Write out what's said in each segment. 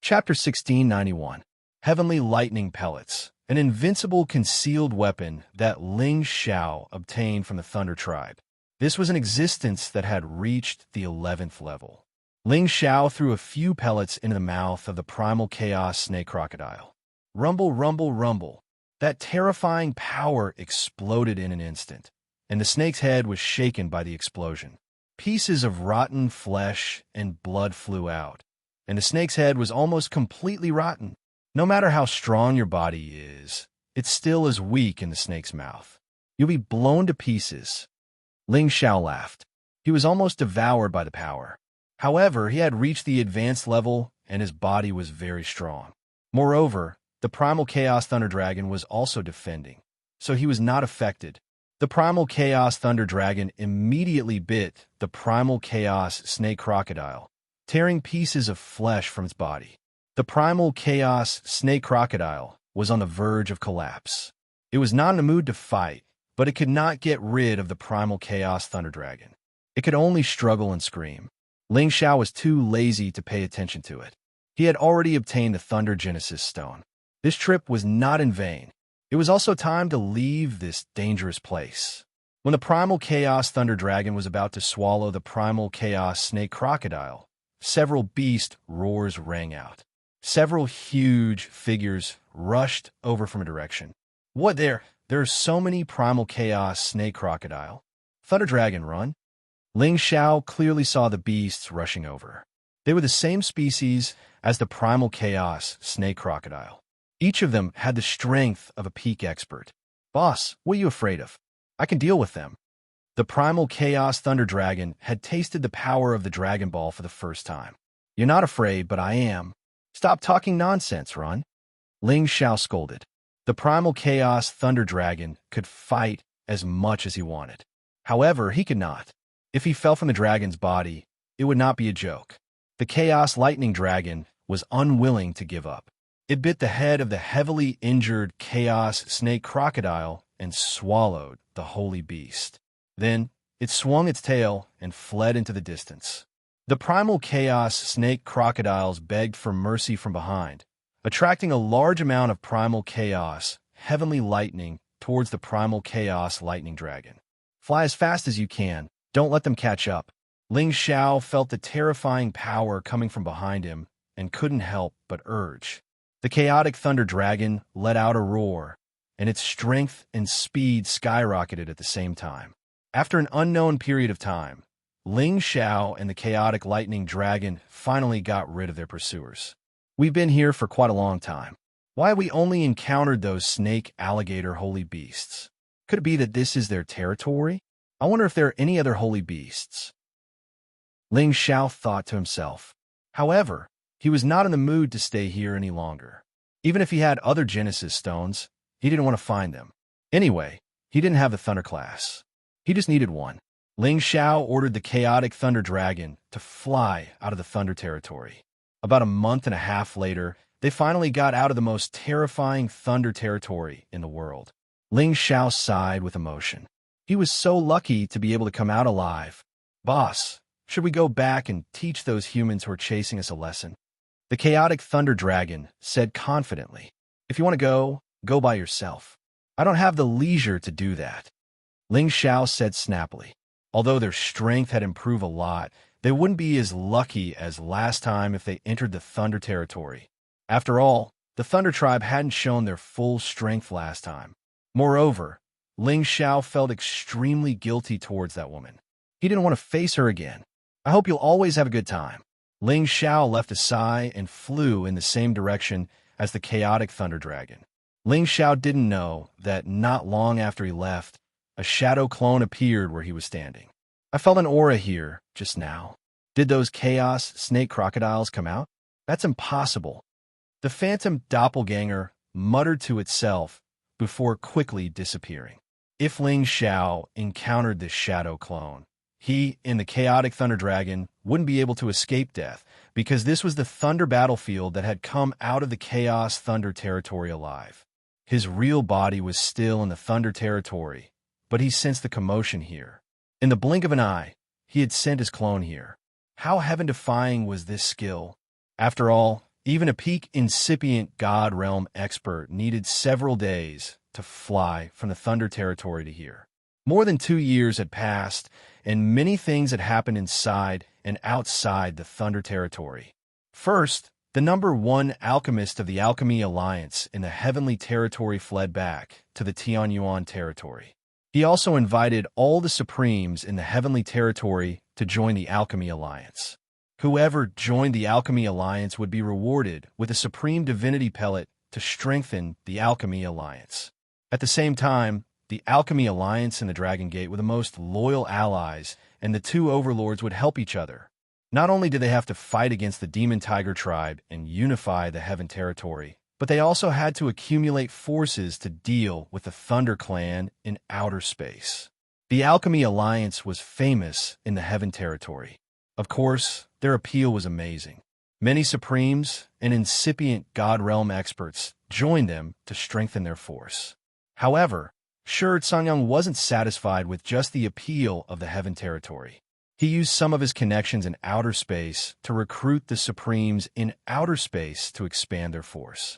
Chapter 1691. Heavenly Lightning Pellets, an invincible concealed weapon that Ling Xiao obtained from the Thunder Tribe. This was an existence that had reached the 11th level. Ling Xiao threw a few pellets into the mouth of the primal chaos snake crocodile. Rumble, rumble, rumble. That terrifying power exploded in an instant, and the snake's head was shaken by the explosion. Pieces of rotten flesh and blood flew out, and the snake's head was almost completely rotten. No matter how strong your body is, it still is weak in the snake's mouth. You'll be blown to pieces. Ling Xiao laughed. He was almost devoured by the power. However, he had reached the advanced level, and his body was very strong. Moreover, the primal Chaos Thunder Dragon was also defending, so he was not affected. The primal Chaos Thunder Dragon immediately bit the primal Chaos Snake Crocodile, tearing pieces of flesh from its body. The primal Chaos Snake Crocodile was on the verge of collapse. It was not in a mood to fight, but it could not get rid of the primal Chaos Thunder Dragon. It could only struggle and scream. Ling Xiao was too lazy to pay attention to it. He had already obtained the Thunder Genesis Stone. This trip was not in vain. It was also time to leave this dangerous place. When the primal Chaos Thunder Dragon was about to swallow the primal Chaos Snake Crocodile, several beast roars rang out. Several huge figures rushed over from a direction. What there? There are so many primal Chaos Snake Crocodile. Thunder Dragon, run. Ling Xiao clearly saw the beasts rushing over. They were the same species as the primal Chaos Snake Crocodile. Each of them had the strength of a peak expert. Boss, what are you afraid of? I can deal with them. The primal Chaos Thunder Dragon had tasted the power of the Dragon Ball for the first time. You're not afraid, but I am. Stop talking nonsense, run. Ling Xiao scolded. The primal Chaos Thunder Dragon could fight as much as he wanted. However, he could not. If he fell from the dragon's body, it would not be a joke. The Chaos Lightning Dragon was unwilling to give up. It bit the head of the heavily injured Chaos Snake Crocodile and swallowed the holy beast. Then, it swung its tail and fled into the distance. The primal Chaos Snake Crocodiles begged for mercy from behind, attracting a large amount of primal chaos, heavenly lightning, towards the primal Chaos Lightning Dragon. Fly as fast as you can. Don't let them catch up. Ling Xiao felt the terrifying power coming from behind him and couldn't help but urge. The chaotic Thunder Dragon let out a roar, and its strength and speed skyrocketed at the same time. After an unknown period of time, Ling Xiao and the chaotic Lightning Dragon finally got rid of their pursuers. We've been here for quite a long time. Why have we only encountered those snake, alligator, holy beasts? Could it be that this is their territory? I wonder if there are any other holy beasts. Ling Xiao thought to himself. However, he was not in the mood to stay here any longer. Even if he had other Genesis stones, he didn't want to find them. Anyway, he didn't have the Thunder class. He just needed one. Ling Xiao ordered the chaotic Thunder Dragon to fly out of the Thunder territory. About a month and a half later, they finally got out of the most terrifying Thunder territory in the world. Ling Xiao sighed with emotion. He was so lucky to be able to come out alive. Boss, should we go back and teach those humans who are chasing us a lesson? The chaotic Thunder Dragon said confidently. If you want to go by yourself. I don't have the leisure to do that. Ling Xiao said snappily. Although their strength had improved a lot, they wouldn't be as lucky as last time if they entered the Thunder territory. After all, the Thunder Tribe hadn't shown their full strength last time. Moreover, Ling Xiao felt extremely guilty towards that woman. He didn't want to face her again. I hope you'll always have a good time. Ling Xiao left a sigh and flew in the same direction as the chaotic Thunder Dragon. Ling Xiao didn't know that not long after he left, a shadow clone appeared where he was standing. I felt an aura here just now. Did those chaos snake crocodiles come out? That's impossible. The phantom doppelganger muttered to itself before quickly disappearing. If Ling Xiao encountered this shadow clone, he and the chaotic Thunder Dragon wouldn't be able to escape death because this was the Thunder battlefield that had come out of the Chaos Thunder territory alive. His real body was still in the Thunder territory, but he sensed the commotion here. In the blink of an eye, he had sent his clone here. How heaven-defying was this skill? After all, Even a peak incipient God realm expert needed several days to fly from the Thunder territory to here. More than 2 years had passed, and many things had happened inside and outside the Thunder territory. First, the number one alchemist of the Alchemy Alliance in the Heavenly Territory fled back to the Tianyuan territory. He also invited all the Supremes in the Heavenly Territory to join the Alchemy Alliance. Whoever joined the Alchemy Alliance would be rewarded with a Supreme Divinity Pellet to strengthen the Alchemy Alliance. At the same time, the Alchemy Alliance and the Dragon Gate were the most loyal allies, and the two overlords would help each other. Not only did they have to fight against the Demon Tiger tribe and unify the Heaven Territory, but they also had to accumulate forces to deal with the Thunder Clan in outer space. The Alchemy Alliance was famous in the Heaven Territory. Of course, their appeal was amazing. Many Supremes and incipient God Realm experts joined them to strengthen their force. However, Xianxia wasn't satisfied with just the appeal of the Heaven Territory. He used some of his connections in outer space to recruit the Supremes in outer space to expand their force.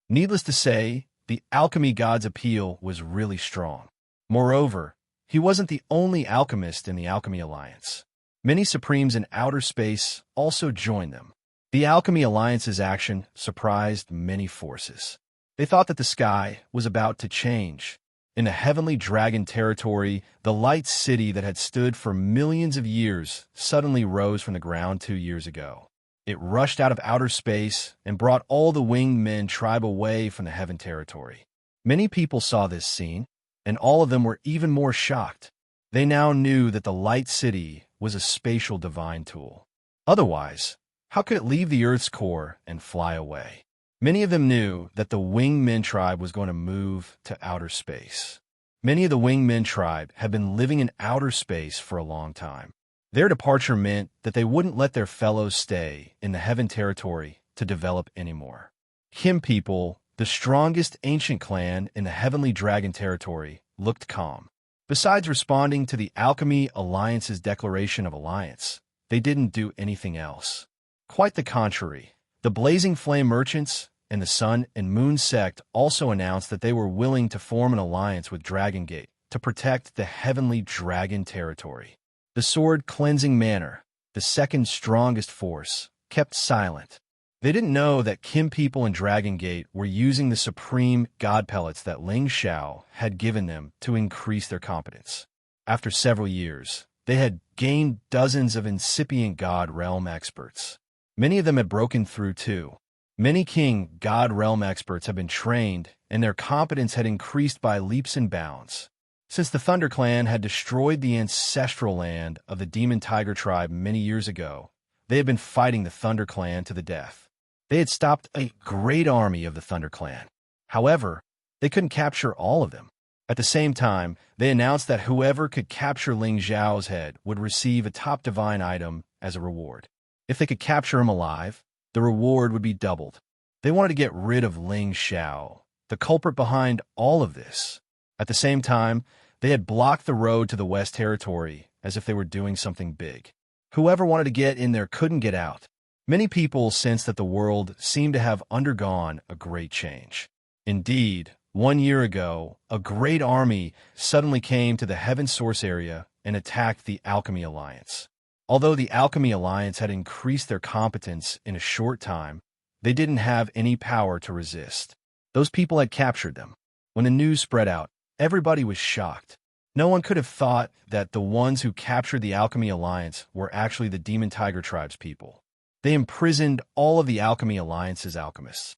Needless to say, the alchemy god's appeal was really strong. Moreover, he wasn't the only alchemist in the Alchemy Alliance. Many Supremes in outer space also joined them. The Alchemy Alliance's action surprised many forces. They thought that the sky was about to change. In the Heavenly Dragon Territory, the Light City that had stood for millions of years suddenly rose from the ground 2 years ago. It rushed out of outer space and brought all the Winged Men tribe away from the Heaven Territory. Many people saw this scene, and all of them were even more shocked. They now knew that the Light City was a spatial divine tool. Otherwise, how could it leave the Earth's core and fly away? Many of them knew that the Winged Men tribe was going to move to outer space. Many of the Winged Men tribe had been living in outer space for a long time. Their departure meant that they wouldn't let their fellows stay in the Heaven Territory to develop anymore. Kim people, the strongest ancient clan in the Heavenly Dragon Territory, looked calm. Besides responding to the Alchemy Alliance's declaration of alliance, they didn't do anything else. Quite the contrary. The Blazing Flame Merchants and the Sun and Moon sect also announced that they were willing to form an alliance with Dragon Gate to protect the Heavenly Dragon Territory. The Sword Cleansing Manor, the second strongest force, kept silent. They didn't know that Kim people in Dragon Gate were using the supreme god pellets that Ling Xiao had given them to increase their competence. After several years, they had gained dozens of incipient god realm experts. Many of them had broken through too. Many king god realm experts have been trained, and their competence had increased by leaps and bounds. Since the Thunder Clan had destroyed the ancestral land of the Demon Tiger tribe many years ago, they had been fighting the Thunder Clan to the death. They had stopped a great army of the Thunder Clan. However, they couldn't capture all of them. At the same time, they announced that whoever could capture Ling Xiao's head would receive a top divine item as a reward. If they could capture him alive, the reward would be doubled. They wanted to get rid of Ling Xiao, the culprit behind all of this. At the same time, they had blocked the road to the West Territory as if they were doing something big. Whoever wanted to get in there couldn't get out. Many people sensed that the world seemed to have undergone a great change. Indeed, 1 year ago, a great army suddenly came to the Heaven Source area and attacked the Alchemy Alliance. Although the Alchemy Alliance had increased their competence in a short time, they didn't have any power to resist. Those people had captured them. When the news spread out, everybody was shocked. No one could have thought that the ones who captured the Alchemy Alliance were actually the Demon Tiger tribe's people. They imprisoned all of the Alchemy Alliance's alchemists.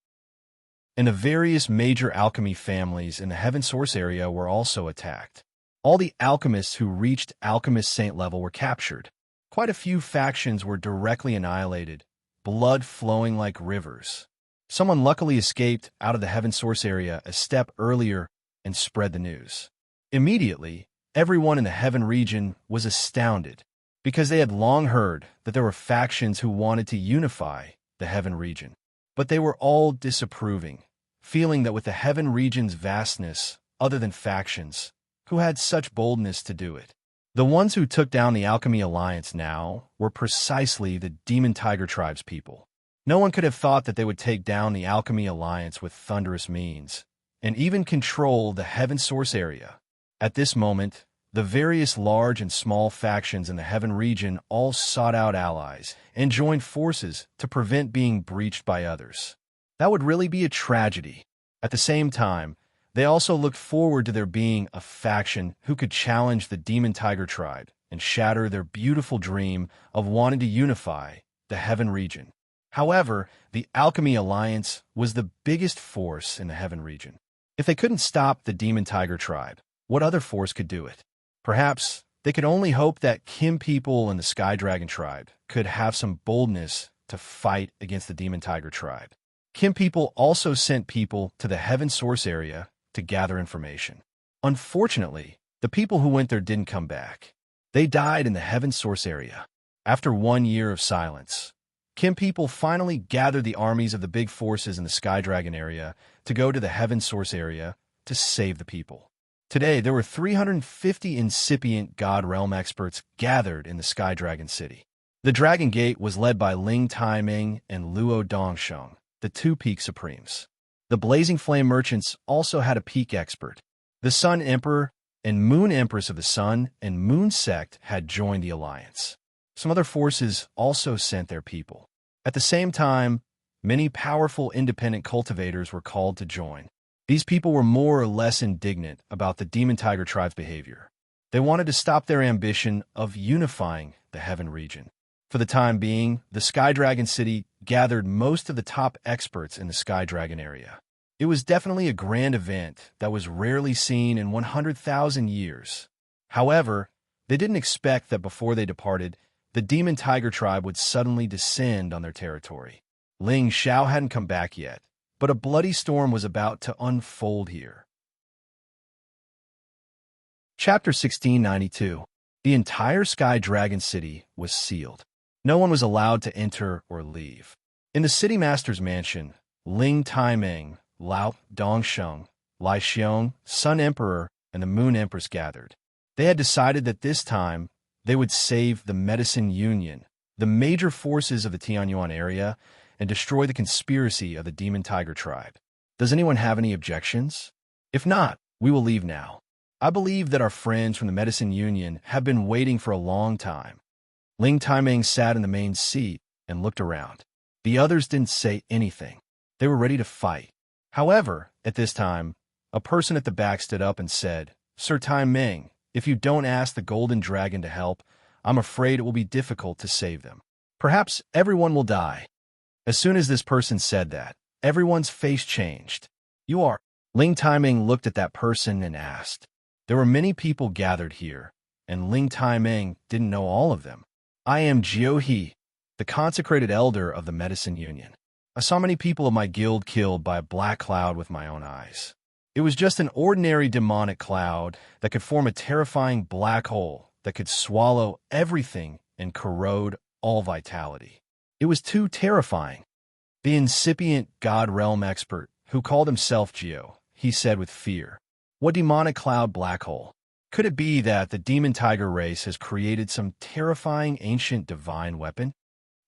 And the various major alchemy families in the Heaven Source area were also attacked. All the alchemists who reached Alchemist Saint level were captured. Quite a few factions were directly annihilated, blood flowing like rivers. Someone luckily escaped out of the Heaven Source area a step earlier and spread the news. Immediately, everyone in the Heaven region was astounded, because they had long heard that there were factions who wanted to unify the Heaven region. But they were all disapproving, feeling that with the Heaven region's vastness, other than factions, who had such boldness to do it? The ones who took down the Alchemy Alliance now were precisely the Demon Tiger tribe's people. No one could have thought that they would take down the Alchemy Alliance with thunderous means, and even control the Heaven Source area. At this moment, the various large and small factions in the Heaven region all sought out allies and joined forces to prevent being breached by others. That would really be a tragedy. At the same time, they also looked forward to there being a faction who could challenge the Demon Tiger tribe and shatter their beautiful dream of wanting to unify the Heaven region. However, the Alchemy Alliance was the biggest force in the Heaven region. If they couldn't stop the Demon Tiger tribe, what other force could do it? Perhaps they could only hope that Kim people and the Sky Dragon tribe could have some boldness to fight against the Demon Tiger tribe. Kim people also sent people to the Heaven Source area to gather information. Unfortunately, the people who went there didn't come back. They died in the Heaven Source area. After 1 year of silence, Kim people finally gathered the armies of the big forces in the Sky Dragon area to go to the Heaven Source area to save the people. Today, there were 350 incipient God Realm experts gathered in the Sky Dragon City. The Dragon Gate was led by Ling Taiming and Luo Dongsheng, the two peak supremes. The Blazing Flame merchants also had a peak expert. The Sun Emperor and Moon Empress of the Sun and Moon Sect had joined the alliance. Some other forces also sent their people. At the same time, many powerful independent cultivators were called to join. These people were more or less indignant about the Demon Tiger tribe's behavior. They wanted to stop their ambition of unifying the Heaven region. For the time being, the Sky Dragon City gathered most of the top experts in the Sky Dragon area. It was definitely a grand event that was rarely seen in 100,000 years. However, they didn't expect that before they departed, the Demon Tiger tribe would suddenly descend on their territory. Ling Xiao hadn't come back yet, but a bloody storm was about to unfold here. Chapter 1692. The entire Sky Dragon City was sealed. No one was allowed to enter or leave. In the City Master's mansion, Ling Taiming, Lao Dongsheng, Lai Xiong, Sun Emperor, and the Moon Empress gathered. They had decided that this time they would save the Medicine Union, the major forces of the Tianyuan area, and destroy the conspiracy of the Demon Tiger tribe. Does anyone have any objections? If not, we will leave now. I believe that our friends from the Medicine Union have been waiting for a long time. Ling Taiming sat in the main seat and looked around. The others didn't say anything. They were ready to fight. However, at this time, a person at the back stood up and said, "Sir Taiming, if you don't ask the Golden Dragon to help, I'm afraid it will be difficult to save them. Perhaps everyone will die." As soon as this person said that, everyone's face changed. "You are..." Ling Taiming looked at that person and asked. There were many people gathered here, and Ling Taiming didn't know all of them. "I am Jiu He, the consecrated elder of the Medicine Union. I saw many people of my guild killed by a black cloud with my own eyes. It was just an ordinary demonic cloud that could form a terrifying black hole that could swallow everything and corrode all vitality. It was too terrifying." The incipient God Realm expert, who called himself Geo, he said with fear, "What demonic cloud black hole? Could it be that the Demon Tiger race has created some terrifying ancient divine weapon?"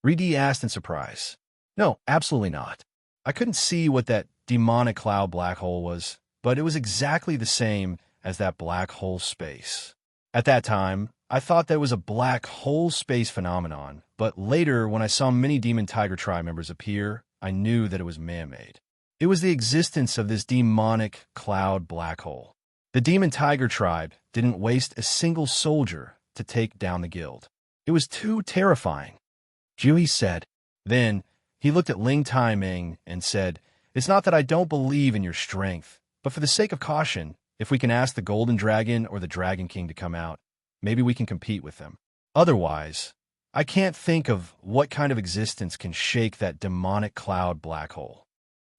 Ridi asked in surprise. "No, absolutely not. I couldn't see what that demonic cloud black hole was, but it was exactly the same as that black hole space. At that time, I thought that it was a black hole space phenomenon, but later when I saw many Demon Tiger tribe members appear, I knew that it was man-made. It was the existence of this demonic cloud black hole. The Demon Tiger tribe didn't waste a single soldier to take down the guild. It was too terrifying." Jiuhe said. Then he looked at Ling Taiming and said, "It's not that I don't believe in your strength, but for the sake of caution, if we can ask the Golden Dragon or the Dragon King to come out, maybe we can compete with them. Otherwise, I can't think of what kind of existence can shake that demonic cloud black hole."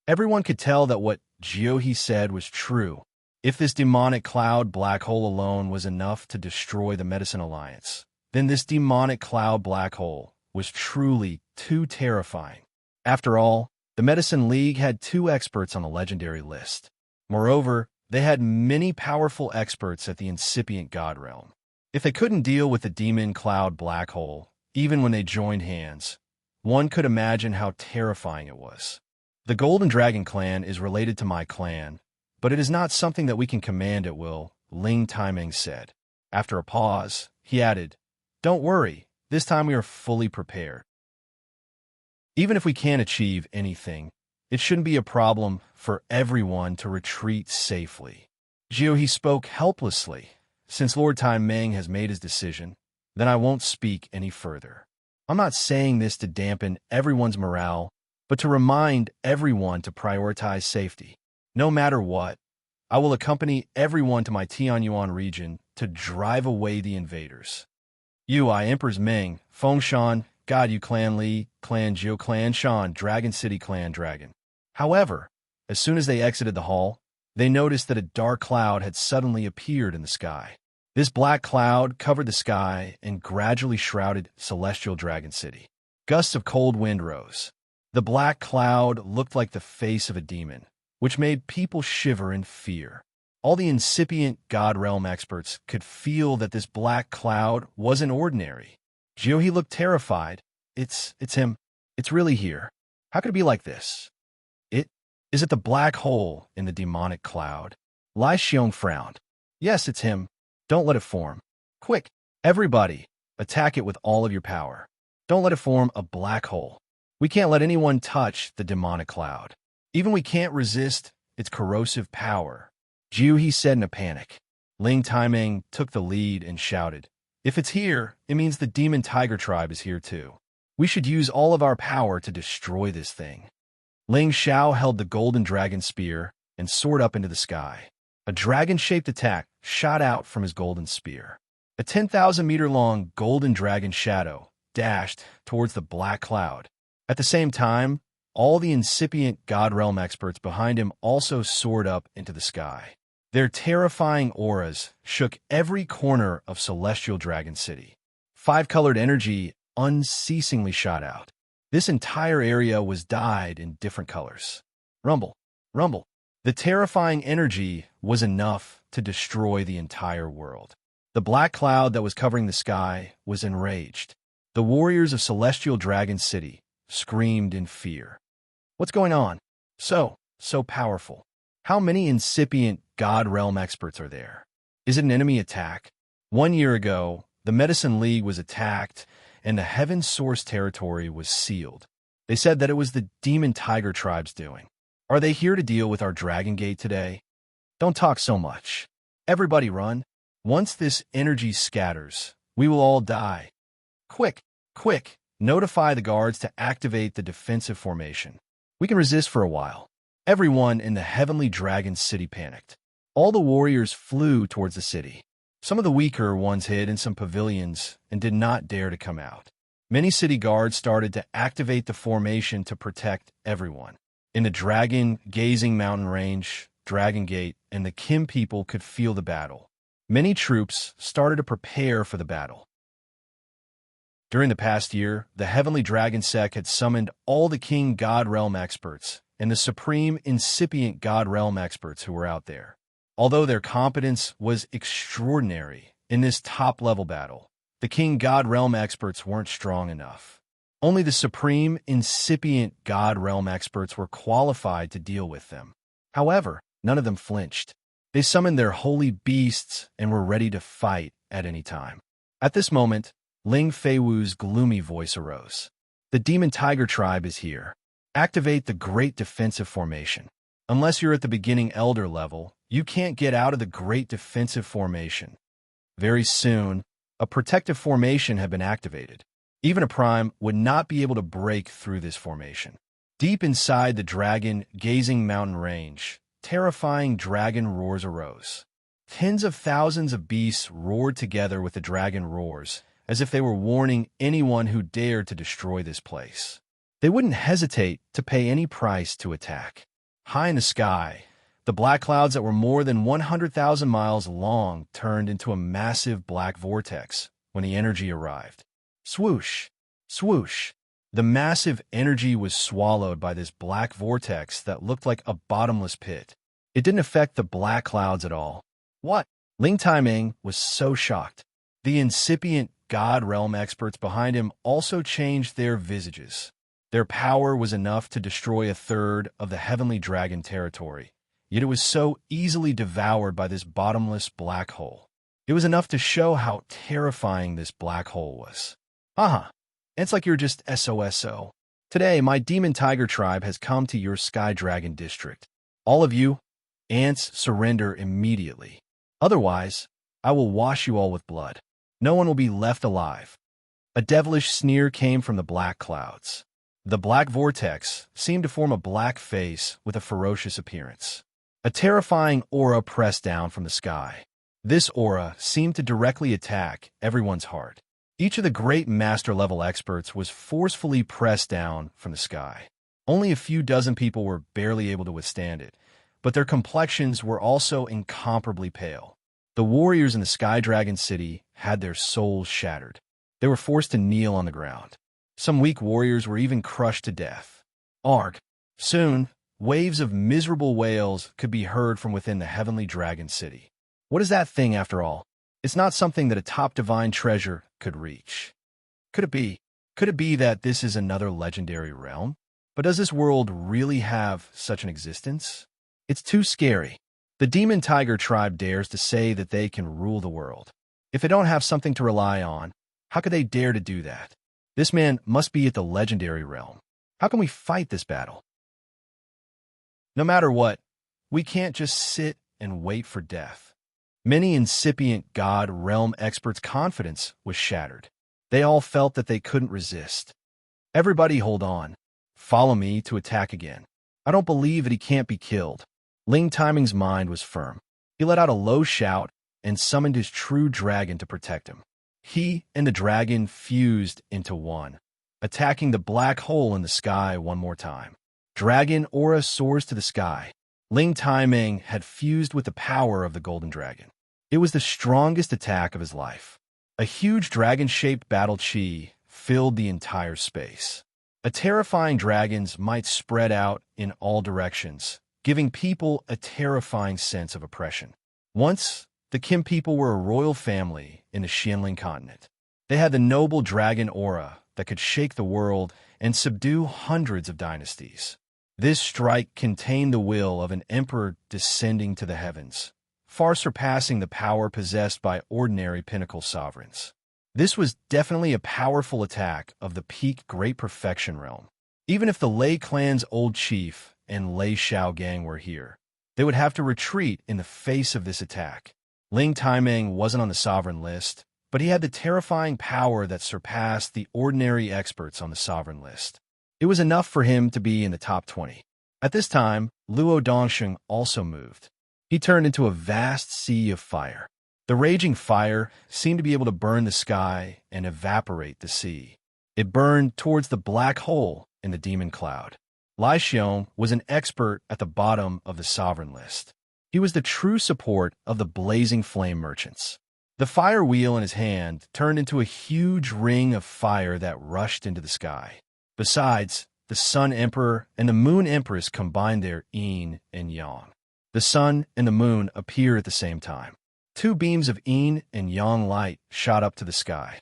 Everyone could tell that what Jiuhe said was true. If this demonic cloud black hole alone was enough to destroy the Medicine Alliance, then this demonic cloud black hole was truly too terrifying. After all, the Medicine League had 2 experts on the legendary list. Moreover, they had many powerful experts at the incipient God Realm. If they couldn't deal with the demon cloud black hole, even when they joined hands, One could imagine how terrifying it was. The Golden Dragon clan is related to my clan, but it is not something that we can command at will, Ling Taimeng said. After a pause, he added, "Don't worry, this time we are fully prepared. Even if we can't achieve anything, it shouldn't be a problem for everyone to retreat safely." He spoke helplessly. Since Lord Taimeng has made his decision, then I won't speak any further. I'm not saying this to dampen everyone's morale, but to remind everyone to prioritize safety. No matter what, I will accompany everyone to my Tianyuan region to drive away the invaders. Emperors Ming, Fengshan, God Yu Clan Li, Clan Jiu Clan Shan, Dragon City Clan Dragon. However, as soon as they exited the hall, they noticed that a dark cloud had suddenly appeared in the sky. This black cloud covered the sky and gradually shrouded Celestial Dragon City. Gusts of cold wind rose. The black cloud looked like the face of a demon, which made people shiver in fear. All the incipient God Realm experts could feel that this black cloud wasn't ordinary. He looked terrified. It's him. It's really here. How could it be like this? Is it the black hole in the demonic cloud? Lai Xiong frowned. Yes, it's him. Don't let it form. Quick, everybody, attack it with all of your power. Don't let it form a black hole. We can't let anyone touch the demonic cloud. Even we can't resist its corrosive power. He said in a panic. Ling Taimeng took the lead and shouted, "If it's here, it means the demon tiger tribe is here too. We should use all of our power to destroy this thing." Ling Xiao held the golden dragon spear and soared up into the sky. A dragon-shaped attack shot out from his golden spear. A 10,000-meter-long golden dragon shadow dashed towards the black cloud. At the same time, all the incipient God Realm experts behind him also soared up into the sky. Their terrifying auras shook every corner of Celestial Dragon City. Five-colored energy unceasingly shot out. This entire area was dyed in different colors. Rumble, rumble. The terrifying energy was enough to destroy the entire world. The black cloud that was covering the sky was enraged. The warriors of Celestial Dragon City screamed in fear. What's going on? So powerful. How many incipient God Realm experts are there? Is it an enemy attack? 1 year ago, the Medicine League was attacked and the Heaven Source territory was sealed. They said that it was the Demon Tiger tribe's doing. Are they here to deal with our Dragon Gate today? Don't talk so much. Everybody run. Once this energy scatters, we will all die. Quick, notify the guards to activate the defensive formation. We can resist for a while. Everyone in the Heavenly Dragon City panicked. All the warriors flew towards the city. Some of the weaker ones hid in some pavilions and did not dare to come out. Many city guards started to activate the formation to protect everyone. In the dragon-gazing mountain range, Dragon Gate, and the Kim people could feel the battle. Many troops started to prepare for the battle. During the past year, the Heavenly Dragon Sect had summoned all the King God Realm experts and the Supreme Incipient God Realm experts who were out there. Although their competence was extraordinary in this top-level battle, the King God Realm experts weren't strong enough. Only the Supreme Incipient God Realm experts were qualified to deal with them. However, none of them flinched. They summoned their holy beasts and were ready to fight at any time. At this moment, Ling Feiwu's gloomy voice arose. The Demon Tiger tribe is here. Activate the Great Defensive Formation. Unless you're at the beginning Elder level, you can't get out of the Great Defensive Formation. Very soon, a protective formation had been activated. Even a prime would not be able to break through this formation. Deep inside the dragon-gazing mountain range, terrifying dragon roars arose. Tens of thousands of beasts roared together with the dragon roars, as if they were warning anyone who dared to destroy this place. They wouldn't hesitate to pay any price to attack. High in the sky, the black clouds that were more than 100,000 miles long turned into a massive black vortex when the energy arrived. Swoosh, swoosh. The massive energy was swallowed by this black vortex that looked like a bottomless pit. It didn't affect the black clouds at all. What? Ling Taimeng was so shocked. The incipient God Realm experts behind him also changed their visages. Their power was enough to destroy a third of the heavenly dragon territory, yet it was so easily devoured by this bottomless black hole. It was enough to show how terrifying this black hole was. It's like you're just SOSO. Today, my demon tiger tribe has come to your sky dragon district. All of you, ants, surrender immediately. Otherwise, I will wash you all with blood. No one will be left alive. A devilish sneer came from the black clouds. The black vortex seemed to form a black face with a ferocious appearance. A terrifying aura pressed down from the sky. This aura seemed to directly attack everyone's heart. Each of the great master-level experts was forcefully pressed down from the sky. Only a few dozen people were barely able to withstand it, but their complexions were also incomparably pale. The warriors in the Sky Dragon City had their souls shattered. They were forced to kneel on the ground. Some weak warriors were even crushed to death. Arg! Soon, waves of miserable wails could be heard from within the heavenly dragon city. What is that thing, after all? It's not something that a top divine treasure could reach. Could it be? Could it be that this is another legendary realm? But does this world really have such an existence? It's too scary. The demon tiger tribe dares to say that they can rule the world. If they don't have something to rely on, how could they dare to do that? This man must be at the legendary realm. How can we fight this battle? No matter what, we can't just sit and wait for death. Many incipient god realm experts' confidence was shattered. They all felt that they couldn't resist. Everybody hold on. Follow me to attack again. I don't believe that he can't be killed. Ling Timing's mind was firm. He let out a low shout and summoned his true dragon to protect him. He and the dragon fused into one, attacking the black hole in the sky one more time. Dragon aura soars to the sky. Ling Timing had fused with the power of the golden dragon. It was the strongest attack of his life. A huge dragon-shaped battle chi filled the entire space. A terrifying dragon's might spread out in all directions, giving people a terrifying sense of oppression. Once, the Kim people were a royal family in the Xianling continent. They had the noble dragon aura that could shake the world and subdue hundreds of dynasties. This strike contained the will of an emperor descending to the heavens, far surpassing the power possessed by ordinary pinnacle sovereigns. This was definitely a powerful attack of the peak Great Perfection realm. Even if the Lei clan's old chief and Lei Xiao gang were here, they would have to retreat in the face of this attack. Ling Timing wasn't on the sovereign list, but he had the terrifying power that surpassed the ordinary experts on the sovereign list. It was enough for him to be in the top 20. At this time, Luo Dongsheng also moved. He turned into a vast sea of fire. The raging fire seemed to be able to burn the sky and evaporate the sea. It burned towards the black hole in the demon cloud. Lai Xiong was an expert at the bottom of the sovereign list. He was the true support of the blazing flame merchants. The fire wheel in his hand turned into a huge ring of fire that rushed into the sky. Besides, the Sun Emperor and the Moon Empress combined their yin and yang. The sun and the moon appear at the same time. Two beams of yin and yang light shot up to the sky.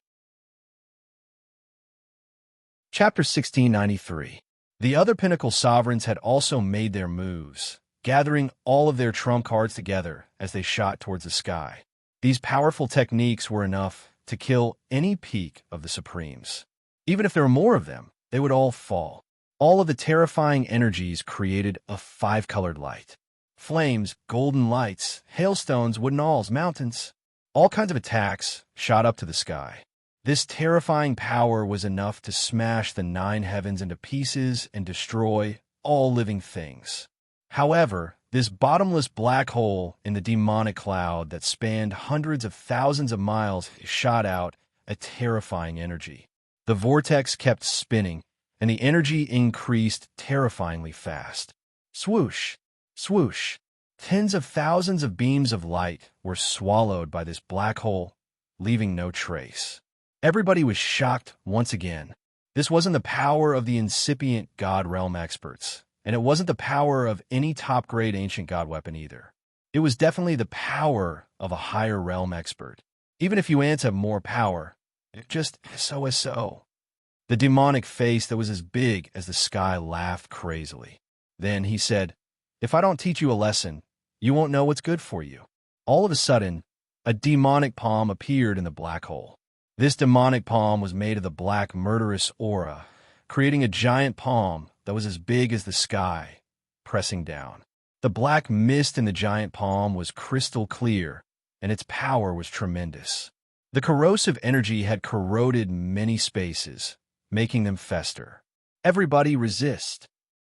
Chapter 1693. The other pinnacle sovereigns had also made their moves, gathering all of their trump cards together as they shot towards the sky. These powerful techniques were enough to kill any peak of the Supremes. Even if there were more of them, they would all fall. All of the terrifying energies created a five-colored light. Flames, golden lights, hailstones, wooden alls, mountains. All kinds of attacks shot up to the sky. This terrifying power was enough to smash the 9 heavens into pieces and destroy all living things. However, this bottomless black hole in the demonic cloud that spanned hundreds of thousands of miles shot out a terrifying energy. The vortex kept spinning, and the energy increased terrifyingly fast. Swoosh! Swoosh! Tens of thousands of beams of light were swallowed by this black hole, leaving no trace. Everybody was shocked once again. This wasn't the power of the incipient god realm experts, and it wasn't the power of any top-grade ancient god weapon either. It was definitely the power of a higher realm expert. Even if you ants have more power, it just so. The demonic face that was as big as the sky laughed crazily. Then he said, "If I don't teach you a lesson, you won't know what's good for you." All of a sudden, a demonic palm appeared in the black hole. This demonic palm was made of the black murderous aura, creating a giant palm that was as big as the sky, pressing down. The black mist in the giant palm was crystal clear, and its power was tremendous. The corrosive energy had corroded many spaces, making them fester. "Everybody resist!"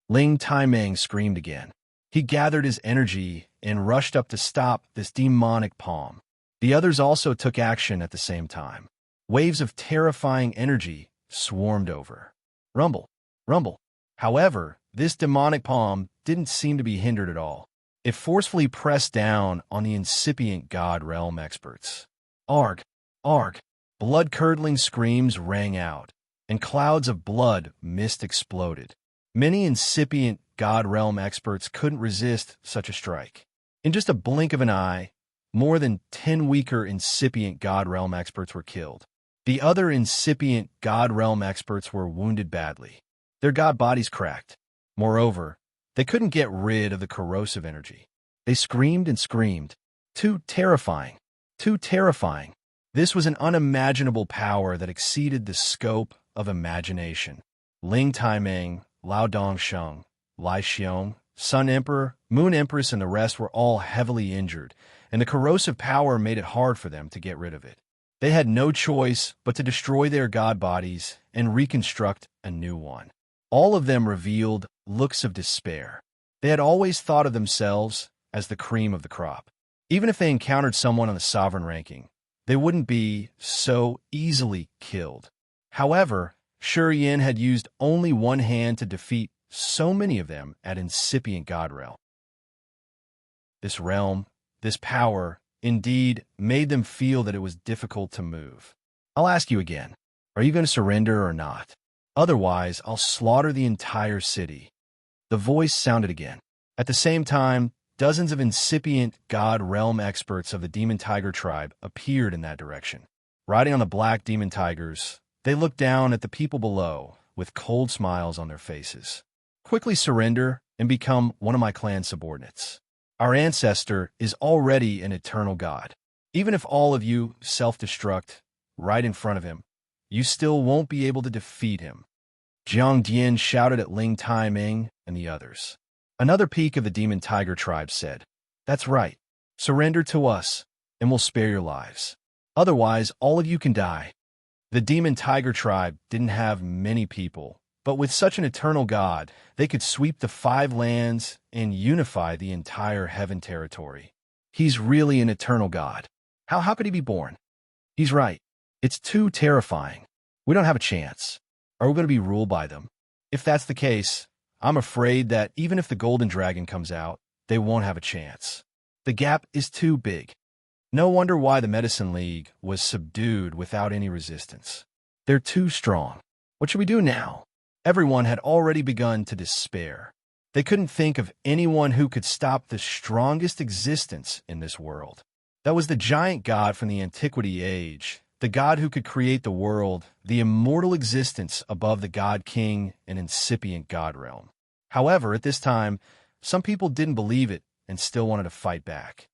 Ling Taimeng screamed again. He gathered his energy and rushed up to stop this demonic palm. The others also took action at the same time. Waves of terrifying energy swarmed over. Rumble, rumble. However, this demonic palm didn't seem to be hindered at all. It forcefully pressed down on the incipient God Realm experts. Arg, arg. Blood-curdling screams rang out, and clouds of blood mist exploded. Many incipient God Realm experts couldn't resist such a strike. In just a blink of an eye, more than 10 weaker incipient God Realm experts were killed. The other incipient God Realm experts were wounded badly. Their god bodies cracked. Moreover, they couldn't get rid of the corrosive energy. They screamed and screamed. Too terrifying. Too terrifying. This was an unimaginable power that exceeded the scope of imagination. Ling Taimeng, Lao Dongsheng, Lai Xiong, Sun Emperor, Moon Empress, and the rest were all heavily injured, and the corrosive power made it hard for them to get rid of it. They had no choice but to destroy their god bodies and reconstruct a new one. All of them revealed looks of despair. They had always thought of themselves as the cream of the crop. Even if they encountered someone on the sovereign ranking, they wouldn't be so easily killed. However, Shi Yin had used only one hand to defeat so many of them at incipient God Realm. This realm, this power, indeed made them feel that it was difficult to move. "I'll ask you again, are you going to surrender or not? Otherwise, I'll slaughter the entire city." The voice sounded again. At the same time, dozens of incipient God Realm experts of the Demon Tiger tribe appeared in that direction. Riding on the black demon tigers, they looked down at the people below with cold smiles on their faces. "Quickly surrender and become one of my clan subordinates. Our ancestor is already an eternal god. Even if all of you self-destruct right in front of him, you still won't be able to defeat him." Jiang Dian shouted at Ling Taimeng and the others. Another peak of the Demon Tiger tribe said, "That's right. Surrender to us, and we'll spare your lives. Otherwise, all of you can die." The Demon Tiger tribe didn't have many people, but with such an eternal god, they could sweep the 5 lands and unify the entire heaven territory. He's really an eternal god. How could he be born? He's right. It's too terrifying. We don't have a chance. Are we going to be ruled by them? If that's the case, I'm afraid that even if the Golden Dragon comes out, they won't have a chance. The gap is too big. No wonder why the Medicine League was subdued without any resistance. They're too strong. What should we do now? Everyone had already begun to despair. They couldn't think of anyone who could stop the strongest existence in this world. That was the giant god from the Antiquity Age, the god who could create the world, the immortal existence above the God King and incipient God Realm. However, at this time, some people didn't believe it and still wanted to fight back.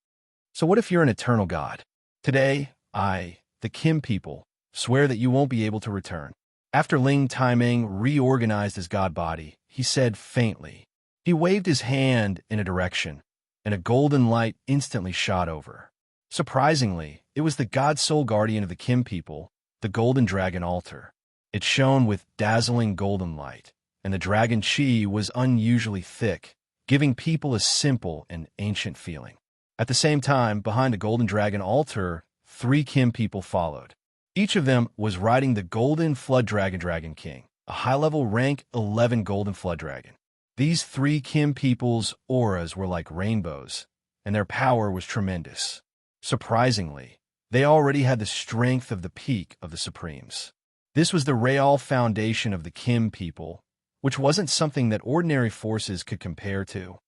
So what if you're an eternal god? Today, I, the Kim people, swear that you won't be able to return. After Ling Taimeng reorganized his god body, he said faintly. He waved his hand in a direction, and a golden light instantly shot over. Surprisingly, it was the god soul guardian of the Kim people, the golden dragon altar. It shone with dazzling golden light, and the dragon chi was unusually thick, giving people a simple and ancient feeling. At the same time, behind the golden dragon altar, 3 Kim people followed. Each of them was riding the golden flood dragon king, a high-level rank 11 golden flood dragon. These 3 Kim people's auras were like rainbows, and their power was tremendous. Surprisingly, they already had the strength of the peak of the Supremes. This was the real foundation of the Kim people, which wasn't something that ordinary forces could compare to.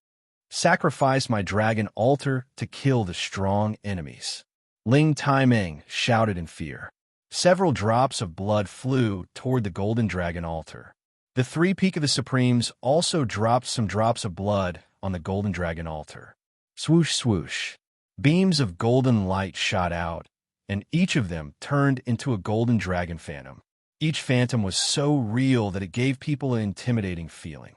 Sacrifice my dragon altar to kill the strong enemies. Ling Taimeng shouted in fear. Several drops of blood flew toward the golden dragon altar. The three Peak of the Supremes also dropped some drops of blood on the golden dragon altar. Swoosh, swoosh. Beams of golden light shot out, and each of them turned into a golden dragon phantom. Each phantom was so real that it gave people an intimidating feeling.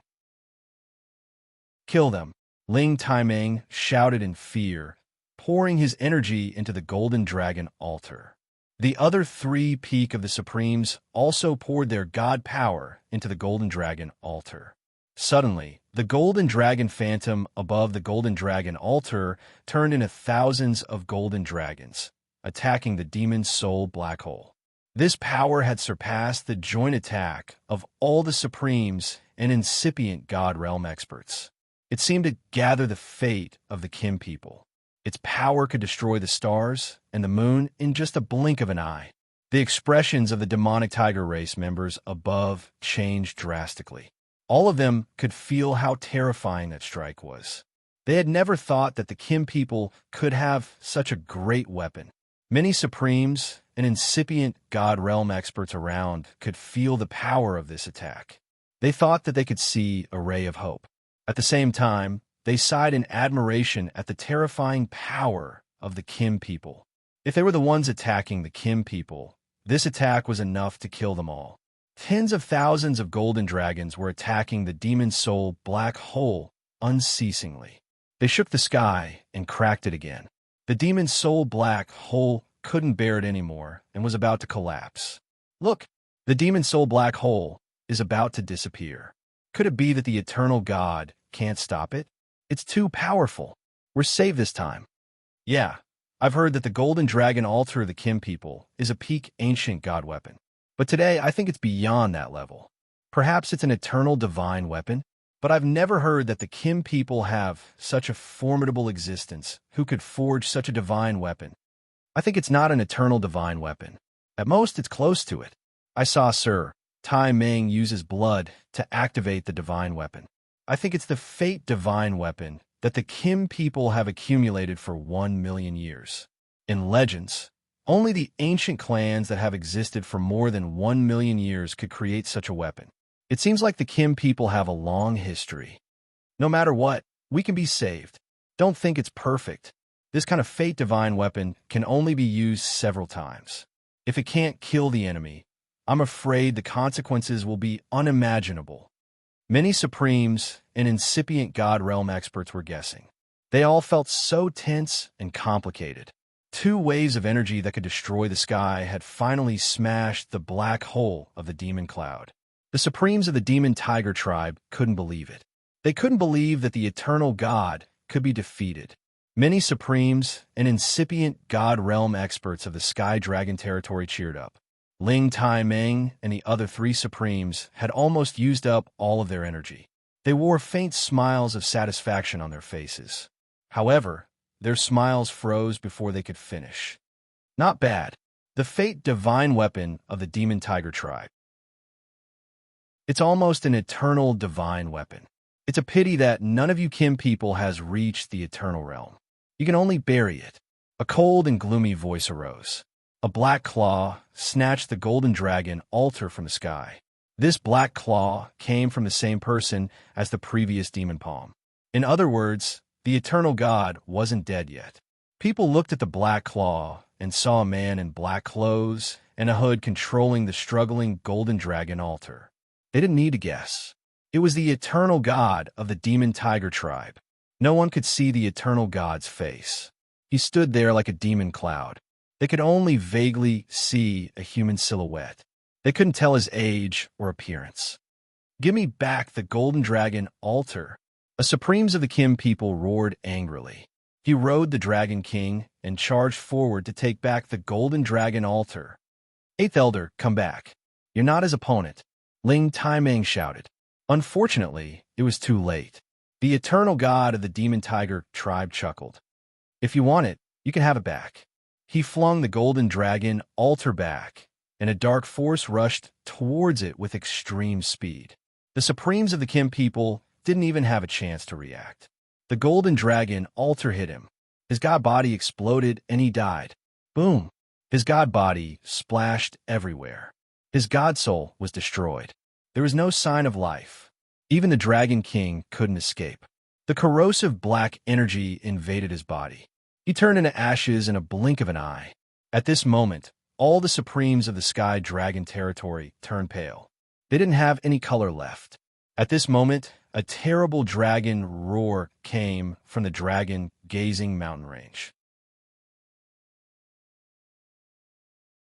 Kill them, Ling Taimeng shouted in fear, pouring his energy into the golden dragon altar. The other three Peak of the Supremes also poured their god power into the golden dragon altar. Suddenly, the golden dragon phantom above the golden dragon altar turned into thousands of golden dragons, attacking the demon soul black hole. This power had surpassed the joint attack of all the Supremes and incipient God realm experts. It seemed to gather the fate of the Kim people. Its power could destroy the stars and the moon in just a blink of an eye. The expressions of the demonic tiger race members above changed drastically. All of them could feel how terrifying that strike was. They had never thought that the Kim people could have such a great weapon. Many Supremes and incipient God realm experts around could feel the power of this attack. They thought that they could see a ray of hope. At the same time, they sighed in admiration at the terrifying power of the Kim people. If they were the ones attacking the Kim people, this attack was enough to kill them all. Tens of thousands of golden dragons were attacking the demon soul black hole unceasingly. They shook the sky and cracked it again. The demon soul black hole couldn't bear it anymore and was about to collapse. Look, the demon soul black hole is about to disappear. Could it be that the eternal God can't stop it? It's too powerful. We're saved this time. Yeah, I've heard that the golden dragon altar of the Kim people is a peak ancient god weapon. But today, I think it's beyond that level. Perhaps it's an eternal divine weapon, but I've never heard that the Kim people have such a formidable existence who could forge such a divine weapon. I think it's not an eternal divine weapon. At most, it's close to it. I saw Sir Tai Meng use his blood to activate the divine weapon. I think it's the fate divine weapon that the Kim people have accumulated for 1 million years. In legends, only the ancient clans that have existed for more than 1 million years could create such a weapon. It seems like the Kim people have a long history. No matter what, we can be saved. Don't think it's perfect. This kind of fate divine weapon can only be used several times. If it can't kill the enemy, I'm afraid the consequences will be unimaginable. Many Supremes and incipient God realm experts were guessing. They all felt so tense and complicated. Two waves of energy that could destroy the sky had finally smashed the black hole of the demon cloud. The Supremes of the demon tiger tribe couldn't believe it. They couldn't believe that the eternal God could be defeated. Many Supremes and incipient God realm experts of the Sky Dragon territory cheered up. Ling Taimeng and the other three Supremes had almost used up all of their energy. They wore faint smiles of satisfaction on their faces. However, their smiles froze before they could finish. Not bad. The fate divine weapon of the demon tiger tribe. It's almost an eternal divine weapon. It's a pity that none of you Kim people has reached the eternal realm. You can only bury it. A cold and gloomy voice arose. A black claw snatched the golden dragon altar from the sky. This black claw came from the same person as the previous demon palm. In other words, the eternal God wasn't dead yet. People looked at the black claw and saw a man in black clothes and a hood controlling the struggling golden dragon altar. They didn't need to guess. It was the eternal God of the demon tiger tribe. No one could see the eternal God's face. He stood there like a demon cloud. They could only vaguely see a human silhouette. They couldn't tell his age or appearance. Give me back the golden dragon altar. The Supremes of the Kim people roared angrily. He rode the Dragon King and charged forward to take back the golden dragon altar. Eighth Elder, come back. You're not his opponent, Ling Taimeng shouted. Unfortunately, it was too late. The eternal God of the demon tiger tribe chuckled. If you want it, you can have it back. He flung the golden dragon altar back, and a dark force rushed towards it with extreme speed. The Supremes of the Kim people didn't even have a chance to react. The golden dragon altar hit him. His god body exploded and he died. Boom! His god body splashed everywhere. His god soul was destroyed. There was no sign of life. Even the Dragon King couldn't escape. The corrosive black energy invaded his body. He turned into ashes in a blink of an eye. At this moment, all the supremes of the Sky Dragon territory turned pale. They didn't have any color left. At this moment, a terrible dragon roar came from the dragon-gazing mountain range.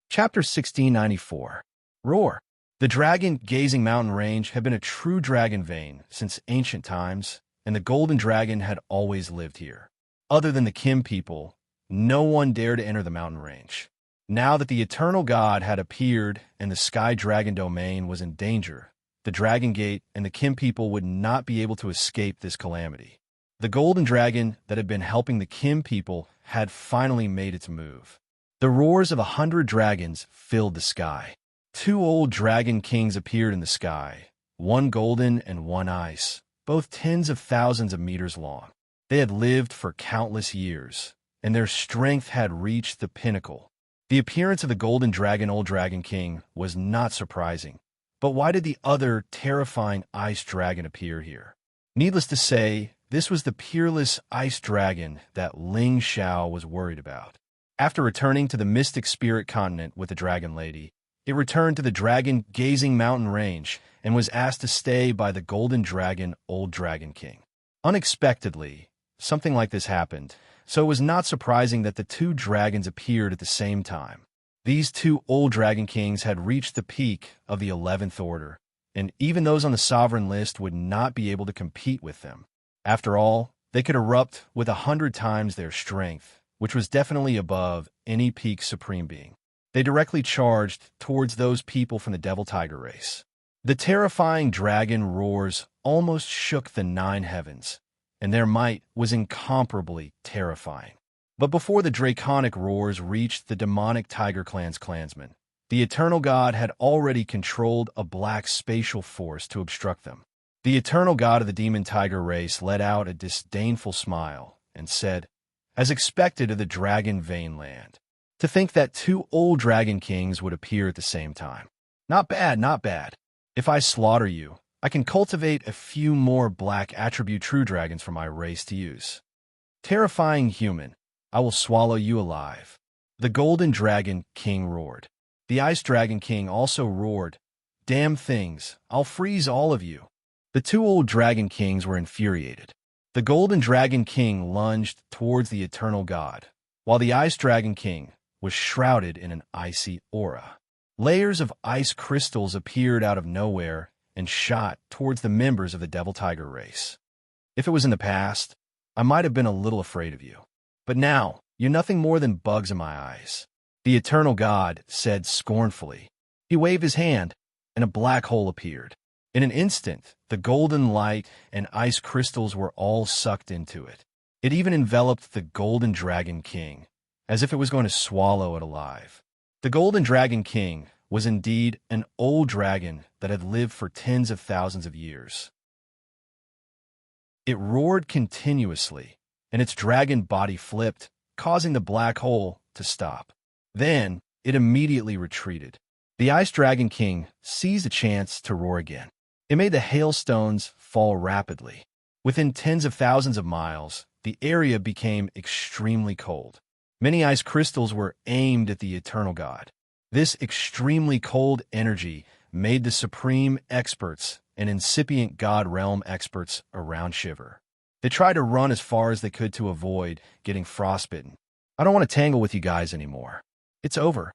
Chapter 1694. Roar. The dragon-gazing mountain range had been a true dragon vein since ancient times, and the golden dragon had always lived here. Other than the Kim people, no one dared to enter the mountain range. Now that the eternal god had appeared and the Sky Dragon domain was in danger, the Dragon Gate and the Kim people would not be able to escape this calamity. The golden dragon that had been helping the Kim people had finally made its move. The roars of 100 dragons filled the sky. 2 old dragon kings appeared in the sky, one golden and one ice, both tens of thousands of meters long. They had lived for countless years, and their strength had reached the pinnacle. The appearance of the golden dragon old dragon king was not surprising. But why did the other terrifying ice dragon appear here? Needless to say, this was the peerless ice dragon that Xianxia was worried about. After returning to the mystic spirit continent with the dragon lady, it returned to the dragon-gazing mountain range and was asked to stay by the golden dragon old dragon king. Unexpectedly, something like this happened, so it was not surprising that the 2 dragons appeared at the same time. These 2 old dragon kings had reached the peak of the 11th order, and even those on the sovereign list would not be able to compete with them. After all, they could erupt with 100 times their strength, which was definitely above any peak supreme being. They directly charged towards those people from the Devil Tiger race. The terrifying dragon roars almost shook the 9 heavens, and their might was incomparably terrifying. But before the draconic roars reached the demonic Tiger Clan's clansmen, the Eternal God had already controlled a black spatial force to obstruct them. The Eternal God of the Demon Tiger race let out a disdainful smile and said, as expected of the Dragon Vein land, to think that 2 old dragon kings would appear at the same time. Not bad, not bad. If I slaughter you, I can cultivate a few more black attribute true dragons for my race to use. Terrifying human, I will swallow you alive. The Golden Dragon King roared. The Ice Dragon King also roared, damn things, I'll freeze all of you. The 2 old dragon kings were infuriated. The Golden Dragon King lunged towards the Eternal God, while the Ice Dragon King was shrouded in an icy aura. Layers of ice crystals appeared out of nowhere and shot towards the members of the Devil Tiger race. If it was in the past, I might have been a little afraid of you. But now, you're nothing more than bugs in my eyes. The Eternal God said scornfully. He waved his hand, and a black hole appeared. In an instant, the golden light and ice crystals were all sucked into it. It even enveloped the Golden Dragon King, as if it was going to swallow it alive. The Golden Dragon King was indeed an old dragon that had lived for tens of thousands of years. It roared continuously, and its dragon body flipped, causing the black hole to stop. Then, it immediately retreated. The Ice Dragon King seized a chance to roar again. It made the hailstones fall rapidly. Within tens of thousands of miles, the area became extremely cold. Many ice crystals were aimed at the Eternal God. This extremely cold energy made the supreme experts and incipient God realm experts around shiver. They tried to run as far as they could to avoid getting frostbitten. I don't want to tangle with you guys anymore. It's over.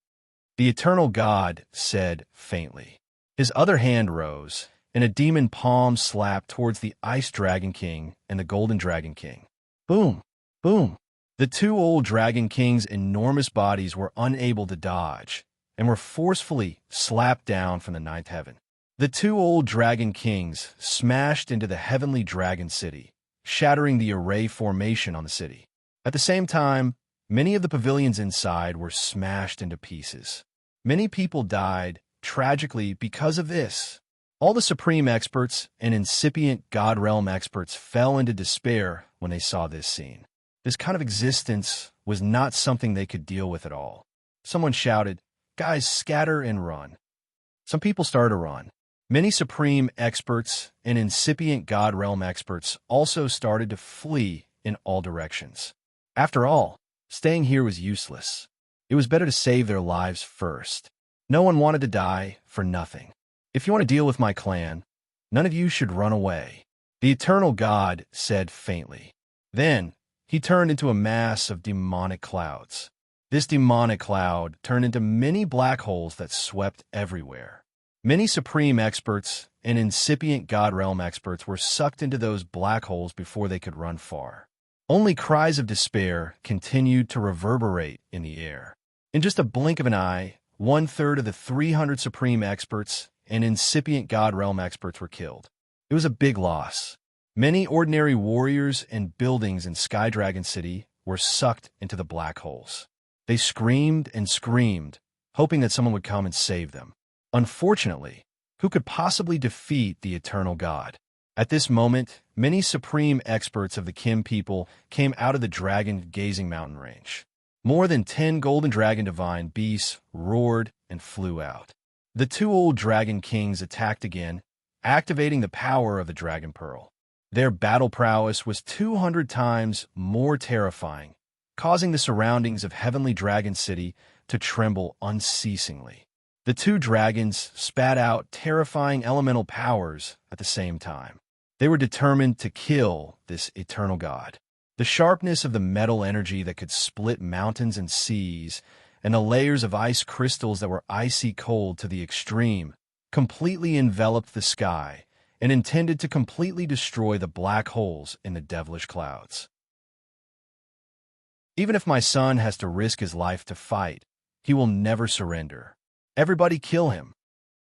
The Eternal God said faintly. His other hand rose, and a demon palm slapped towards the Ice Dragon King and the Golden Dragon King. Boom! Boom! The 2 old dragon kings' enormous bodies were unable to dodge, and were forcefully slapped down from the 9th heaven. The 2 old dragon kings smashed into the heavenly dragon city, shattering the array formation on the city. At the same time, many of the pavilions inside were smashed into pieces. Many people died tragically because of this. All the supreme experts and incipient God realm experts fell into despair when they saw this scene. This kind of existence was not something they could deal with at all. Someone shouted, "Guys, scatter and run." Some people started to run. Many supreme experts and incipient God realm experts also started to flee in all directions. After all, staying here was useless. It was better to save their lives first. No one wanted to die for nothing. "If you want to deal with my clan, none of you should run away," the eternal God said faintly. Then, he turned into a mass of demonic clouds. This demonic cloud turned into many black holes that swept everywhere. Many supreme experts and incipient God realm experts were sucked into those black holes before they could run far. Only cries of despair continued to reverberate in the air. In just a blink of an eye, 1/3 of the 300 supreme experts and incipient God realm experts were killed. It was a big loss. Many ordinary warriors and buildings in Sky Dragon City were sucked into the black holes. They screamed and screamed, hoping that someone would come and save them. Unfortunately, who could possibly defeat the eternal God? At this moment, many supreme experts of the Kim people came out of the dragon-gazing mountain range. More than 10 golden dragon divine beasts roared and flew out. The 2 old dragon kings attacked again, activating the power of the dragon pearl. Their battle prowess was 200 times more terrifying, causing the surroundings of Heavenly Dragon City to tremble unceasingly. The 2 dragons spat out terrifying elemental powers at the same time. They were determined to kill this eternal God. The sharpness of the metal energy that could split mountains and seas, and the layers of ice crystals that were icy cold to the extreme, completely enveloped the sky and intended to completely destroy the black holes in the devilish clouds. "Even if my son has to risk his life to fight, he will never surrender. Everybody kill him."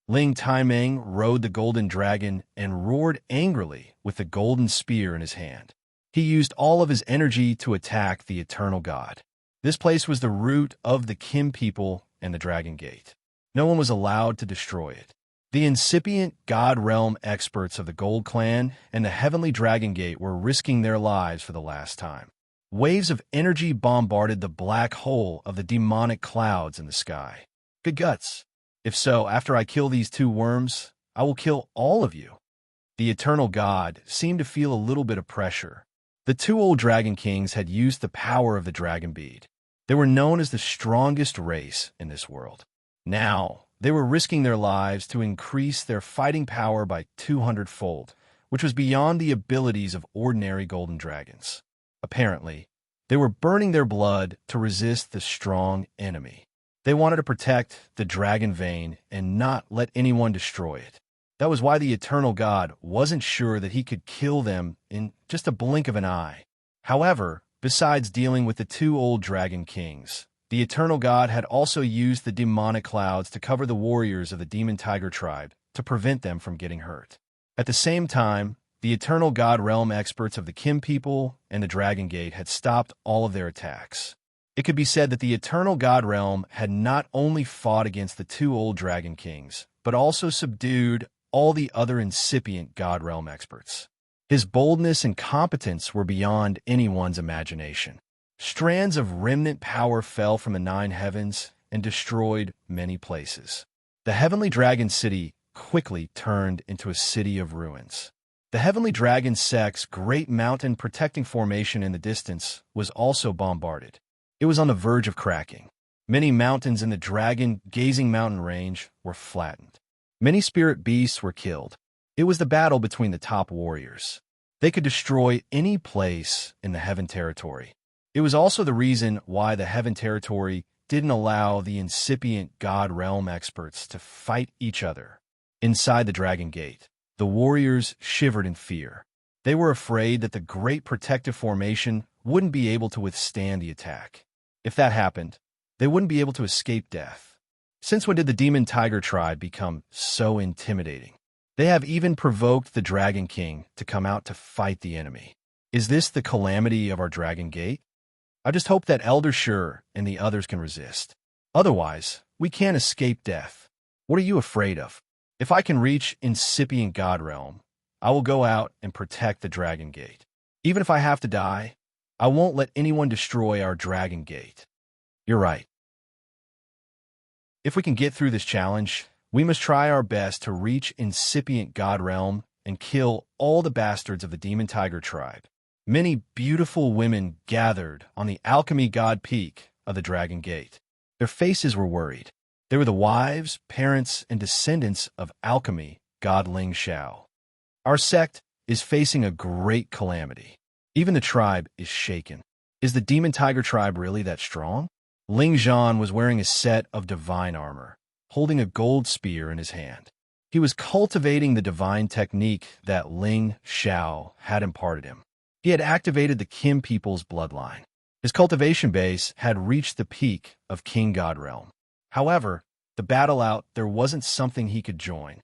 Ling Taimeng rode the golden dragon and roared angrily with the golden spear in his hand. He used all of his energy to attack the eternal God. This place was the root of the Kim people and the Dragon Gate. No one was allowed to destroy it. The incipient God realm experts of the Gold Clan and the Heavenly Dragon Gate were risking their lives for the last time. Waves of energy bombarded the black hole of the demonic clouds in the sky. "Good guts. If so, after I kill these 2 worms, I will kill all of you." The eternal God seemed to feel a little bit of pressure. The 2 old dragon kings had used the power of the dragon bead. They were known as the strongest race in this world. Now, they were risking their lives to increase their fighting power by 200-fold, which was beyond the abilities of ordinary golden dragons. Apparently, they were burning their blood to resist the strong enemy. They wanted to protect the dragon vein and not let anyone destroy it. That was why the eternal God wasn't sure that he could kill them in just a blink of an eye. However, besides dealing with the 2 old dragon kings, the eternal God had also used the demonic clouds to cover the warriors of the demon tiger tribe to prevent them from getting hurt. At the same time, the eternal God realm experts of the Kim people and the Dragon Gate had stopped all of their attacks. It could be said that the eternal God realm had not only fought against the 2 old dragon kings, but also subdued all the other incipient God realm experts. His boldness and competence were beyond anyone's imagination. Strands of remnant power fell from the 9 heavens and destroyed many places. The Heavenly Dragon City quickly turned into a city of ruins. The Heavenly Dragon Sect's great mountain protecting formation in the distance was also bombarded. It was on the verge of cracking. Many mountains in the dragon-gazing mountain range were flattened. Many spirit beasts were killed. It was the battle between the top warriors. They could destroy any place in the Heaven Territory. It was also the reason why the Heaven Territory didn't allow the incipient God Realm experts to fight each other. Inside the Dragon Gate, the warriors shivered in fear. They were afraid that the Great Protective Formation wouldn't be able to withstand the attack. If that happened, they wouldn't be able to escape death. Since when did the Demon Tiger tribe become so intimidating? They have even provoked the Dragon King to come out to fight the enemy. Is this the calamity of our Dragon Gate? I just hope that Elder Shur and the others can resist. Otherwise, we can't escape death. What are you afraid of? If I can reach incipient God Realm, I will go out and protect the Dragon Gate. Even if I have to die, I won't let anyone destroy our Dragon Gate. You're right. If we can get through this challenge, we must try our best to reach incipient God realm and kill all the bastards of the demon tiger tribe. Many beautiful women gathered on the alchemy god peak of the Dragon Gate. Their faces were worried. They were the wives, parents, and descendants of alchemy god Xianxia. Our sect is facing a great calamity. Even the tribe is shaken. Is the demon tiger tribe really that strong? Xian was wearing a set of divine armor, holding a gold spear in his hand. He was cultivating the divine technique that Xianxia had imparted him. He had activated the Kim people's bloodline. His cultivation base had reached the peak of King God realm. However, the battle out there wasn't something he could join.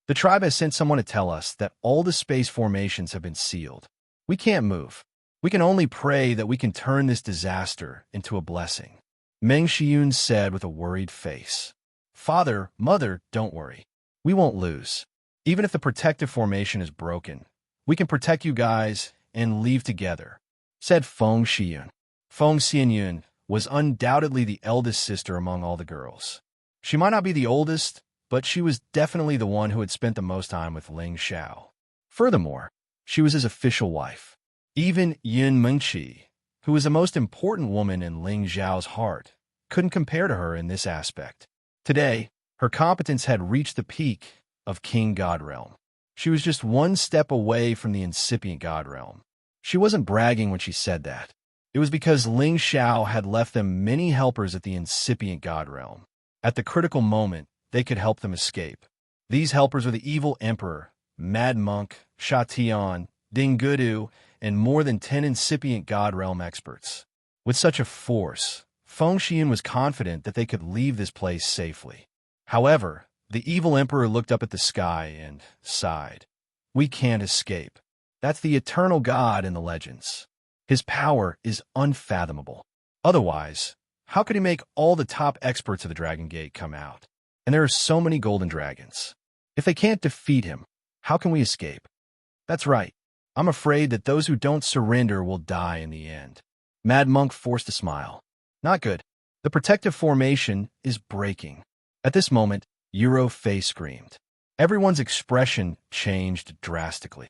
The tribe has sent someone to tell us that all the space formations have been sealed. We can't move. We can only pray that we can turn this disaster into a blessing. Meng Xiun said with a worried face. Father, Mother, don't worry. We won't lose. Even if the protective formation is broken, we can protect you guys and leave together, said Feng Xiun. Feng Xianyun was undoubtedly the eldest sister among all the girls. She might not be the oldest, but she was definitely the one who had spent the most time with Xianxia. Furthermore, she was his official wife. Even Yun Mengqi, who was the most important woman in Xiao's heart, couldn't compare to her in this aspect. Today, her competence had reached the peak of King God realm. She was just one step away from the incipient God realm. She wasn't bragging when she said that. It was because Xiao had left them many helpers at the incipient God realm. At the critical moment, they could help them escape. These helpers were the evil emperor, Mad Monk, Sha Tian, Ding Gudu, and more than 10 incipient God realm experts. With such a force, Feng Xian was confident that they could leave this place safely. However, the evil emperor looked up at the sky and sighed. We can't escape. That's the eternal God in the legends. His power is unfathomable. Otherwise, how could he make all the top experts of the Dragon Gate come out? And there are so many golden dragons. If they can't defeat him, how can we escape? That's right. I'm afraid that those who don't surrender will die in the end. Mad Monk forced a smile. Not good. The protective formation is breaking. At this moment, Euro face screamed. Everyone's expression changed drastically.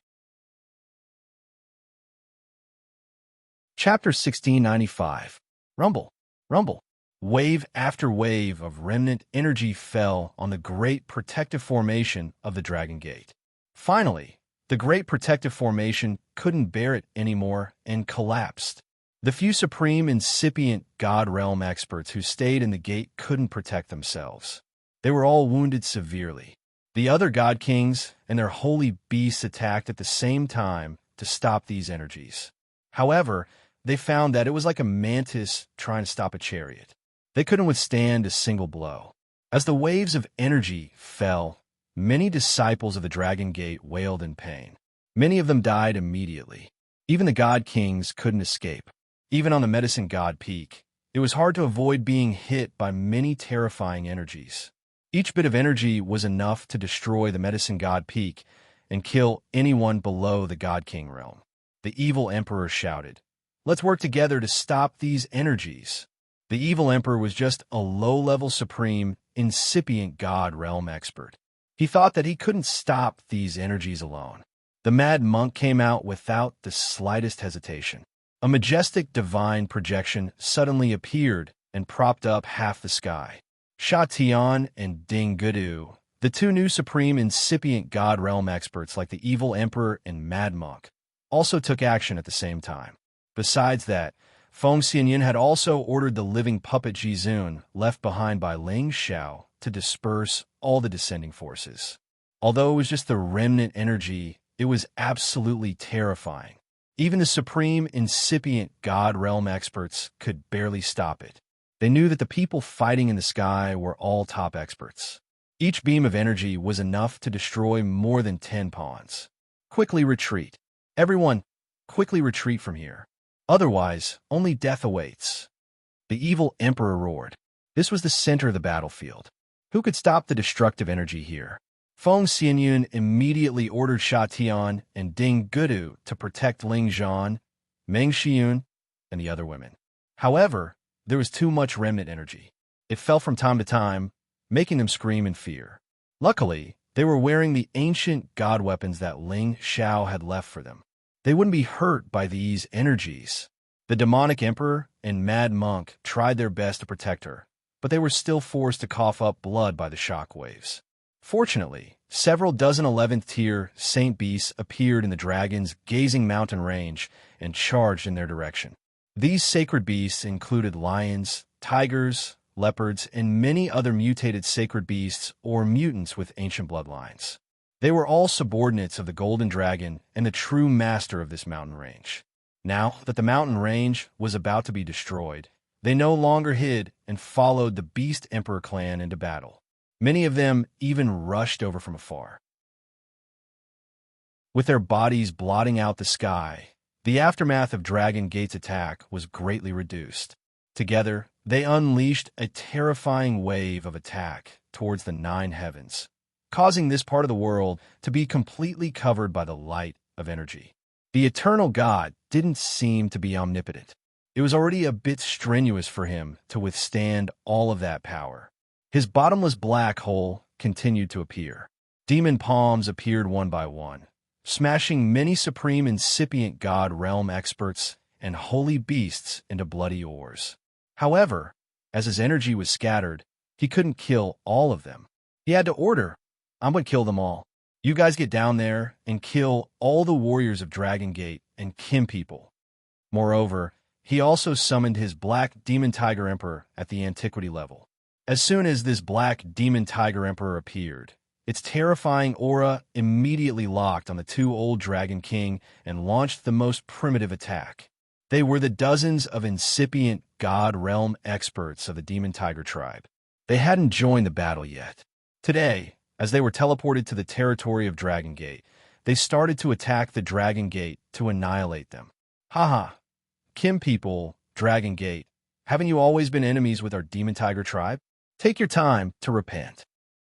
Chapter 1695. Rumble. Rumble. Wave after wave of remnant energy fell on the great protective formation of the Dragon Gate. Finally, the great protective formation couldn't bear it anymore and collapsed. The few supreme incipient God realm experts who stayed in the gate couldn't protect themselves. They were all wounded severely. The other God Kings and their holy beasts attacked at the same time to stop these energies. However, they found that it was like a mantis trying to stop a chariot. They couldn't withstand a single blow. As the waves of energy fell, many disciples of the Dragon Gate wailed in pain. Many of them died immediately. Even the God Kings couldn't escape. Even on the Medicine God Peak, it was hard to avoid being hit by many terrifying energies. Each bit of energy was enough to destroy the Medicine God Peak and kill anyone below the God King realm. The evil emperor shouted, "Let's work together to stop these energies." The evil emperor was just a low-level supreme, incipient God realm expert. He thought that he couldn't stop these energies alone. The Mad Monk came out without the slightest hesitation. A majestic divine projection suddenly appeared and propped up half the sky. Sha Tian and Ding Gudu, the two new supreme incipient God realm experts like the evil emperor and Mad Monk, also took action at the same time. Besides that, Feng Xianyun had also ordered the living puppet Jizun left behind by Xiao to disperse all the descending forces. Although it was just the remnant energy, it was absolutely terrifying. Even the supreme incipient God realm experts could barely stop it. They knew that the people fighting in the sky were all top experts. Each beam of energy was enough to destroy more than 10 pawns. Quickly retreat. Everyone, quickly retreat from here. Otherwise, only death awaits. The evil emperor roared. This was the center of the battlefield. Who could stop the destructive energy here? Feng Xianyun immediately ordered Sha Tian and Ding Gudu to protect Xian, Meng Xiun, and the other women. However, there was too much remnant energy. It fell from time to time, making them scream in fear. Luckily, they were wearing the ancient god weapons that Ling Xiao had left for them. They wouldn't be hurt by these energies. The demonic emperor and mad monk tried their best to protect her, but they were still forced to cough up blood by the shock waves. Fortunately, several dozen 11th-tier saint beasts appeared in the dragon's gazing mountain range and charged in their direction. These sacred beasts included lions, tigers, leopards, and many other mutated sacred beasts or mutants with ancient bloodlines. They were all subordinates of the golden dragon and the true master of this mountain range. Now that the mountain range was about to be destroyed, they no longer hid and followed the Beast Emperor clan into battle. Many of them even rushed over from afar. With their bodies blotting out the sky, the aftermath of Dragon Gate's attack was greatly reduced. Together, they unleashed a terrifying wave of attack towards the 9 heavens, causing this part of the world to be completely covered by the light of energy. The eternal god didn't seem to be omnipotent. It was already a bit strenuous for him to withstand all of that power. His bottomless black hole continued to appear. Demon palms appeared one by one, smashing many supreme incipient god realm experts and holy beasts into bloody ores. However, as his energy was scattered, he couldn't kill all of them. He had to order, "I'm going to kill them all. You guys get down there and kill all the warriors of Dragon Gate and Kim people." Moreover, he also summoned his Black Demon Tiger Emperor at the Antiquity level. As soon as this Black Demon Tiger Emperor appeared, its terrifying aura immediately locked on the 2 Old Dragon King and launched the most primitive attack. They were the dozens of incipient god realm experts of the Demon Tiger tribe. They hadn't joined the battle yet. Today, as they were teleported to the territory of Dragon Gate, they started to attack the Dragon Gate to annihilate them. Haha, Kim people, Dragon Gate, haven't you always been enemies with our Demon Tiger tribe? Take your time to repent.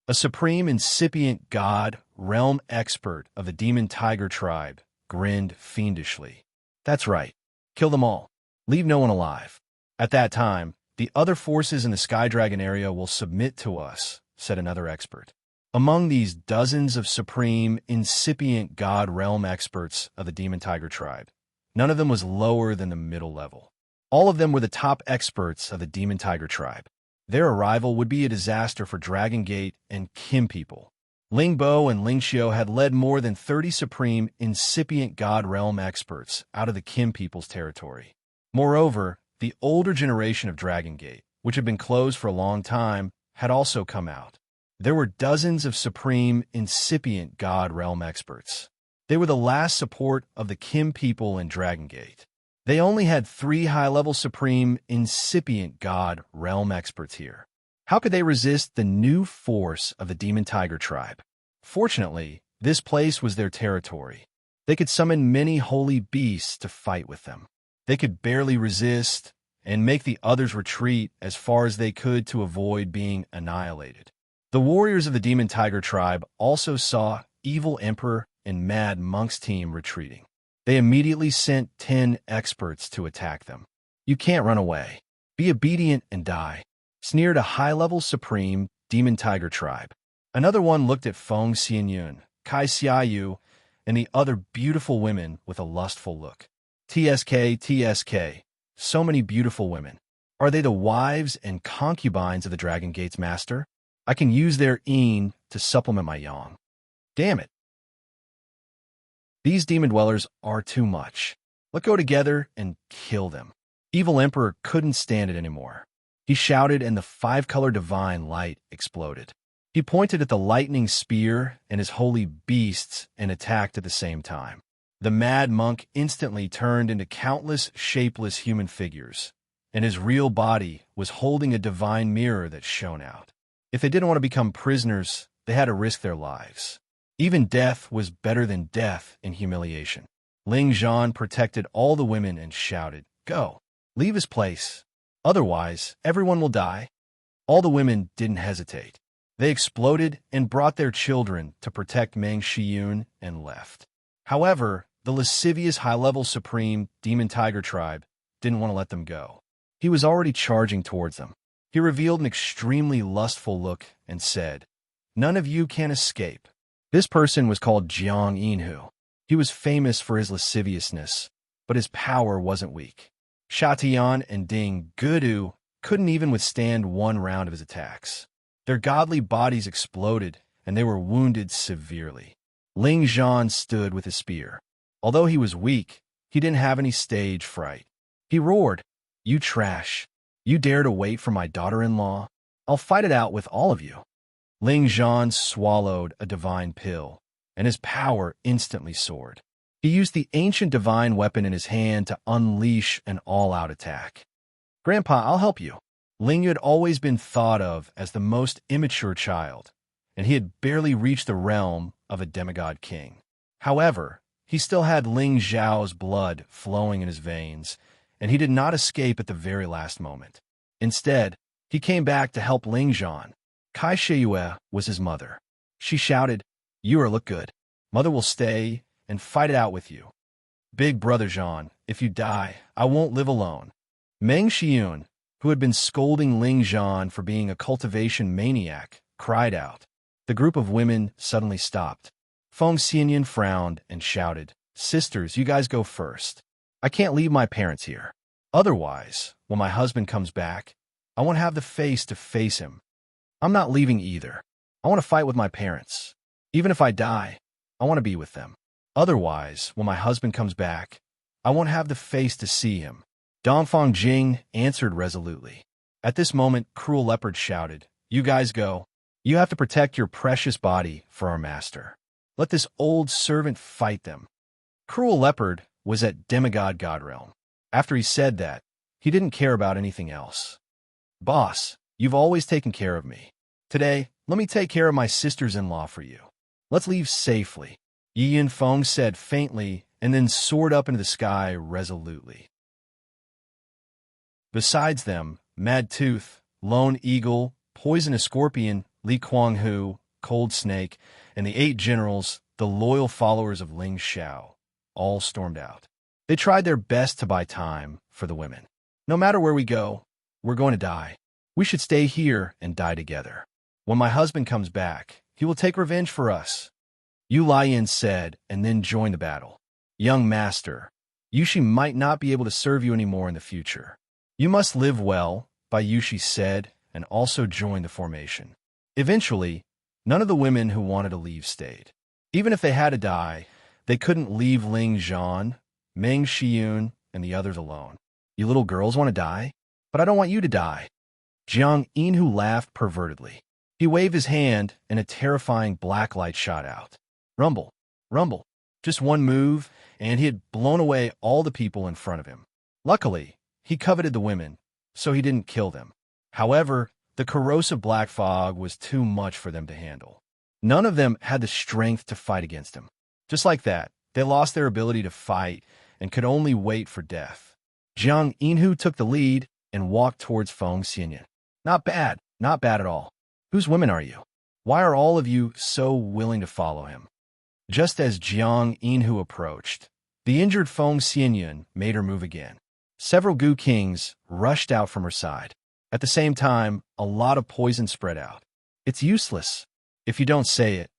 A supreme incipient god realm expert of the Demon Tiger tribe grinned fiendishly. That's right. Kill them all. Leave no one alive. At that time, the other forces in the Sky Dragon area will submit to us, said another expert. Among these dozens of supreme incipient god realm experts of the Demon Tiger tribe, none of them was lower than the middle level. All of them were the top experts of the Demon Tiger tribe. Their arrival would be a disaster for Dragon Gate and Kim people. Ling Bo and Ling Xiao had led more than 30 supreme incipient god realm experts out of the Kim people's territory. Moreover, the older generation of Dragon Gate, which had been closed for a long time, had also come out. There were dozens of supreme incipient god realm experts. They were the last support of the Kim people in Dragon Gate. They only had 3 high-level supreme incipient god realm experts here. How could they resist the new force of the Demon Tiger tribe? Fortunately, this place was their territory. They could summon many holy beasts to fight with them. They could barely resist and make the others retreat as far as they could to avoid being annihilated. The warriors of the Demon Tiger tribe also saw Evil Emperor and Mad Monk's team retreating. They immediately sent 10 experts to attack them. "You can't run away. Be obedient and die," sneered a high-level supreme Demon Tiger tribe. Another one looked at Feng Xianyun, Kai Xiaoyu, and the other beautiful women with a lustful look. TSK, so many beautiful women. Are they the wives and concubines of the Dragon Gate's master? I can use their yin to supplement my yang. Damn it. These demon dwellers are too much. Let's go together and kill them. Evil Emperor couldn't stand it anymore. He shouted and the 5-color divine light exploded. He pointed at the lightning spear and his holy beasts and attacked at the same time. The mad monk instantly turned into countless shapeless human figures, and his real body was holding a divine mirror that shone out. If they didn't want to become prisoners, they had to risk their lives. Even death was better than death in humiliation. Ling Zhan protected all the women and shouted, "Go, leave his place. Otherwise, everyone will die." All the women didn't hesitate. They exploded and brought their children to protect Meng Shiyun and left. However, the lascivious high-level supreme Demon Tiger tribe didn't want to let them go. He was already charging towards them. He revealed an extremely lustful look and said, "None of you can escape." This person was called Jiang Yinhu. He was famous for his lasciviousness, but his power wasn't weak. Shatian and Ding Gudu couldn't even withstand one round of his attacks. Their godly bodies exploded, and they were wounded severely. Ling Zhan stood with his spear. Although he was weak, he didn't have any stage fright. He roared, "You trash! You dare to wait for my daughter-in-law? I'll fight it out with all of you." Ling Zhan swallowed a divine pill, and his power instantly soared. He used the ancient divine weapon in his hand to unleash an all-out attack. "Grandpa, I'll help you." Ling had always been thought of as the most immature child, and he had barely reached the realm of a demigod king. However, he still had Ling Zhao's blood flowing in his veins, and he did not escape at the very last moment. Instead, he came back to help Ling Zhan. Kai Shiyue was his mother. She shouted, "You look good. Mother will stay and fight it out with you. Big brother Zhan, if you die, I won't live alone." Meng Xiun, who had been scolding Ling Zhan for being a cultivation maniac, cried out. The group of women suddenly stopped. Feng Xianyan frowned and shouted, "Sisters, you guys go first. I can't leave my parents here. Otherwise, when my husband comes back, I won't have the face to face him. I'm not leaving either. I want to fight with my parents. Even if I die, I want to be with them. Otherwise, when my husband comes back, I won't have the face to see him." Dongfang Jing answered resolutely. At this moment, Cruel Leopard shouted, "You guys go. You have to protect your precious body for our master. Let this old servant fight them." Cruel Leopard was at Demigod God Realm. After he said that, he didn't care about anything else. "Boss, you've always taken care of me. Today, let me take care of my sisters-in-law for you. Let's leave safely," Yi Yinfeng said faintly and then soared up into the sky resolutely. Besides them, Mad Tooth, Lone Eagle, Poisonous Scorpion, Li Kuanghu, Cold Snake, and the 8 generals, the loyal followers of Ling Xiao, all stormed out. They tried their best to buy time for the women. "No matter where we go, we're going to die. We should stay here and die together. When my husband comes back, he will take revenge for us," Yu Lian said, and then joined the battle. "Young master, Yushi might not be able to serve you anymore in the future. You must live well," Bai Yushi said, and also joined the formation. Eventually, none of the women who wanted to leave stayed. Even if they had to die, they couldn't leave Ling Zhan, Meng Xiun, and the others alone. "You little girls want to die? But I don't want you to die." Jiang Yinhu laughed pervertedly. He waved his hand, and a terrifying black light shot out. Rumble, rumble. Just one move, and he had blown away all the people in front of him. Luckily, he coveted the women, so he didn't kill them. However, the corrosive black fog was too much for them to handle. None of them had the strength to fight against him. Just like that, they lost their ability to fight and could only wait for death. Jiang Yinhu took the lead and walked towards Feng Xianyan. Not bad at all. Whose women are you? Why are all of you so willing to follow him?" Just as Jiang Yinhu approached, the injured Feng Xianyan made her move again. Several Gu kings rushed out from her side. At the same time, a lot of poison spread out. "It's useless. If you don't say it,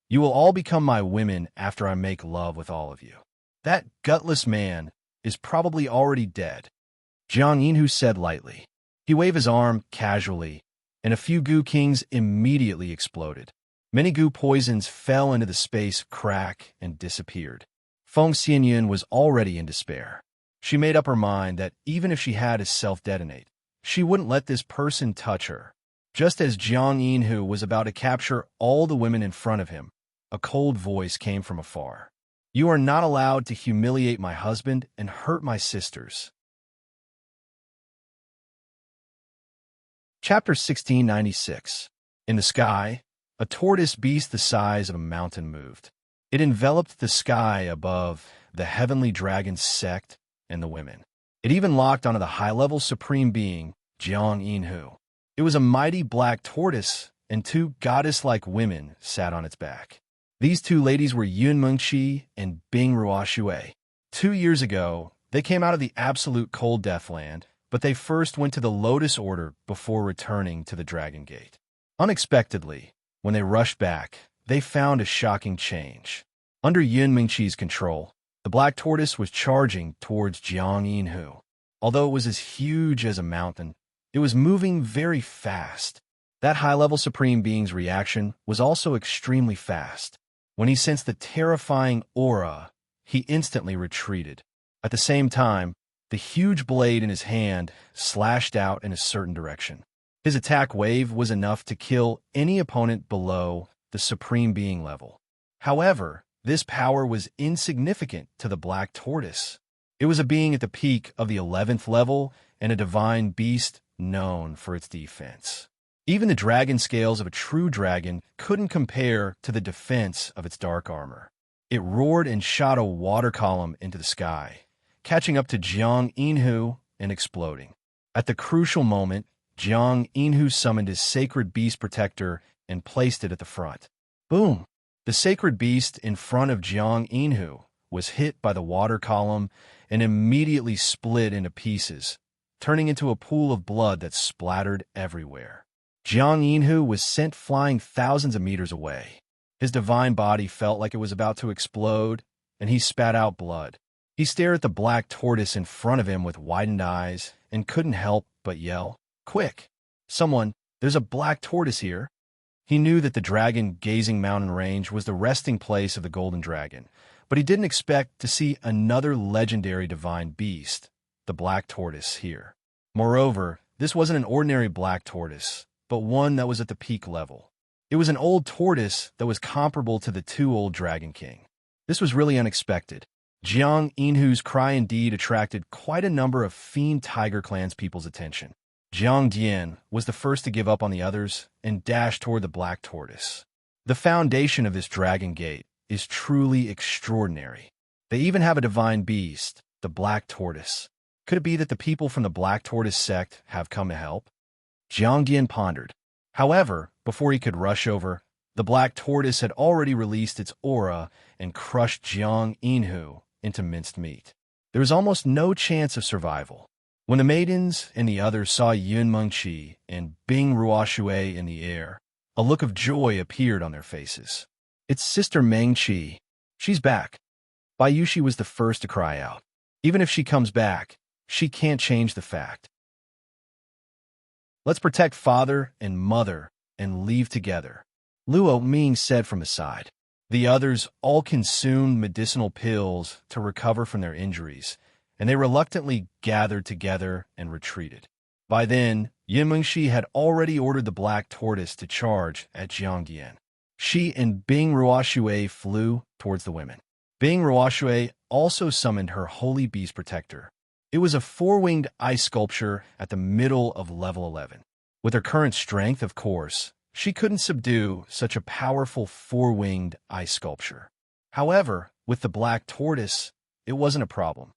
you will all become my women after I make love with all of you. That gutless man is probably already dead," Jiang Yinhu said lightly. He waved his arm casually, and a few Gu kings immediately exploded. Many Gu poisons fell into the space crack and disappeared. Feng Xianyan was already in despair. She made up her mind that even if she had to self-detonate, she wouldn't let this person touch her. Just as Jiang Yinhu was about to capture all the women in front of him, a cold voice came from afar. "You are not allowed to humiliate my husband and hurt my sisters." Chapter 1696. In the sky, a tortoise beast the size of a mountain moved. It enveloped the sky above the heavenly dragon sect and the women. It even locked onto the high-level supreme being, Jiang Yinhu. It was a mighty black tortoise, and 2 goddess-like women sat on its back. These 2 ladies were Yun Mengqi and Bing Ruoxue. 2 years ago, they came out of the absolute cold deathland, but they first went to the Lotus Order before returning to the Dragon Gate. Unexpectedly, when they rushed back, they found a shocking change. Under Yun Mingqi's control, the Black Tortoise was charging towards Jiang Yinhu. Although it was as huge as a mountain, it was moving very fast. That high-level Supreme Being's reaction was also extremely fast. When he sensed the terrifying aura, he instantly retreated. At the same time, the huge blade in his hand slashed out in a certain direction. His attack wave was enough to kill any opponent below the Supreme Being level. However, this power was insignificant to the Black Tortoise. It was a being at the peak of the 11th level and a divine beast known for its defense. Even the dragon scales of a true dragon couldn't compare to the defense of its dark armor. It roared and shot a water column into the sky, catching up to Jiang Yinhu and exploding. At the crucial moment, Jiang Yinhu summoned his sacred beast protector and placed it at the front. Boom! The sacred beast in front of Jiang Yinhu was hit by the water column and immediately split into pieces, turning into a pool of blood that splattered everywhere. Jiang Yinhu was sent flying thousands of meters away. His divine body felt like it was about to explode, and he spat out blood. He stared at the Black Tortoise in front of him with widened eyes and couldn't help but yell, "Quick! Someone, there's a Black Tortoise here!" He knew that the dragon-gazing mountain range was the resting place of the Golden Dragon, but he didn't expect to see another legendary divine beast, the Black Tortoise, here. Moreover, this wasn't an ordinary Black Tortoise, but one that was at the peak level. It was an old tortoise that was comparable to the two old Dragon King. This was really unexpected. Jiang Yinhu's cry indeed attracted quite a number of Fiend Tiger Clan's people's attention. Jiang Dian was the first to give up on the others and dash toward the Black Tortoise. The foundation of this Dragon Gate is truly extraordinary. They even have a divine beast, the Black Tortoise. Could it be that the people from the Black Tortoise sect have come to help? Jiang Dian pondered. However, before he could rush over, the Black Tortoise had already released its aura and crushed Jiang Yinhu into minced meat. There was almost no chance of survival. When the maidens and the others saw Yun Mengqi and Bing Ruoshui in the air, a look of joy appeared on their faces. "It's Sister Mengqi. She's back." Bai Yushi was the first to cry out. "Even if she comes back, she can't change the fact. Let's protect father and mother and leave together," Luo Ming said from his side. The others all consumed medicinal pills to recover from their injuries, and they reluctantly gathered together and retreated. By then, Yin Mengxi had already ordered the Black Tortoise to charge at Jiangdian. She and Bing Ruoshui flew towards the women. Bing Ruoshui also summoned her Holy Beast Protector. It was a four-winged ice sculpture at the middle of level 11. With her current strength, of course, she couldn't subdue such a powerful four-winged ice sculpture. However, with the Black Tortoise, it wasn't a problem.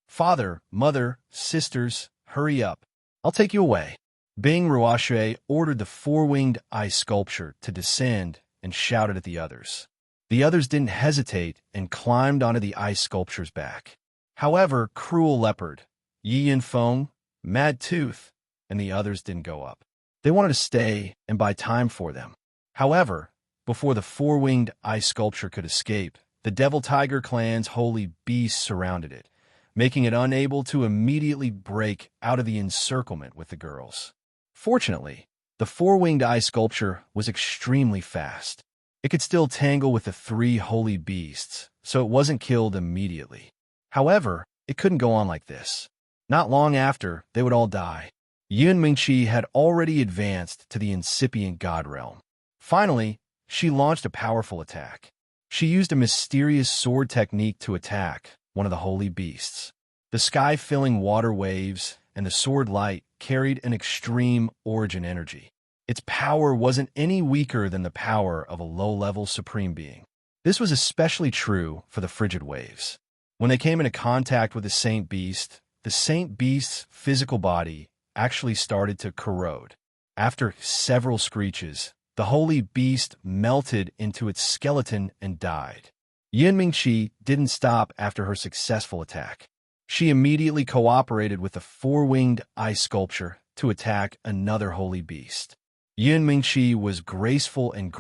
"Father, mother, sisters, hurry up. I'll take you away." Bing Ruoshui ordered the four-winged ice sculpture to descend and shouted at the others. The others didn't hesitate and climbed onto the ice sculpture's back. However, Cruel Leopard, Yi Yinfeng, Mad Tooth, and the others didn't go up. They wanted to stay and buy time for them. However, before the four-winged ice sculpture could escape, the Devil Tiger Clan's holy beast surrounded it, making it unable to immediately break out of the encirclement with the girls. Fortunately, the four-winged ice sculpture was extremely fast. It could still tangle with the three holy beasts, so it wasn't killed immediately. However, it couldn't go on like this. Not long after, they would all die. Yun Mingqi had already advanced to the incipient god realm. Finally, she launched a powerful attack. She used a mysterious sword technique to attack one of the holy beasts. The sky-filling water waves and the sword light carried an extreme origin energy. Its power wasn't any weaker than the power of a low-level supreme being. This was especially true for the frigid waves. When they came into contact with the Saint Beast's physical body actually started to corrode. After several screeches, the holy beast melted into its skeleton and died. Yin Mingqi didn't stop after her successful attack. She immediately cooperated with the four-winged ice sculpture to attack another holy beast. Yun Mingqi was graceful, and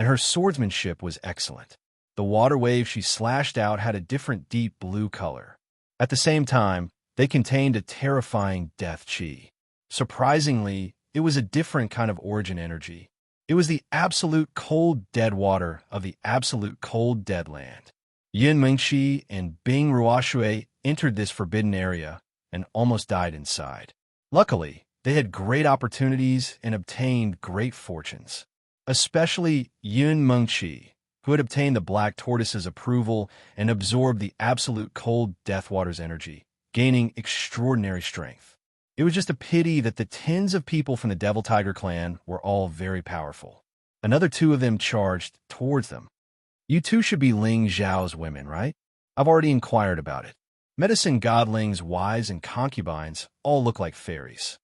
her swordsmanship was excellent. The water wave she slashed out had a different deep blue color. At the same time, they contained a terrifying death chi. Surprisingly, it was a different kind of origin energy. It was the absolute cold dead water of the absolute cold dead land. Yin Mingqi and Bing Ruoshui entered this forbidden area and almost died inside. Luckily, they had great opportunities and obtained great fortunes. Especially Yun Mengqi, who had obtained the Black Tortoise's approval and absorbed the absolute cold death water's energy, gaining extraordinary strength. It was just a pity that the tens of people from the Devil Tiger clan were all very powerful. Another two of them charged towards them. You two should be Ling Zhao's women, right? I've already inquired about it. Medicine godlings, wives, and concubines all look like fairies.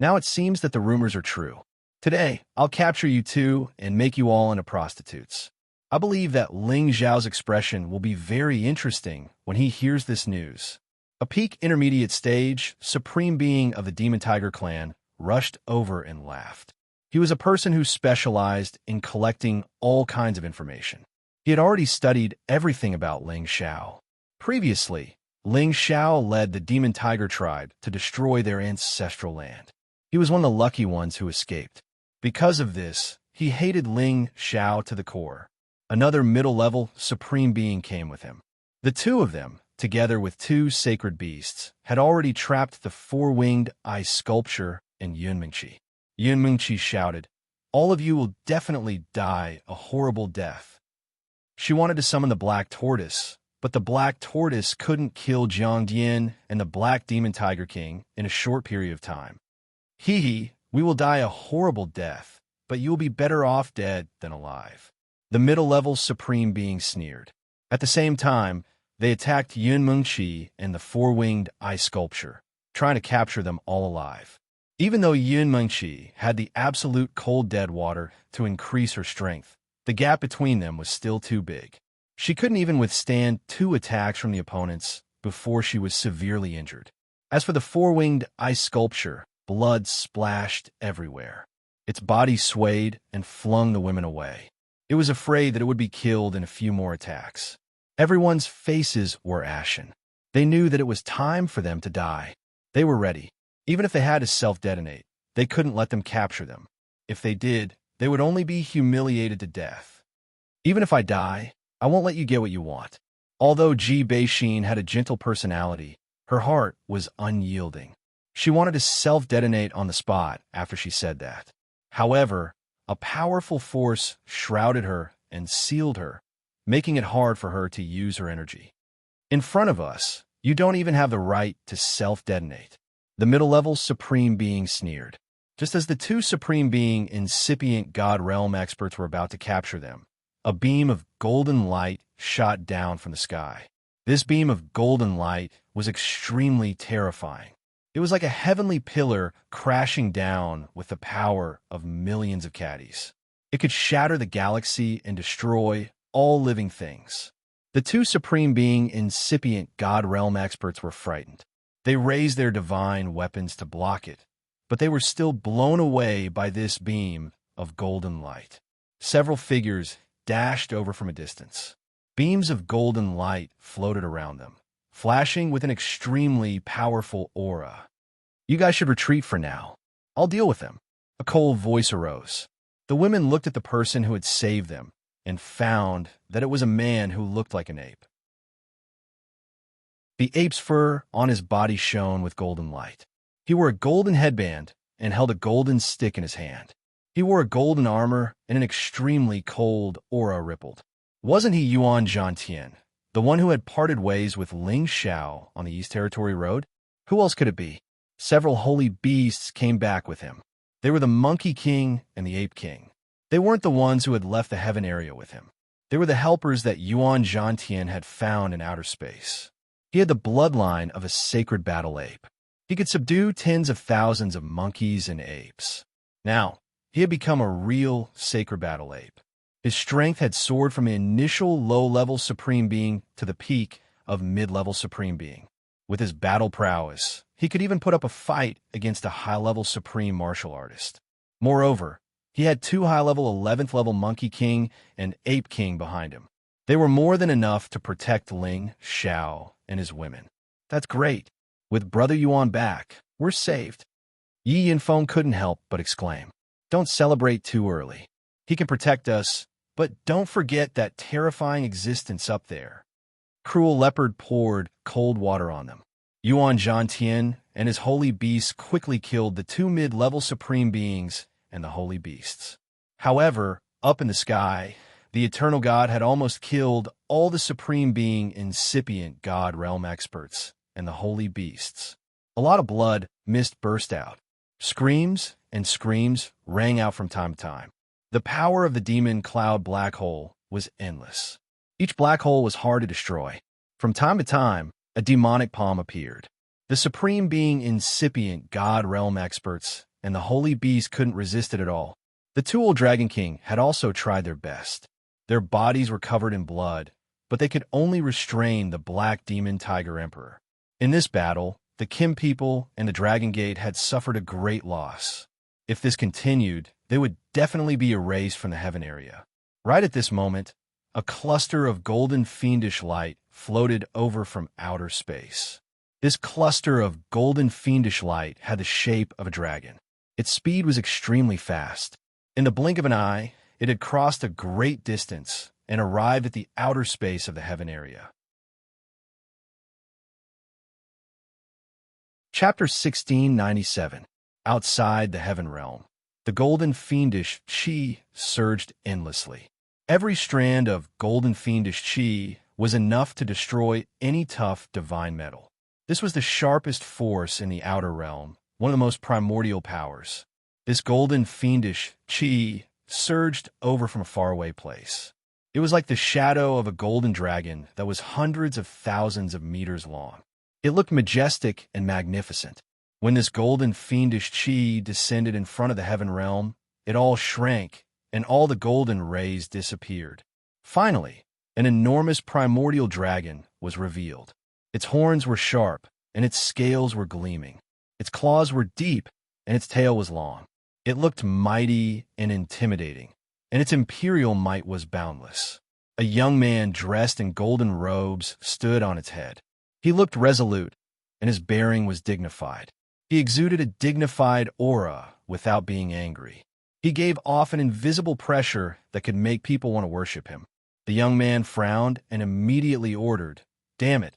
Now it seems that the rumors are true. Today, I'll capture you two and make you all into prostitutes. I believe that Ling Zhao's expression will be very interesting when he hears this news. A peak intermediate stage, supreme being of the Demon Tiger clan, rushed over and laughed. He was a person who specialized in collecting all kinds of information. He had already studied everything about Ling Xiao. Previously, Ling Xiao led the Demon Tiger tribe to destroy their ancestral land. He was one of the lucky ones who escaped. Because of this, he hated Ling Xiao to the core. Another middle-level supreme being came with him. The two of them, together with two sacred beasts, had already trapped the four-winged ice sculpture in Yun Mingqi. Yun Mingqi shouted, "All of you will definitely die a horrible death." She wanted to summon the Black Tortoise, but the Black Tortoise couldn't kill Jiang Dian and the Black Demon Tiger King in a short period of time. "Hee, we will die a horrible death, but you will be better off dead than alive." The middle-level supreme being sneered. At the same time, they attacked Yun Mengqi and the four-winged ice sculpture, trying to capture them all alive. Even though Yun Mengqi had the absolute cold dead water to increase her strength, the gap between them was still too big. She couldn't even withstand two attacks from the opponents before she was severely injured. As for the four-winged ice sculpture, blood splashed everywhere. Its body swayed and flung the women away. It was afraid that it would be killed in a few more attacks. Everyone's faces were ashen. They knew that it was time for them to die. They were ready. Even if they had to self-detonate, they couldn't let them capture them. If they did, they would only be humiliated to death. "Even if I die, I won't let you get what you want." Although Ji Beixin had a gentle personality, her heart was unyielding. She wanted to self-detonate on the spot after she said that. However, a powerful force shrouded her and sealed her, making it hard for her to use her energy. "In front of us, you don't even have the right to self-detonate." The middle-level supreme being sneered. Just as the two supreme being incipient God Realm experts were about to capture them, a beam of golden light shot down from the sky. This beam of golden light was extremely terrifying. It was like a heavenly pillar crashing down with the power of millions of caddies. It could shatter the galaxy and destroy all living things. The two supreme being incipient God Realm experts were frightened. They raised their divine weapons to block it, but they were still blown away by this beam of golden light. Several figures dashed over from a distance. Beams of golden light floated around them, flashing with an extremely powerful aura. "You guys should retreat for now. I'll deal with them." A cold voice arose. The women looked at the person who had saved them and found that it was a man who looked like an ape. The ape's fur on his body shone with golden light. He wore a golden headband and held a golden stick in his hand. He wore a golden armor and an extremely cold aura rippled. Wasn't he Yuan Zhantian, the one who had parted ways with Ling Xiao on the East Territory Road? Who else could it be? Several holy beasts came back with him. They were the Monkey King and the Ape King. They weren't the ones who had left the heaven area with him. They were the helpers that Yuan Zhantian had found in outer space. He had the bloodline of a sacred battle ape. He could subdue tens of thousands of monkeys and apes. Now, he had become a real sacred battle ape. His strength had soared from an initial low-level supreme being to the peak of mid-level Supreme Being. With his battle prowess, he could even put up a fight against a high-level Supreme Martial Artist. Moreover, he had two high-level 11th level Monkey King and Ape King behind him. They were more than enough to protect Ling, Xiao, and his women. That's great. With Brother Yuan back, we're saved. Yi Yinfeng couldn't help but exclaim. Don't celebrate too early. He can protect us, but don't forget that terrifying existence up there. Cruel Leopard poured cold water on them. Yuan Zhantian and his holy beasts quickly killed the two mid-level Supreme Beings and the holy beasts. However, up in the sky, the Eternal God had almost killed all the Supreme Being incipient God realm experts and the holy beasts. A lot of blood, mist burst out. Screams and screams rang out from time to time. The power of the demon cloud black hole was endless. Each black hole was hard to destroy. From time to time, a demonic palm appeared. The Supreme Being incipient God realm experts and the holy beast couldn't resist it at all. The two old Dragon King had also tried their best. Their bodies were covered in blood, but they could only restrain the Black Demon Tiger Emperor. In this battle, the Kim people and the Dragon Gate had suffered a great loss. If this continued, they would definitely be erased from the heaven area. Right at this moment, a cluster of golden fiendish light floated over from outer space. This cluster of golden fiendish light had the shape of a dragon. Its speed was extremely fast. In the blink of an eye, it had crossed a great distance and arrived at the outer space of the heaven area. Chapter 1697. Outside the heaven realm, the golden fiendish chi surged endlessly. Every strand of golden fiendish chi was enough to destroy any tough divine metal. This was the sharpest force in the outer realm, one of the most primordial powers. This golden fiendish chi surged over from a faraway place. It was like the shadow of a golden dragon that was hundreds of thousands of meters long. It looked majestic and magnificent. When this golden fiendish chi descended in front of the heaven realm, it all shrank, and all the golden rays disappeared. Finally, an enormous primordial dragon was revealed. Its horns were sharp, and its scales were gleaming. Its claws were deep, and its tail was long. It looked mighty and intimidating, and its imperial might was boundless. A young man dressed in golden robes stood on its head. He looked resolute, and his bearing was dignified. He exuded a dignified aura without being angry. He gave off an invisible pressure that could make people want to worship him. The young man frowned and immediately ordered, "Damn it,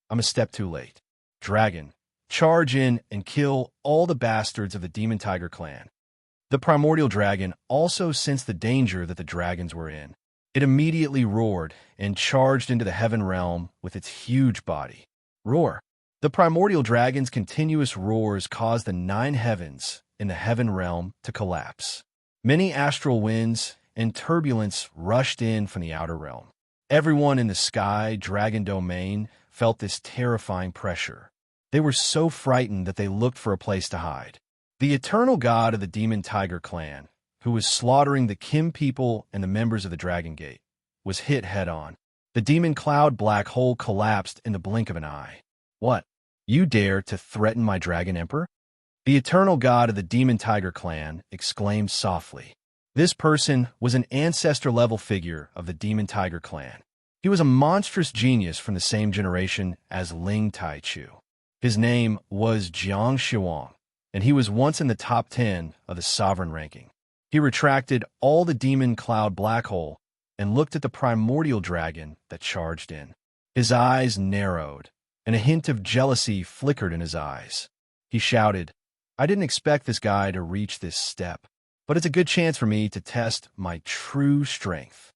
I'm a step too late. Dragon, charge in and kill all the bastards of the Demon Tiger clan." The primordial dragon also sensed the danger that the dragons were in. It immediately roared and charged into the heaven realm with its huge body. Roar. The primordial dragon's continuous roars caused the 9 heavens in the heaven realm to collapse. Many astral winds and turbulence rushed in from the outer realm. Everyone in the sky dragon domain felt this terrifying pressure. They were so frightened that they looked for a place to hide. The eternal god of the Demon Tiger clan, who was slaughtering the Kim people and the members of the Dragon Gate, was hit head-on. The demon cloud black hole collapsed in the blink of an eye. "What? You dare to threaten my Dragon Emperor?" The eternal god of the Demon Tiger clan exclaimed softly. This person was an ancestor-level figure of the Demon Tiger clan. He was a monstrous genius from the same generation as Ling Taichu. His name was Xianxia, and he was once in the top 10 of the sovereign ranking. He retracted all the demon cloud black hole and looked at the primordial dragon that charged in. His eyes narrowed, and a hint of jealousy flickered in his eyes. He shouted, "I didn't expect this guy to reach this step, but it's a good chance for me to test my true strength.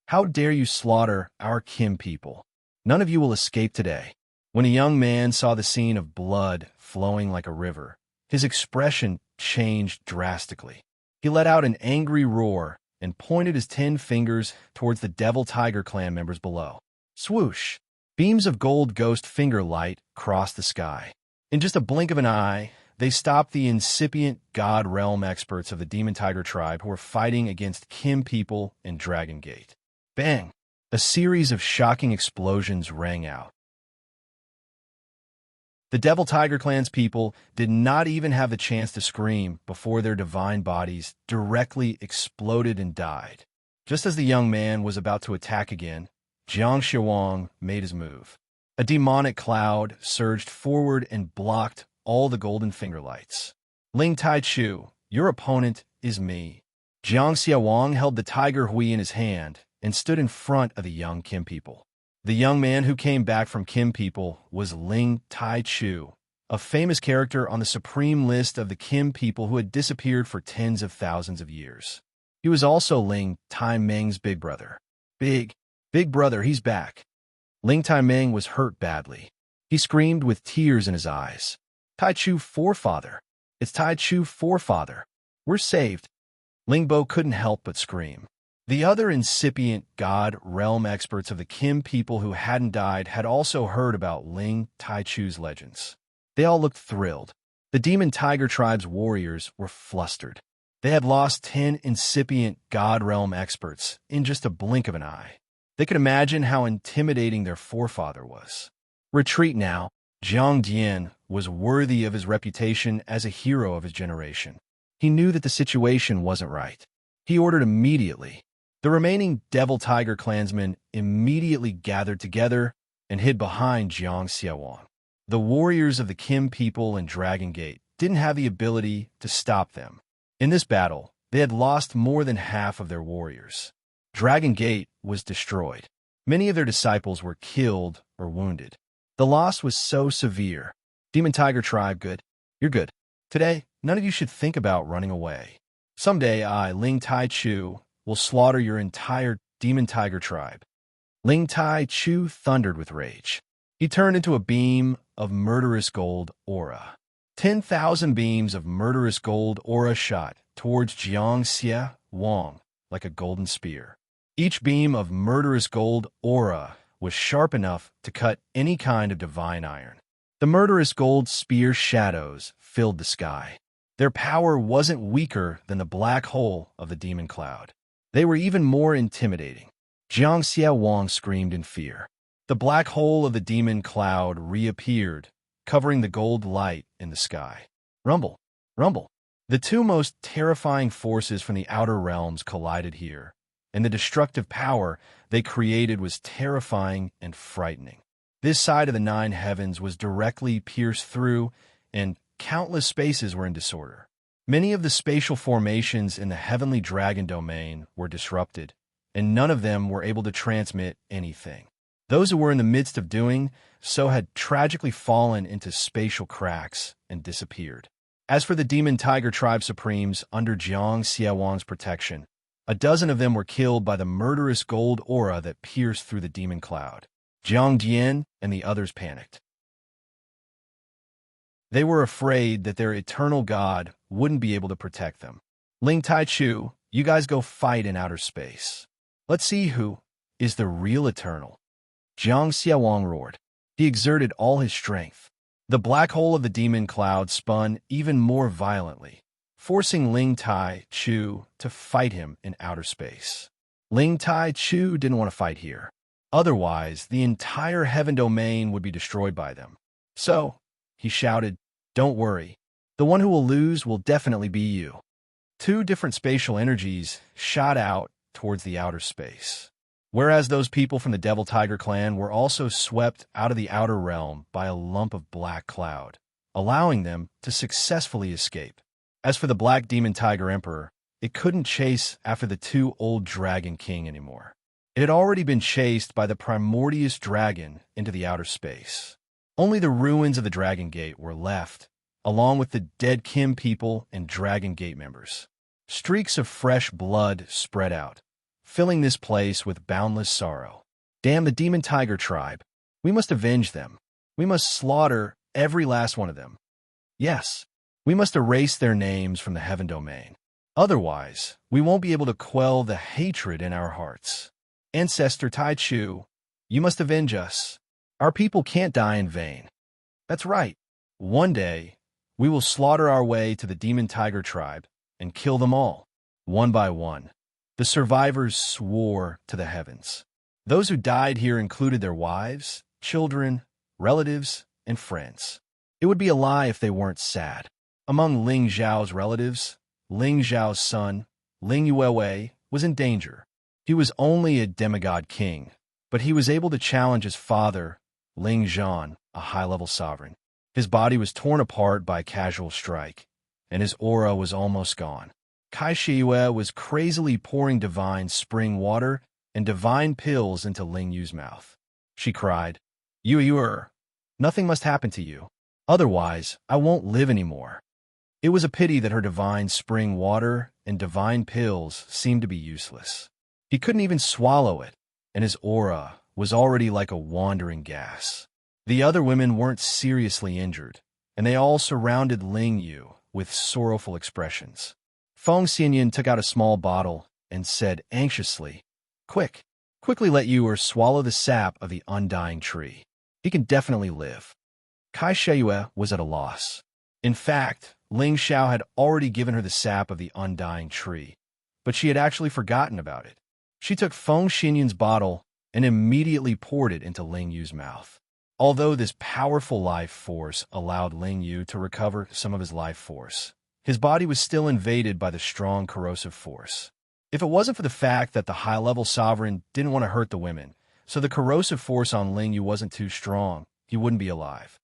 How dare you slaughter our Kim people? None of you will escape today." When a young man saw the scene of blood flowing like a river, his expression changed drastically. He let out an angry roar and pointed his 10 fingers towards the Devil Tiger clan members below. Swoosh! Beams of gold ghost finger light crossed the sky. In just a blink of an eye, they stopped the incipient God realm experts of the Demon Tiger tribe who were fighting against Kim people in Dragon Gate. Bang! A series of shocking explosions rang out. The Devil Tiger Clan's people did not even have the chance to scream before their divine bodies directly exploded and died. Just as the young man was about to attack again, Xianxia made his move. A demonic cloud surged forward and blocked all the golden finger lights. Ling Tai Chu, your opponent is me. Xianxia held the tiger hui in his hand and stood in front of the young Kim people. The young man who came back from Kim people was Ling Tai Chu, a famous character on the supreme list of the Kim people who had disappeared for tens of thousands of years. He was also Ling Tai Meng's big brother. Big brother, he's back. Ling Tai Meng was hurt badly. He screamed with tears in his eyes. Tai Chu forefather. It's Tai Chu forefather. We're saved. Ling Bo couldn't help but scream. The other incipient God realm experts of the Kim people who hadn't died had also heard about Ling Tai Chu's legends. They all looked thrilled. The Demon Tiger Tribe's warriors were flustered. They had lost 10 incipient God realm experts in just a blink of an eye. They could imagine how intimidating their forefather was. Retreat now. Jiang Dian was worthy of his reputation as a hero of his generation. He knew that the situation wasn't right. He ordered immediately. The remaining Devil Tiger clansmen immediately gathered together and hid behind Xianxia. The warriors of the Kim people and Dragon Gate didn't have the ability to stop them. In this battle, they had lost more than half of their warriors. Dragon Gate was destroyed. Many of their disciples were killed or wounded. The loss was so severe. Demon Tiger Tribe, good. You're good. Today, none of you should think about running away. Someday I, Ling Tai Chu, will slaughter your entire Demon Tiger Tribe. Ling Tai Chu thundered with rage. He turned into a beam of murderous gold aura. 10,000 beams of murderous gold aura shot towards Xianxia like a golden spear. Each beam of murderous gold aura was sharp enough to cut any kind of divine iron. The murderous gold spear shadows filled the sky. Their power wasn't weaker than the black hole of the demon cloud. They were even more intimidating. Xianxia screamed in fear. The black hole of the demon cloud reappeared, covering the gold light in the sky. Rumble, rumble. The two most terrifying forces from the outer realms collided here, and the destructive power they created was terrifying and frightening. This side of the 9 heavens was directly pierced through, and countless spaces were in disorder. Many of the spatial formations in the heavenly dragon domain were disrupted, and none of them were able to transmit anything. Those who were in the midst of doing so had tragically fallen into spatial cracks and disappeared. As for the Demon Tiger Tribe Supremes under Xianxia protection, a dozen of them were killed by the murderous gold aura that pierced through the demon cloud. Jiang Dian and the others panicked. They were afraid that their eternal god wouldn't be able to protect them. Ling Tai Chu, you guys go fight in outer space. Let's see who is the real eternal. Xianxia roared. He exerted all his strength. The black hole of the demon cloud spun even more violently, forcing Ling Tai Chu to fight him in outer space. Ling Tai Chu didn't want to fight here. Otherwise, the entire heaven domain would be destroyed by them. So, he shouted, don't worry. The one who will lose will definitely be you. 2 different spatial energies shot out towards the outer space. Whereas those people from the Devil Tiger clan were also swept out of the outer realm by a lump of black cloud, allowing them to successfully escape. As for the Black Demon Tiger Emperor, it couldn't chase after the 2 old Dragon King anymore. It had already been chased by the primordious dragon into the outer space. Only the ruins of the Dragon Gate were left, along with the dead Kim people and Dragon Gate members. Streaks of fresh blood spread out, filling this place with boundless sorrow. Damn the Demon Tiger Tribe. We must avenge them. We must slaughter every last one of them. Yes, we must erase their names from the heaven domain. Otherwise, we won't be able to quell the hatred in our hearts. Ancestor Tai Chu, you must avenge us. Our people can't die in vain. That's right. One day, we will slaughter our way to the Demon Tiger Tribe and kill them all, one by one. The survivors swore to the heavens. Those who died here included their wives, children, relatives, and friends. It would be a lie if they weren't sad. Among Ling Zhao's relatives, Ling Zhao's son, Ling Yuewei, was in danger. He was only a demigod king, but he was able to challenge his father, Ling Zhan, a high-level sovereign. His body was torn apart by a casual strike, and his aura was almost gone. Kai Shiyue was crazily pouring divine spring water and divine pills into Ling Yu's mouth. She cried, "Yue, nothing must happen to you. Otherwise, I won't live anymore." It was a pity that her divine spring water and divine pills seemed to be useless. He couldn't even swallow it, and his aura was already like a wandering gas. The other women weren't seriously injured, and they all surrounded Ling Yu with sorrowful expressions. Feng Xianyan took out a small bottle and said anxiously, Quickly let Yu swallow the sap of the undying tree. He can definitely live." Kai Shiyue was at a loss. In fact, Ling Xiao had already given her the sap of the undying tree, but she had actually forgotten about it. She took Feng Xianyan's bottle and immediately poured it into Ling Yu's mouth. Although this powerful life force allowed Ling Yu to recover some of his life force, his body was still invaded by the strong corrosive force. If it wasn't for the fact that the high-level sovereign didn't want to hurt the women, so the corrosive force on Ling Yu wasn't too strong, he wouldn't be alive.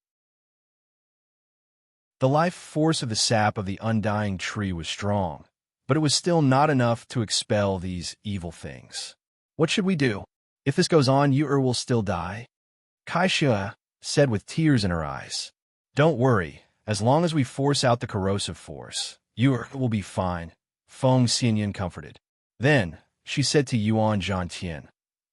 The life force of the sap of the undying tree was strong, but it was still not enough to expel these evil things. "What should we do? If this goes on, Yu will still die," Kai Shiyue said with tears in her eyes. "Don't worry, as long as we force out the corrosive force, Yu will be fine," Feng Xianyan comforted. Then she said to Yuan Zhantian,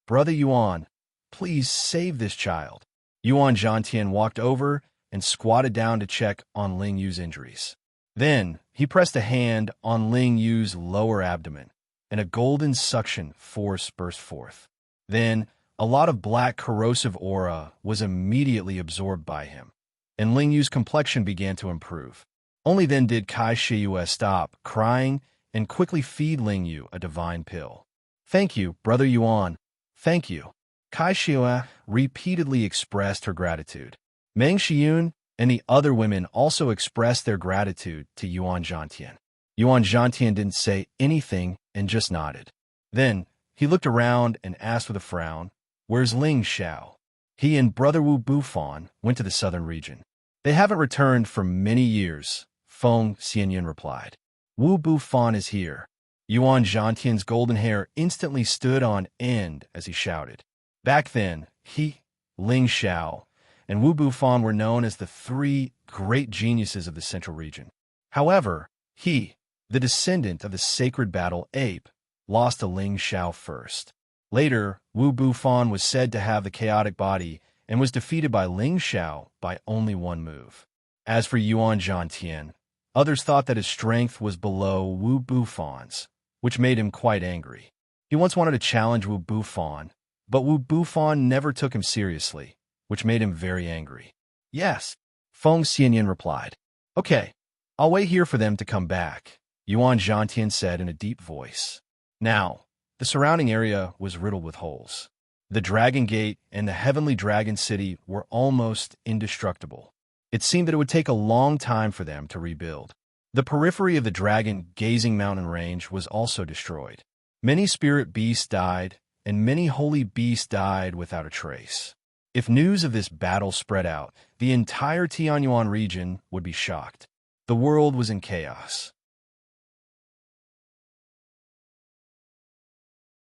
"Brother Yuan, please save this child." Yuan Zhantian walked over and squatted down to check on Ling Yu's injuries. Then he pressed a hand on Ling Yu's lower abdomen, and a golden suction force burst forth. Then a lot of black corrosive aura was immediately absorbed by him, and Ling Yu's complexion began to improve. Only then did Kai Shiyue stop crying and quickly feed Ling Yu a divine pill. "Thank you, Brother Yuan. Thank you." Kai Shiyue repeatedly expressed her gratitude. Meng Xiyun and the other women also expressed their gratitude to Yuan Zhantian. Yuan Zhantian didn't say anything and just nodded. Then he looked around and asked with a frown, "Where's Ling Xiao?" He and Brother Wu Bufan went to the southern region. "They haven't returned for many years," Feng Xianyan replied. "Wu Bufan is here." Yuan Zhantian's golden hair instantly stood on end as he shouted. Back then, he, Ling Xiao, and Wu Bufan were known as the three great geniuses of the central region. However, he, the descendant of the sacred battle ape, lost to Ling Xiao first. Later, Wu Bufan was said to have the chaotic body and was defeated by Ling Xiao by only one move. As for Yuan Zhantian, others thought that his strength was below Wu Bufan's, which made him quite angry. He once wanted to challenge Wu Bufan, but Wu Bufan never took him seriously, which made him very angry. "Yes," Feng Xianyan replied. "Okay, I'll wait here for them to come back," Yuan Zhantian said in a deep voice. Now, the surrounding area was riddled with holes. The Dragon Gate and the Heavenly Dragon City were almost indestructible. It seemed that it would take a long time for them to rebuild. The periphery of the Dragon Gazing Mountain Range was also destroyed. Many spirit beasts died, and many holy beasts died without a trace. If news of this battle spread out, the entire Tianyuan region would be shocked. The world was in chaos.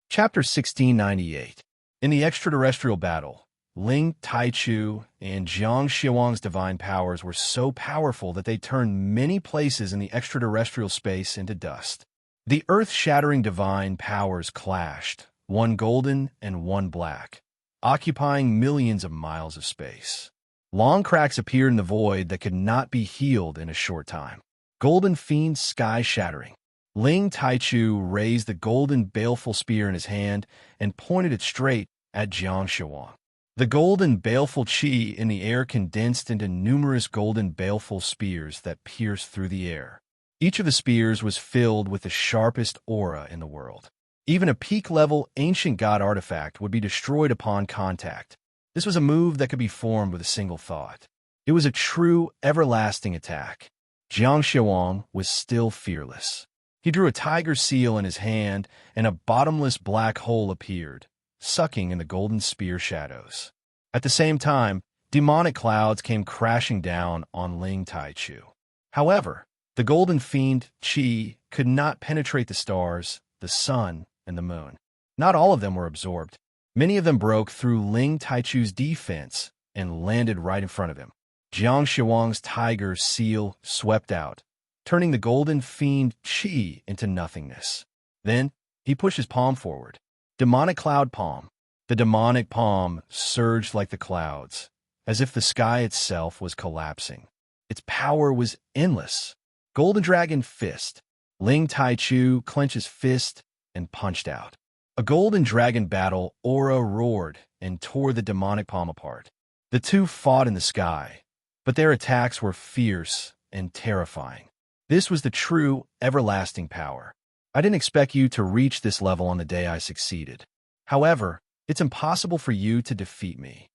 Chapter 1698. In the extraterrestrial battle, Ling Taichu and Jiang Xiawang's divine powers were so powerful that they turned many places in the extraterrestrial space into dust. The earth-shattering divine powers clashed, one golden and one black, occupying millions of miles of space. Long cracks appeared in the void that could not be healed in a short time. Golden fiends sky-shattering. Ling Taichu raised the golden baleful spear in his hand and pointed it straight at Jiang Xiawang. The golden baleful chi in the air condensed into numerous golden baleful spears that pierced through the air. Each of the spears was filled with the sharpest aura in the world. Even a peak-level ancient god artifact would be destroyed upon contact. This was a move that could be formed with a single thought. It was a true, everlasting attack. Xianxia was still fearless. He drew a tiger seal in his hand, and a bottomless black hole appeared, sucking in the golden spear shadows. At the same time, demonic clouds came crashing down on Ling Taichu. However, the golden fiend, Qi, could not penetrate the stars, the sun, and the moon. Not all of them were absorbed. Many of them broke through Ling Taichu's defense and landed right in front of him. Xianxia's tiger seal swept out, turning the golden fiend Qi into nothingness. Then, he pushed his palm forward. Demonic cloud palm. The demonic palm surged like the clouds, as if the sky itself was collapsing. Its power was endless. Golden dragon fist. Ling Taichu clenched his fist and punched out. A golden dragon battle aura roared and tore the demonic palm apart. The two fought in the sky, but their attacks were fierce and terrifying. This was the true, everlasting power. I didn't expect you to reach this level on the day I succeeded. However, it's impossible for you to defeat me.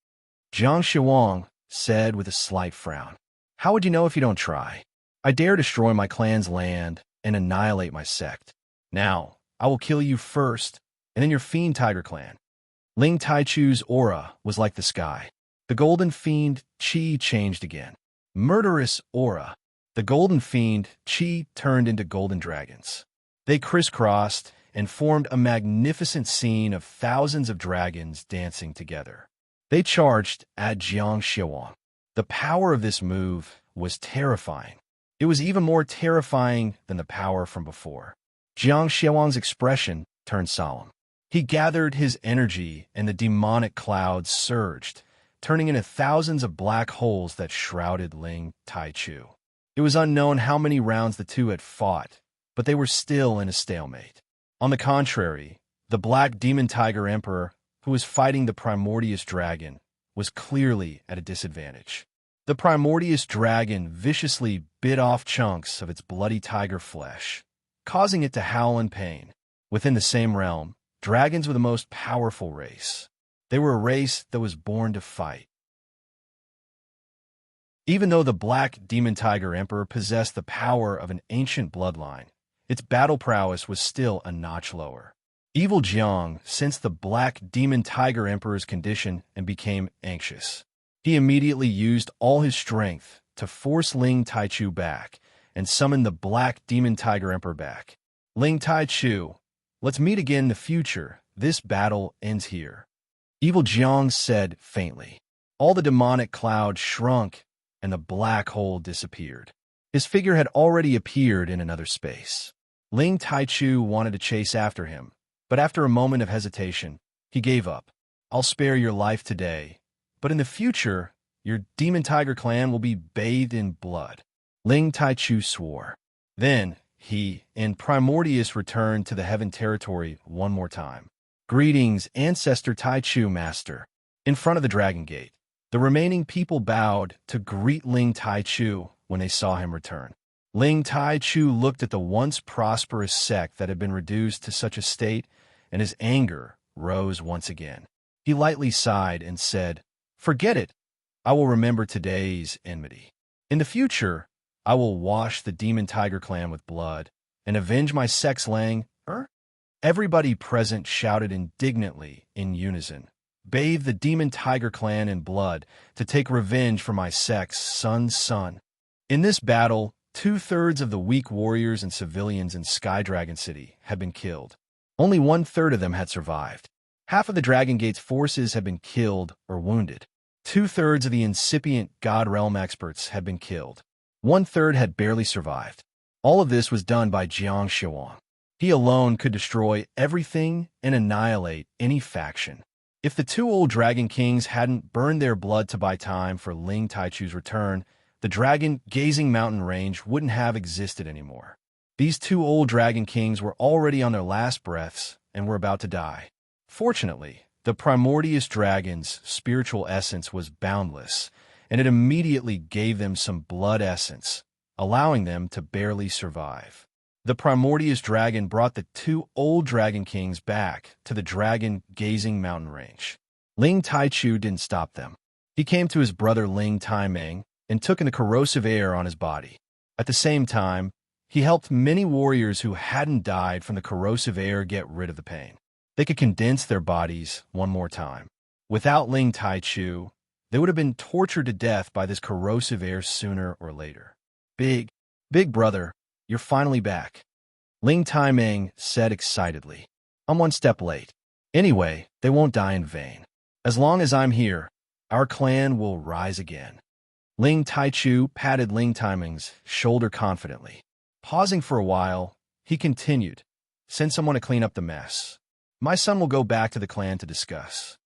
Xianxia said with a slight frown. How would you know if you don't try? I dare destroy my clan's land and annihilate my sect. Now, I will kill you first, and then your fiend tiger clan. Ling Taichu's aura was like the sky. The golden fiend Qi changed again. Murderous aura. The golden fiend Qi turned into golden dragons. They crisscrossed and formed a magnificent scene of thousands of dragons dancing together. They charged at Xianxia. The power of this move was terrifying. It was even more terrifying than the power from before. Xianxia's expression turned solemn. He gathered his energy, and the demonic clouds surged, turning into thousands of black holes that shrouded Ling Taichu. It was unknown how many rounds the two had fought, but they were still in a stalemate. On the contrary, the Black Demon Tiger Emperor, who was fighting the Primordius Dragon, was clearly at a disadvantage. The Primordius Dragon viciously bit off chunks of its bloody tiger flesh, causing it to howl in pain. Within the same realm, dragons were the most powerful race. They were a race that was born to fight. Even though the Black Demon Tiger Emperor possessed the power of an ancient bloodline, its battle prowess was still a notch lower. Evil Jiang sensed the Black Demon Tiger Emperor's condition and became anxious. He immediately used all his strength to force Ling Taichu back and summon the Black Demon Tiger Emperor back. Ling Taichu, let's meet again in the future. This battle ends here. Evil Jiang said faintly. All the demonic clouds shrunk and the black hole disappeared. His figure had already appeared in another space. Ling Taichu wanted to chase after him, but after a moment of hesitation, he gave up. I'll spare your life today, but in the future, your Demon Tiger clan will be bathed in blood. Ling Taichu swore. Then, he and Primordius returned to the Heaven Territory one more time. Greetings, Ancestor Taichu Master. In front of the Dragon Gate, the remaining people bowed to greet Ling Taichu when they saw him return. Ling Taichu looked at the once prosperous sect that had been reduced to such a state, and his anger rose once again. He lightly sighed and said, "Forget it. I will remember today's enmity. In the future, I will wash the Demon Tiger clan with blood and avenge my sect's Lang." Everybody present shouted indignantly in unison, "Bathe the Demon Tiger clan in blood to take revenge for my sect's son's son." In this battle, 2/3 of the weak warriors and civilians in Sky Dragon City had been killed. Only 1/3 of them had survived. Half of the Dragon Gate's forces had been killed or wounded. 2/3 of the incipient God Realm experts had been killed. 1/3 had barely survived. All of this was done by Xianxia. He alone could destroy everything and annihilate any faction. If the two old Dragon Kings hadn't burned their blood to buy time for Ling Taichu's return, the dragon-gazing mountain range wouldn't have existed anymore. These two old Dragon Kings were already on their last breaths and were about to die. Fortunately, the Primordius Dragon's spiritual essence was boundless, and it immediately gave them some blood essence, allowing them to barely survive. The Primordius Dragon brought the two old Dragon Kings back to the dragon-gazing mountain range. Ling Taichu didn't stop them. He came to his brother Ling Taimeng and took in the corrosive air on his body. At the same time, he helped many warriors who hadn't died from the corrosive air get rid of the pain. They could condense their bodies one more time. Without Ling Taichu, they would have been tortured to death by this corrosive air sooner or later. Big brother, you're finally back, Ling Taimeng said excitedly. I'm one step late. Anyway, they won't die in vain. As long as I'm here, our clan will rise again. Ling Taichu patted Ling Taimeng's shoulder confidently. Pausing for a while, he continued, Send someone to clean up the mess. My son will go back to the clan to discuss.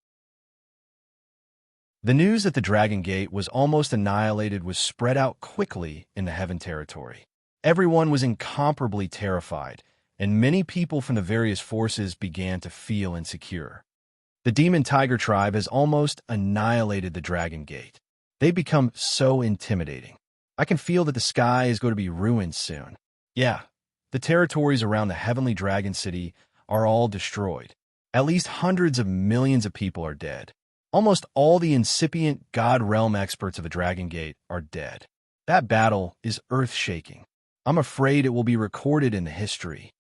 The news that the Dragon Gate was almost annihilated was spread out quickly in the Heaven Territory. Everyone was incomparably terrified, and many people from the various forces began to feel insecure. The Demon Tiger tribe has almost annihilated the Dragon Gate. They become so intimidating. I can feel that the sky is going to be ruined soon. Yeah, the territories around the Heavenly Dragon City are all destroyed. At least hundreds of millions of people are dead. Almost all the incipient God Realm experts of the Dragon Gate are dead. That battle is earth-shaking. I'm afraid it will be recorded in the history.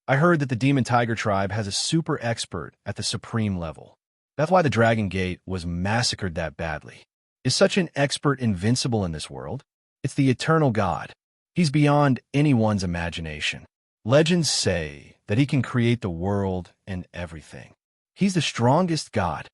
I heard that the Demon Tiger tribe has a super expert at the supreme level. That's why the Dragon Gate was massacred that badly. Is such an expert invincible in this world? It's the eternal God. He's beyond anyone's imagination. Legends say that he can create the world and everything. He's the strongest God.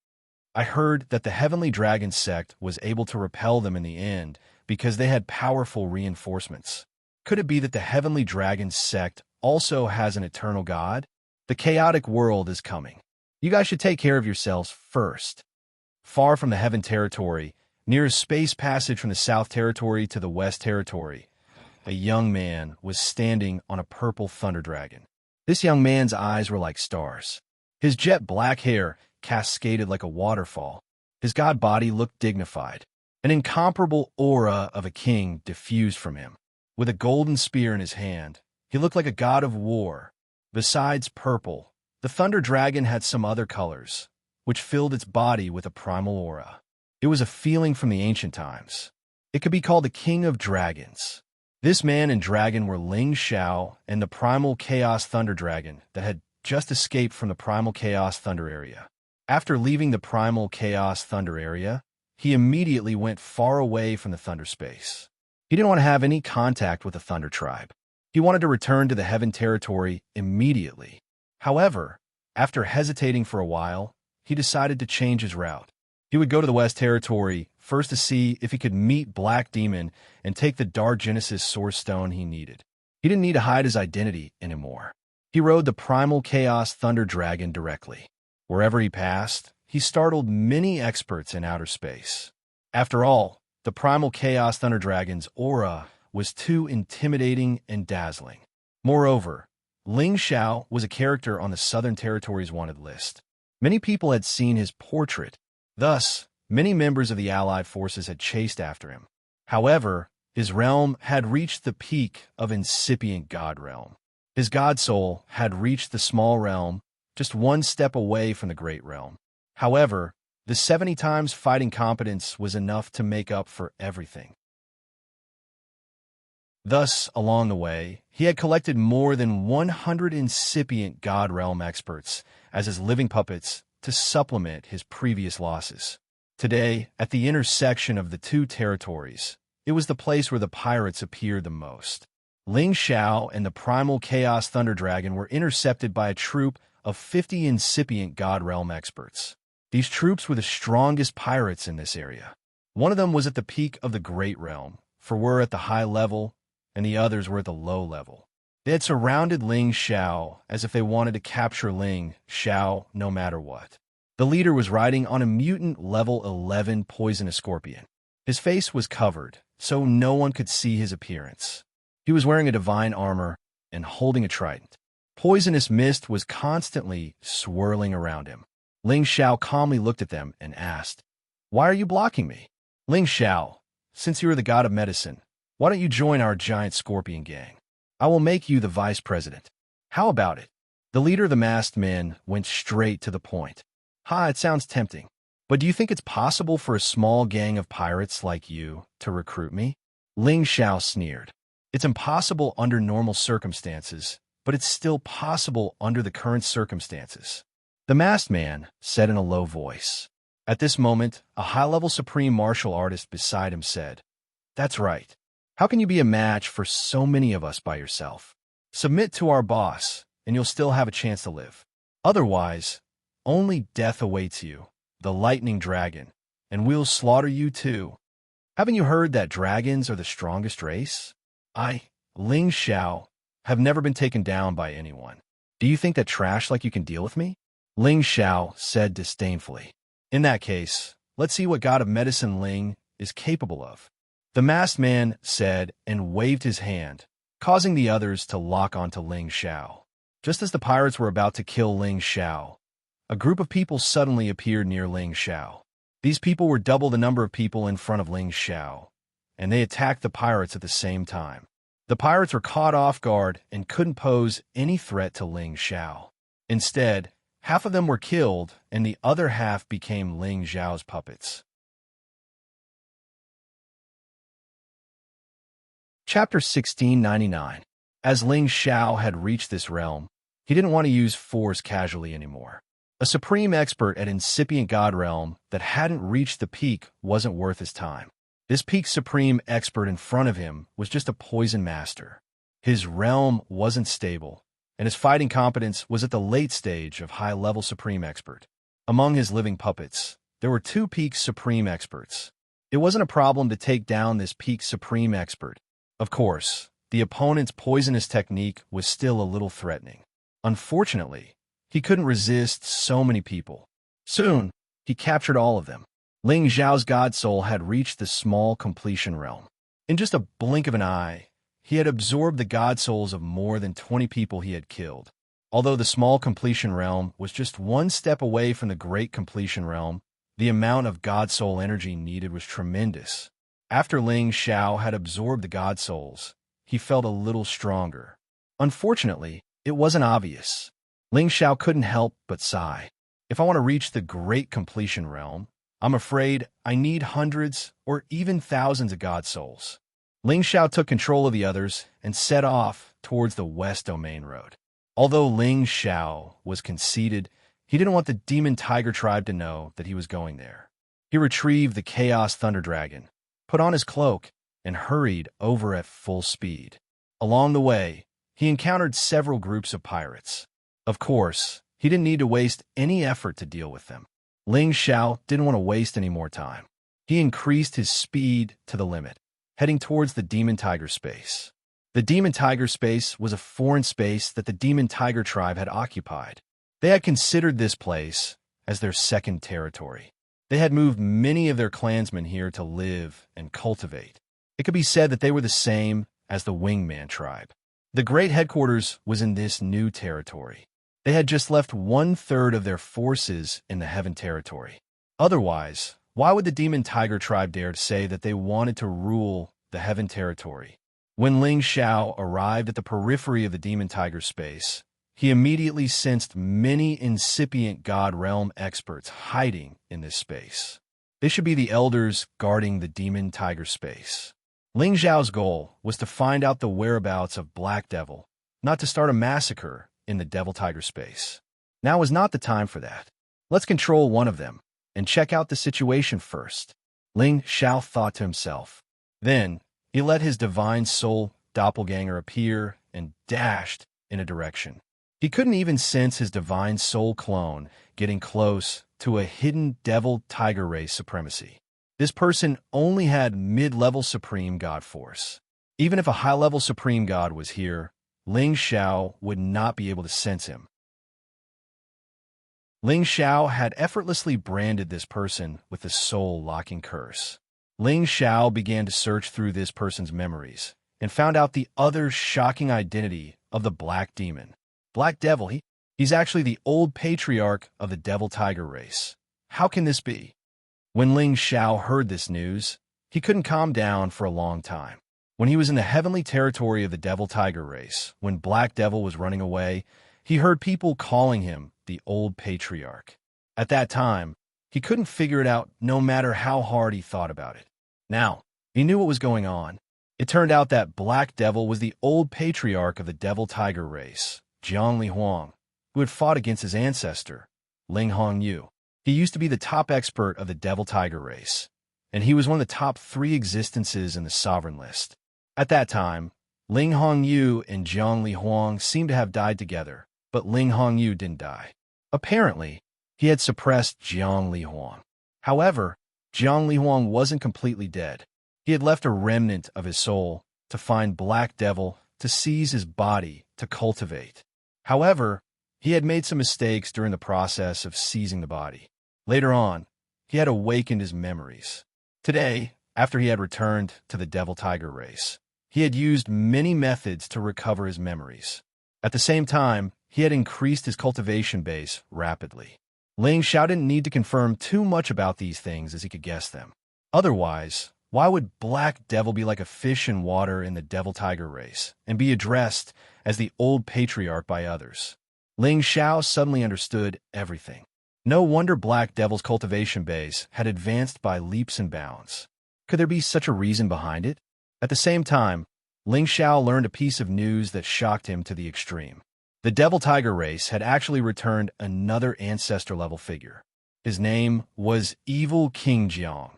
I heard that the Heavenly Dragon sect was able to repel them in the end because they had powerful reinforcements. Could it be that the Heavenly Dragon sect also has an eternal God? The chaotic world is coming. You guys should take care of yourselves first. Far from the Heaven Territory, near a space passage from the South Territory to the West Territory, a young man was standing on a purple thunder dragon. This young man's eyes were like stars. His jet black hair cascaded like a waterfall. His god body looked dignified. An incomparable aura of a king diffused from him. With a golden spear in his hand, he looked like a god of war. Besides purple, the thunder dragon had some other colors, which filled its body with a primal aura. It was a feeling from the ancient times. It could be called the King of Dragons. This man and dragon were Ling Xiao and the primal chaos thunder dragon that had just escaped from the primal chaos thunder area. After leaving the primal chaos thunder area, he immediately went far away from the thunder space. He didn't want to have any contact with the thunder tribe. He wanted to return to the Heaven Territory immediately. However, after hesitating for a while, he decided to change his route. He would go to the West Territory first to see if he could meet Black Demon and take the Dark Genesis Source Stone he needed. He didn't need to hide his identity anymore. He rode the Primal Chaos Thunder Dragon directly. Wherever he passed, he startled many experts in outer space. After all, the Primal Chaos Thunder Dragon's aura was too intimidating and dazzling. Moreover, Ling Xiao was a character on the Southern Territory's wanted list. Many people had seen his portrait. Thus, many members of the Allied forces had chased after him. However, his realm had reached the peak of incipient God realm. His God soul had reached the small realm, just one step away from the great realm. However, the 70 times fighting competence was enough to make up for everything. Thus, along the way, he had collected more than 100 incipient God realm experts as his living puppets to supplement his previous losses. Today, at the intersection of the two territories, it was the place where the pirates appeared the most. Ling Xiao and the Primal Chaos Thunder Dragon were intercepted by a troop of 50 incipient God realm experts. These troops were the strongest pirates in this area. One of them was at the peak of the Great Realm, for we're at the high level, and the others were at the low level. They had surrounded Ling Xiao as if they wanted to capture Ling Xiao no matter what. The leader was riding on a mutant level 11 poisonous scorpion. His face was covered, so no one could see his appearance. He was wearing a divine armor and holding a trident. Poisonous mist was constantly swirling around him. Ling Xiao calmly looked at them and asked, "Why are you blocking me?" "Ling Xiao, since you are the god of medicine, why don't you join our giant scorpion gang? I will make you the vice president. How about it?" The leader of the masked men went straight to the point. "Ha, it sounds tempting. But do you think it's possible for a small gang of pirates like you to recruit me? Ling Xiao sneered. It's impossible under normal circumstances, but it's still possible under the current circumstances. The masked man said in a low voice. At this moment, a high-level supreme martial artist beside him said, "That's right. How can you be a match for so many of us by yourself? Submit to our boss, and you'll still have a chance to live. Otherwise, only death awaits you, the lightning dragon, and we'll slaughter you too. Haven't you heard that dragons are the strongest race? I, Ling Xiao, have never been taken down by anyone. Do you think that trash like you can deal with me?" Ling Xiao said disdainfully. "In that case, let's see what God of Medicine Ling is capable of." The masked man said and waved his hand, causing the others to lock onto Ling Xiao. Just as the pirates were about to kill Ling Xiao, a group of people suddenly appeared near Ling Xiao. These people were double the number of people in front of Ling Xiao, and they attacked the pirates at the same time. The pirates were caught off guard and couldn't pose any threat to Ling Xiao. Instead, half of them were killed, and the other half became Ling Xiao's puppets. Chapter 1699. As Ling Xiao had reached this realm, he didn't want to use force casually anymore. A supreme expert at incipient god realm that hadn't reached the peak wasn't worth his time. This peak supreme expert in front of him was just a poison master. His realm wasn't stable, and his fighting competence was at the late stage of high-level supreme expert. Among his living puppets, there were 2 peak supreme experts. It wasn't a problem to take down this peak supreme expert. Of course, the opponent's poisonous technique was still a little threatening. Unfortunately, he couldn't resist so many people. Soon, he captured all of them. Ling Xiao's god soul had reached the small completion realm. In just a blink of an eye, he had absorbed the god souls of more than 20 people he had killed. Although the small completion realm was just one step away from the great completion realm, the amount of god soul energy needed was tremendous. After Ling Xiao had absorbed the god souls, he felt a little stronger. Unfortunately, it wasn't obvious. Ling Xiao couldn't help but sigh. If I want to reach the great completion realm, I'm afraid I need hundreds or even thousands of god souls. Ling Xiao took control of the others and set off towards the West Domain Road. Although Ling Xiao was conceited, he didn't want the Demon Tiger tribe to know that he was going there. He retrieved the Chaos Thunder Dragon, put on his cloak, and hurried over at full speed. Along the way, he encountered several groups of pirates. Of course, he didn't need to waste any effort to deal with them. Ling Xiao didn't want to waste any more time. He increased his speed to the limit, heading towards the Demon Tiger space. The Demon Tiger space was a foreign space that the Demon Tiger tribe had occupied. They had considered this place as their second territory. They had moved many of their clansmen here to live and cultivate. It could be said that they were the same as the Wingman tribe. The great headquarters was in this new territory. They had just left 1/3 of their forces in the Heaven territory. Otherwise, why would the Demon Tiger tribe dare to say that they wanted to rule the Heaven territory? When Ling Xiao arrived at the periphery of the Demon Tiger space, he immediately sensed many incipient God realm experts hiding in this space. They should be the elders guarding the Demon Tiger space. Ling Xiao's goal was to find out the whereabouts of Black Devil, not to start a massacre in the Devil Tiger space. Now is not the time for that. Let's control one of them and check out the situation first, Ling Xiao thought to himself. Then, he let his divine soul doppelganger appear and dashed in a direction. He couldn't even sense his divine soul clone getting close to a hidden Devil Tiger race supremacy. This person only had mid-level supreme god force. Even if a high-level supreme god was here, Ling Xiao would not be able to sense him. Ling Xiao had effortlessly branded this person with the soul-locking curse. Ling Xiao began to search through this person's memories and found out the other shocking identity of the Black Demon. Black Devil, he's actually the old patriarch of the Devil Tiger race. How can this be? When Ling Xiao heard this news, he couldn't calm down for a long time. When he was in the heavenly territory of the Devil Tiger race, when Black Devil was running away, he heard people calling him the Old Patriarch. At that time, He couldn't figure it out no matter how hard he thought about it. Now, he knew what was going on. It turned out that Black Devil was the old patriarch of the Devil Tiger race, Jiang Li Huang, who had fought against his ancestor, Ling Hongyu. He used to be the top expert of the Devil Tiger race, and he was one of the top 3 existences in the sovereign list. At that time, Ling Hongyu and Jiang Li Huang seemed to have died together, but Ling Hongyu didn't die. Apparently, he had suppressed Jiang Li Huang. However, Jiang Li Huang wasn't completely dead. He had left a remnant of his soul to find Black Devil, to seize his body, to cultivate. However, he had made some mistakes during the process of seizing the body. Later on, he had awakened his memories. Today, after he had returned to the Devil Tiger race, he had used many methods to recover his memories. At the same time, he had increased his cultivation base rapidly. Ling Xiao didn't need to confirm too much about these things as he could guess them. Otherwise, why would Black Devil be like a fish in water in the Devil Tiger race and be addressed as the old patriarch by others? Ling Xiao suddenly understood everything. No wonder Black Devil's cultivation base had advanced by leaps and bounds. Could there be such a reason behind it? At the same time, Ling Xiao learned a piece of news that shocked him to the extreme. The Devil Tiger race had actually returned another ancestor-level figure. His name was Evil King Jiang,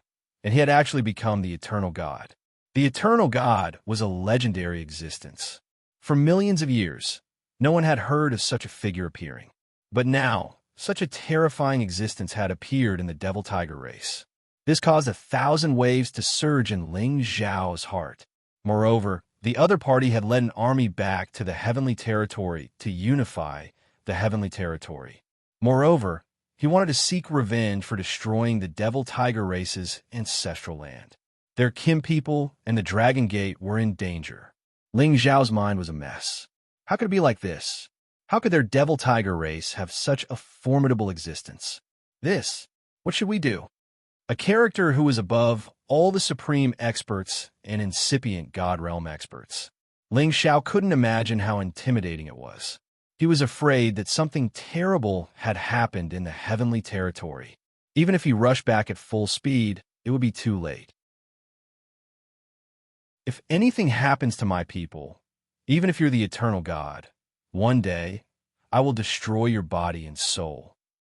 and he had actually become the Eternal God. The Eternal God was a legendary existence. For millions of years, no one had heard of such a figure appearing. But now, such a terrifying existence had appeared in the Devil Tiger race. This caused 1,000 waves to surge in Ling Xiao's heart. Moreover, the other party had led an army back to the Heavenly Territory to unify the Heavenly Territory. Moreover, he wanted to seek revenge for destroying the Devil Tiger race's ancestral land. Their kin people and the Dragon Gate were in danger. Ling Xiao's mind was a mess. How could it be like this? How could their Devil Tiger race have such a formidable existence? What should we do? A character who was above all the supreme experts and incipient God Realm experts. Ling Xiao couldn't imagine how intimidating it was. He was afraid that something terrible had happened in the Heavenly Territory. Even if he rushed back at full speed, it would be too late. If anything happens to my people, even if you're the Eternal God, one day, I will destroy your body and soul.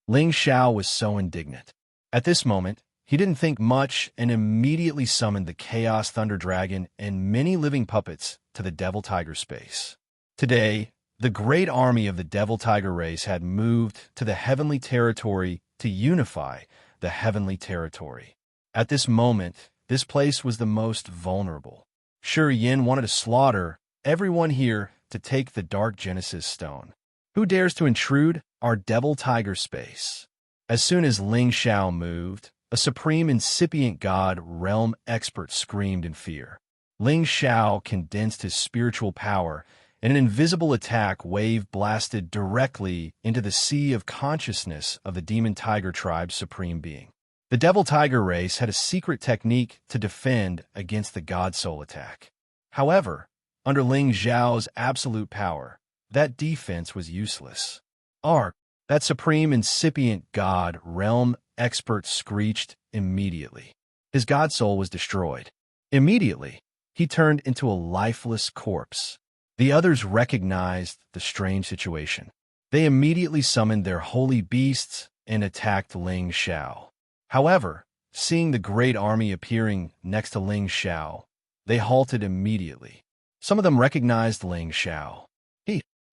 Ling Xiao was so indignant. At this moment, he didn't think much and immediately summoned the Chaos Thunder Dragon and many living puppets to the Devil Tiger space. Today, the great army of the Devil Tiger race had moved to the Heavenly Territory to unify the Heavenly Territory. At this moment, this place was the most vulnerable. Shi Yin wanted to slaughter everyone here to take the Dark Genesis Stone. Who dares to intrude our Devil Tiger space? As soon as Ling Xiao moved, a supreme incipient God realm expert screamed in fear. Ling Xiao condensed his spiritual power, and an invisible attack wave blasted directly into the sea of consciousness of the Demon Tiger tribe's supreme being. The Devil Tiger race had a secret technique to defend against the God Soul attack. However, under Ling Xiao's absolute power, that defense was useless. That supreme incipient God realm expert screeched immediately. His God Soul was destroyed. Immediately, he turned into a lifeless corpse. The others recognized the strange situation. They immediately summoned their holy beasts and attacked Ling Xiao. However, seeing the great army appearing next to Ling Xiao, they halted immediately. Some of them recognized Ling Xiao.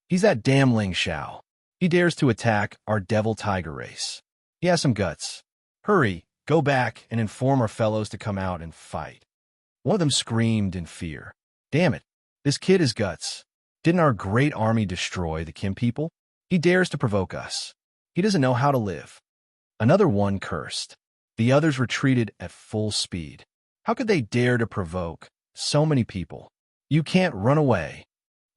He's that damn Ling Xiao. He dares to attack our Devil Tiger race. He has some guts. Hurry, go back and inform our fellows to come out and fight. One of them screamed in fear. Damn it, this kid has guts. Didn't our great army destroy the Kim people? He dares to provoke us. He doesn't know how to live. Another one cursed. The others retreated at full speed. How could they dare to provoke so many people? You can't run away.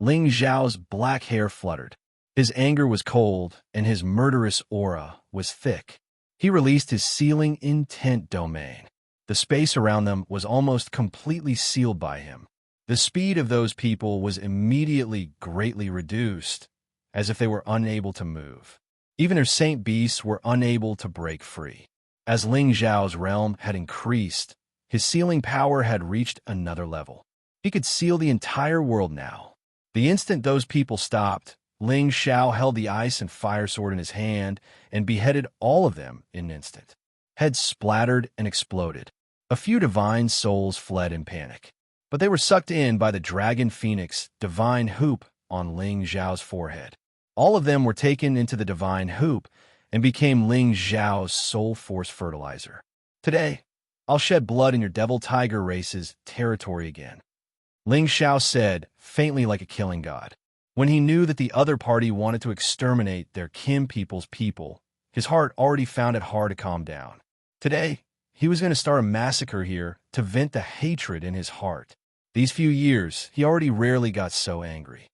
Ling Xiao's black hair fluttered. His anger was cold, and his murderous aura was thick. He released his sealing intent domain. The space around them was almost completely sealed by him. The speed of those people was immediately greatly reduced, as if they were unable to move. Even their saint beasts were unable to break free. As Ling Xiao's realm had increased, his sealing power had reached another level. He could seal the entire world now. The instant those people stopped, Ling Xiao held the ice and fire sword in his hand and beheaded all of them in an instant. Heads splattered and exploded. A few divine souls fled in panic, but they were sucked in by the dragon phoenix divine hoop on Ling Xiao's forehead. All of them were taken into the divine hoop and became Ling Xiao's soul force fertilizer. Today, I'll shed blood in your devil tiger race's territory again, Ling Xiao said, faintly like a killing god. When he knew that the other party wanted to exterminate their kin people's people, his heart already found it hard to calm down. Today, he was going to start a massacre here to vent the hatred in his heart. These few years, he already rarely got so angry.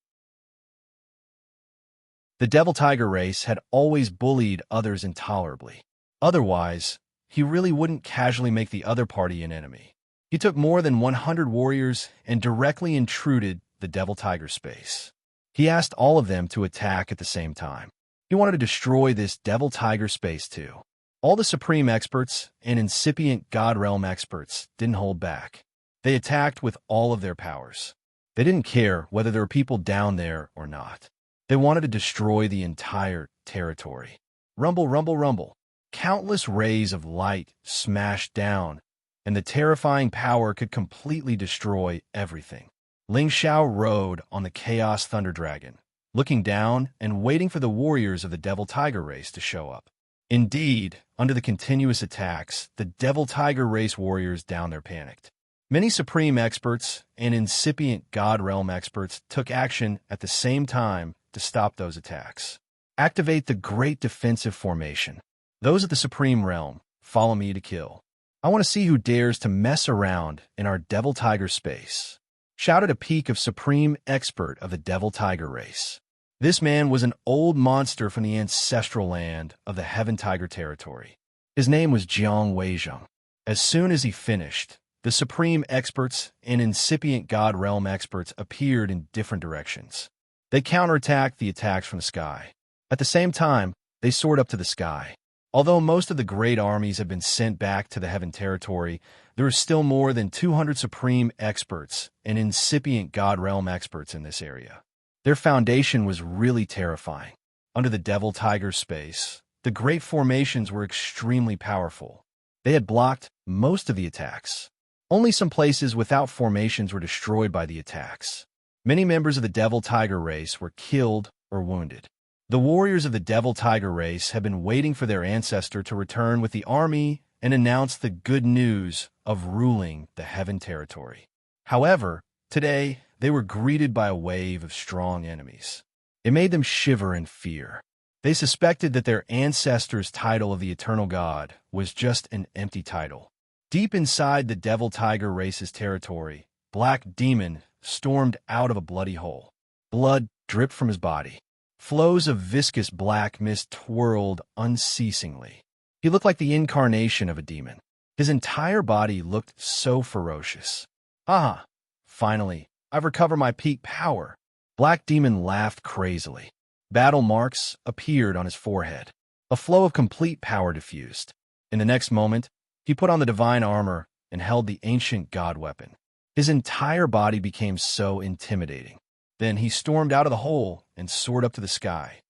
The devil tiger race had always bullied others intolerably. Otherwise, he really wouldn't casually make the other party an enemy. He took more than 100 warriors and directly intruded the devil tiger space. He asked all of them to attack at the same time. He wanted to destroy this devil tiger space too. All the supreme experts and incipient god realm experts didn't hold back. They attacked with all of their powers. They didn't care whether there were people down there or not. They wanted to destroy the entire territory. Rumble, rumble, rumble. Countless rays of light smashed down, and the terrifying power could completely destroy everything. Ling Xiao rode on the Chaos Thunder Dragon, looking down and waiting for the warriors of the Devil Tiger race to show up. Indeed, under the continuous attacks, the Devil Tiger race warriors down there panicked. Many supreme experts and incipient God Realm experts took action at the same time to stop those attacks. Activate the Great Defensive Formation. Those of the Supreme Realm, follow me to kill. I want to see who dares to mess around in our Devil Tiger space, shouted a peak of Supreme Expert of the Devil Tiger race. This man was an old monster from the ancestral land of the Heaven Tiger territory. His name was Jiang Weizheng. As soon as he finished, the Supreme Experts and incipient God Realm experts appeared in different directions. They counterattacked the attacks from the sky. At the same time, they soared up to the sky. Although most of the great armies had been sent back to the Heaven territory, there were still more than 200 Supreme Experts and incipient God Realm experts in this area. Their foundation was really terrifying. Under the Devil Tiger space, the Great Formations were extremely powerful. They had blocked most of the attacks. Only some places without formations were destroyed by the attacks. Many members of the Devil Tiger race were killed or wounded. The warriors of the Devil Tiger race had been waiting for their ancestor to return with the army and announce the good news of ruling the Heaven territory. However, today, they were greeted by a wave of strong enemies. It made them shiver in fear. They suspected that their ancestor's title of the Eternal God was just an empty title. Deep inside the Devil Tiger race's territory, Black Demon stormed out of a bloody hole. Blood dripped from his body. Flows of viscous black mist twirled unceasingly. He looked like the incarnation of a demon. His entire body looked so ferocious. Ah, finally, I've recovered my peak power. Black Demon laughed crazily. Battle marks appeared on his forehead. A flow of complete power diffused. In the next moment, he put on the divine armor and held the ancient god weapon. His entire body became so intimidating. Then he stormed out of the hole and soared up to the sky.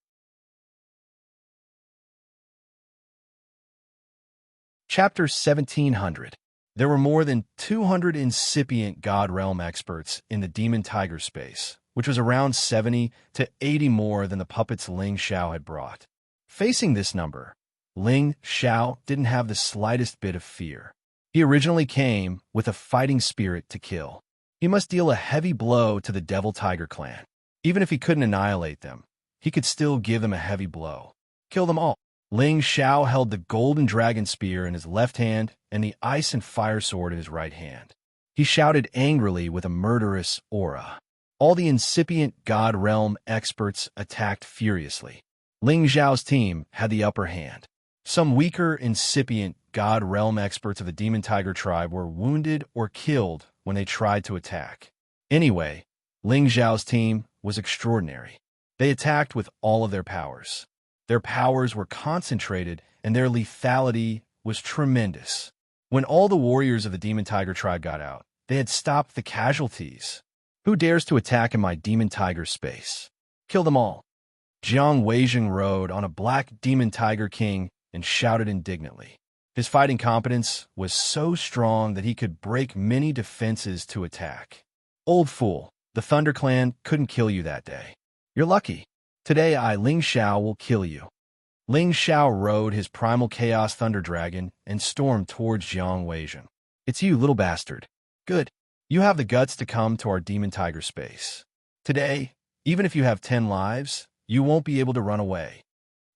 Chapter 1700. There were more than 200 incipient God Realm experts in the Demon Tiger space, which was around 70 to 80 more than the puppets Ling Xiao had brought. Facing this number, Ling Xiao didn't have the slightest bit of fear. He originally came with a fighting spirit to kill. He must deal a heavy blow to the Devil Tiger clan. Even if he couldn't annihilate them, he could still give them a heavy blow. Kill them all. Ling Xiao held the golden dragon spear in his left hand and the ice and fire sword in his right hand. He shouted angrily with a murderous aura. All the incipient God Realm experts attacked furiously. Ling Xiao's team had the upper hand. Some weaker incipient God Realm experts of the Demon Tiger tribe were wounded or killed when they tried to attack. Anyway, Ling Xiao's team was extraordinary. They attacked with all of their powers. Their powers were concentrated, and their lethality was tremendous. When all the warriors of the Demon Tiger tribe got out, they had stopped the casualties. Who dares to attack in my Demon Tiger space? Kill them all. Jiang Weijing rode on a black Demon Tiger King and shouted indignantly. His fighting competence was so strong that he could break many defenses to attack. Old fool, the Thunder Clan couldn't kill you that day. You're lucky. Today Ling Xiao will kill you. Ling Xiao rode his primal Chaos Thunder Dragon and stormed towards Jiang Weijing. It's you, little bastard. Good. You have the guts to come to our Demon Tiger space. Today, even if you have 10 lives, you won't be able to run away.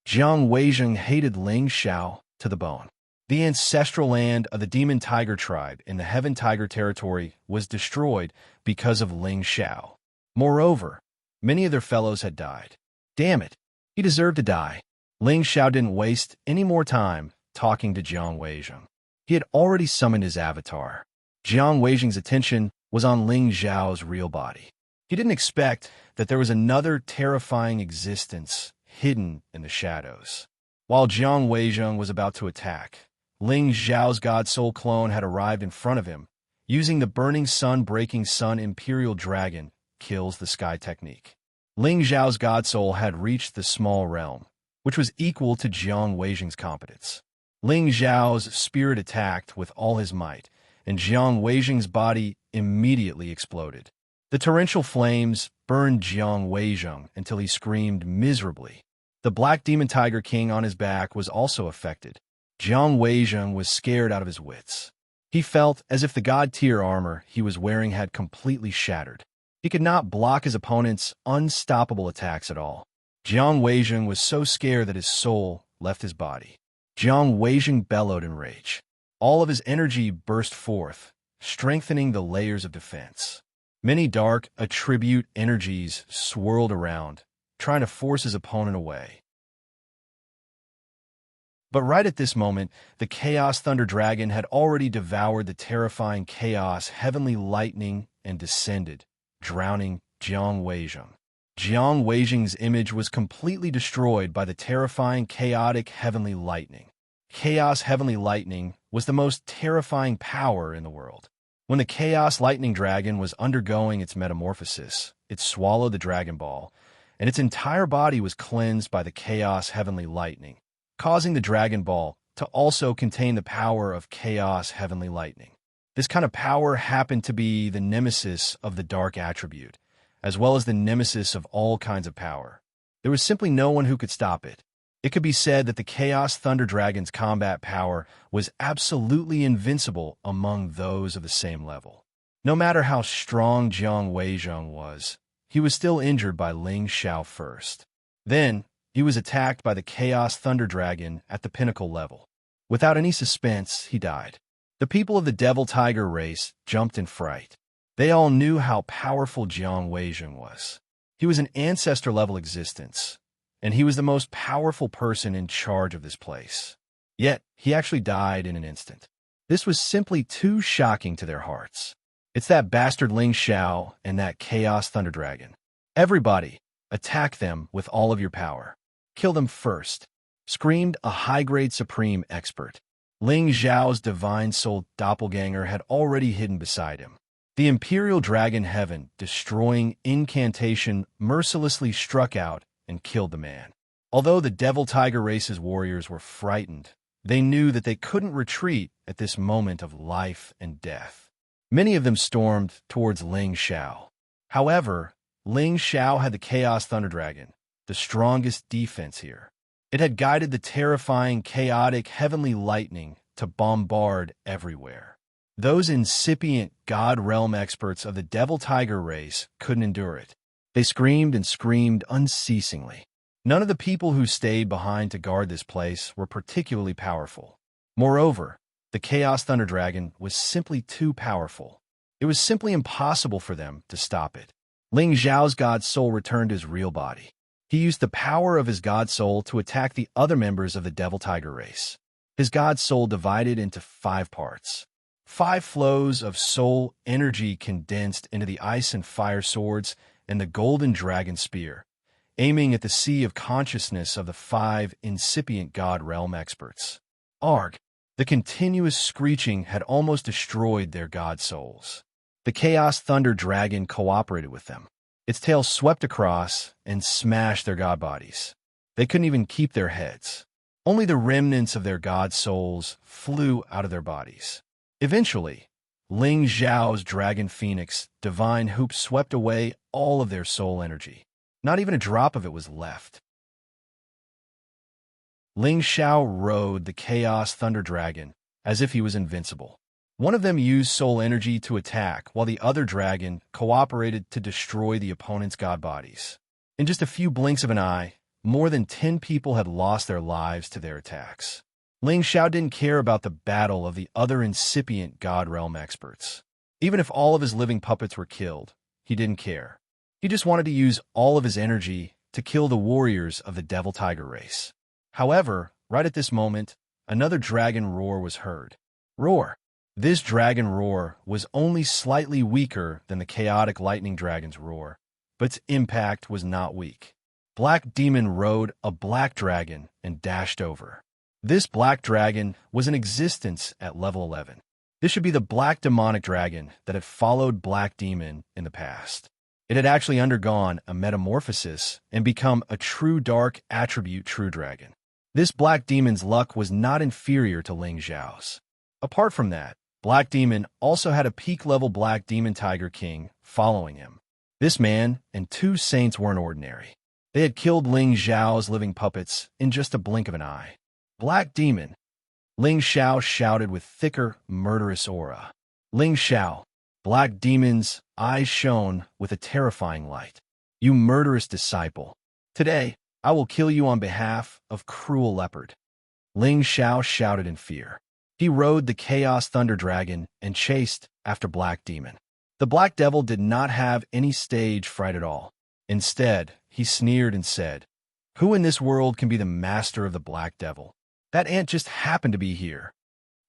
Jiang Weijing hated Ling Xiao to the bone. The ancestral land of the Demon Tiger tribe in the Heaven Tiger territory was destroyed because of Ling Xiao. Moreover, many of their fellows had died. Damn it, he deserved to die. Ling Xiao didn't waste any more time talking to Jiang Weijing. He had already summoned his avatar. Jiang Weijing's attention was on Ling Xiao's real body. He didn't expect that there was another terrifying existence hidden in the shadows. While Jiang Weijing was about to attack, Ling Xiao's God Soul clone had arrived in front of him, using the Burning Sun Breaking Sun Imperial Dragon Kills the Sky technique. Ling Xiao's God Soul had reached the small realm, which was equal to Jiang Weijing's competence. Ling Xiao's spirit attacked with all his might, and Jiang Weijing's body immediately exploded. The torrential flames burned Jiang Weijing until he screamed miserably. The Black Demon Tiger King on his back was also affected. Jiang Weijing was scared out of his wits. He felt as if the God-tier armor he was wearing had completely shattered. He could not block his opponent's unstoppable attacks at all. Jiang Weijing was so scared that his soul left his body. Jiang Weijing bellowed in rage. All of his energy burst forth, strengthening the layers of defense. Many dark attribute energies swirled around, trying to force his opponent away. But right at this moment, the Chaos Thunder Dragon had already devoured the terrifying Chaos Heavenly Lightning and descended, drowning Jiang Weijing. Jiang Weijing's image was completely destroyed by the terrifying chaotic Heavenly Lightning. Chaos Heavenly Lightning was the most terrifying power in the world. When the Chaos Lightning Dragon was undergoing its metamorphosis, it swallowed the Dragon Ball, and its entire body was cleansed by the Chaos Heavenly Lightning, causing the Dragon Ball to also contain the power of Chaos Heavenly Lightning. This kind of power happened to be the nemesis of the Dark Attribute, as well as the nemesis of all kinds of power. There was simply no one who could stop it. It could be said that the Chaos Thunder Dragon's combat power was absolutely invincible among those of the same level. No matter how strong Jiang Weijing was, he was still injured by Ling Xiao first. Then, he was attacked by the Chaos Thunder Dragon at the pinnacle level. Without any suspense, he died. The people of the Devil Tiger race jumped in fright. They all knew how powerful Jiang Weijing was. He was an ancestor-level existence, and he was the most powerful person in charge of this place. Yet, he actually died in an instant. This was simply too shocking to their hearts. It's that bastard Ling Xiao and that Chaos Thunder Dragon. Everybody, attack them with all of your power. Kill them first, screamed a high-grade supreme expert. Ling Xiao's divine soul doppelganger had already hidden beside him. The Imperial Dragon Heaven, destroying incantation, mercilessly struck out and killed the man. Although the Devil Tiger race's warriors were frightened, they knew that they couldn't retreat at this moment of life and death. Many of them stormed towards Ling Xiao. However, Ling Xiao had the Chaos Thunder Dragon, the strongest defense here. It had guided the terrifying, chaotic, heavenly lightning to bombard everywhere. Those incipient God Realm experts of the Devil Tiger race couldn't endure it. They screamed and screamed unceasingly. None of the people who stayed behind to guard this place were particularly powerful. Moreover, the Chaos Thunder Dragon was simply too powerful. It was simply impossible for them to stop it. Ling Xiao's God Soul returned to his real body. He used the power of his God Soul to attack the other members of the Devil Tiger race. His God Soul divided into 5 parts. 5 flows of soul energy condensed into the ice and fire swords and the golden dragon spear, aiming at the sea of consciousness of the 5 incipient God Realm experts. Arg! The continuous screeching had almost destroyed their god souls. The Chaos Thunder Dragon cooperated with them. Its tail swept across and smashed their god bodies. They couldn't even keep their heads. Only the remnants of their god souls flew out of their bodies. Eventually, Ling Xiao's Dragon Phoenix Divine Hoop swept away all of their soul energy. Not even a drop of it was left. Ling Xiao rode the Chaos Thunder Dragon as if he was invincible. One of them used soul energy to attack, while the other dragon cooperated to destroy the opponent's god bodies. In just a few blinks of an eye, more than 10 people had lost their lives to their attacks. Ling Xiao didn't care about the battle of the other incipient God Realm experts. Even if all of his living puppets were killed, he didn't care. He just wanted to use all of his energy to kill the warriors of the Devil Tiger race. However, right at this moment, another dragon roar was heard. Roar! This dragon roar was only slightly weaker than the chaotic lightning dragon's roar, but its impact was not weak. Black Demon rode a black dragon and dashed over. This black dragon was in existence at level 11. This should be the black demonic dragon that had followed Black Demon in the past. It had actually undergone a metamorphosis and become a true dark attribute true dragon. This Black Demon's luck was not inferior to Ling Xiao's. Apart from that, Black Demon also had a peak-level Black Demon Tiger King following him. This man and 2 saints weren't ordinary. They had killed Ling Xiao's living puppets in just a blink of an eye. Black Demon! Ling Xiao shouted with thicker, murderous aura. Ling Xiao! Black Demon's eyes shone with a terrifying light. You murderous disciple! Today, I will kill you on behalf of Cruel Leopard. Ling Xiao shouted in fear. He rode the Chaos Thunder Dragon and chased after Black Demon. The Black Devil did not have any stage fright at all. Instead, he sneered and said, "Who in this world can be the master of the Black Devil? That ant just happened to be here.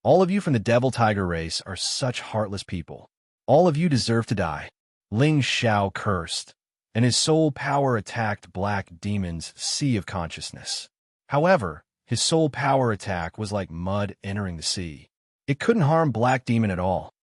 All of you from the Devil Tiger race are such heartless people. All of you deserve to die." Ling Xiao cursed, and his soul power attacked Black Demon's sea of consciousness. However, his soul power attack was like mud entering the sea. It couldn't harm Black Demon at all.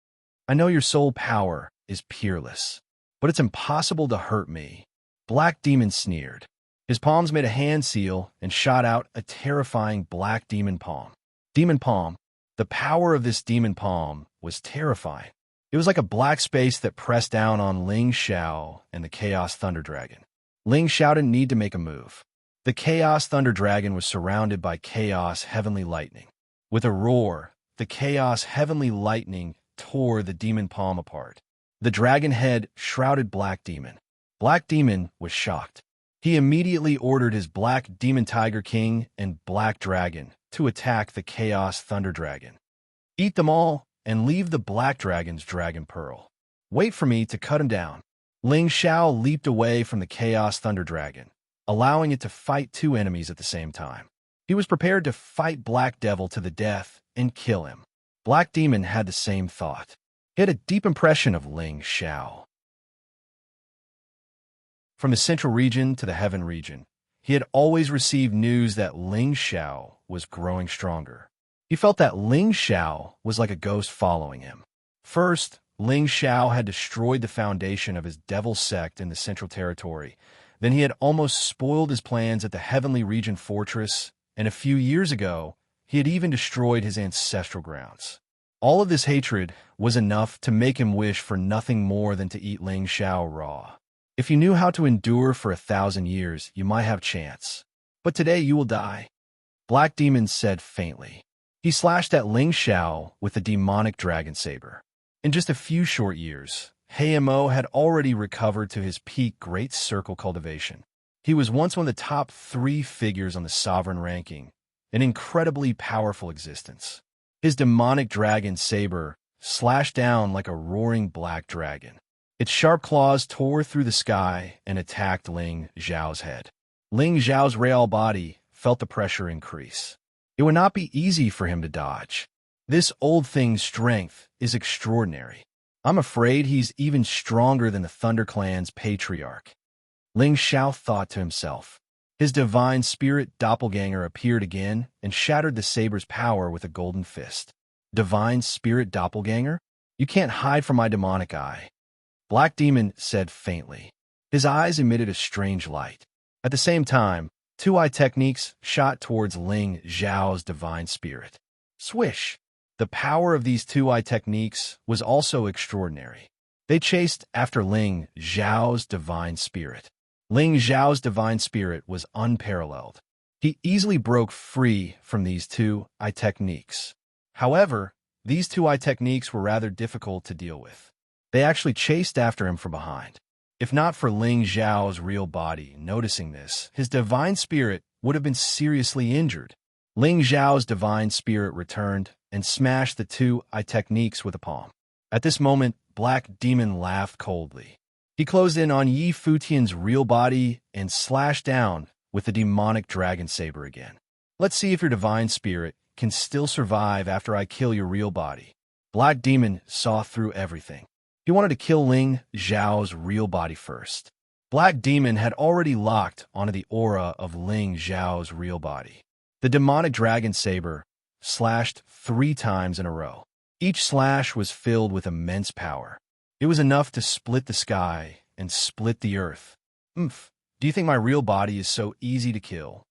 I know your soul power is peerless, but it's impossible to hurt me. Black Demon sneered. His palms made a hand seal and shot out a terrifying Black Demon Palm. Demon Palm. The power of this Demon Palm was terrifying. It was like a black space that pressed down on Ling Xiao and the Chaos Thunder Dragon. Ling Xiao didn't need to make a move. The Chaos Thunder Dragon was surrounded by Chaos Heavenly Lightning. With a roar, the Chaos Heavenly Lightning tore the Demon Palm apart. The dragon head shrouded Black Demon. Black Demon was shocked. He immediately ordered his Black Demon Tiger King and Black Dragon to attack the Chaos Thunder Dragon. Eat them all and leave the Black Dragon's Dragon Pearl. Wait for me to cut him down. Ling Xiao leaped away from the Chaos Thunder Dragon, allowing it to fight 2 enemies at the same time. He was prepared to fight Black Devil to the death and kill him. Black Demon had the same thought. He had a deep impression of Ling Xiao. From the Central region to the Heaven region, he had always received news that Ling Xiao was growing stronger. He felt that Ling Xiao was like a ghost following him. First, Ling Xiao had destroyed the foundation of his devil sect in the Central Territory. Then he had almost spoiled his plans at the Heavenly Region Fortress, and a few years ago, he had even destroyed his ancestral grounds. All of this hatred was enough to make him wish for nothing more than to eat Ling Xiao raw. If you knew how to endure for 1,000 years, you might have chance. But today you will die. Black Demon said faintly. He slashed at Ling Xiao with the demonic dragon saber. In just a few short years, Mo had already recovered to his peak Great Circle cultivation. He was once one of the top 3 figures on the sovereign ranking, an incredibly powerful existence. His demonic dragon saber slashed down like a roaring black dragon. Its sharp claws tore through the sky and attacked Ling Xiao's head. Ling Xiao's real body felt the pressure increase. It would not be easy for him to dodge. This old thing's strength is extraordinary. I'm afraid he's even stronger than the Thunder Clan's patriarch. Ling Xiao thought to himself. His divine spirit doppelganger appeared again and shattered the saber's power with a golden fist. Divine spirit doppelganger? You can't hide from my demonic eye. Black Demon said faintly. His eyes emitted a strange light. At the same time, two-eye techniques shot towards Ling Xiao's divine spirit. Swish! The power of these two-eye techniques was also extraordinary. They chased after Ling Xiao's divine spirit. Ling Xiao's divine spirit was unparalleled. He easily broke free from these two-eye techniques. However, these two-eye techniques were rather difficult to deal with. They actually chased after him from behind. If not for Ling Xiao's real body noticing this, his divine spirit would have been seriously injured. Ling Xiao's divine spirit returned and smashed the two-eye techniques with a palm. At this moment, Black Demon laughed coldly. He closed in on Yi Futian's real body and slashed down with the demonic dragon saber again. Let's see if your divine spirit can still survive after I kill your real body. Black Demon saw through everything. He wanted to kill Ling Xiao's real body first. Black Demon had already locked onto the aura of Ling Xiao's real body. The demonic dragon saber slashed 3 times in a row. Each slash was filled with immense power. It was enough to split the sky and split the earth. Oomph, do you think my real body is so easy to kill?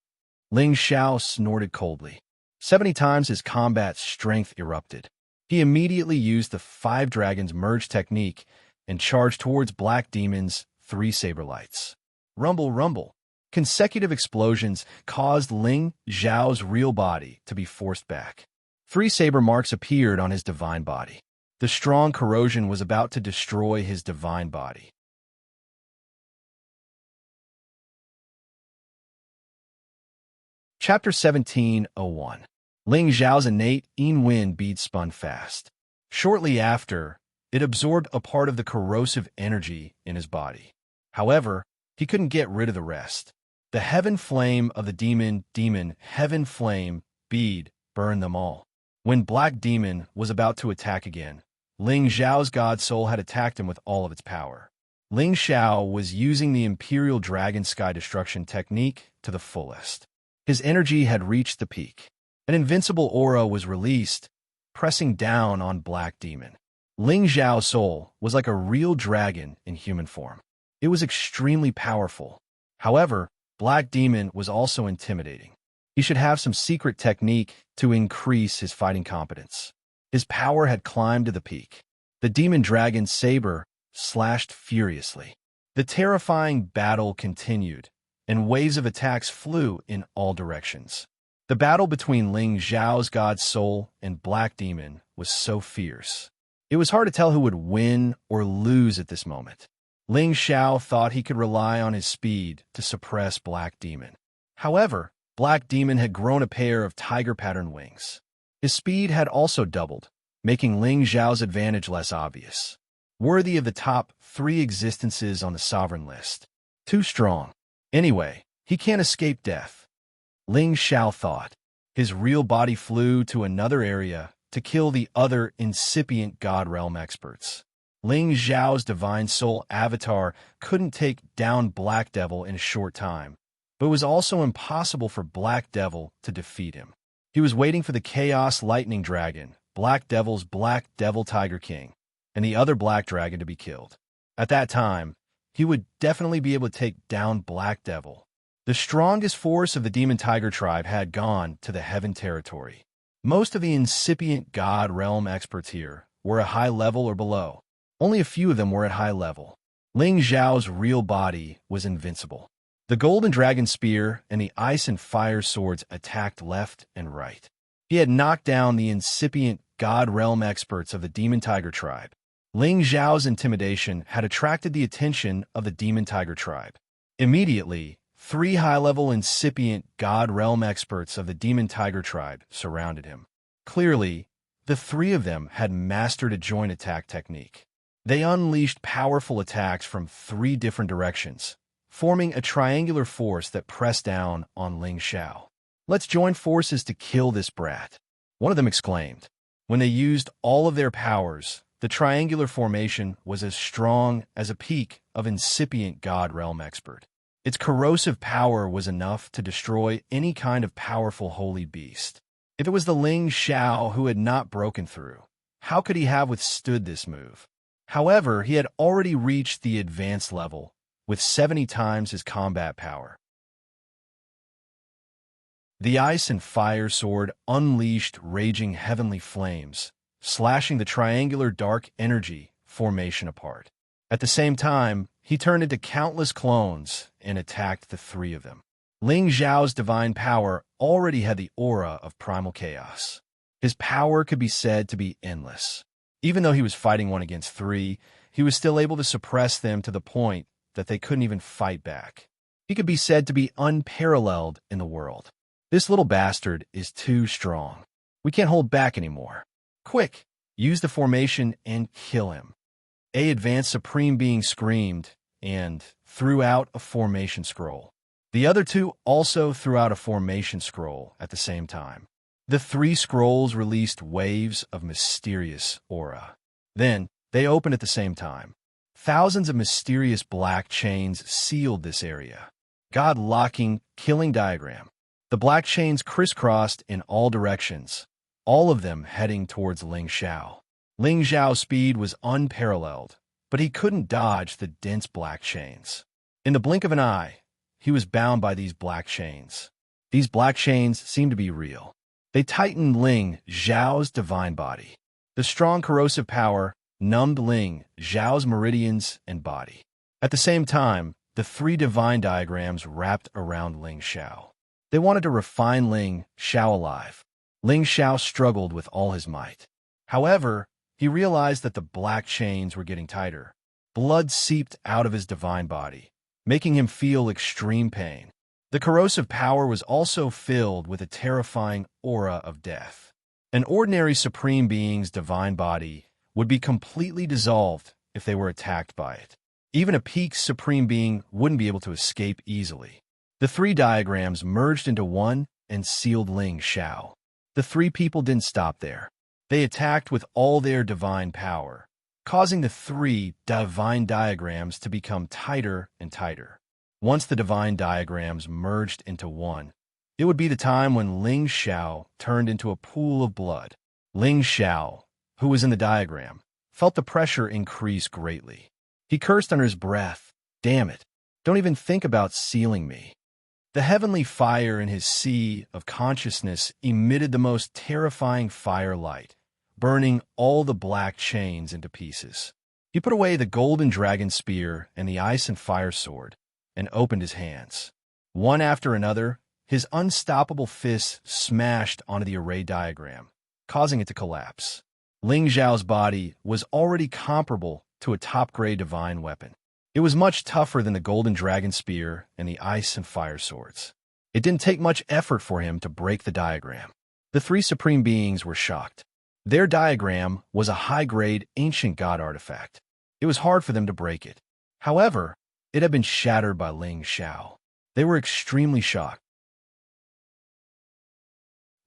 Ling Xiao snorted coldly. 70 times his combat strength erupted. He immediately used the 5 Dragons Merge technique and charged towards Black Demon's 3 saber lights. Rumble, rumble. Consecutive explosions caused Ling Xiao's real body to be forced back. 3 saber marks appeared on his divine body. The strong corrosion was about to destroy his divine body. Chapter 17:01. Ling Xiao's innate Yin Wind bead spun fast. Shortly after, it absorbed a part of the corrosive energy in his body. However, he couldn't get rid of the rest. The heaven flame of the demon heaven flame bead burned them all. When Black Demon was about to attack again, Ling Xiao's god soul had attacked him with all of its power. Ling Xiao was using the Imperial Dragon Sky Destruction technique to the fullest. His energy had reached the peak. An invincible aura was released, pressing down on Black Demon. Ling Xiao's soul was like a real dragon in human form. It was extremely powerful. However, Black Demon was also intimidating. He should have some secret technique to increase his fighting competence. His power had climbed to the peak. The demon dragon's saber slashed furiously. The terrifying battle continued, and waves of attacks flew in all directions. The battle between Ling Xiao's god soul and Black Demon was so fierce. It was hard to tell who would win or lose at this moment. Ling Xiao thought he could rely on his speed to suppress Black Demon. However, Black Demon had grown a pair of tiger-pattern wings. His speed had also doubled, making Ling Xiao's advantage less obvious. Worthy of the top 3 existences on the sovereign list. Too strong. Anyway, he can't escape death. Ling Xiao thought. His real body flew to another area to kill the other incipient God Realm experts. Ling Xiao's divine soul avatar couldn't take down Black Devil in a short time, but it was also impossible for Black Devil to defeat him. He was waiting for the Chaos Lightning Dragon, Black Devil's Black Devil Tiger King, and the other Black Dragon to be killed. At that time, he would definitely be able to take down Black Devil. The strongest force of the Demon Tiger tribe had gone to the Heaven territory. Most of the incipient God Realm experts here were at high level or below. Only a few of them were at high level. Ling Xiao's real body was invincible. The Golden Dragon Spear and the Ice and Fire Swords attacked left and right. He had knocked down the incipient God Realm experts of the Demon Tiger tribe. Ling Xiao's intimidation had attracted the attention of the Demon Tiger tribe. Immediately, 3 high-level incipient God Realm experts of the Demon Tiger tribe surrounded him. Clearly, the 3 of them had mastered a joint attack technique. They unleashed powerful attacks from 3 different directions, forming a triangular force that pressed down on Ling Xiao. Let's join forces to kill this brat, one of them exclaimed. When they used all of their powers, the triangular formation was as strong as a peak of incipient God Realm expert. Its corrosive power was enough to destroy any kind of powerful holy beast. If it was the Ling Xiao who had not broken through, how could he have withstood this move? However, he had already reached the advanced level, with 70 times his combat power. The ice and fire sword unleashed raging heavenly flames, slashing the triangular dark energy formation apart. At the same time, he turned into countless clones and attacked the three of them. Ling Xiao's divine power already had the aura of primal chaos. His power could be said to be endless. Even though he was fighting one against three, he was still able to suppress them to the point that they couldn't even fight back. He could be said to be unparalleled in the world. This little bastard is too strong. We can't hold back anymore. Quick, use the formation and kill him. A advanced supreme being screamed and threw out a formation scroll. The other two also threw out a formation scroll at the same time. The three scrolls released waves of mysterious aura. Then, they opened at the same time. Thousands of mysterious black chains sealed this area. God-locking killing diagram. The black chains crisscrossed in all directions, all of them heading towards Ling Xiao. Ling Xiao's speed was unparalleled, but he couldn't dodge the dense black chains. In the blink of an eye, he was bound by these black chains. These black chains seemed to be real. They tightened Ling Xiao's divine body. The strong corrosive power numbed Ling Xiao's meridians and body. At the same time, the three divine diagrams wrapped around Ling Xiao. They wanted to refine Ling Xiao alive. Ling Xiao struggled with all his might. However, he realized that the black chains were getting tighter. Blood seeped out of his divine body, making him feel extreme pain. The corrosive power was also filled with a terrifying aura of death. An ordinary supreme being's divine body would be completely dissolved if they were attacked by it. Even a peak supreme being wouldn't be able to escape easily. The three diagrams merged into one and sealed Ling Xiao. The three people didn't stop there. They attacked with all their divine power, causing the three divine diagrams to become tighter and tighter. Once the divine diagrams merged into one, it would be the time when Ling Xiao turned into a pool of blood. Ling Xiao, who was in the diagram, felt the pressure increase greatly. He cursed under his breath, "Damn it, don't even think about sealing me." The heavenly fire in his sea of consciousness emitted the most terrifying firelight, burning all the black chains into pieces. He put away the golden dragon spear and the ice and fire sword, and opened his hands. One after another, his unstoppable fists smashed onto the array diagram, causing it to collapse. Ling Xiao's body was already comparable to a top-grade divine weapon. It was much tougher than the golden dragon spear and the ice and fire swords. It didn't take much effort for him to break the diagram. The three supreme beings were shocked. Their diagram was a high-grade ancient god artifact. It was hard for them to break it. However, it had been shattered by Ling Xiao. They were extremely shocked.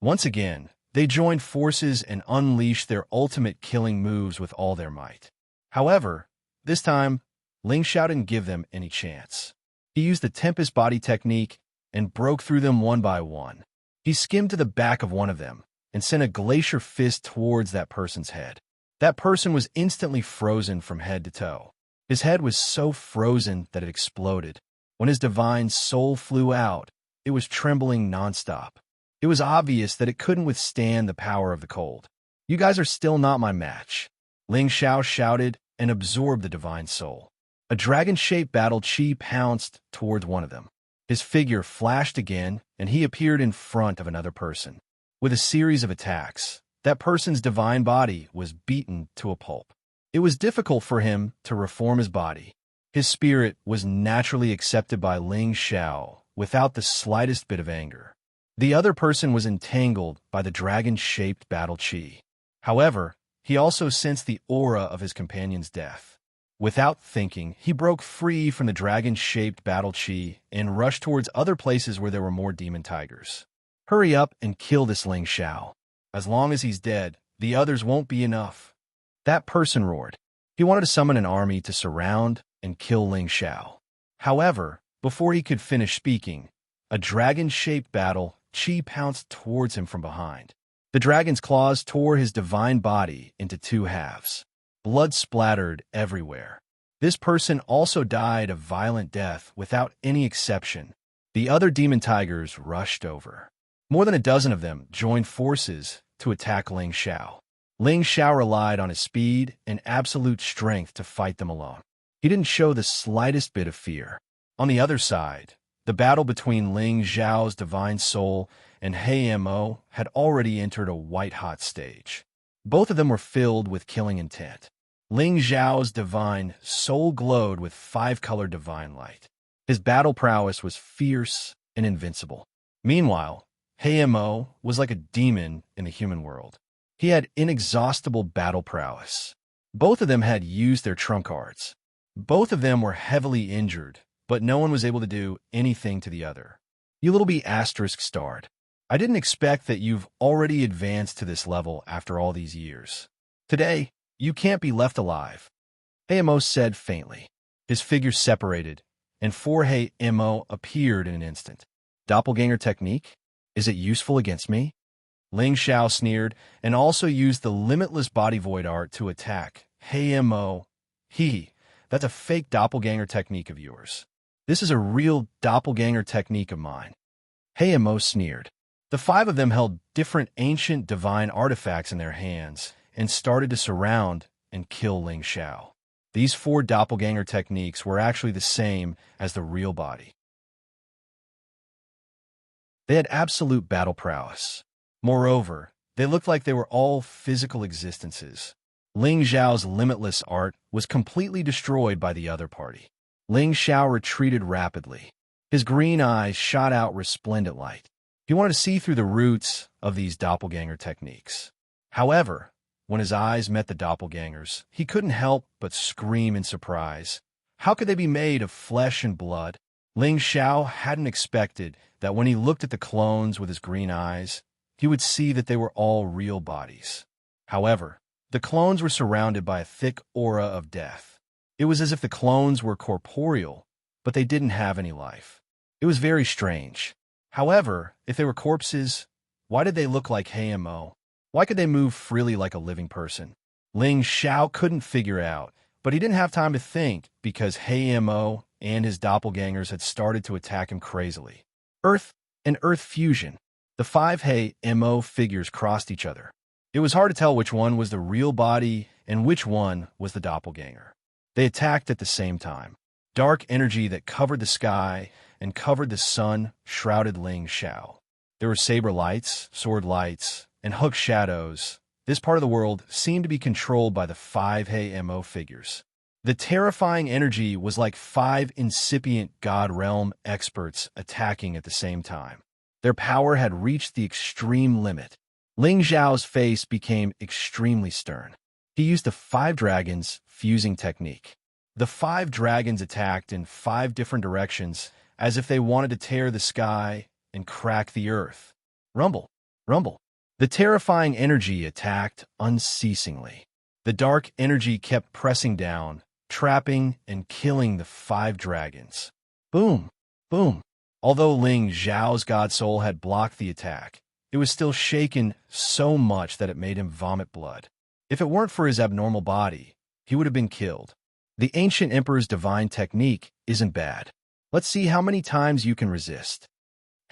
Once again, they joined forces and unleashed their ultimate killing moves with all their might. However, this time, Ling Xiao didn't give them any chance. He used the Tempest Body technique and broke through them one by one. He skimmed to the back of one of them and sent a glacier fist towards that person's head. That person was instantly frozen from head to toe. His head was so frozen that it exploded. When his divine soul flew out, it was trembling nonstop. It was obvious that it couldn't withstand the power of the cold. "You guys are still not my match," Ling Xiao shouted and absorbed the divine soul. A dragon-shaped battle chi pounced towards one of them. His figure flashed again, and he appeared in front of another person. With a series of attacks, that person's divine body was beaten to a pulp. It was difficult for him to reform his body. His spirit was naturally accepted by Ling Xiao without the slightest bit of anger. The other person was entangled by the dragon-shaped battle chi. However, he also sensed the aura of his companion's death. Without thinking, he broke free from the dragon-shaped battle chi and rushed towards other places where there were more demon tigers. "Hurry up and kill this Ling Xiao. As long as he's dead, the others won't be enough." That person roared. He wanted to summon an army to surround and kill Ling Xiao. However, Before he could finish speaking, a dragon-shaped battle chi pounced towards him from behind. The dragon's claws tore his divine body into two halves. Blood splattered everywhere. This person also died a violent death without any exception. The other demon tigers rushed over. More than a dozen of them joined forces to attack Ling Xiao. Ling Xiao relied on his speed and absolute strength to fight them alone. He didn't show the slightest bit of fear. On the other side, the battle between Ling Xiao's divine soul and He Mo had already entered a white-hot stage. Both of them were filled with killing intent. Ling Xiao's divine soul glowed with five-colored divine light. His battle prowess was fierce and invincible. Meanwhile, He Mo was like a demon in the human world. He had inexhaustible battle prowess. Both of them had used their trump cards. Both of them were heavily injured, but no one was able to do anything to the other. You little b***** starred. I didn't expect that you've already advanced to this level after all these years. Today, you can't be left alive, He Mo said faintly. His figure separated, and four He Mo appeared in an instant. Doppelganger technique? Is it useful against me? Ling Xiao sneered, and also used the limitless body void art to attack He Mo. That's a fake doppelganger technique of yours. This is a real doppelganger technique of mine. He Mo sneered. The five of them held different ancient divine artifacts in their hands and started to surround and kill Ling Xiao. These four doppelganger techniques were actually the same as the real body. They had absolute battle prowess. Moreover, they looked like they were all physical existences. Ling Xiao's limitless art was completely destroyed by the other party. Ling Xiao retreated rapidly. His green eyes shot out resplendent light. He wanted to see through the roots of these doppelganger techniques. However, when his eyes met the doppelgangers, he couldn't help but scream in surprise. How could they be made of flesh and blood? Ling Xiao hadn't expected that when he looked at the clones with his green eyes, he would see that they were all real bodies. However, the clones were surrounded by a thick aura of death. It was as if the clones were corporeal, but they didn't have any life. It was very strange. However, if they were corpses, why did they look like He Mo? Why could they move freely like a living person? Ling Xiao couldn't figure out, but he didn't have time to think because He Mo and his doppelgangers had started to attack him crazily. Earth and Earth fusion. The five He Mo figures crossed each other. It was hard to tell which one was the real body and which one was the doppelganger. They attacked at the same time. Dark energy that covered the sky and covered the sun shrouded Ling Xiao. There were saber lights, sword lights, and hook shadows. This part of the world seemed to be controlled by the five He Mo figures. The terrifying energy was like five incipient God Realm experts attacking at the same time. Their power had reached the extreme limit. Ling Xiao's face became extremely stern. He used the five dragons fusing technique. The five dragons attacked in five different directions as if they wanted to tear the sky and crack the earth. Rumble, rumble. The terrifying energy attacked unceasingly. The dark energy kept pressing down, trapping and killing the five dragons. Boom, boom. Although Ling Xiao's God Soul had blocked the attack, it was still shaken so much that it made him vomit blood. If it weren't for his abnormal body, he would have been killed. The ancient emperor's divine technique isn't bad. Let's see how many times you can resist.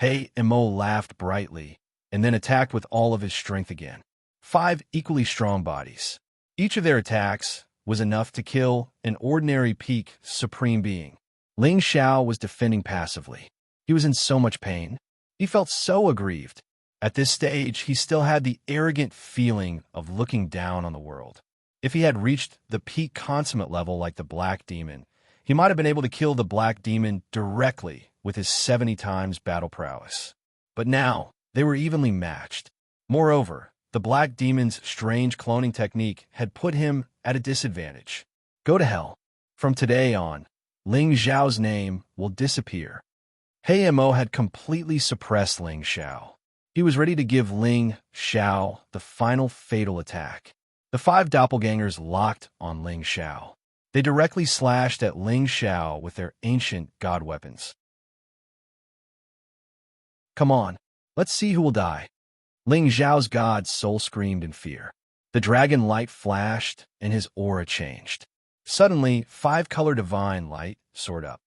He Mo laughed brightly, and then attacked with all of his strength again. Five equally strong bodies. Each of their attacks was enough to kill an ordinary peak supreme being. Ling Xiao was defending passively. He was in so much pain. He felt so aggrieved. At this stage, he still had the arrogant feeling of looking down on the world. If he had reached the peak consummate level like the Black Demon, he might have been able to kill the Black Demon directly with his 70 times battle prowess. But now, they were evenly matched. Moreover, the Black Demon's strange cloning technique had put him at a disadvantage. Go to hell. From today on, Ling Xiao's name will disappear. He Mo had completely suppressed Ling Xiao. He was ready to give Ling Xiao the final fatal attack. The five doppelgangers locked on Ling Xiao. They directly slashed at Ling Xiao with their ancient god weapons. Come on, let's see who will die. Ling Zhao's god's soul screamed in fear. The dragon light flashed, and his aura changed. Suddenly, 5-color divine light soared up.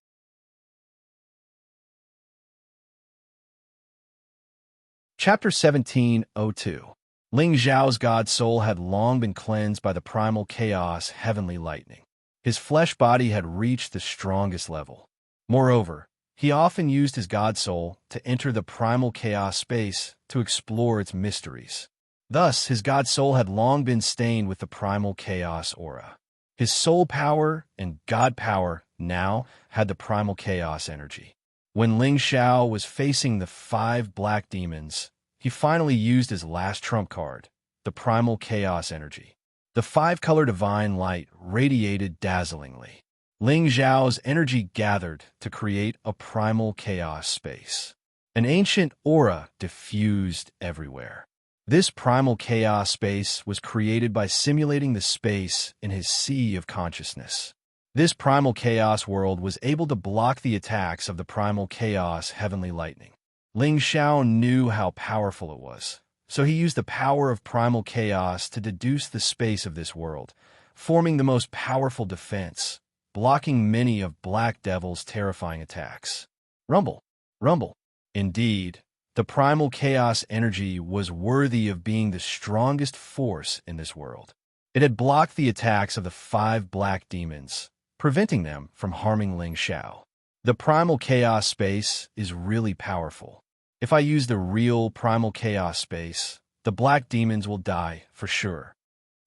Chapter 17:02. Ling Zhao's god soul had long been cleansed by the primal chaos heavenly lightning. His flesh body had reached the strongest level. Moreover, he often used his god soul to enter the primal chaos space to explore its mysteries. Thus, his god soul had long been stained with the primal chaos aura. His soul power and god power now had the primal chaos energy. When Ling Xiao was facing the 5 black demons, he finally used his last trump card, the primal chaos energy. The 5-color divine light radiated dazzlingly. Ling Zhao's energy gathered to create a primal chaos space. An ancient aura diffused everywhere. This primal chaos space was created by simulating the space in his sea of consciousness. This primal chaos world was able to block the attacks of the primal chaos heavenly lightning. Ling Xiao knew how powerful it was, so he used the power of primal chaos to deduce the space of this world, forming the most powerful defense, blocking many of Black Devil's terrifying attacks. Rumble, rumble. Indeed, the primal chaos energy was worthy of being the strongest force in this world. It had blocked the attacks of the 5 black demons, preventing them from harming Ling Xiao. The primal chaos space is really powerful. If I use the real primal chaos space, the black demons will die for sure.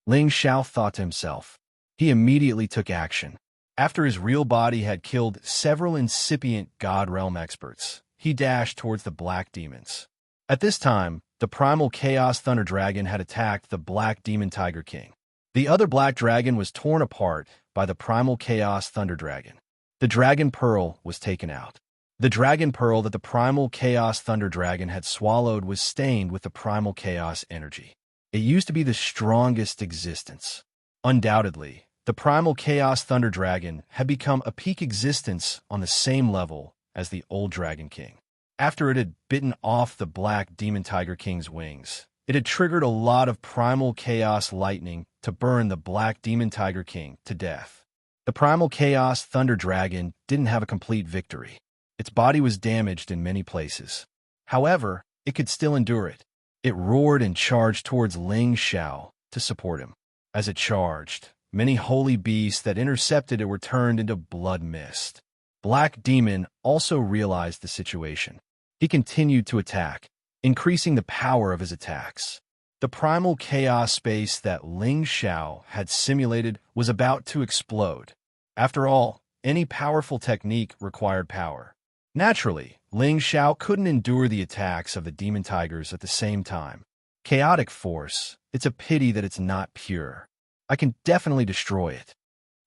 Ling Xiao thought to himself. He immediately took action. After his real body had killed several incipient God Realm experts, he dashed towards the black demons. At this time, the primal chaos thunder dragon had attacked the black demon tiger king. The other black dragon was torn apart by the primal chaos thunder dragon. The dragon pearl was taken out. The dragon pearl that the primal chaos thunder dragon had swallowed was stained with the primal chaos energy. It used to be the strongest existence. Undoubtedly, the primal chaos thunder dragon had become a peak existence on the same level as the old dragon king. After it had bitten off the black demon tiger king's wings, it had triggered a lot of primal chaos lightning to burn the black demon tiger king to death. The primal chaos thunder dragon didn't have a complete victory. Its body was damaged in many places. However, it could still endure it. It roared and charged towards Ling Xiao to support him. As it charged, many holy beasts that intercepted it were turned into blood mist. Black Demon also realized the situation. He continued to attack, increasing the power of his attacks. The primal chaos space that Ling Xiao had simulated was about to explode. After all, any powerful technique required power. Naturally, Ling Xiao couldn't endure the attacks of the demon tigers at the same time. Chaotic force, it's a pity that it's not pure. I can definitely destroy it.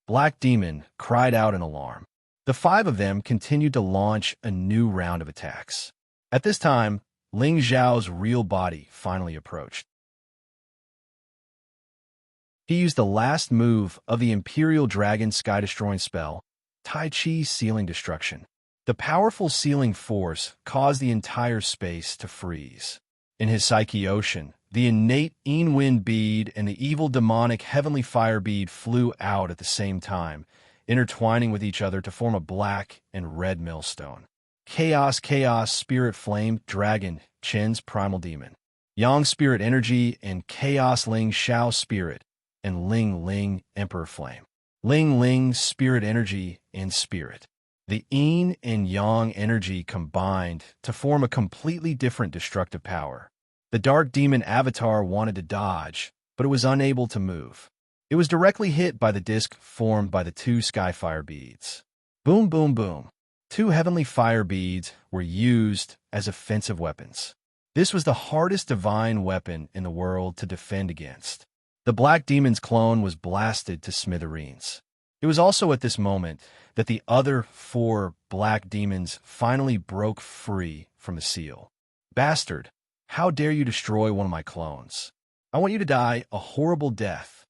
Black Demon cried out in alarm. The 5 of them continued to launch a new round of attacks. At this time, Ling Zhao's real body finally approached. He used the last move of the Imperial Dragon Sky-Destroying spell, Tai Chi Sealing Destruction. The powerful sealing force caused the entire space to freeze. In his Psyche Ocean, the innate Yin Wind bead and the evil demonic Heavenly Fire bead flew out at the same time, intertwining with each other to form a black and red millstone. Chaos Spirit Flame Dragon Chen's Primal Demon. Yang Spirit Energy and Chaos Ling Xiao Spirit and Ling Emperor Flame. Ling Spirit Energy and Spirit. The Yin and Yang energy combined to form a completely different destructive power. The Dark Demon Avatar wanted to dodge, but it was unable to move. It was directly hit by the disc formed by the 2 Skyfire beads. Boom, boom, boom. 2 Heavenly Fire beads were used as offensive weapons. This was the hardest divine weapon in the world to defend against. The Black Demon's clone was blasted to smithereens. It was also at this moment that the other 4 black demons finally broke free from the seal. Bastard, how dare you destroy one of my clones? I want you to die a horrible death.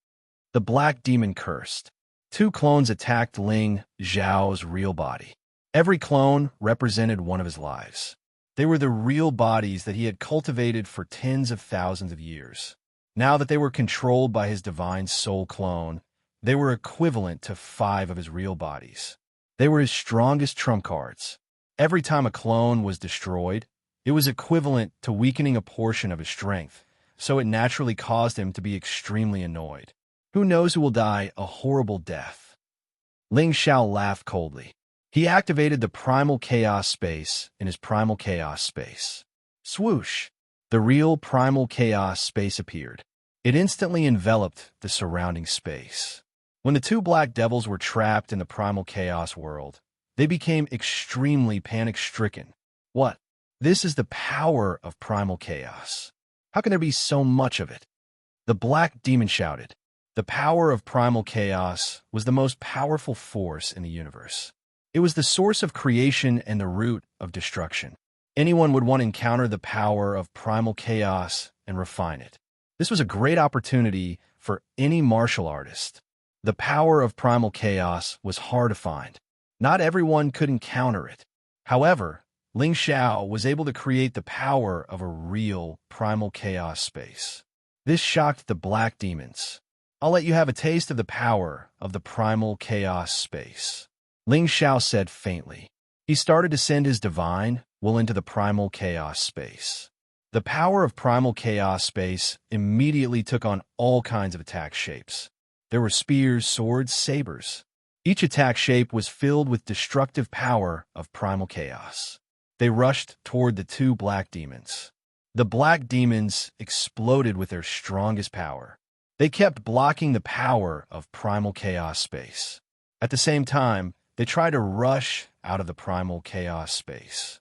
The black demon cursed. 2 clones attacked Ling Zhao's real body. Every clone represented one of his lives. They were the real bodies that he had cultivated for tens of thousands of years. Now that they were controlled by his divine soul clone, they were equivalent to 5 of his real bodies. They were his strongest trump cards. Every time a clone was destroyed, it was equivalent to weakening a portion of his strength, so it naturally caused him to be extremely annoyed. Who knows who will die a horrible death? Ling Xiao laughed coldly. He activated the primal chaos space in his primal chaos space. Swoosh! The real primal chaos space appeared. It instantly enveloped the surrounding space. When the 2 black devils were trapped in the primal chaos world, they became extremely panic-stricken. What? This is the power of primal chaos. How can there be so much of it? The black demon shouted. The power of primal chaos was the most powerful force in the universe. It was the source of creation and the root of destruction. Anyone would want to encounter the power of primal chaos and refine it. This was a great opportunity for any martial artist. The power of primal chaos was hard to find. Not everyone could encounter it. However, Ling Xiao was able to create the power of a real primal chaos space. This shocked the black demons. I'll let you have a taste of the power of the primal chaos space, Ling Xiao said faintly. He started to send his divine will into the primal chaos space. The power of primal chaos space immediately took on all kinds of attack shapes. There were spears, swords, sabers. Each attack shape was filled with destructive power of primal chaos. They rushed toward the 2 black demons. The black demons exploded with their strongest power. They kept blocking the power of primal chaos space. At the same time, they tried to rush out of the primal chaos space.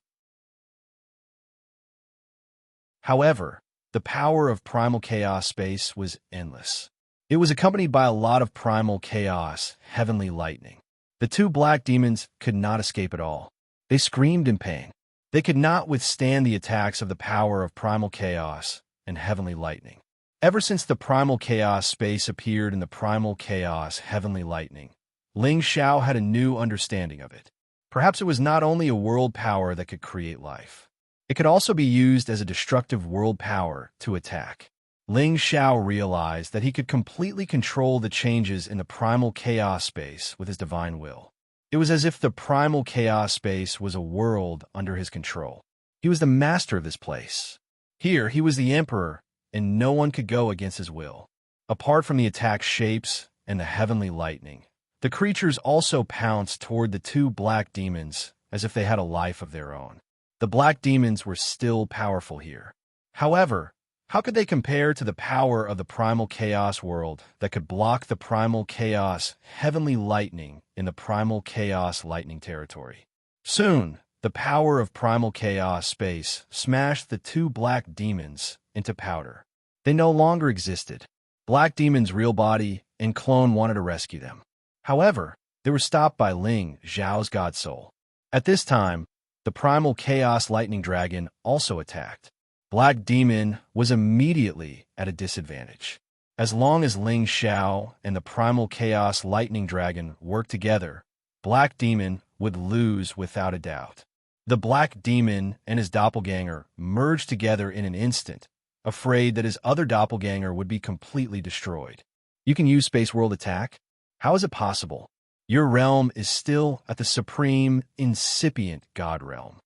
However, the power of primal chaos space was endless. It was accompanied by a lot of primal chaos, heavenly lightning. The 2 black demons could not escape at all. They screamed in pain. They could not withstand the attacks of the power of primal chaos and heavenly lightning. Ever since the primal chaos space appeared in the primal chaos heavenly lightning, Ling Xiao had a new understanding of it. Perhaps it was not only a world power that could create life. It could also be used as a destructive world power to attack. Ling Xiao realized that he could completely control the changes in the primal chaos space with his divine will. It was as if the primal chaos space was a world under his control. He was the master of this place. Here, he was the emperor, and no one could go against his will. Apart from the attack shapes and the heavenly lightning, the creatures also pounced toward the 2 black demons as if they had a life of their own. The black demons were still powerful here. However, how could they compare to the power of the primal chaos world that could block the primal chaos heavenly lightning in the primal chaos lightning territory? Soon, the power of primal chaos space smashed the 2 black demons into powder. They no longer existed. Black Demon's real body and clone wanted to rescue them. However, they were stopped by Ling Xiao's God Soul. At this time, the primal chaos lightning dragon also attacked. Black Demon was immediately at a disadvantage. As long as Ling Xiao and the primal chaos lightning dragon worked together, Black Demon would lose without a doubt. The Black Demon and his doppelganger merged together in an instant, afraid that his other doppelganger would be completely destroyed. You can use Space World Attack? How is it possible? Your realm is still at the supreme, incipient God realm.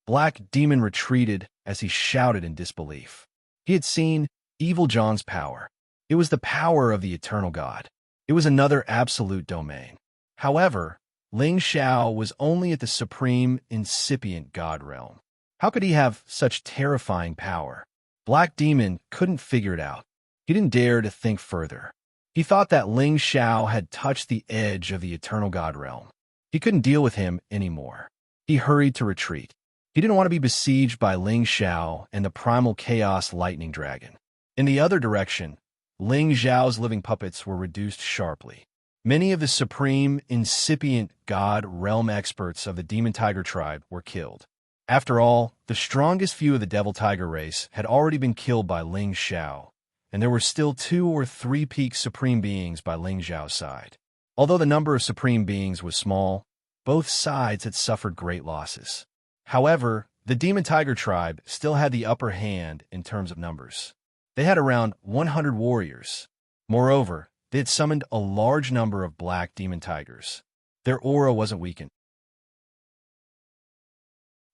Black Demon retreated as he shouted in disbelief. He had seen Evil John's power. It was the power of the eternal God. It was another absolute domain. However, Ling Xiao was only at the supreme, incipient God realm. How could he have such terrifying power? Black Demon couldn't figure it out. He didn't dare to think further. He thought that Ling Xiao had touched the edge of the eternal God realm. He couldn't deal with him anymore. He hurried to retreat. He didn't want to be besieged by Ling Xiao and the primal chaos lightning dragon. In the other direction, Ling Xiao's living puppets were reduced sharply. Many of the supreme, incipient God realm experts of the Demon Tiger tribe were killed. After all, the strongest few of the Devil Tiger race had already been killed by Ling Xiao, and there were still 2 or 3 peak supreme beings by Ling Xiao's side. Although the number of supreme beings was small, both sides had suffered great losses. However, the Demon Tiger tribe still had the upper hand in terms of numbers. They had around 100 warriors. Moreover, they had summoned a large number of black demon tigers. Their aura wasn't weakened.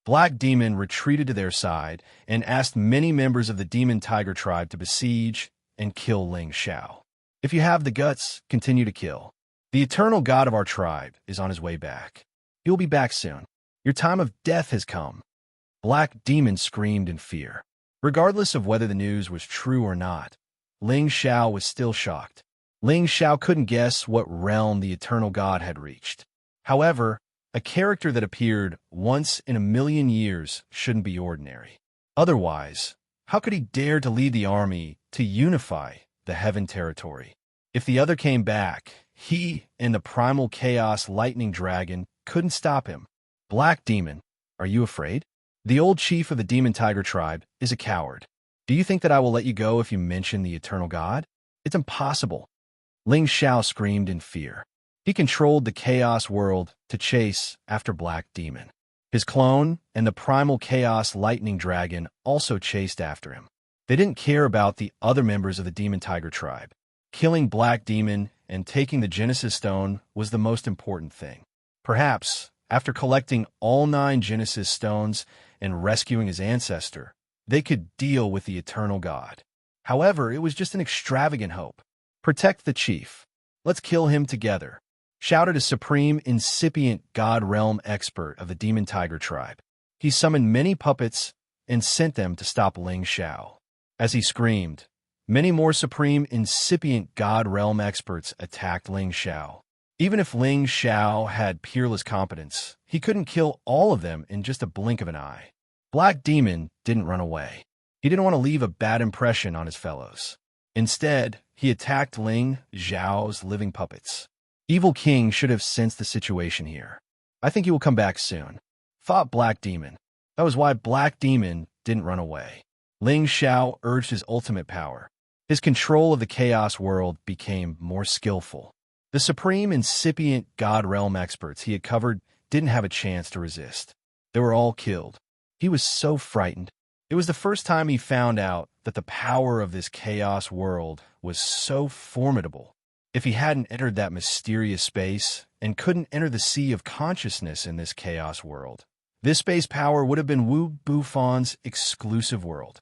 Black Demon retreated to their side and asked many members of the Demon Tiger tribe to besiege and kill Ling Xiao. If you have the guts, continue to kill. The eternal god of our tribe is on his way back. He will be back soon. Your time of death has come. Black Demon screamed in fear. Regardless of whether the news was true or not, Ling Xiao was still shocked. Ling Xiao couldn't guess what realm the eternal god had reached. However, a character that appeared once in a million years shouldn't be ordinary. Otherwise, how could he dare to lead the army to unify the heaven territory? If the other came back, he and the primal chaos lightning dragon couldn't stop him. Black Demon, are you afraid? The old chief of the Demon Tiger tribe is a coward. Do you think that I will let you go if you mention the eternal god? It's impossible. Ling Xiao screamed in fear. He controlled the chaos world to chase after Black Demon. His clone and the primal chaos lightning dragon also chased after him. They didn't care about the other members of the Demon Tiger tribe. Killing Black Demon and taking the Genesis Stone was the most important thing. Perhaps, after collecting all 9 Genesis Stones and rescuing his ancestor, they could deal with the eternal god. However, it was just an extravagant hope. Protect the chief. Let's kill him together, shouted a supreme incipient god realm expert of the Demon Tiger tribe. He summoned many puppets and sent them to stop Ling Xiao. As he screamed, many more supreme incipient god realm experts attacked Ling Xiao. Even if Ling Xiao had peerless competence, he couldn't kill all of them in just a blink of an eye. Black Demon didn't run away. He didn't want to leave a bad impression on his fellows. Instead, he attacked Ling Xiao's living puppets. Evil King should have sensed the situation here. I think he will come back soon, thought Black Demon. That was why Black Demon didn't run away. Ling Xiao urged his ultimate power. His control of the chaos world became more skillful. The supreme incipient god realm experts he had covered didn't have a chance to resist. They were all killed. He was so frightened. It was the first time he found out that the power of this chaos world was so formidable. If he hadn't entered that mysterious space and couldn't enter the sea of consciousness in this chaos world, this space power would have been Wu Bufon's exclusive world.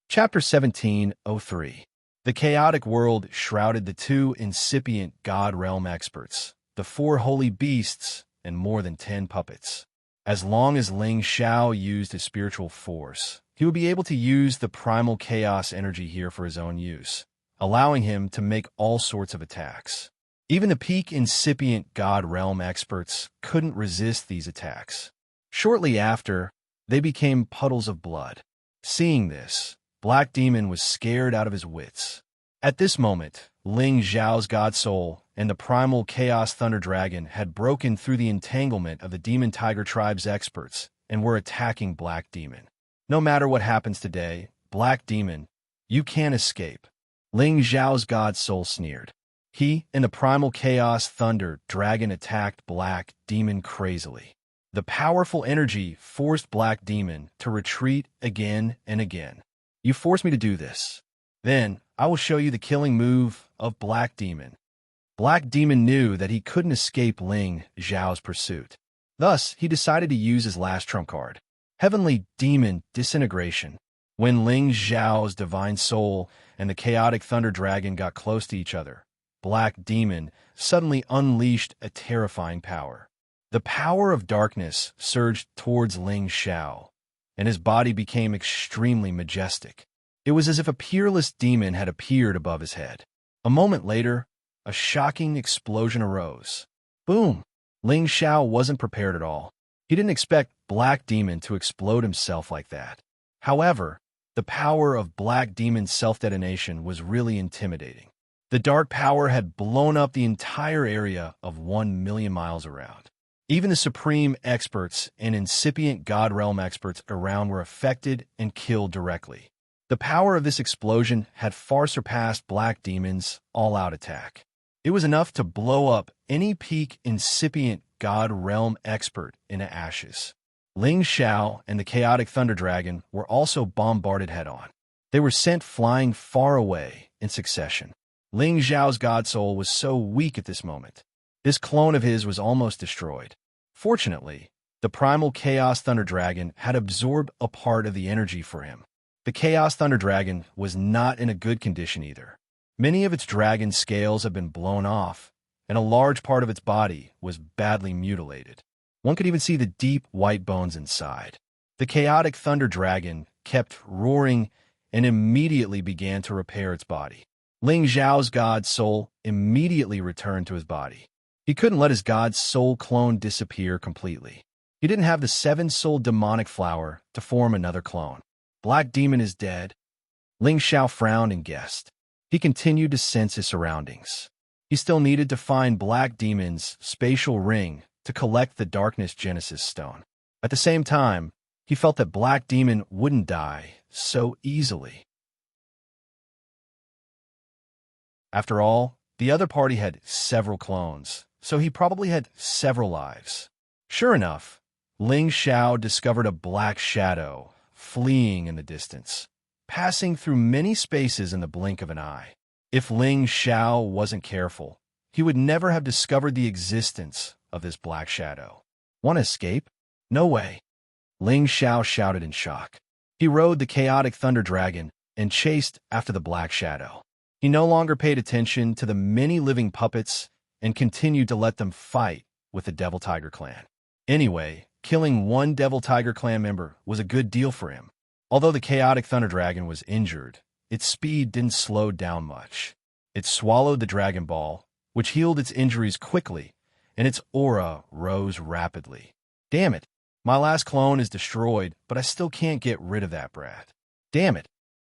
Chapter 17:03. The chaotic world shrouded the 2 incipient god realm experts, the 4 holy beasts, and more than 10 puppets. As long as Ling Xiao used his spiritual force, he would be able to use the primal chaos energy here for his own use, allowing him to make all sorts of attacks. Even the peak incipient god realm experts couldn't resist these attacks. Shortly after, they became puddles of blood. Seeing this, Black Demon was scared out of his wits. At this moment, Ling Xiao's god soul and the primal chaos thunder dragon had broken through the entanglement of the Demon Tiger tribe's experts and were attacking Black Demon. No matter what happens today, Black Demon, you can't escape. Ling Xiao's god soul sneered. He and the primal chaos thunder dragon attacked Black Demon crazily. The powerful energy forced Black Demon to retreat again and again. You forced me to do this. Then, I will show you the killing move of Black Demon. Black Demon knew that he couldn't escape Ling Xiao's pursuit. Thus, he decided to use his last trump card, Heavenly Demon Disintegration. When Ling Xiao's divine soul and the chaotic thunder dragon got close to each other, Black Demon suddenly unleashed a terrifying power. The power of darkness surged towards Ling Xiao, and his body became extremely majestic. It was as if a peerless demon had appeared above his head. A moment later, a shocking explosion arose. Boom! Ling Xiao wasn't prepared at all. He didn't expect Black Demon to explode himself like that. However, the power of Black Demon's self-detonation was really intimidating. The dark power had blown up the entire area of 1 million miles around. Even the supreme experts and incipient god realm experts around were affected and killed directly. The power of this explosion had far surpassed Black Demon's all-out attack. It was enough to blow up any peak incipient God realm expert into ashes. Ling Xiao and the chaotic thunder dragon were also bombarded head-on. They were sent flying far away in succession. Ling Xiao's god soul was so weak at this moment. This clone of his was almost destroyed. Fortunately, the primal Chaos Thunder Dragon had absorbed a part of the energy for him. The Chaos Thunder Dragon was not in a good condition either. Many of its dragon scales had been blown off, and a large part of its body was badly mutilated. One could even see the deep white bones inside. The chaotic thunder dragon kept roaring and immediately began to repair its body. Ling Xiao's god's soul immediately returned to his body. He couldn't let his god's soul clone disappear completely. He didn't have the seven-souled demonic flower to form another clone. Black Demon is dead. Ling Xiao frowned and guessed. He continued to sense his surroundings. He still needed to find Black Demon's spatial ring to collect the Darkness Genesis Stone. At the same time, he felt that Black Demon wouldn't die so easily. After all, the other party had several clones, so he probably had several lives. Sure enough, Ling Xiao discovered a black shadow fleeing in the distance, passing through many spaces in the blink of an eye. If Ling Xiao wasn't careful, he would never have discovered the existence of this black shadow. Want to escape? No way. Ling Xiao shouted in shock. He rode the chaotic thunder dragon and chased after the black shadow. He no longer paid attention to the many living puppets and continued to let them fight with the Devil Tiger clan. Anyway, killing one Devil Tiger clan member was a good deal for him. Although the chaotic thunder dragon was injured, its speed didn't slow down much. It swallowed the Dragon Ball, which healed its injuries quickly, and its aura rose rapidly. Damn it, my last clone is destroyed, but I still can't get rid of that brat. Damn it.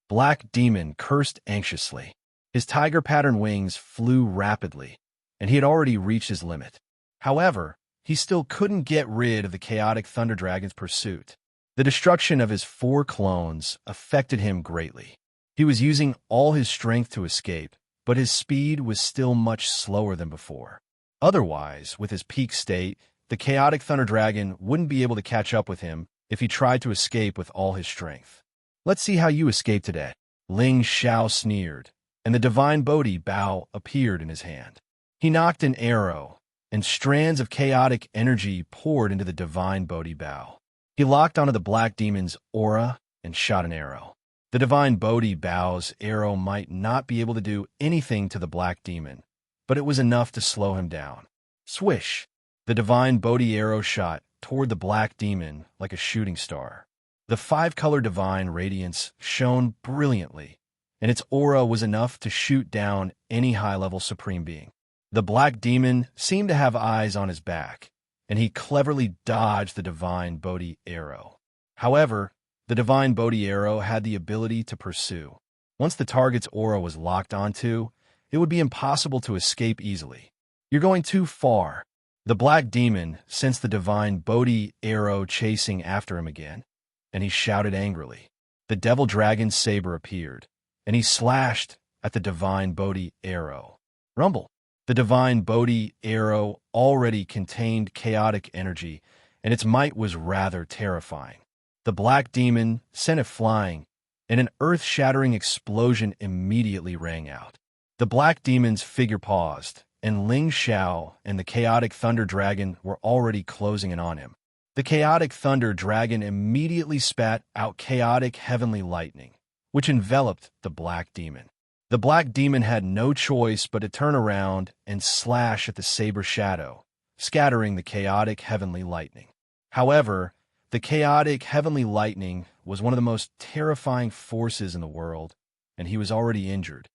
Black Demon cursed anxiously. His tiger pattern wings flew rapidly, and he had already reached his limit. However, he still couldn't get rid of the chaotic thunder dragon's pursuit. The destruction of his 4 clones affected him greatly. He was using all his strength to escape, but his speed was still much slower than before. Otherwise, with his peak state, the chaotic thunder dragon wouldn't be able to catch up with him if he tried to escape with all his strength. Let's see how you escape today. Ling Xiao sneered, and the divine Bodhi bow appeared in his hand. He knocked an arrow, and strands of chaotic energy poured into the divine Bodhi bow. He locked onto the Black Demon's aura and shot an arrow. The divine Bodhi bow's arrow might not be able to do anything to the Black Demon, but it was enough to slow him down. Swish! The divine Bodhi arrow shot toward the Black Demon like a shooting star. The 5-color divine radiance shone brilliantly, and its aura was enough to shoot down any high-level supreme being. The Black Demon seemed to have eyes on his back, and he cleverly dodged the divine Bodhi arrow. However, the divine Bodhi arrow had the ability to pursue. Once the target's aura was locked onto, it would be impossible to escape easily. You're going too far. The Black Demon sensed the divine Bodhi arrow chasing after him again, and he shouted angrily. The Devil Dragon's saber appeared, and he slashed at the divine Bodhi arrow. Rumble! The divine Bodhi arrow already contained chaotic energy, and its might was rather terrifying. The Black Demon sent it flying, and an earth-shattering explosion immediately rang out. The Black Demon's figure paused, and Ling Xiao and the chaotic thunder dragon were already closing in on him. The chaotic thunder dragon immediately spat out chaotic heavenly lightning, which enveloped the Black Demon. The Black Demon had no choice but to turn around and slash at the saber shadow, scattering the chaotic heavenly lightning. However, the chaotic heavenly lightning was one of the most terrifying forces in the world, and he was already injured.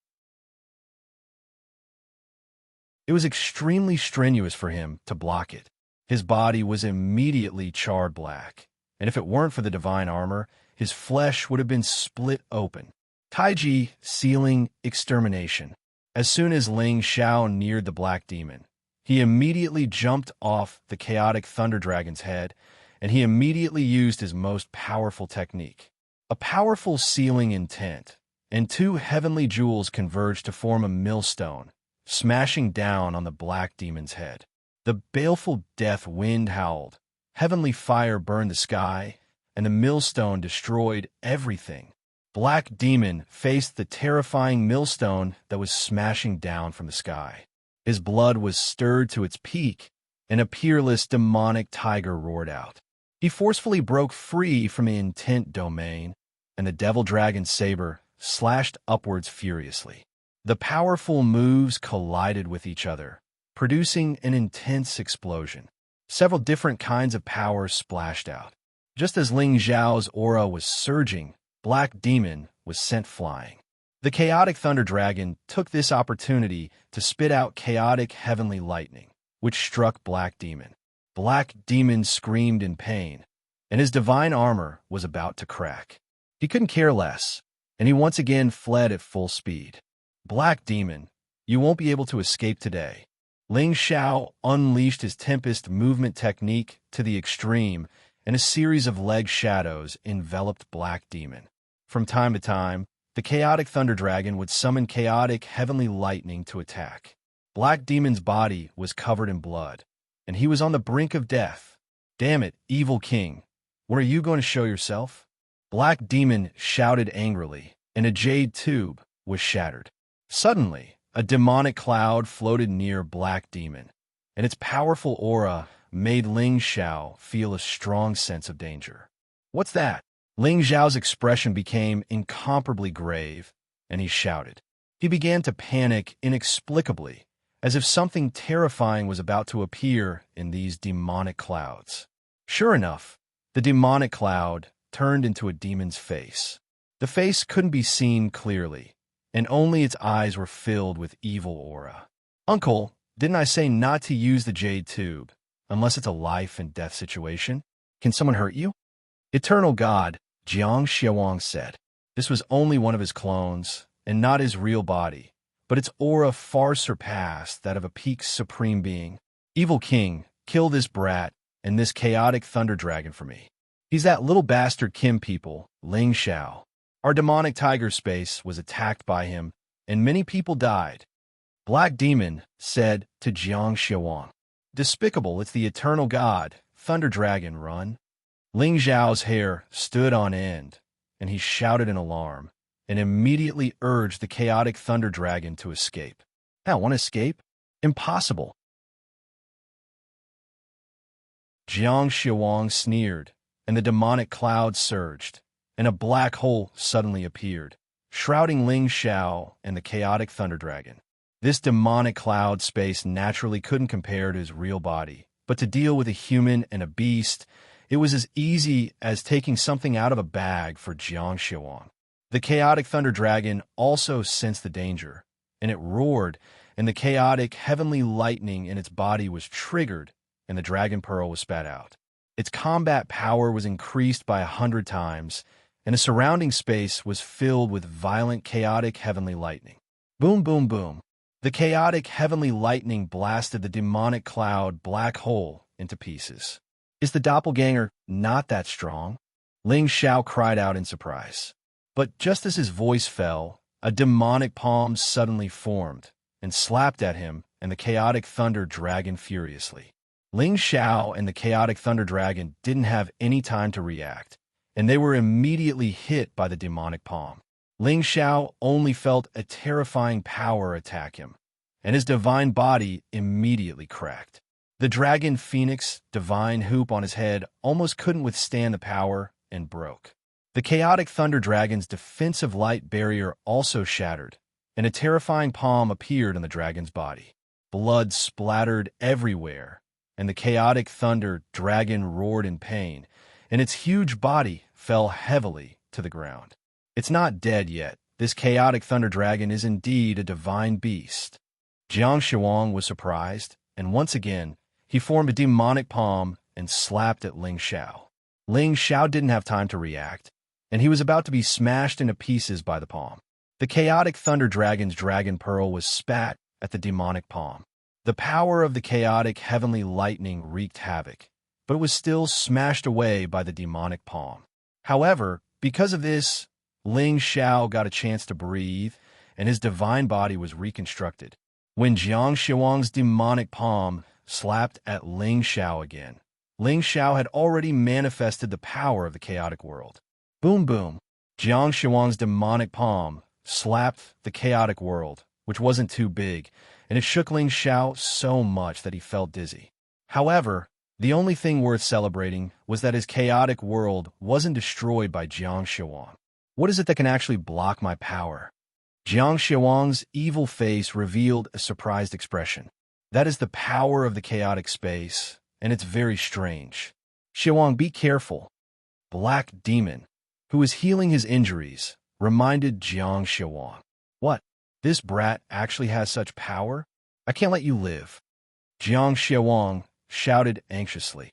It was extremely strenuous for him to block it. His body was immediately charred black, and if it weren't for the divine armor, his flesh would have been split open. Taiji sealing extermination. As soon as Ling Xiao neared the Black Demon, he immediately jumped off the chaotic thunder dragon's head, and he immediately used his most powerful technique. A powerful sealing intent, and 2 heavenly jewels converged to form a millstone, smashing down on the black demon's head. The baleful death wind howled, heavenly fire burned the sky, and the millstone destroyed everything. Black Demon faced the terrifying millstone that was smashing down from the sky. His blood was stirred to its peak, and a peerless demonic tiger roared out. He forcefully broke free from the intent domain, and the devil dragon saber slashed upwards furiously. The powerful moves collided with each other, producing an intense explosion. Several different kinds of power splashed out. Just as Ling Xiao's aura was surging, Black Demon was sent flying. The chaotic thunder dragon took this opportunity to spit out chaotic heavenly lightning, which struck Black Demon. Black Demon screamed in pain, and his divine armor was about to crack. He couldn't care less, and he once again fled at full speed. Black Demon, you won't be able to escape today. Ling Xiao unleashed his Tempest movement technique to the extreme, and a series of leg shadows enveloped Black Demon. From time to time, the chaotic thunder dragon would summon chaotic heavenly lightning to attack. Black Demon's body was covered in blood, and he was on the brink of death. Damn it, evil king. When are you going to show yourself? Black Demon shouted angrily, and a jade tube was shattered. Suddenly, a demonic cloud floated near Black Demon, and its powerful aura made Ling Xiao feel a strong sense of danger. What's that? Ling Xiao's expression became incomparably grave, and he shouted. He began to panic inexplicably, as if something terrifying was about to appear in these demonic clouds. Sure enough, the demonic cloud turned into a demon's face. The face couldn't be seen clearly, and only its eyes were filled with evil aura. Uncle, didn't I say not to use the jade tube, unless it's a life and death situation? Can someone hurt you? Eternal God, Xianxia said. This was only one of his clones, and not his real body, but its aura far surpassed that of a peak supreme being. Evil king, kill this brat and this chaotic thunder dragon for me. He's that little bastard Kim people, Ling Xiao. Our demonic tiger space was attacked by him, and many people died. Black Demon said to Xianxia. Despicable, it's the eternal god, Thunder Dragon, run. Ling Xiao's hair stood on end, and he shouted in alarm, and immediately urged the chaotic Thunder Dragon to escape. Now, want to escape? Impossible. Xianxia sneered, and the demonic cloud surged, and a black hole suddenly appeared, shrouding Ling Xiao and the chaotic Thunder Dragon. This demonic cloud space naturally couldn't compare to his real body, but to deal with a human and a beast, it was as easy as taking something out of a bag for Xianxia. The chaotic Thunder Dragon also sensed the danger, and it roared, and the chaotic heavenly lightning in its body was triggered, and the Dragon Pearl was spat out. Its combat power was increased by 100 times, and the surrounding space was filled with violent chaotic heavenly lightning. Boom, boom, boom. The chaotic heavenly lightning blasted the demonic cloud black hole into pieces. Is the doppelganger not that strong? Ling Xiao cried out in surprise. But just as his voice fell, a demonic palm suddenly formed and slapped at him and the chaotic thunder dragon furiously. Ling Xiao and the chaotic thunder dragon didn't have any time to react, and they were immediately hit by the demonic palm. Ling Xiao only felt a terrifying power attack him, and his divine body immediately cracked. The dragon phoenix divine hoop on his head almost couldn't withstand the power and broke. The chaotic thunder dragon's defensive light barrier also shattered, and a terrifying palm appeared on the dragon's body. Blood splattered everywhere, and the chaotic thunder dragon roared in pain, and its huge body fell heavily to the ground. It's not dead yet. This chaotic thunder dragon is indeed a divine beast. Jiang was surprised, and once again, he formed a demonic palm and slapped at Ling Xiao. Ling Xiao didn't have time to react, and he was about to be smashed into pieces by the palm. The chaotic thunder dragon's dragon pearl was spat at the demonic palm. The power of the chaotic heavenly lightning wreaked havoc, but it was still smashed away by the demonic palm. However, because of this, Ling Xiao got a chance to breathe, and his divine body was reconstructed. when Xianxia's demonic palm slapped at Ling Xiao again. Ling Xiao had already manifested the power of the chaotic world. Boom boom. Xianxia's demonic palm slapped the chaotic world, which wasn't too big, and it shook Ling Xiao so much that he felt dizzy. However, the only thing worth celebrating was that his chaotic world wasn't destroyed by Xianxia. What is it that can actually block my power? Xianxia's evil face revealed a surprised expression. That is the power of the chaotic space, and it's very strange. Xiawang, be careful. Black Demon, who was healing his injuries, reminded Xianxia. What? This brat actually has such power? I can't let you live. Xianxia shouted anxiously.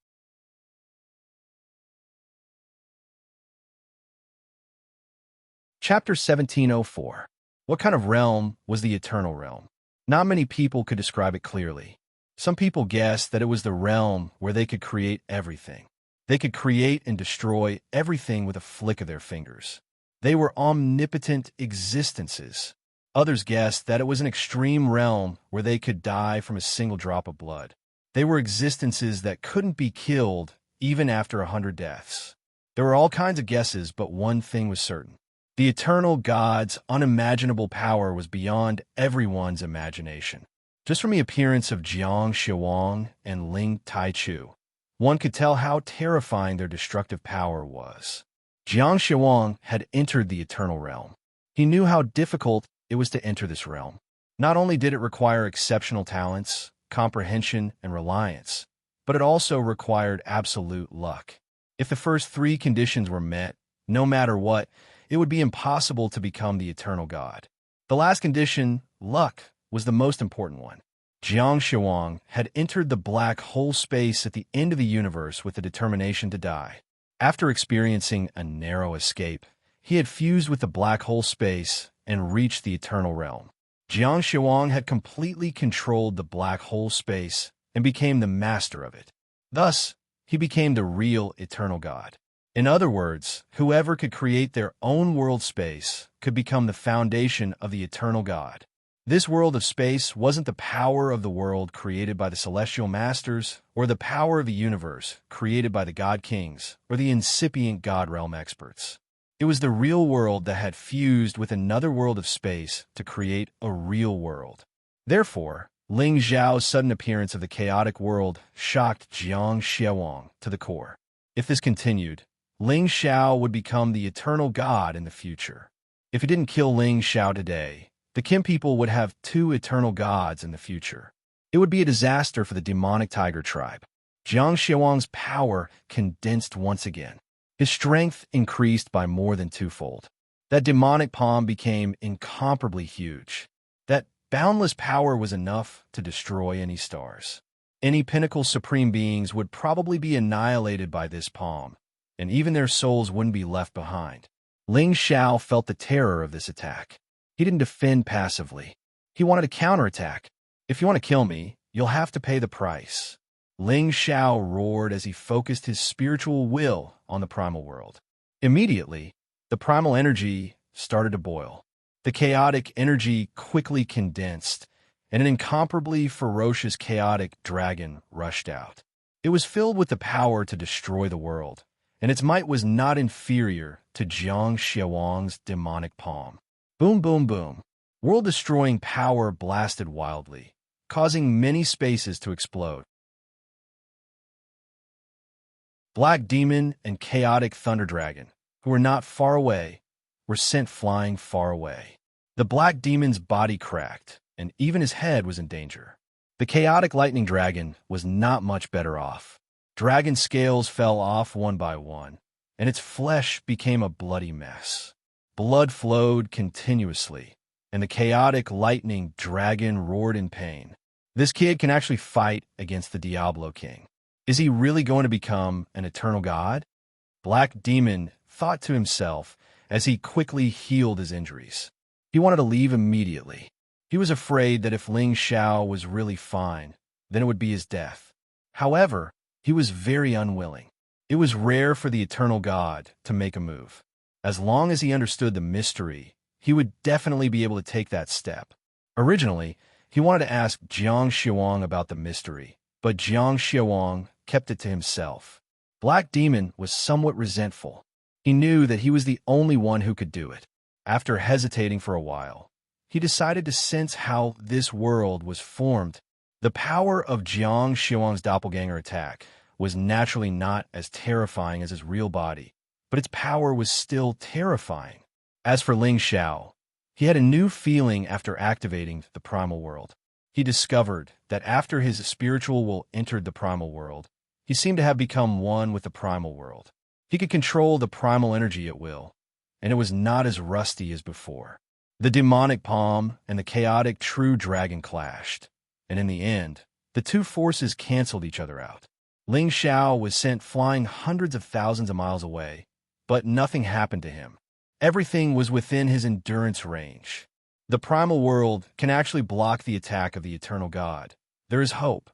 Chapter 1704. What kind of realm was the Eternal Realm? Not many people could describe it clearly. Some people guessed that it was the realm where they could create everything. They could create and destroy everything with a flick of their fingers. They were omnipotent existences. Others guessed that it was an extreme realm where they could die from a single drop of blood. They were existences that couldn't be killed even after 100 deaths. There were all kinds of guesses, but one thing was certain. The eternal God's unimaginable power was beyond everyone's imagination. Just from the appearance of Xianxia and Ling Taichu, one could tell how terrifying their destructive power was. Xianxia had entered the Eternal Realm. He knew how difficult it was to enter this realm. Not only did it require exceptional talents, comprehension, and reliance, but it also required absolute luck. If the first three conditions were met, no matter what, it would be impossible to become the Eternal God. The last condition, luck, was the most important one. Xianxia had entered the black hole space at the end of the universe with the determination to die. After experiencing a narrow escape, he had fused with the black hole space and reached the Eternal Realm. Xianxia had completely controlled the black hole space and became the master of it. Thus, he became the real Eternal God. In other words, whoever could create their own world space could become the foundation of the Eternal God. This world of space wasn't the power of the world created by the celestial masters or the power of the universe created by the God Kings or the incipient God Realm experts. It was the real world that had fused with another world of space to create a real world. Therefore, Ling Xiao's sudden appearance of the chaotic world shocked Xianxia to the core. If this continued, Ling Xiao would become the Eternal God in the future. If he didn't kill Ling Xiao today, the Kim people would have two Eternal Gods in the future. It would be a disaster for the demonic tiger tribe. Xianxia's power condensed once again. His strength increased by more than twofold. That demonic palm became incomparably huge. That boundless power was enough to destroy any stars. Any pinnacle supreme beings would probably be annihilated by this palm, and even their souls wouldn't be left behind. Ling Xiao felt the terror of this attack. He didn't defend passively. He wanted to counterattack. If you want to kill me, you'll have to pay the price. Ling Xiao roared as he focused his spiritual will on the primal world. Immediately, the primal energy started to boil. The chaotic energy quickly condensed, and an incomparably ferocious chaotic dragon rushed out. It was filled with the power to destroy the world, and its might was not inferior to Xianxia's demonic palm. Boom, boom, boom. World-destroying power blasted wildly, causing many spaces to explode. Black Demon and Chaotic Thunder Dragon, who were not far away, were sent flying far away. The Black Demon's body cracked, and even his head was in danger. The Chaotic Lightning Dragon was not much better off. Dragon scales fell off one by one, and its flesh became a bloody mess. Blood flowed continuously, and the Chaotic Lightning Dragon roared in pain. This kid can actually fight against the Diablo King. Is he really going to become an eternal god? Black Demon thought to himself as he quickly healed his injuries. He wanted to leave immediately. He was afraid that if Ling Xiao was really fine, then it would be his death. However, he was very unwilling. It was rare for the eternal god to make a move. As long as he understood the mystery, he would definitely be able to take that step. Originally, He wanted to ask Xianxia about the mystery, but Xianxia kept it to himself. Black Demon was somewhat resentful. He knew that he was the only one who could do it. After hesitating for a while, he decided to sense how this world was formed. The power of Xianxia's doppelganger attack was naturally not as terrifying as his real body, but its power was still terrifying. As for Ling Xiao, he had a new feeling after activating the primal world. He discovered that after his spiritual will entered the primal world, he seemed to have become one with the primal world. He could control the primal energy at will, and it was not as rusty as before. The demonic palm and the chaotic true dragon clashed, and in the end, the two forces canceled each other out. Ling Xiao was sent flying hundreds of thousands of miles away, but nothing happened to him. Everything was within his endurance range. The primal world can actually block the attack of the eternal God. There is hope,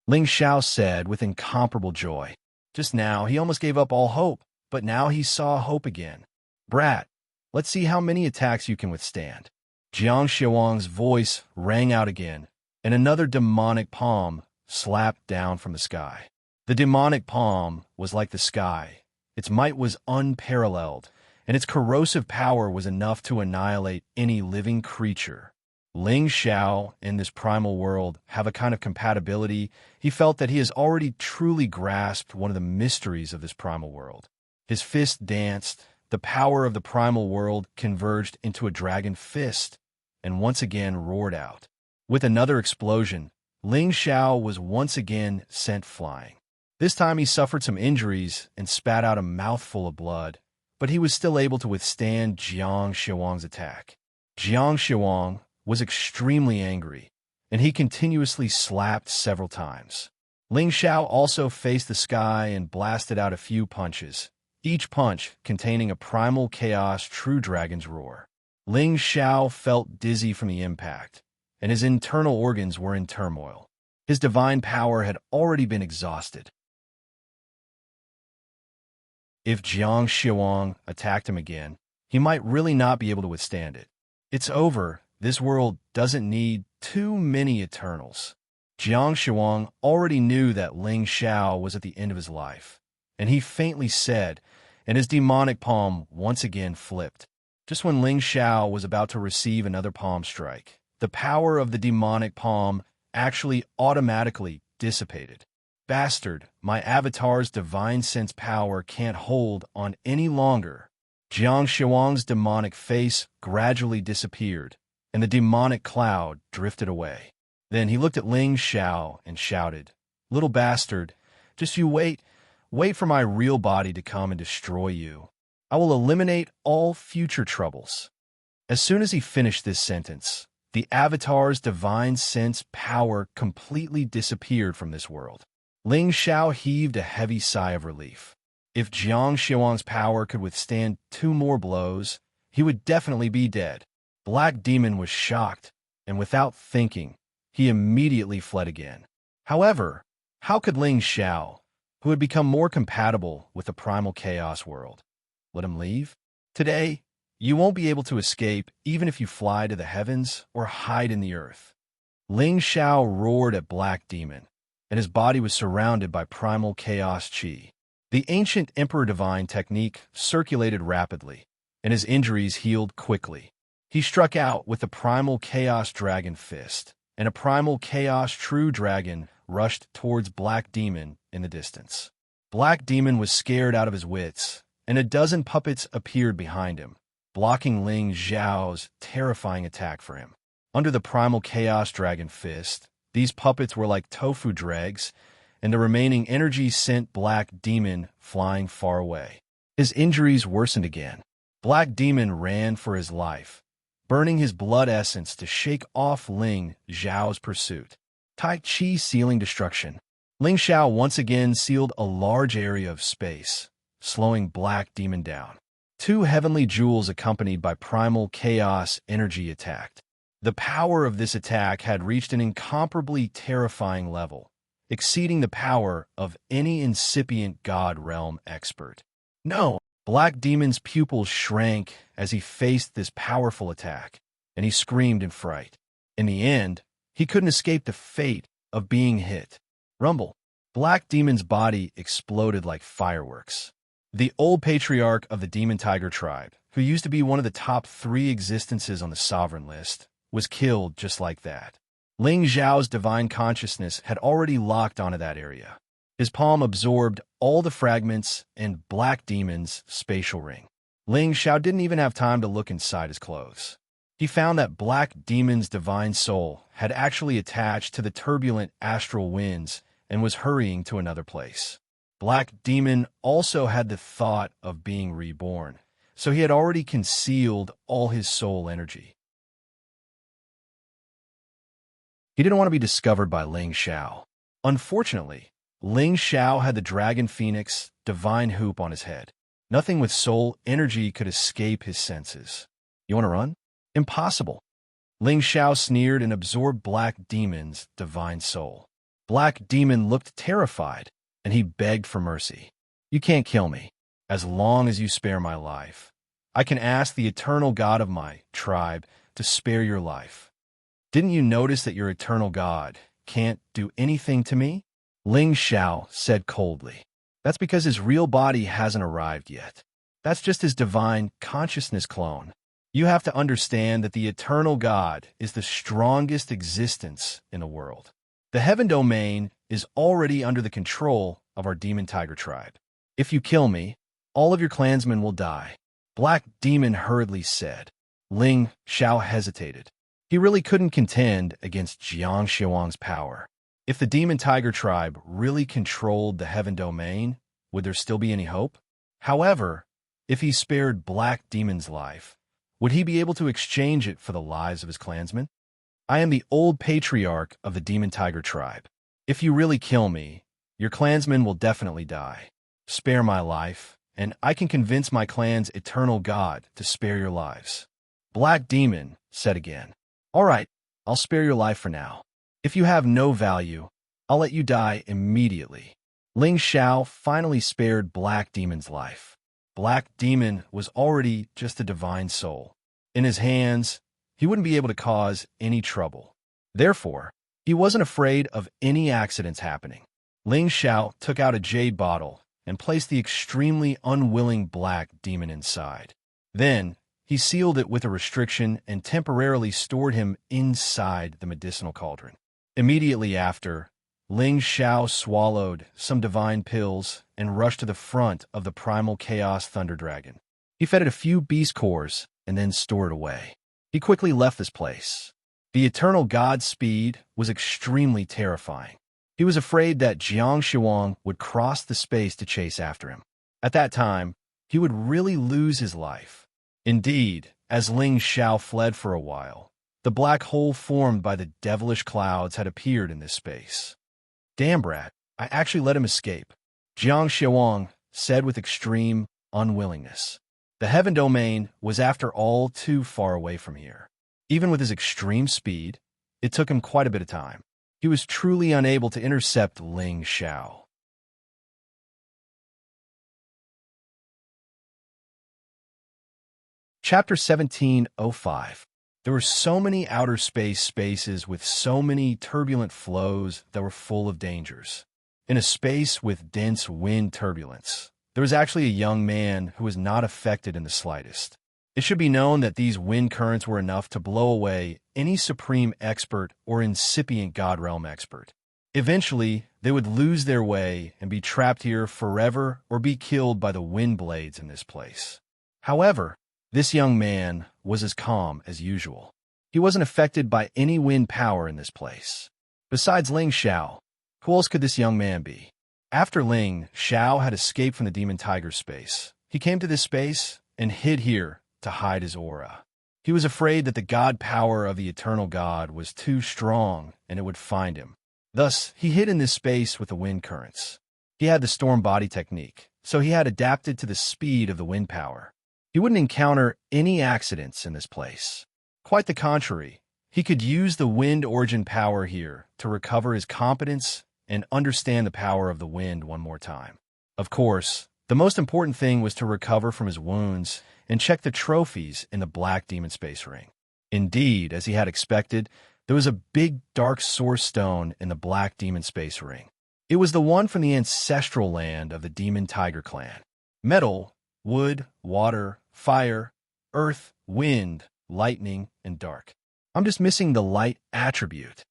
Ling Xiao said with incomparable joy. Just now, he almost gave up all hope, but now he saw hope again. Brat, let's see how many attacks you can withstand. Xianxia's voice rang out again, and another demonic palm slapped down from the sky. The demonic palm was like the sky. Its might was unparalleled, and its corrosive power was enough to annihilate any living creature. Ling Xiao and this primal world have a kind of compatibility. He felt that he has already truly grasped one of the mysteries of this primal world. His fist danced. The power of the primal world converged into a dragon fist, and once again roared out. With another explosion, Ling Xiao was once again sent flying. This time he suffered some injuries and spat out a mouthful of blood, but he was still able to withstand Xianxia's attack. Xianxia was extremely angry, and he continuously slapped several times. Ling Xiao also faced the sky and blasted out a few punches, each punch containing a primal chaos true dragon's roar. Ling Xiao felt dizzy from the impact, and his internal organs were in turmoil. His divine power had already been exhausted. If Xianxia attacked him again, he might really not be able to withstand it. It's over. This world doesn't need too many Eternals. Xianxia already knew that Ling Xiao was at the end of his life, and he faintly said, and his demonic palm once again flipped. Just when Ling Xiao was about to receive another palm strike, the power of the demonic palm actually automatically dissipated. Bastard, my avatar's divine sense power can't hold on any longer. Xianxia's demonic face gradually disappeared, and the demonic cloud drifted away. Then he looked at Ling Xiao and shouted, "Little bastard, just you wait for my real body to come and destroy you. I will eliminate all future troubles." As soon as he finished this sentence, the avatar's divine sense power completely disappeared from this world. Ling Xiao heaved a heavy sigh of relief. If Xianxia's power could withstand 2 more blows, he would definitely be dead. Black Demon was shocked, and without thinking, he immediately fled again. However, how could Ling Xiao, who had become more compatible with the primal chaos world, let him leave? Today, you won't be able to escape even if you fly to the heavens or hide in the earth. Ling Xiao roared at Black Demon, and his body was surrounded by primal chaos chi. The ancient Emperor Divine technique circulated rapidly, and his injuries healed quickly. He struck out with the primal chaos dragon fist, and a primal chaos true dragon rushed towards Black Demon in the distance. Black Demon was scared out of his wits, and a dozen puppets appeared behind him, blocking Ling Xiao's terrifying attack for him. Under the primal chaos dragon fist, these puppets were like tofu dregs, and the remaining energy sent Black Demon flying far away. His injuries worsened again. Black Demon ran for his life, burning his blood essence to shake off Ling Xiao's pursuit. Tai Chi sealing destruction. Ling Xiao once again sealed a large area of space, slowing Black Demon down. 2 heavenly jewels accompanied by primal chaos energy attacked. The power of this attack had reached an incomparably terrifying level, exceeding the power of any incipient God realm expert. No! Black Demon's pupils shrank as he faced this powerful attack, and he screamed in fright. In the end, he couldn't escape the fate of being hit. Rumble. Black Demon's body exploded like fireworks. The old patriarch of the Demon Tiger tribe, who used to be one of the top 3 existences on the sovereign list, was killed just like that. Ling Xiao's divine consciousness had already locked onto that area. His palm absorbed all the fragments in Black Demon's spatial ring. Ling Xiao didn't even have time to look inside his clothes. He found that Black Demon's divine soul had actually attached to the turbulent astral winds and was hurrying to another place. Black Demon also had the thought of being reborn, so he had already concealed all his soul energy. He didn't want to be discovered by Ling Xiao. Unfortunately, Ling Xiao had the Dragon Phoenix divine hoop on his head. Nothing with soul energy could escape his senses. You want to run? Impossible. Ling Xiao sneered and absorbed Black Demon's divine soul. Black Demon looked terrified, and he begged for mercy. You can't kill me, as long as you spare my life. I can ask the eternal God of my tribe to spare your life. Didn't you notice that your eternal God can't do anything to me? Ling Xiao said coldly. That's because his real body hasn't arrived yet. That's just his divine consciousness clone. You have to understand that the eternal God is the strongest existence in the world. The heaven domain is already under the control of our Demon Tiger tribe. If you kill me, all of your clansmen will die. Black Demon hurriedly said. Ling Xiao hesitated. He really couldn't contend against Xianxia's power. If the Demon Tiger tribe really controlled the heaven domain, would there still be any hope? However, if he spared Black Demon's life, would he be able to exchange it for the lives of his clansmen? I am the old patriarch of the Demon Tiger tribe. If you really kill me, your clansmen will definitely die. Spare my life, and I can convince my clan's eternal God to spare your lives. Black Demon said again. All right, I'll spare your life for now. If you have no value, I'll let you die immediately. Ling Xiao finally spared Black Demon's life. Black Demon was already just a divine soul. In his hands, he wouldn't be able to cause any trouble. Therefore, he wasn't afraid of any accidents happening. Ling Xiao took out a jade bottle and placed the extremely unwilling Black Demon inside. Then, he sealed it with a restriction and temporarily stored him inside the medicinal cauldron. Immediately after, Ling Xiao swallowed some divine pills and rushed to the front of the primal chaos thunder dragon. He fed it a few beast cores and then stored it away. He quickly left this place. The eternal God's speed was extremely terrifying. He was afraid that Xianxia would cross the space to chase after him. At that time, he would really lose his life. Indeed, as Ling Xiao fled for a while, the black hole formed by the devilish clouds had appeared in this space. Damn, brat, I actually let him escape, Xianxia said with extreme unwillingness. The heaven domain was after all too far away from here. Even with his extreme speed, it took him quite a bit of time. He was truly unable to intercept Ling Xiao. Chapter 17:05. There were so many outer space spaces with so many turbulent flows that were full of dangers. In a space with dense wind turbulence, there was actually a young man who was not affected in the slightest. It should be known that these wind currents were enough to blow away any supreme expert or incipient God Realm expert. Eventually, they would lose their way and be trapped here forever or be killed by the wind blades in this place. However, this young man was as calm as usual. He wasn't affected by any wind power in this place. Besides Ling Xiao, who else could this young man be? After Ling Xiao had escaped from the Demon Tiger space, he came to this space and hid here to hide his aura. He was afraid that the God power of the eternal God was too strong and it would find him. Thus, he hid in this space with the wind currents. He had the storm body technique, so he had adapted to the speed of the wind power. He wouldn't encounter any accidents in this place. Quite the contrary, he could use the wind origin power here to recover his competence and understand the power of the wind one more time. Of course, the most important thing was to recover from his wounds and check the trophies in the Black Demon Space Ring. Indeed, as he had expected, There was a big dark source stone in the Black Demon Space Ring. It was the one from the ancestral land of the Demon Tiger clan. Metal, wood, water, fire, earth, wind, lightning, and dark. I'm just missing the light attribute,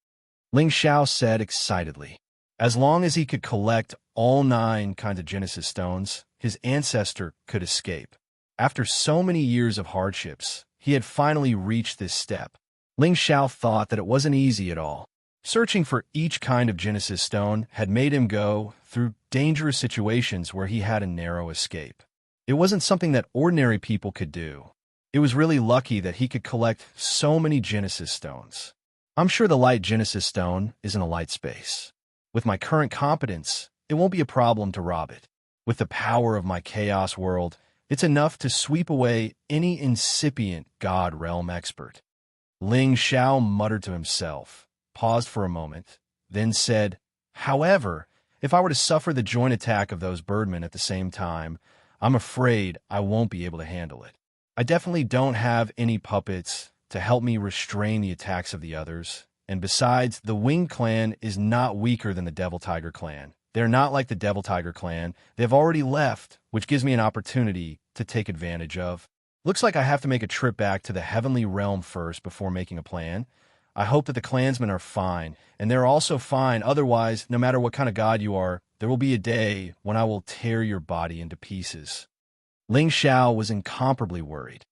Ling Xiao said excitedly. As long as he could collect all 9 kinds of Genesis stones, his ancestor could escape. After so many years of hardships, he had finally reached this step. Ling Xiao thought that it wasn't easy at all. Searching for each kind of Genesis stone had made him go through dangerous situations where he had a narrow escape. It wasn't something that ordinary people could do. It was really lucky that he could collect so many Genesis stones. I'm sure the light Genesis stone is in a light space. With my current competence, it won't be a problem to rob it. With the power of my chaos world, it's enough to sweep away any incipient God realm expert. Ling Xiao muttered to himself, paused for a moment, then said, "However, if I were to suffer the joint attack of those birdmen at the same time, I'm afraid I won't be able to handle it. I definitely don't have any puppets to help me restrain the attacks of the others, and besides, the Wing clan is not weaker than the Devil Tiger clan. They're not like the Devil Tiger clan. They've already left, which gives me an opportunity to take advantage of. Looks like I have to make a trip back to the Heavenly Realm first before making a plan. I hope that the clansmen are fine, and they're also fine. Otherwise, no matter what kind of god you are, there will be a day when I will tear your body into pieces." Ling Xiao was incomparably worried.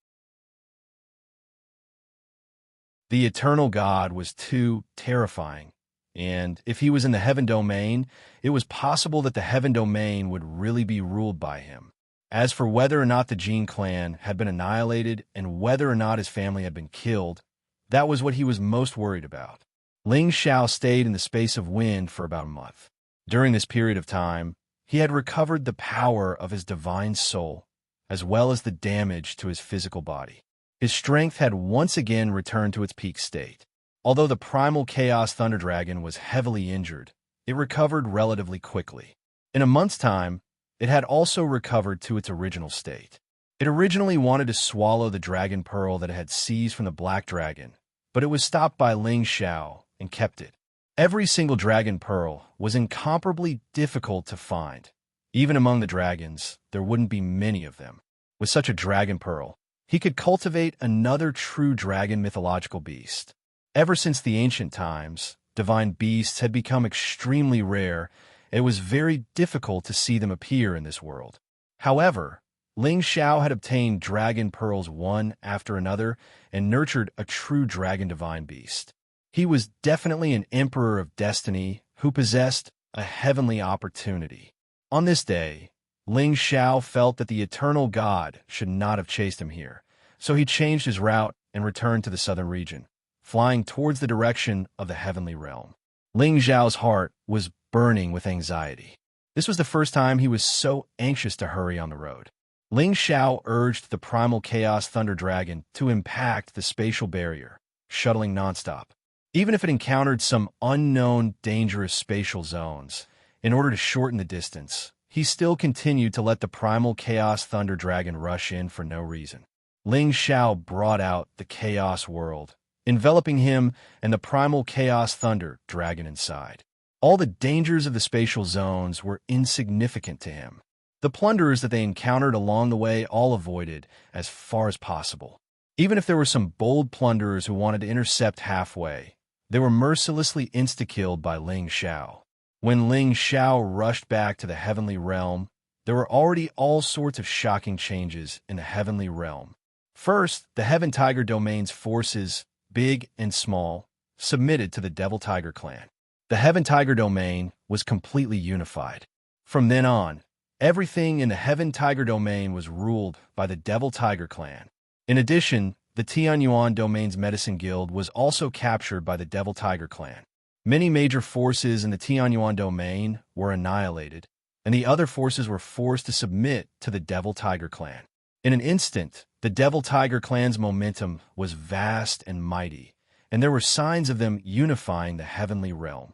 The eternal god was too terrifying, and if he was in the heaven domain, it was possible that the heaven domain would really be ruled by him. As for whether or not the Jin clan had been annihilated and whether or not his family had been killed, that was what he was most worried about. Ling Xiao stayed in the space of wind for about a month. During this period of time, he had recovered the power of his divine soul, as well as the damage to his physical body. His strength had once again returned to its peak state. Although the primal Chaos Thunder Dragon was heavily injured, it recovered relatively quickly. In a month's time, it had also recovered to its original state. It originally wanted to swallow the dragon pearl that it had seized from the black dragon, but it was stopped by Ling Xiao and kept it. Every single dragon pearl was incomparably difficult to find. Even among the dragons, there wouldn't be many of them. With such a dragon pearl, he could cultivate another true dragon mythological beast. Ever since the ancient times, divine beasts had become extremely rare. It was very difficult to see them appear in this world. However, Ling Xiao had obtained dragon pearls one after another and nurtured a true dragon divine beast. He was definitely an emperor of destiny who possessed a heavenly opportunity. On this day, Ling Xiao felt that the eternal god should not have chased him here, so he changed his route and returned to the southern region, flying towards the direction of the heavenly realm. Ling Xiao's heart was burning with anxiety. This was the first time he was so anxious to hurry on the road. Ling Xiao urged the primal Chaos Thunder Dragon to impact the spatial barrier, shuttling nonstop. Even if it encountered some unknown dangerous spatial zones, in order to shorten the distance, he still continued to let the primal Chaos Thunder Dragon rush in for no reason. Ling Xiao brought out the Chaos World, enveloping him and the primal Chaos Thunder Dragon inside. All the dangers of the spatial zones were insignificant to him. The plunderers that they encountered along the way all avoided as far as possible. Even if there were some bold plunderers who wanted to intercept halfway, they were mercilessly insta-killed by Ling Xiao. When Ling Xiao rushed back to the heavenly realm, there were already all sorts of shocking changes in the heavenly realm. First, the Heaven Tiger Domain's forces, big and small, submitted to the Devil Tiger clan. The Heaven Tiger Domain was completely unified. From then on, everything in the Heaven Tiger Domain was ruled by the Devil Tiger clan. In addition, the Tianyuan Domain's Medicine Guild was also captured by the Devil Tiger clan. Many major forces in the Tianyuan Domain were annihilated, and the other forces were forced to submit to the Devil Tiger clan. In an instant, the Devil Tiger clan's momentum was vast and mighty, and there were signs of them unifying the heavenly realm.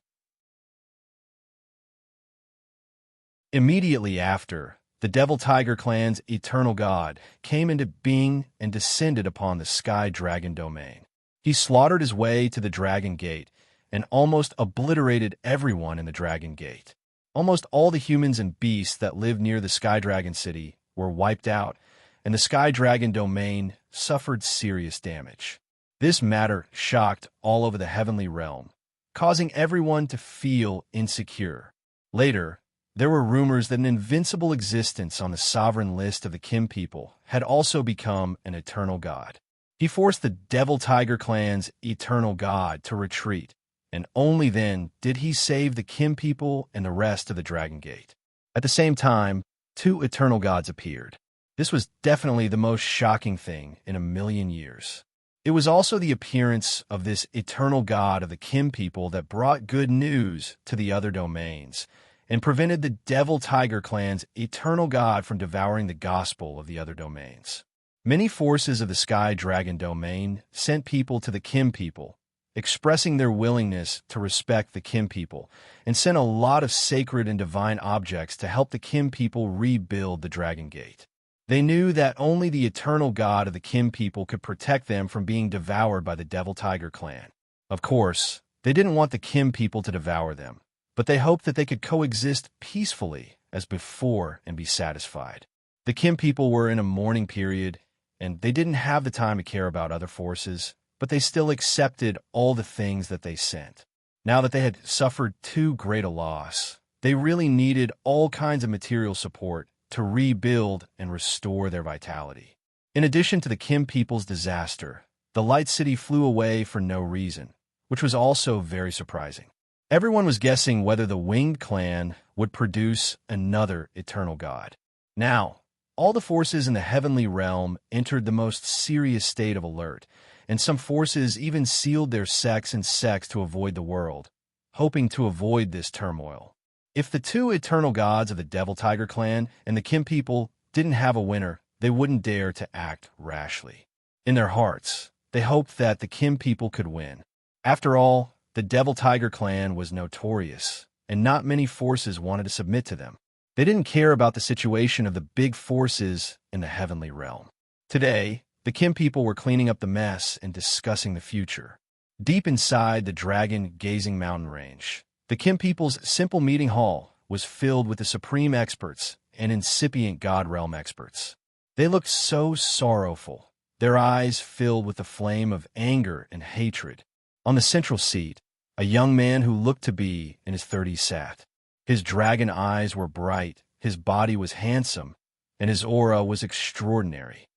Immediately after, the Devil Tiger clan's eternal god came into being and descended upon the Sky Dragon Domain. He slaughtered his way to the Dragon Gate and almost obliterated everyone in the Dragon Gate. Almost all the humans and beasts that lived near the Sky Dragon City were wiped out, and the Sky Dragon domain suffered serious damage. This matter shocked all over the heavenly realm, causing everyone to feel insecure. Later, there were rumors that an invincible existence on the sovereign list of the Kim people had also become an eternal god. He forced the Devil Tiger clan's eternal god to retreat, and only then did he save the Kim people and the rest of the Dragon Gate. At the same time, two eternal gods appeared. This was definitely the most shocking thing in a million years. It was also the appearance of this eternal god of the Kim people that brought good news to the other domains and prevented the Devil Tiger clan's eternal god from devouring the gospel of the other domains. Many forces of the Sky Dragon domain sent people to the Kim people, expressing their willingness to respect the Kim people, and sent a lot of sacred and divine objects to help the Kim people rebuild the Dragon Gate. They knew that only the eternal god of the Kim people could protect them from being devoured by the Devil Tiger clan. Of course, they didn't want the Kim people to devour them, but they hoped that they could coexist peacefully as before and be satisfied. The Kim people were in a mourning period, and they didn't have the time to care about other forces, but they still accepted all the things that they sent. Now that they had suffered too great a loss, they really needed all kinds of material support to rebuild and restore their vitality. In addition to the Kim people's disaster, the Light City flew away for no reason, which was also very surprising. Everyone was guessing whether the Winged Clan would produce another eternal god. Now, all the forces in the heavenly realm entered the most serious state of alert, and some forces even sealed their sects and sects to avoid the world, hoping to avoid this turmoil. If the two eternal gods of the Devil Tiger clan and the Kim people didn't have a winner, they wouldn't dare to act rashly. In their hearts, they hoped that the Kim people could win. After all, the Devil Tiger clan was notorious, and not many forces wanted to submit to them. They didn't care about the situation of the big forces in the heavenly realm. Today, the Kim people were cleaning up the mess and discussing the future. Deep inside the dragon-gazing mountain range, the Kim people's simple meeting hall was filled with the supreme experts and incipient god realm experts. They looked so sorrowful, their eyes filled with the flame of anger and hatred. On the central seat, a young man who looked to be in his 30s sat. His dragon eyes were bright, his body was handsome, and his aura was extraordinary.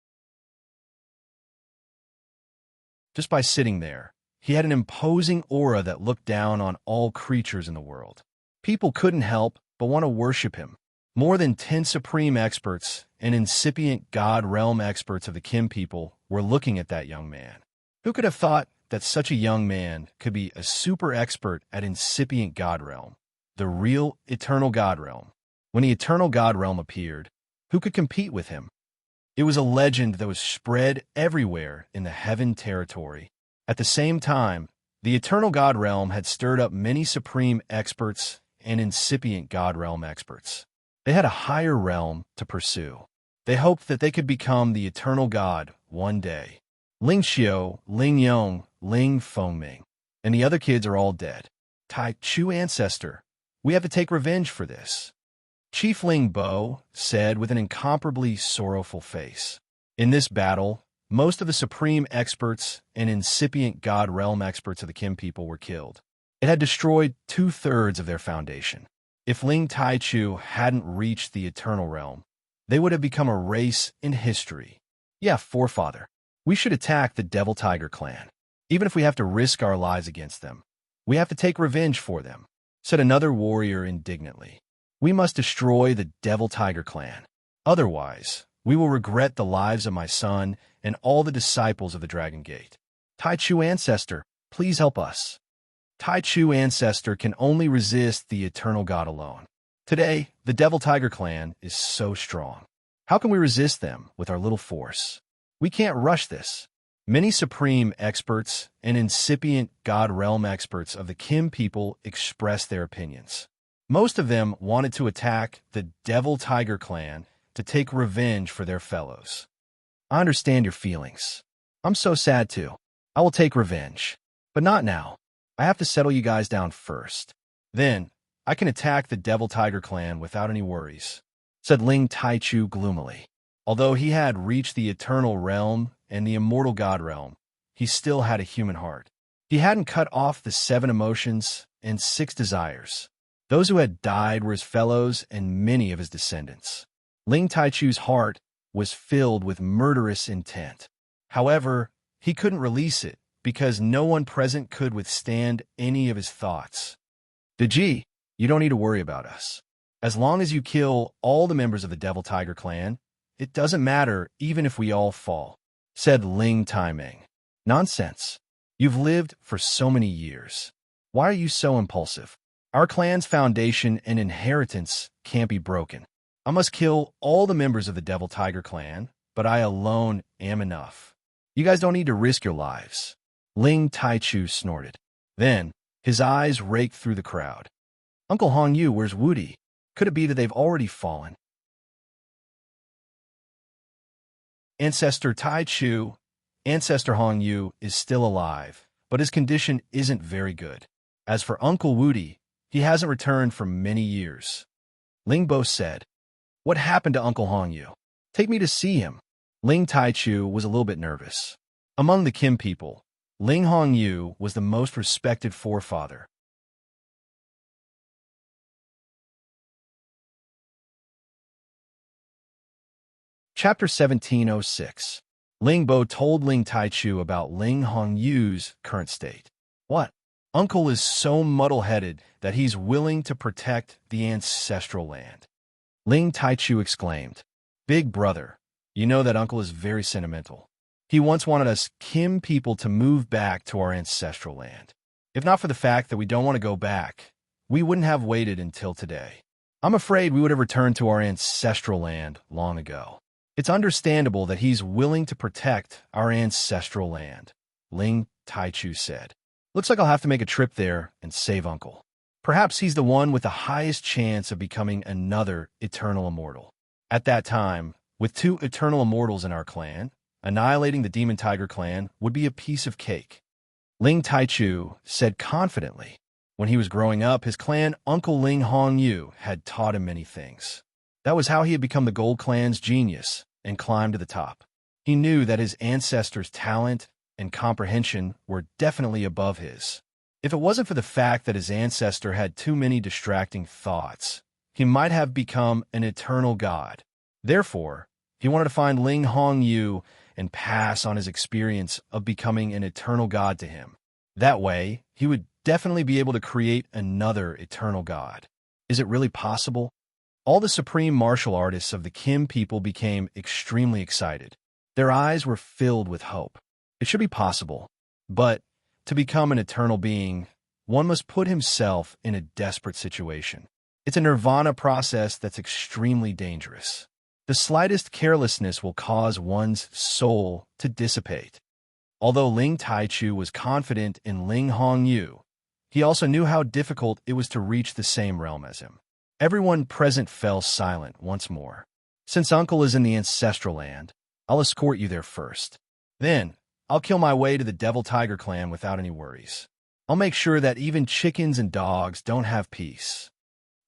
Just by sitting there, he had an imposing aura that looked down on all creatures in the world. People couldn't help but want to worship him. More than 10 supreme experts and incipient god realm experts of the Kim people were looking at that young man. Who could have thought that such a young man could be a super expert at incipient god realm, the real eternal god realm? When the eternal god realm appeared, who could compete with him? It was a legend that was spread everywhere in the heaven territory. At the same time, the eternal god realm had stirred up many supreme experts and incipient god realm experts. They had a higher realm to pursue. They hoped that they could become the eternal god one day. Ling Xiao, Ling Yong, Ling Fengming, and the other kids are all dead. Tai Chu ancestor, we have to take revenge for this. Chief Ling Bo said with an incomparably sorrowful face. In this battle, most of the supreme experts and incipient god realm experts of the Kim people were killed. It had destroyed 2/3 of their foundation. If Ling Taichu hadn't reached the eternal realm, they would have become a race in history. Yeah, forefather. We should attack the Devil Tiger clan. Even if we have to risk our lives against them, we have to take revenge for them, said another warrior indignantly. We must destroy the Devil Tiger clan. Otherwise, we will regret the lives of my son and all the disciples of the Dragon Gate. Tai Chu ancestor, please help us. Tai Chu ancestor can only resist the eternal god alone. Today, the Devil Tiger clan is so strong. How can we resist them with our little force? We can't rush this. Many supreme experts and incipient god realm experts of the Kim people expressed their opinions. Most of them wanted to attack the Devil Tiger clan to take revenge for their fellows. I understand your feelings. I'm so sad too. I will take revenge. But not now. I have to settle you guys down first. Then, I can attack the Devil Tiger clan without any worries," said Ling Taichu gloomily. Although he had reached the Eternal Realm and the Immortal God Realm, he still had a human heart. He hadn't cut off the 7 emotions and 6 desires. Those who had died were his fellows and many of his descendants. Ling Taichu's heart was filled with murderous intent. However, he couldn't release it because no one present could withstand any of his thoughts. "Deji, you don't need to worry about us. As long as you kill all the members of the Devil Tiger clan, it doesn't matter even if we all fall," said Ling Taimeng. "Nonsense. You've lived for so many years. Why are you so impulsive? Our clan's foundation and inheritance can't be broken. I must kill all the members of the Devil Tiger clan, but I alone am enough. You guys don't need to risk your lives." Ling Taichu snorted. Then, his eyes raked through the crowd. "Uncle Hongyu, where's Wudi? Could it be that they've already fallen?" Ancestor Taichu, Ancestor Hongyu is still alive, but his condition isn't very good. As for Uncle Wudi, he hasn't returned for many years. Ling Bo said, "What happened to Uncle Hongyu? Take me to see him." Ling Taichu was a little bit nervous. Among the Kim people, Ling Hongyu was the most respected forefather. Chapter 1706. Ling Bo told Ling Taichu about Ling Hongyu's current state. "What? Uncle is so muddle-headed that he's willing to protect the ancestral land." Ling Taichu exclaimed, "Big brother, you know that Uncle is very sentimental. He once wanted us Kim people to move back to our ancestral land. If not for the fact that we don't want to go back, we wouldn't have waited until today. I'm afraid we would have returned to our ancestral land long ago. It's understandable that he's willing to protect our ancestral land," Ling Taichu said. "Looks like I'll have to make a trip there and save Uncle. Perhaps he's the one with the highest chance of becoming another eternal immortal. At that time, with 2 eternal immortals in our clan, annihilating the Demon Tiger clan would be a piece of cake." Ling Taichu said confidently. When he was growing up, his clan Uncle Ling Hongyu had taught him many things. That was how he had become the Gold Clan's genius and climbed to the top. He knew that his ancestors' talent and comprehension were definitely above his. If it wasn't for the fact that his ancestor had too many distracting thoughts, he might have become an eternal god. Therefore, he wanted to find Ling Hongyu and pass on his experience of becoming an eternal god to him. That way, he would definitely be able to create another eternal god. Is it really possible? All the supreme martial artists of the Kim people became extremely excited. Their eyes were filled with hope. It should be possible, but to become an eternal being, one must put himself in a desperate situation. It's a nirvana process that's extremely dangerous. The slightest carelessness will cause one's soul to dissipate. Although Ling Taichu was confident in Ling Hongyu, he also knew how difficult it was to reach the same realm as him. Everyone present fell silent once more. "Since Uncle is in the ancestral land, I'll escort you there first. Then, I'll kill my way to the Devil Tiger clan without any worries. I'll make sure that even chickens and dogs don't have peace."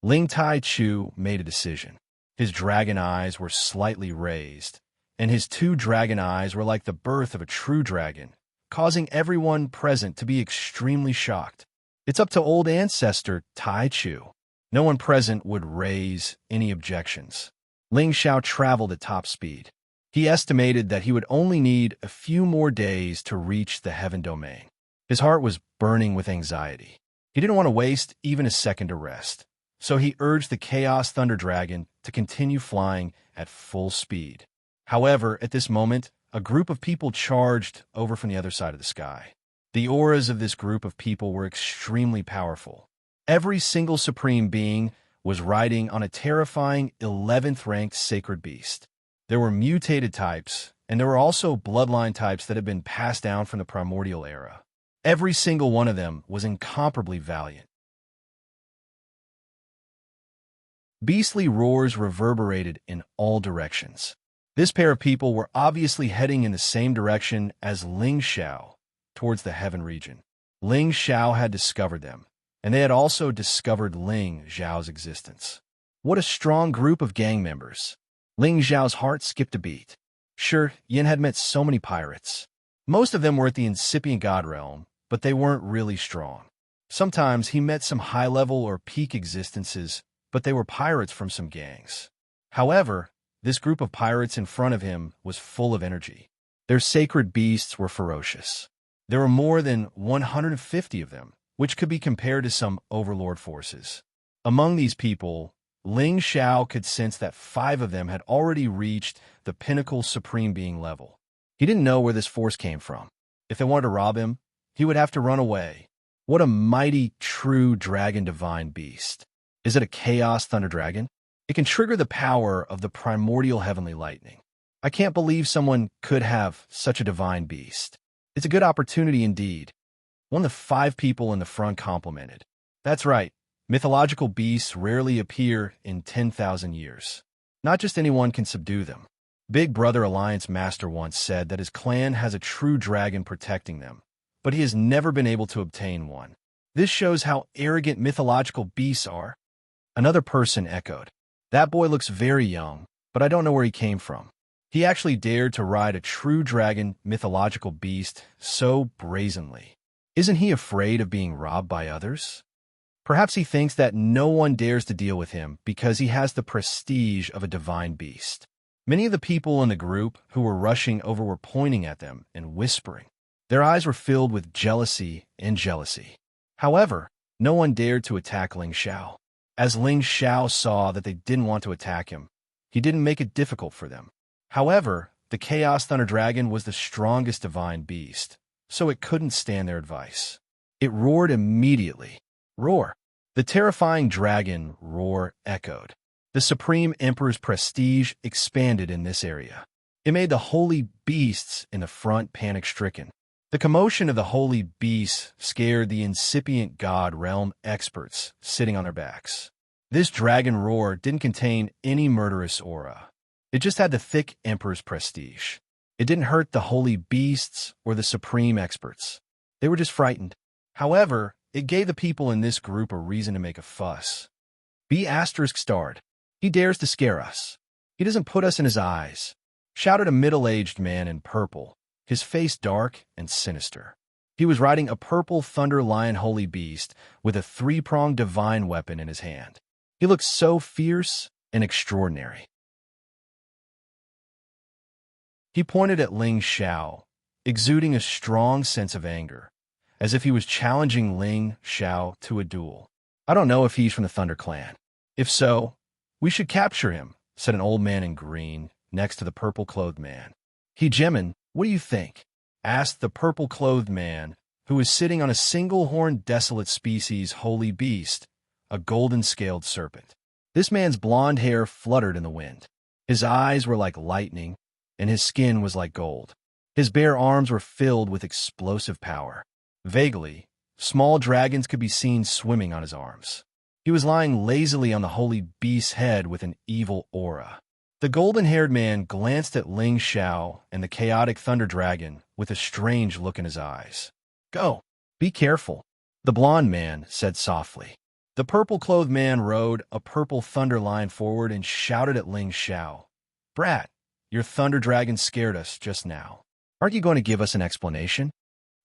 Ling Taichu made a decision. His dragon eyes were slightly raised, and his 2 dragon eyes were like the birth of a true dragon, causing everyone present to be extremely shocked. It's up to old ancestor Taichu. No one present would raise any objections. Ling Xiao traveled at top speed. He estimated that he would only need a few more days to reach the heaven domain. His heart was burning with anxiety. He didn't want to waste even a second to rest, so he urged the Chaos Thunder Dragon to continue flying at full speed. However, at this moment, a group of people charged over from the other side of the sky. The auras of this group of people were extremely powerful. Every single supreme being was riding on a terrifying 11th-ranked sacred beast. There were mutated types, and there were also bloodline types that had been passed down from the primordial era. Every single one of them was incomparably valiant. Beastly roars reverberated in all directions. This pair of people were obviously heading in the same direction as Ling Xiao, towards the heaven region. Ling Xiao had discovered them, and they had also discovered Ling Xiao's existence. What a strong group of gang members. Ling Xiao's heart skipped a beat. Sure, Yin had met so many pirates. Most of them were at the incipient god realm, but they weren't really strong. Sometimes he met some high-level or peak existences, but they were pirates from some gangs. However, this group of pirates in front of him was full of energy. Their sacred beasts were ferocious. There were more than 150 of them, which could be compared to some overlord forces. Among these people, Ling Xiao could sense that 5 of them had already reached the pinnacle supreme being level. He didn't know where this force came from. If they wanted to rob him, he would have to run away. What a mighty, true dragon divine beast. Is it a chaos thunder dragon? It can trigger the power of the primordial heavenly lightning. I can't believe someone could have such a divine beast. It's a good opportunity indeed. One of the 5 people in the front complimented. That's right. Mythological beasts rarely appear in 10,000 years. Not just anyone can subdue them. Big Brother Alliance Master once said that his clan has a true dragon protecting them, but he has never been able to obtain one. This shows how arrogant mythological beasts are. Another person echoed. That boy looks very young, but I don't know where he came from. He actually dared to ride a true dragon mythological beast so brazenly. Isn't he afraid of being robbed by others? Perhaps he thinks that no one dares to deal with him because he has the prestige of a divine beast. Many of the people in the group who were rushing over were pointing at them and whispering. Their eyes were filled with jealousy and jealousy. However, no one dared to attack Ling Xiao. As Ling Xiao saw that they didn't want to attack him, he didn't make it difficult for them. However, the Chaos Thunder Dragon was the strongest divine beast, so it couldn't stand their advice. It roared immediately. Roar. The terrifying dragon roar echoed. The Supreme Emperor's prestige expanded in this area. It made the holy beasts in the front panic-stricken. The commotion of the holy beasts scared the incipient god realm experts sitting on their backs. This dragon roar didn't contain any murderous aura. It just had the thick emperor's prestige. It didn't hurt the holy beasts or the supreme experts. They were just frightened. However, it gave the people in this group a reason to make a fuss. B***starred. He dares to scare us. He doesn't put us in his eyes, shouted a middle-aged man in purple, his face dark and sinister. He was riding a purple thunder lion holy beast with a 3-pronged divine weapon in his hand. He looked so fierce and extraordinary. He pointed at Ling Xiao, exuding a strong sense of anger, as if he was challenging Ling Xiao to a duel. I don't know if he's from the Thunder Clan. If so, we should capture him, said an old man in green, next to the purple-clothed man. He Jimin, what do you think? Asked the purple-clothed man, who was sitting on a single-horned desolate species holy beast, a golden-scaled serpent. This man's blonde hair fluttered in the wind. His eyes were like lightning, and his skin was like gold. His bare arms were filled with explosive power. Vaguely, small dragons could be seen swimming on his arms. He was lying lazily on the holy beast's head with an evil aura. The golden-haired man glanced at Ling Xiao and the chaotic thunder dragon with a strange look in his eyes. Go. Be careful, the blonde man said softly. The purple-clothed man rode a purple thunder lion forward and shouted at Ling Xiao. Brat, your thunder dragon scared us just now. Aren't you going to give us an explanation?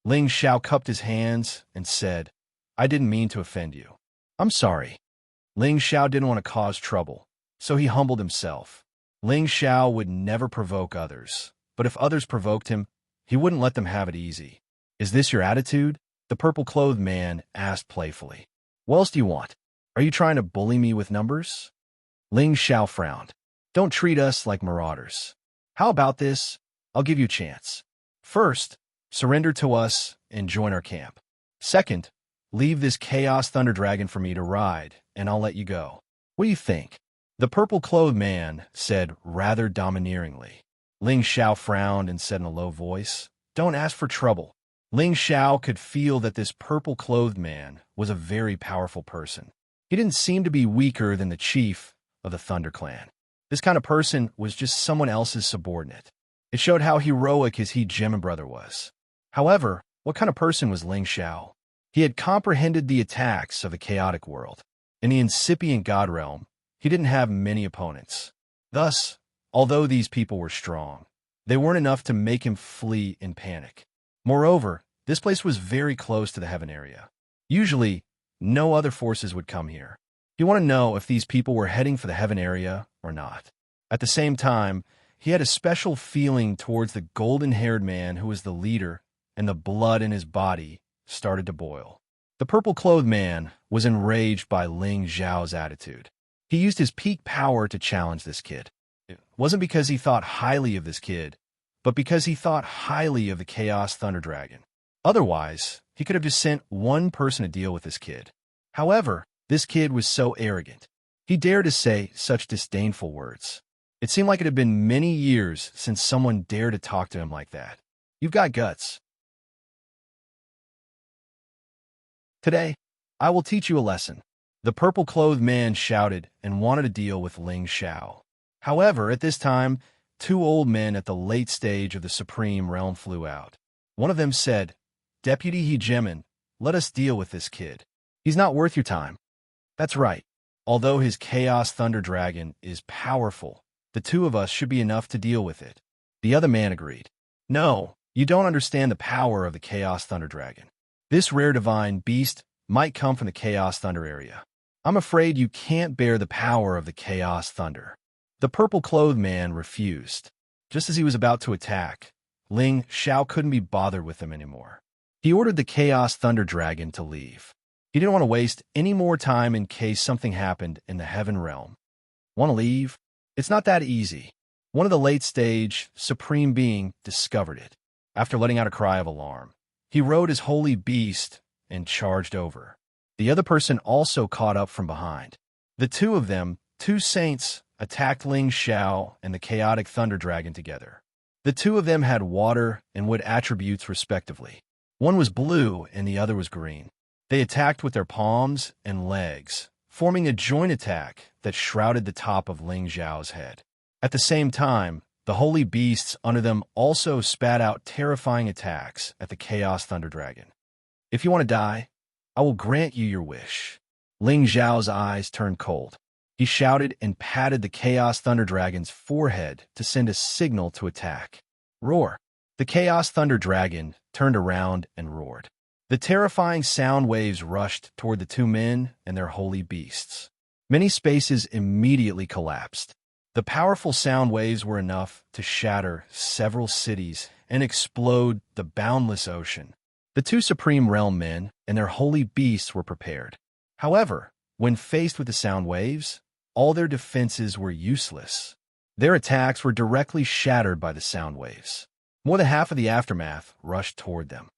Ling Xiao cupped his hands and said, I didn't mean to offend you. I'm sorry. Ling Xiao didn't want to cause trouble, so he humbled himself. Ling Xiao would never provoke others, but if others provoked him, he wouldn't let them have it easy. Is this your attitude? The purple-clothed man asked playfully. What else do you want? Are you trying to bully me with numbers? Ling Xiao frowned. Don't treat us like marauders. How about this? I'll give you a chance. First, surrender to us and join our camp. Second, leave this Chaos Thunder Dragon for me to ride, and I'll let you go. What do you think? The purple-clothed man said rather domineeringly. Ling Xiao frowned and said in a low voice, Don't ask for trouble. Ling Xiao could feel that this purple-clothed man was a very powerful person. He didn't seem to be weaker than the chief of the Thunder Clan. This kind of person was just someone else's subordinate. It showed how heroic his He Jimin brother was. However, What kind of person was Ling Xiao? He had comprehended the attacks of the chaotic world. In the incipient god realm, he didn't have many opponents. Thus, although these people were strong, they weren't enough to make him flee in panic. Moreover, this place was very close to the heaven area. Usually, no other forces would come here. He wanted to know if these people were heading for the heaven area or not. At the same time, he had a special feeling towards the golden-haired man who was the leader, and the blood in his body started to boil. The purple-clothed man was enraged by Ling Xiao's attitude. He used his peak power to challenge this kid. It wasn't because he thought highly of this kid, but because he thought highly of the Chaos Thunder Dragon. Otherwise, he could have just sent one person to deal with this kid. However, this kid was so arrogant. He dared to say such disdainful words. It seemed like it had been many years since someone dared to talk to him like that. You've got guts. Today, I will teach you a lesson. The purple-clothed man shouted and wanted to deal with Ling Xiao. However, at this time, two old men at the late stage of the Supreme Realm flew out. One of them said, "Deputy Hegemon, let us deal with this kid. He's not worth your time." That's right. Although his Chaos Thunder Dragon is powerful, the two of us should be enough to deal with it. The other man agreed. No, you don't understand the power of the Chaos Thunder Dragon. This rare divine beast might come from the Chaos Thunder area. I'm afraid you can't bear the power of the Chaos Thunder. The purple-clothed man refused. Just as he was about to attack, Ling Xiao couldn't be bothered with him anymore. He ordered the Chaos Thunder Dragon to leave. He didn't want to waste any more time in case something happened in the Heaven Realm. Want to leave? It's not that easy. One of the late-stage Supreme Being discovered it. After letting out a cry of alarm, he rode his holy beast and charged over. The other person also caught up from behind. The two of them, two saints, attacked Ling Xiao and the Chaotic Thunder Dragon together. The two of them had water and wood attributes respectively. One was blue and the other was green. They attacked with their palms and legs, forming a joint attack that shrouded the top of Ling Xiao's head. At the same time, the holy beasts under them also spat out terrifying attacks at the Chaos Thunder Dragon. If you want to die, I will grant you your wish. Ling Xiao's eyes turned cold. He shouted and patted the Chaos Thunder Dragon's forehead to send a signal to attack. Roar! The Chaos Thunder Dragon turned around and roared. The terrifying sound waves rushed toward the two men and their holy beasts. Many spaces immediately collapsed. The powerful sound waves were enough to shatter several cities and explode the boundless ocean. The two Supreme Realm men and their holy beasts were prepared. However, when faced with the sound waves, all their defenses were useless. Their attacks were directly shattered by the sound waves. More than half of the aftermath rushed toward them.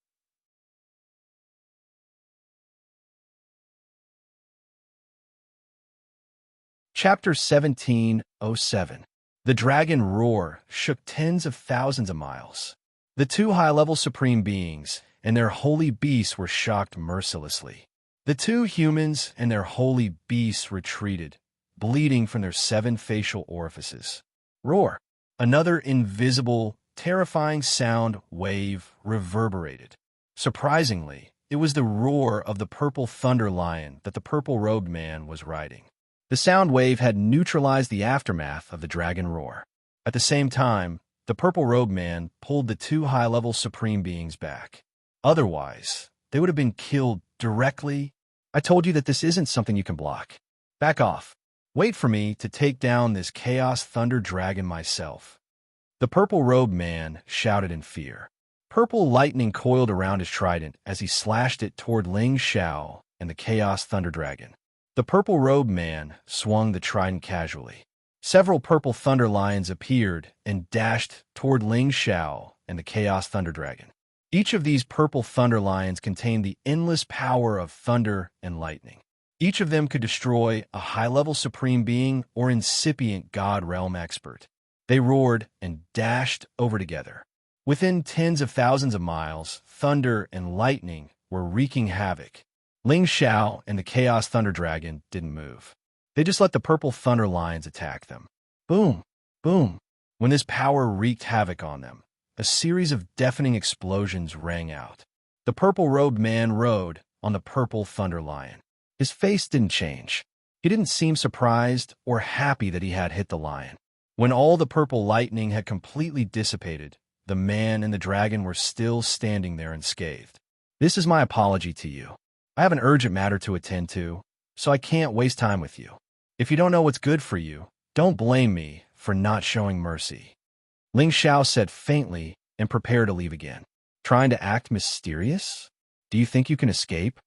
Chapter 17:07. The dragon roar shook tens of thousands of miles. The two high-level Supreme Beings and their holy beasts were shocked mercilessly. The two humans and their holy beasts retreated, bleeding from their 7 facial orifices. Roar! Another invisible, terrifying sound wave reverberated. Surprisingly, it was the roar of the purple thunder lion that the purple-robed man was riding. The sound wave had neutralized the aftermath of the dragon roar. At the same time, the purple-robed man pulled the two high-level Supreme Beings back. Otherwise, they would have been killed directly. I told you that this isn't something you can block. Back off. Wait for me to take down this Chaos Thunder Dragon myself. The purple-robed man shouted in fear. Purple lightning coiled around his trident as he slashed it toward Ling Xiao and the Chaos Thunder Dragon. The purple-robed man swung the trident casually. Several purple thunder lions appeared and dashed toward Ling Xiao and the Chaos Thunder Dragon. Each of these purple thunder lions contained the endless power of thunder and lightning. Each of them could destroy a high-level Supreme Being or incipient God Realm expert. They roared and dashed over together. Within tens of thousands of miles, thunder and lightning were wreaking havoc. Ling Xiao and the Chaos Thunder Dragon didn't move. They just let the purple thunder lions attack them. Boom! Boom! When this power wreaked havoc on them, a series of deafening explosions rang out. The purple-robed man rode on the purple thunder lion. His face didn't change. He didn't seem surprised or happy that he had hit the lion. When all the purple lightning had completely dissipated, the man and the dragon were still standing there unscathed. This is my apology to you. I have an urgent matter to attend to, so I can't waste time with you. If you don't know what's good for you, don't blame me for not showing mercy. Ling Xiao said faintly and prepared to leave again. Trying to act mysterious? Do you think you can escape?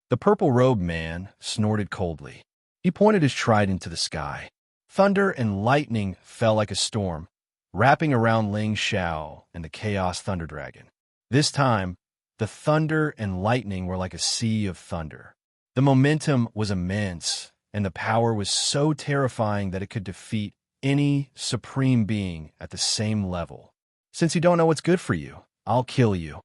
The purple-robed man snorted coldly. He pointed his trident to the sky. Thunder and lightning fell like a storm, wrapping around Ling Xiao and the Chaos Thunder Dragon. This time, the thunder and lightning were like a sea of thunder. The momentum was immense, and the power was so terrifying that it could defeat any supreme being at the same level. Since you don't know what's good for you, I'll kill you.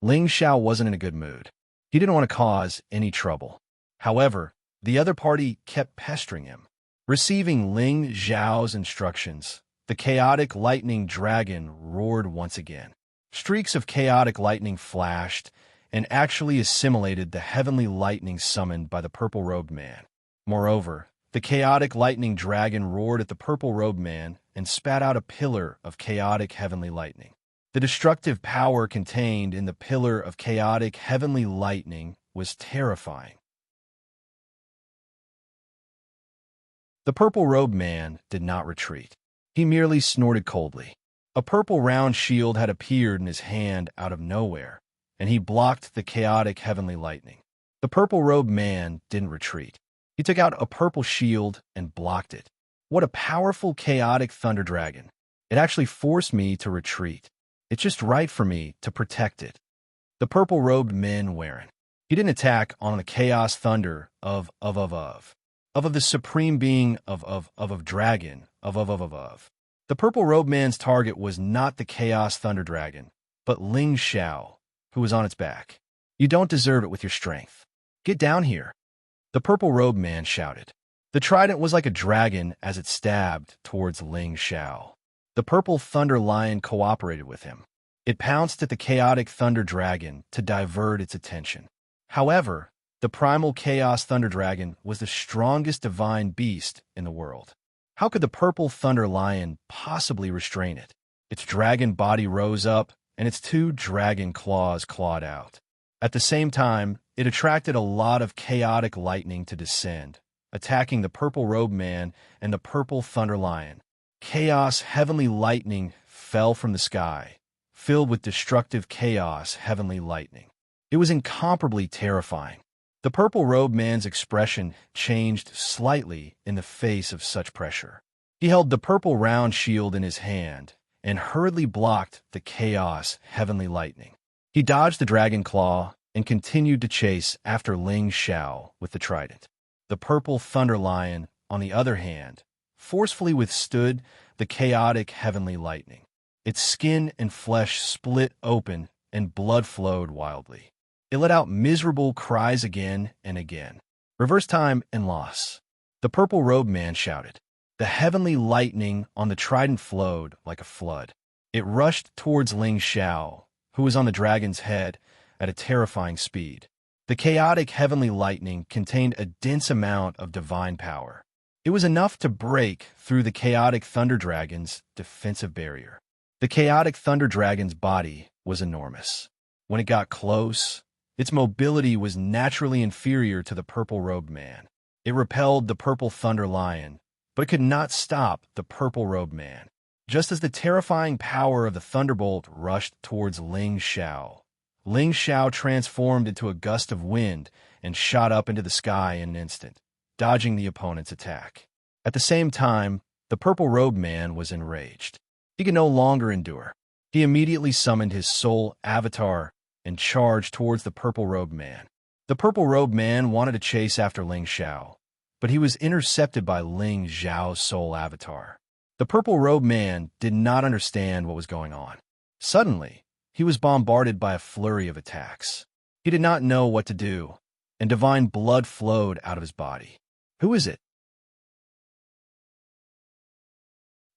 Ling Xiao wasn't in a good mood. He didn't want to cause any trouble. However, the other party kept pestering him. Receiving Ling Xiao's instructions, the chaotic lightning dragon roared once again. Streaks of chaotic lightning flashed and actually assimilated the heavenly lightning summoned by the purple-robed man. Moreover, the chaotic lightning dragon roared at the purple-robed man and spat out a pillar of chaotic heavenly lightning. The destructive power contained in the pillar of chaotic heavenly lightning was terrifying. The purple-robed man did not retreat. He merely snorted coldly. A purple round shield had appeared in his hand out of nowhere, and he blocked the chaotic heavenly lightning. The purple-robed man didn't retreat. He took out a purple shield and blocked it. What a powerful chaotic thunder dragon. It actually forced me to retreat. It's just right for me to protect it. The purple-robed man wearing. He didn't attack on the chaos thunder of the supreme being of dragon of. The purple-robed man's target was not the chaos thunder dragon, but Ling Xiao, who was on its back. You don't deserve it with your strength. Get down here. The purple-robed man shouted. The trident was like a dragon as it stabbed towards Ling Xiao. The purple thunder lion cooperated with him. It pounced at the chaotic thunder dragon to divert its attention. However, the primal chaos thunder dragon was the strongest divine beast in the world. How could the purple thunder lion possibly restrain it? Its dragon body rose up, and its two dragon claws clawed out. At the same time, it attracted a lot of chaotic lightning to descend, attacking the purple-robed man and the purple thunder lion. Chaos heavenly lightning fell from the sky, filled with destructive chaos heavenly lightning. It was incomparably terrifying. The purple-robed man's expression changed slightly in the face of such pressure. He held the purple round shield in his hand and hurriedly blocked the chaos heavenly lightning. He dodged the dragon claw and continued to chase after Ling Xiao with the trident. The purple thunder lion, on the other hand, forcefully withstood the chaotic heavenly lightning. Its skin and flesh split open and blood flowed wildly. It let out miserable cries again and again. Reverse time and loss. The purple-robed man shouted. The heavenly lightning on the trident flowed like a flood. It rushed towards Ling Xiao, who was on the dragon's head, at a terrifying speed. The chaotic heavenly lightning contained a dense amount of divine power. It was enough to break through the chaotic thunder dragon's defensive barrier. The chaotic thunder dragon's body was enormous. When it got close, its mobility was naturally inferior to the purple-robed man. It repelled the purple thunder lion, but it could not stop the purple-robed man. Just as the terrifying power of the thunderbolt rushed towards Ling Xiao transformed into a gust of wind and shot up into the sky in an instant, dodging the opponent's attack. At the same time, the purple-robed man was enraged. He could no longer endure. He immediately summoned his soul avatar and charged towards the purple-robed man. The purple-robed man wanted to chase after Ling Xiao, but he was intercepted by Ling Xiao's soul avatar. The purple-robed man did not understand what was going on. Suddenly, he was bombarded by a flurry of attacks. He did not know what to do, and divine blood flowed out of his body. Who is it?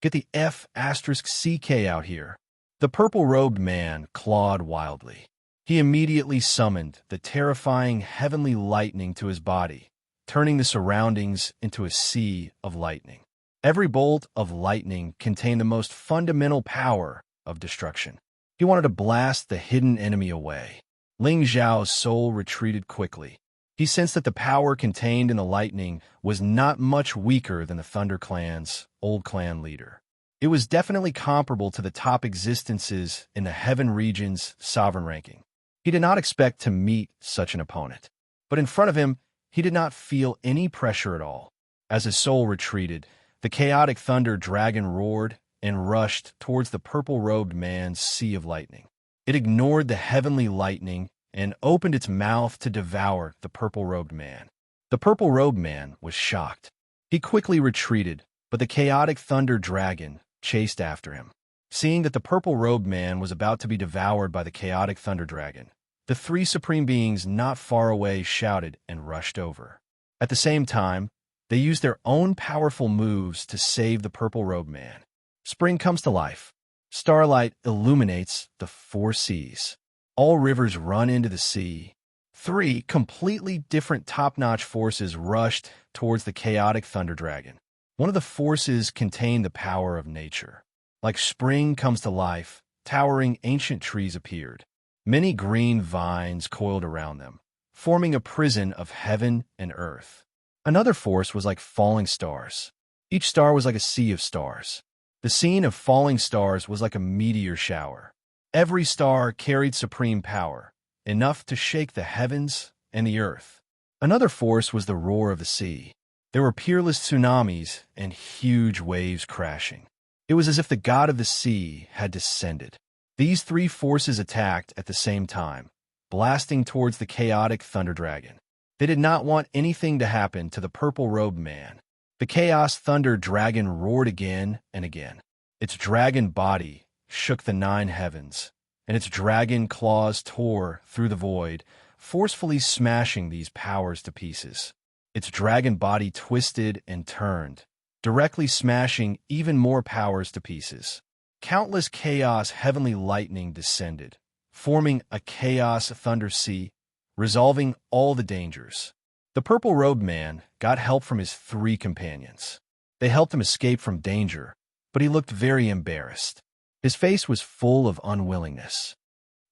Get the F***CK out here. The purple-robed man clawed wildly. He immediately summoned the terrifying heavenly lightning to his body, turning the surroundings into a sea of lightning. Every bolt of lightning contained the most fundamental power of destruction. He wanted to blast the hidden enemy away. Ling Zhao's soul retreated quickly. He sensed that the power contained in the lightning was not much weaker than the Thunder Clan's old clan leader. It was definitely comparable to the top existences in the Heaven region's sovereign ranking. He did not expect to meet such an opponent. But in front of him, he did not feel any pressure at all. As his soul retreated, the chaotic thunder dragon roared and rushed towards the purple-robed man's sea of lightning. It ignored the heavenly lightning and opened its mouth to devour the purple-robed man. The purple-robed man was shocked. He quickly retreated, but the chaotic thunder dragon chased after him. Seeing that the purple-robed man was about to be devoured by the chaotic thunder dragon, the three supreme beings not far away shouted and rushed over. At the same time, they used their own powerful moves to save the purple-robed man. Spring comes to life. Starlight illuminates the four seas. All rivers run into the sea. Three completely different top-notch forces rushed towards the chaotic thunder dragon. One of the forces contained the power of nature. Like spring comes to life, towering ancient trees appeared. Many green vines coiled around them, forming a prison of heaven and earth. Another force was like falling stars. Each star was like a sea of stars. The scene of falling stars was like a meteor shower. Every star carried supreme power, enough to shake the heavens and the earth. Another force was the roar of the sea. There were peerless tsunamis and huge waves crashing. It was as if the god of the sea had descended. These three forces attacked at the same time, blasting towards the chaotic thunder dragon. They did not want anything to happen to the purple-robed man. The chaos thunder dragon roared again and again. Its dragon body shook the 9 heavens, and its dragon claws tore through the void, forcefully smashing these powers to pieces. Its dragon body twisted and turned, directly smashing even more powers to pieces. Countless chaos heavenly lightning descended, forming a chaos thunder sea, resolving all the dangers. The purple-robed man got help from his 3 companions. They helped him escape from danger, but he looked very embarrassed. His face was full of unwillingness.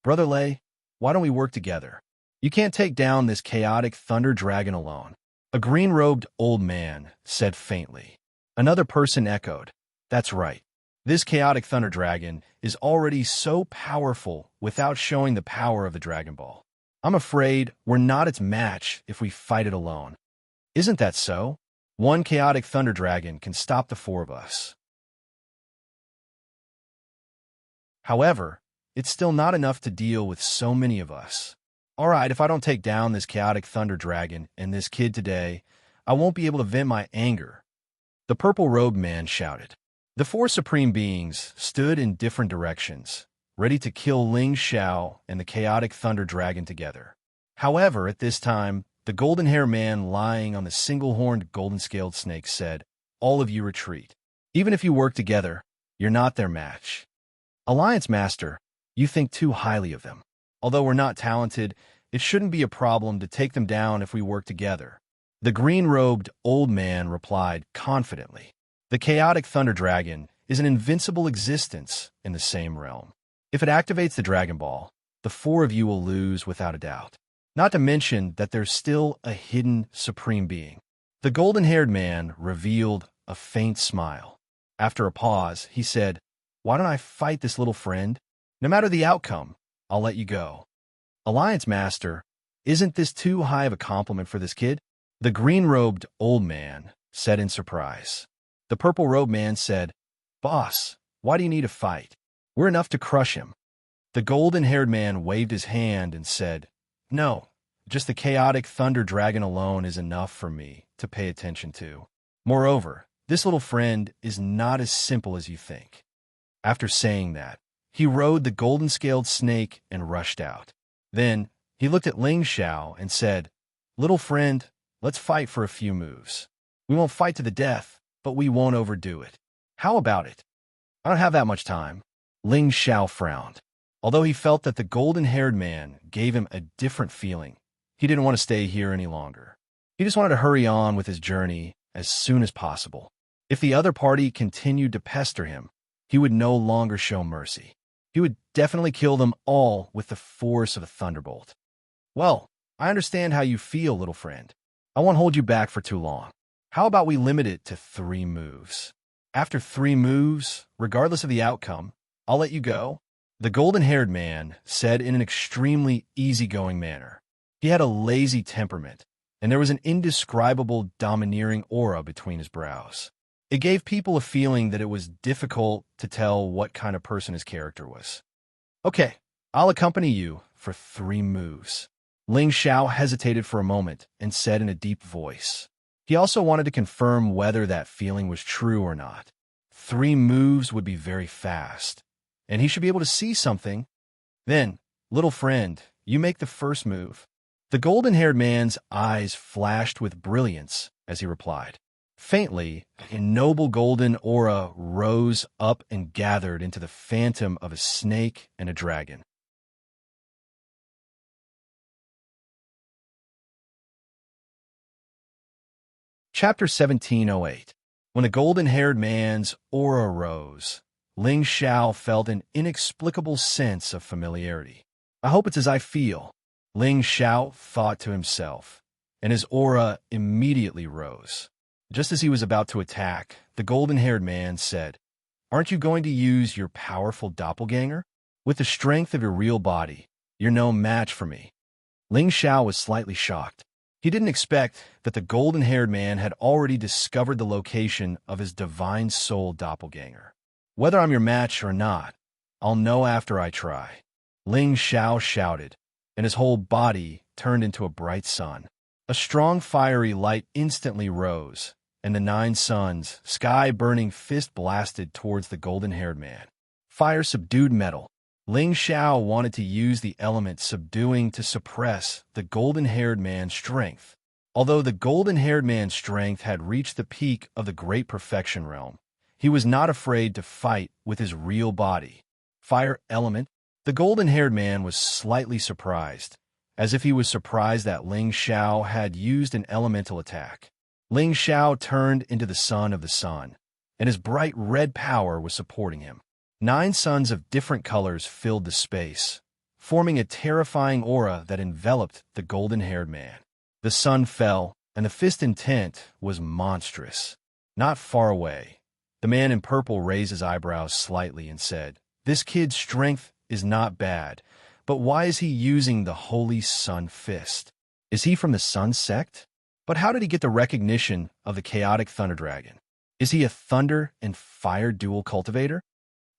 "Brother Lei, why don't we work together? You can't take down this chaotic thunder dragon alone." A green-robed old man said faintly. Another person echoed, "That's right. This chaotic thunder dragon is already so powerful without showing the power of the Dragon Ball. I'm afraid we're not its match if we fight it alone." "Isn't that so? One chaotic thunder dragon can stop the 4 of us. However, it's still not enough to deal with so many of us. All right, if I don't take down this chaotic thunder dragon and this kid today, I won't be able to vent my anger." The purple-robed man shouted. The 4 supreme beings stood in different directions, ready to kill Ling Xiao and the chaotic thunder dragon together. However, at this time, the golden-haired man lying on the single-horned golden-scaled snake said, "All of you retreat. Even if you work together, you're not their match. Alliance Master, you think too highly of them. Although we're not talented, it shouldn't be a problem to take them down if we work together." The green-robed old man replied confidently. The chaotic thunder dragon is an invincible existence in the same realm. If it activates the Dragon Ball, the 4 of you will lose without a doubt. Not to mention that there's still a hidden supreme being. The golden-haired man revealed a faint smile. After a pause, he said, "Why don't I fight this little friend? No matter the outcome, I'll let you go." "Alliance Master, isn't this too high of a compliment for this kid?" The green-robed old man said in surprise. The purple-robed man said, "Boss, why do you need a fight? We're enough to crush him." The golden-haired man waved his hand and said, "No, just the chaotic thunder dragon alone is enough for me to pay attention to. Moreover, this little friend is not as simple as you think." After saying that, he rode the golden-scaled snake and rushed out. Then, he looked at Ling Xiao and said, "Little friend, let's fight for a few moves. We won't fight to the death, but we won't overdo it. How about it?" "I don't have that much time." Ling Xiao frowned. Although he felt that the golden-haired man gave him a different feeling, he didn't want to stay here any longer. He just wanted to hurry on with his journey as soon as possible. If the other party continued to pester him, he would no longer show mercy. He would definitely kill them all with the force of a thunderbolt. Well, I understand how you feel, little friend. I won't hold you back for too long. How about we limit it to 3 moves? After 3 moves, regardless of the outcome, I'll let you go. The golden-haired man said in an extremely easygoing manner. He had a lazy temperament, and there was an indescribable domineering aura between his brows. It gave people a feeling that it was difficult to tell what kind of person his character was. Okay, I'll accompany you for 3 moves. Ling Xiao hesitated for a moment and said in a deep voice. He also wanted to confirm whether that feeling was true or not. 3 moves would be very fast, and he should be able to see something. Then, little friend, you make the first move. The golden-haired man's eyes flashed with brilliance as he replied. Faintly, a noble golden aura rose up and gathered into the phantom of a snake and a dragon. Chapter 1708. When the golden-haired man's aura rose, Ling Xiao felt an inexplicable sense of familiarity. I hope it's as I feel, Ling Xiao thought to himself, and his aura immediately rose. Just as he was about to attack, the golden-haired man said, "Aren't you going to use your powerful doppelganger? With the strength of your real body, you're no match for me." Ling Xiao was slightly shocked. He didn't expect that the golden-haired man had already discovered the location of his divine soul doppelganger. "Whether I'm your match or not, I'll know after I try," Ling Xiao shouted, and his whole body turned into a bright sun. A strong fiery light instantly rose, and the 9 suns, sky-burning fist blasted towards the golden-haired man. Fire subdued metal. Ling Xiao wanted to use the element subduing to suppress the golden-haired man's strength. Although the golden-haired man's strength had reached the peak of the great perfection realm, he was not afraid to fight with his real body. Fire element. The golden-haired man was slightly surprised, as if he was surprised that Ling Xiao had used an elemental attack. Ling Xiao turned into the son of the sun, and his bright red power was supporting him. 9 suns of different colors filled the space, forming a terrifying aura that enveloped the golden-haired man. The sun fell, and the fist intent was monstrous. Not far away, the man in purple raised his eyebrows slightly and said, "This kid's strength is not bad, but why is he using the Holy Sun Fist? Is he from the Sun Sect? But how did he get the recognition of the Chaotic Thunder Dragon? Is he a Thunder and Fire dual cultivator?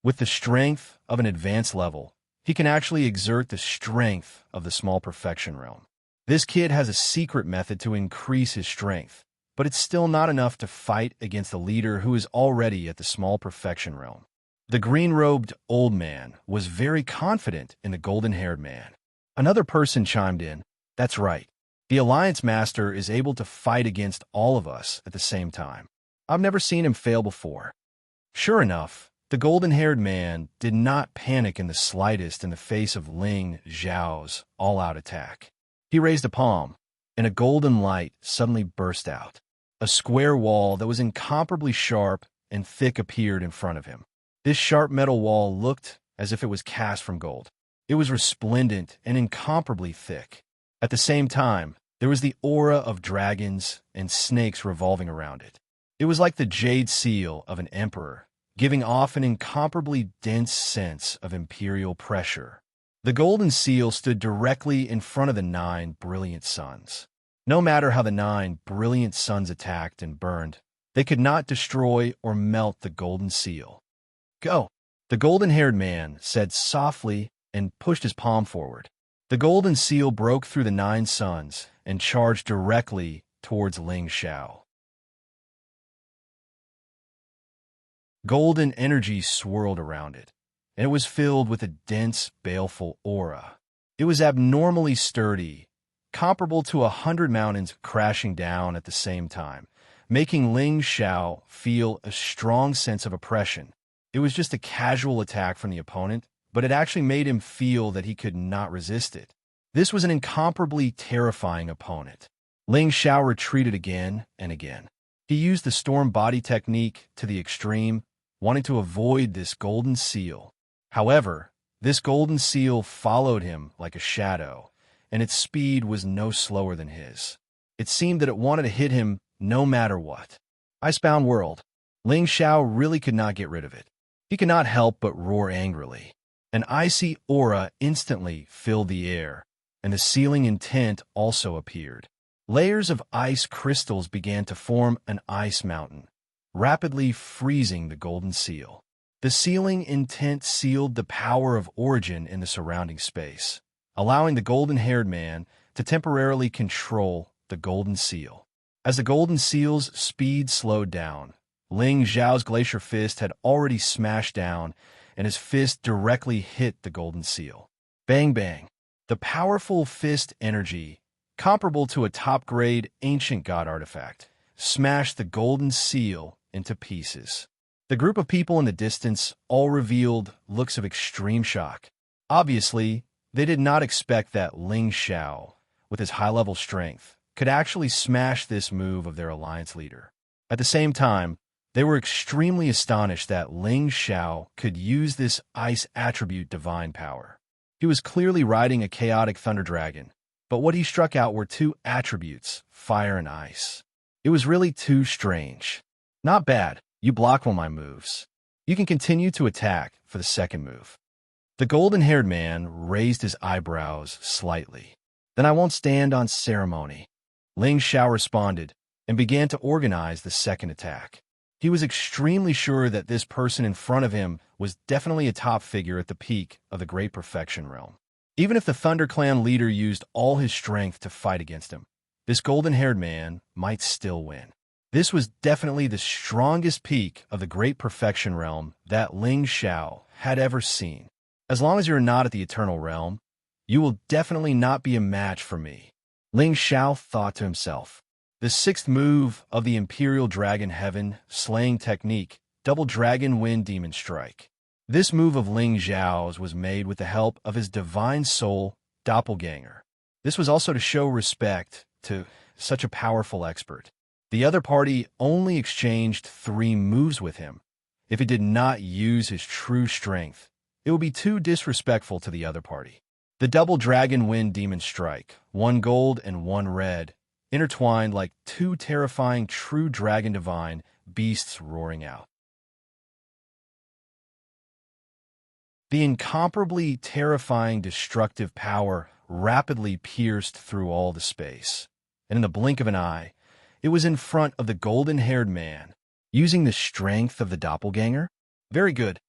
With the strength of an advanced level, he can actually exert the strength of the small perfection realm. This kid has a secret method to increase his strength, but it's still not enough to fight against the leader who is already at the small perfection realm." The green-robed old man was very confident in the golden-haired man. Another person chimed in, "That's right. The Alliance Master is able to fight against all of us at the same time. I've never seen him fail before." Sure enough, the golden-haired man did not panic in the slightest in the face of Ling Xiao's all-out attack. He raised a palm, and a golden light suddenly burst out. A square wall that was incomparably sharp and thick appeared in front of him. This sharp metal wall looked as if it was cast from gold. It was resplendent and incomparably thick. At the same time, there was the aura of dragons and snakes revolving around it. It was like the jade seal of an emperor, giving off an incomparably dense sense of imperial pressure. The golden seal stood directly in front of the 9 brilliant suns. No matter how the 9 brilliant suns attacked and burned, they could not destroy or melt the golden seal. "Go," the golden-haired man said softly and pushed his palm forward. The golden seal broke through the 9 suns and charged directly towards Ling Xiao. Golden energy swirled around it, and it was filled with a dense, baleful aura. It was abnormally sturdy, comparable to 100 mountains crashing down at the same time, making Ling Xiao feel a strong sense of oppression. It was just a casual attack from the opponent, but it actually made him feel that he could not resist it. This was an incomparably terrifying opponent. Ling Xiao retreated again and again. He used the storm body technique to the extreme, wanting to avoid this golden seal. However, this golden seal followed him like a shadow, and its speed was no slower than his. It seemed that it wanted to hit him no matter what. Icebound world. Ling Xiao really could not get rid of it. He could not help but roar angrily. An icy aura instantly filled the air, and the sealing intent also appeared. Layers of ice crystals began to form an ice mountain, rapidly freezing the golden seal. The sealing intent sealed the power of origin in the surrounding space, allowing the golden-haired man to temporarily control the golden seal. As the golden seal's speed slowed down, Ling Xiao's glacier fist had already smashed down, and his fist directly hit the golden seal. Bang bang. The powerful fist energy, comparable to a top-grade ancient god artifact, smashed the golden seal into pieces. The group of people in the distance all revealed looks of extreme shock. Obviously, they did not expect that Ling Xiao, with his high-level strength, could actually smash this move of their alliance leader. At the same time, they were extremely astonished that Ling Xiao could use this ice attribute divine power. He was clearly riding a chaotic thunder dragon, but what he struck out were two attributes, fire and ice. It was really too strange. Not bad, you blocked one of my moves. You can continue to attack for the second move. The golden-haired man raised his eyebrows slightly. Then I won't stand on ceremony. Ling Xiao responded and began to organize the second attack. He was extremely sure that this person in front of him was definitely a top figure at the peak of the Great Perfection realm. Even if the Thunder Clan leader used all his strength to fight against him, this golden-haired man might still win. This was definitely the strongest peak of the Great Perfection realm that Ling Xiao had ever seen. As long as you're not at the Eternal Realm, you will definitely not be a match for me, Ling Xiao thought to himself. The sixth move of the Imperial Dragon Heaven slaying technique, Double Dragon Wind Demon Strike. This move of Ling Xiao's was made with the help of his divine soul, doppelganger. This was also to show respect to such a powerful expert. The other party only exchanged 3 moves with him. If he did not use his true strength, it would be too disrespectful to the other party. The Double Dragon Wind Demon Strike, 1 gold and 1 red, intertwined like 2 terrifying true dragon divine beasts roaring out. The incomparably terrifying destructive power rapidly pierced through all the space, and in the blink of an eye, it was in front of the golden-haired man. Using the strength of the doppelganger? Very good.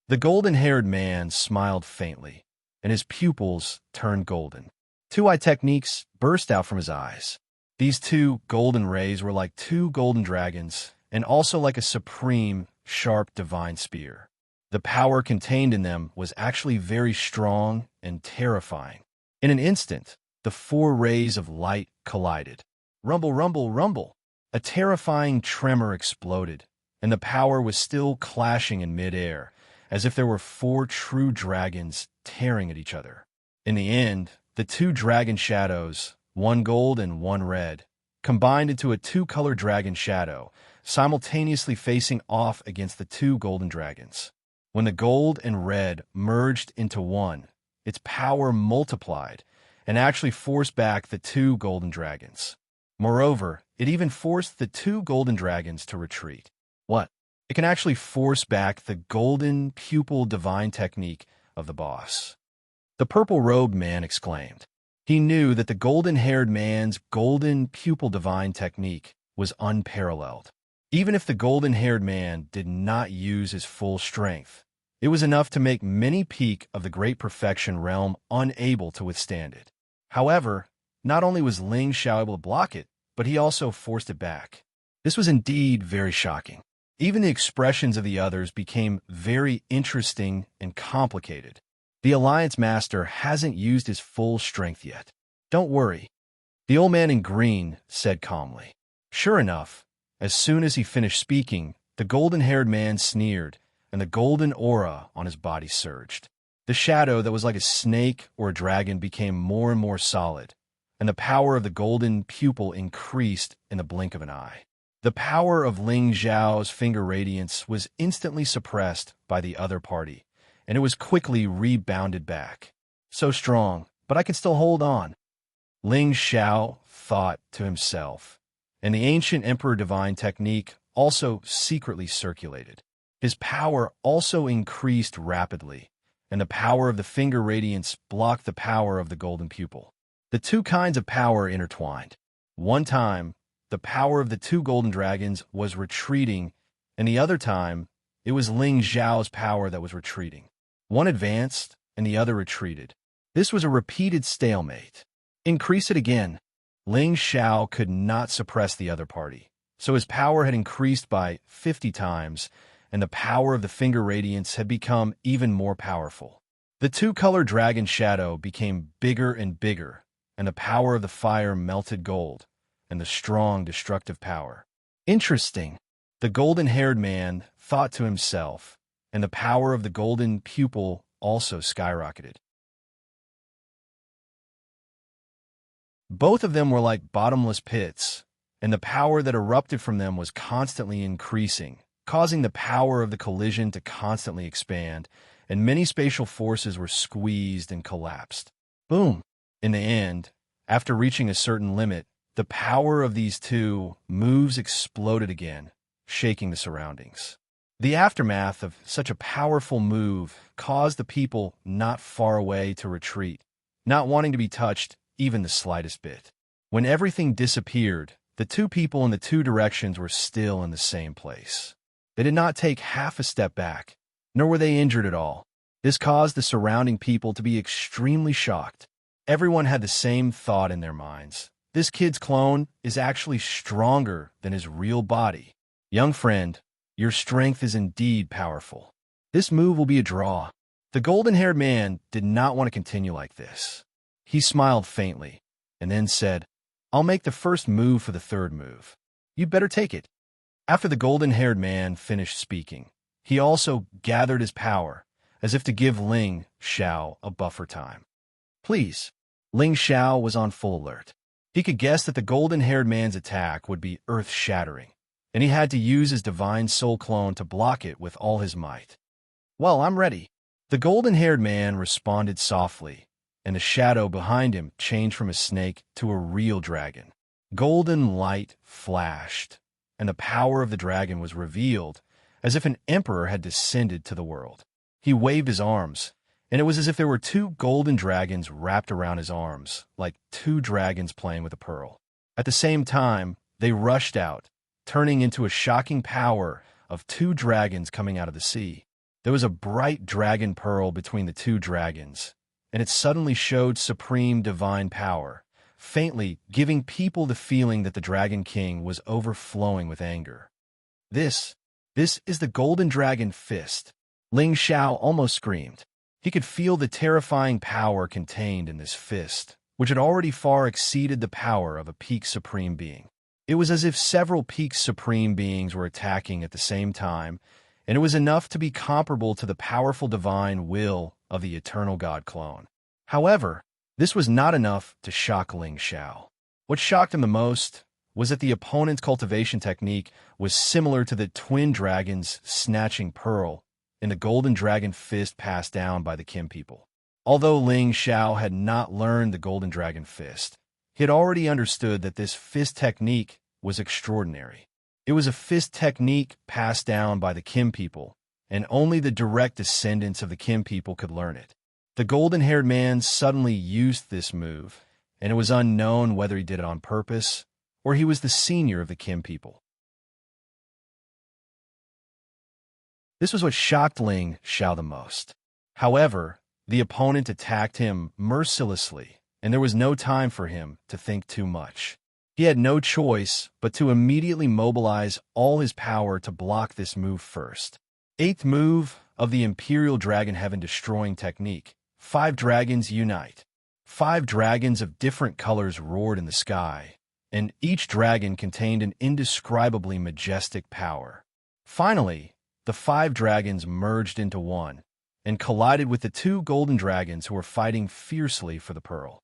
The golden-haired man smiled faintly, and his pupils turned golden. 2 eye techniques burst out from his eyes. These 2 golden rays were like 2 golden dragons, and also like a supreme, sharp divine spear. The power contained in them was actually very strong and terrifying. In an instant, the 4 rays of light collided. Rumble, rumble, rumble. A terrifying tremor exploded, and the power was still clashing in midair, as if there were 4 true dragons tearing at each other. In the end, the 2 dragon shadows, 1 gold and 1 red, combined into a 2-color dragon shadow, simultaneously facing off against the 2 golden dragons. When the gold and red merged into one, its power multiplied and actually forced back the 2 golden dragons. Moreover, it even forced the 2 golden dragons to retreat. What? It can actually force back the golden pupil divine technique of the boss. The purple-robed man exclaimed. He knew that the golden-haired man's golden pupil divine technique was unparalleled. Even if the golden-haired man did not use his full strength, it was enough to make many peak of the Great Perfection realm unable to withstand it. However, not only was Ling Xiao able to block it, but he also forced it back. This was indeed very shocking. Even the expressions of the others became very interesting and complicated. The Alliance Master hasn't used his full strength yet. Don't worry, the old man in green said calmly. Sure enough, as soon as he finished speaking, the golden-haired man sneered, and the golden aura on his body surged. The shadow that was like a snake or a dragon became more and more solid, and the power of the golden pupil increased in the blink of an eye. The power of Ling Xiao's finger radiance was instantly suppressed by the other party, and it was quickly rebounded back. So strong, but I can still hold on, Ling Xiao thought to himself, and the ancient Emperor Divine technique also secretly circulated. His power also increased rapidly, and the power of the finger radiance blocked the power of the golden pupil. The two kinds of power intertwined. One time, the power of the two golden dragons was retreating, and the other time, it was Ling Xiao's power that was retreating. One advanced, and the other retreated. This was a repeated stalemate. Increase it again. Ling Xiao could not suppress the other party, so his power had increased by 50 times, and the power of the finger radiance had become even more powerful. The two-color dragon shadow became bigger and bigger, and the power of the fire melted gold, and the strong destructive power. Interesting, the golden-haired man thought to himself, and the power of the golden pupil also skyrocketed. Both of them were like bottomless pits, and the power that erupted from them was constantly increasing, causing the power of the collision to constantly expand, and many spatial forces were squeezed and collapsed. Boom! In the end, after reaching a certain limit, the power of these two moves exploded again, shaking the surroundings. The aftermath of such a powerful move caused the people not far away to retreat, not wanting to be touched even the slightest bit. When everything disappeared, the two people in the two directions were still in the same place. They did not take half a step back, nor were they injured at all. This caused the surrounding people to be extremely shocked. Everyone had the same thought in their minds. This kid's clone is actually stronger than his real body. Young friend, your strength is indeed powerful. This move will be a draw. The golden-haired man did not want to continue like this. He smiled faintly, and then said, I'll make the first move for the third move. You'd better take it. After the golden-haired man finished speaking, he also gathered his power, as if to give Ling Xiao a buffer time. Please. Ling Xiao was on full alert. He could guess that the golden-haired man's attack would be earth-shattering, and he had to use his divine soul clone to block it with all his might. Well, I'm ready. The golden-haired man responded softly, and the shadow behind him changed from a snake to a real dragon. Golden light flashed, and the power of the dragon was revealed, as if an emperor had descended to the world. He waved his arms, and it was as if there were two golden dragons wrapped around his arms, like two dragons playing with a pearl. At the same time, they rushed out, turning into a shocking power of two dragons coming out of the sea. There was a bright dragon pearl between the two dragons, and it suddenly showed supreme divine power, faintly giving people the feeling that the Dragon King was overflowing with anger. This is the Golden Dragon Fist. Ling Xiao almost screamed. He could feel the terrifying power contained in this fist, which had already far exceeded the power of a peak supreme being. It was as if several peak supreme beings were attacking at the same time, and it was enough to be comparable to the powerful divine will of the eternal God clone. However, this was not enough to shock Ling Xiao. What shocked him the most was that the opponent's cultivation technique was similar to the twin dragons snatching pearl in the golden dragon fist passed down by the Kim people. Although Ling Xiao had not learned the golden dragon fist, he had already understood that this fist technique was extraordinary. It was a fist technique passed down by the Kim people, and only the direct descendants of the Kim people could learn it. The golden-haired man suddenly used this move, and it was unknown whether he did it on purpose or he was the senior of the Kim people. This was what shocked Ling Xiao the most. However, the opponent attacked him mercilessly, and there was no time for him to think too much. He had no choice but to immediately mobilize all his power to block this move first. Eighth move of the Imperial Dragon Heaven Destroying Technique. 5 dragons unite. 5 dragons of different colors roared in the sky, and each dragon contained an indescribably majestic power. Finally, the 5 dragons merged into one, and collided with the two golden dragons who were fighting fiercely for the pearl.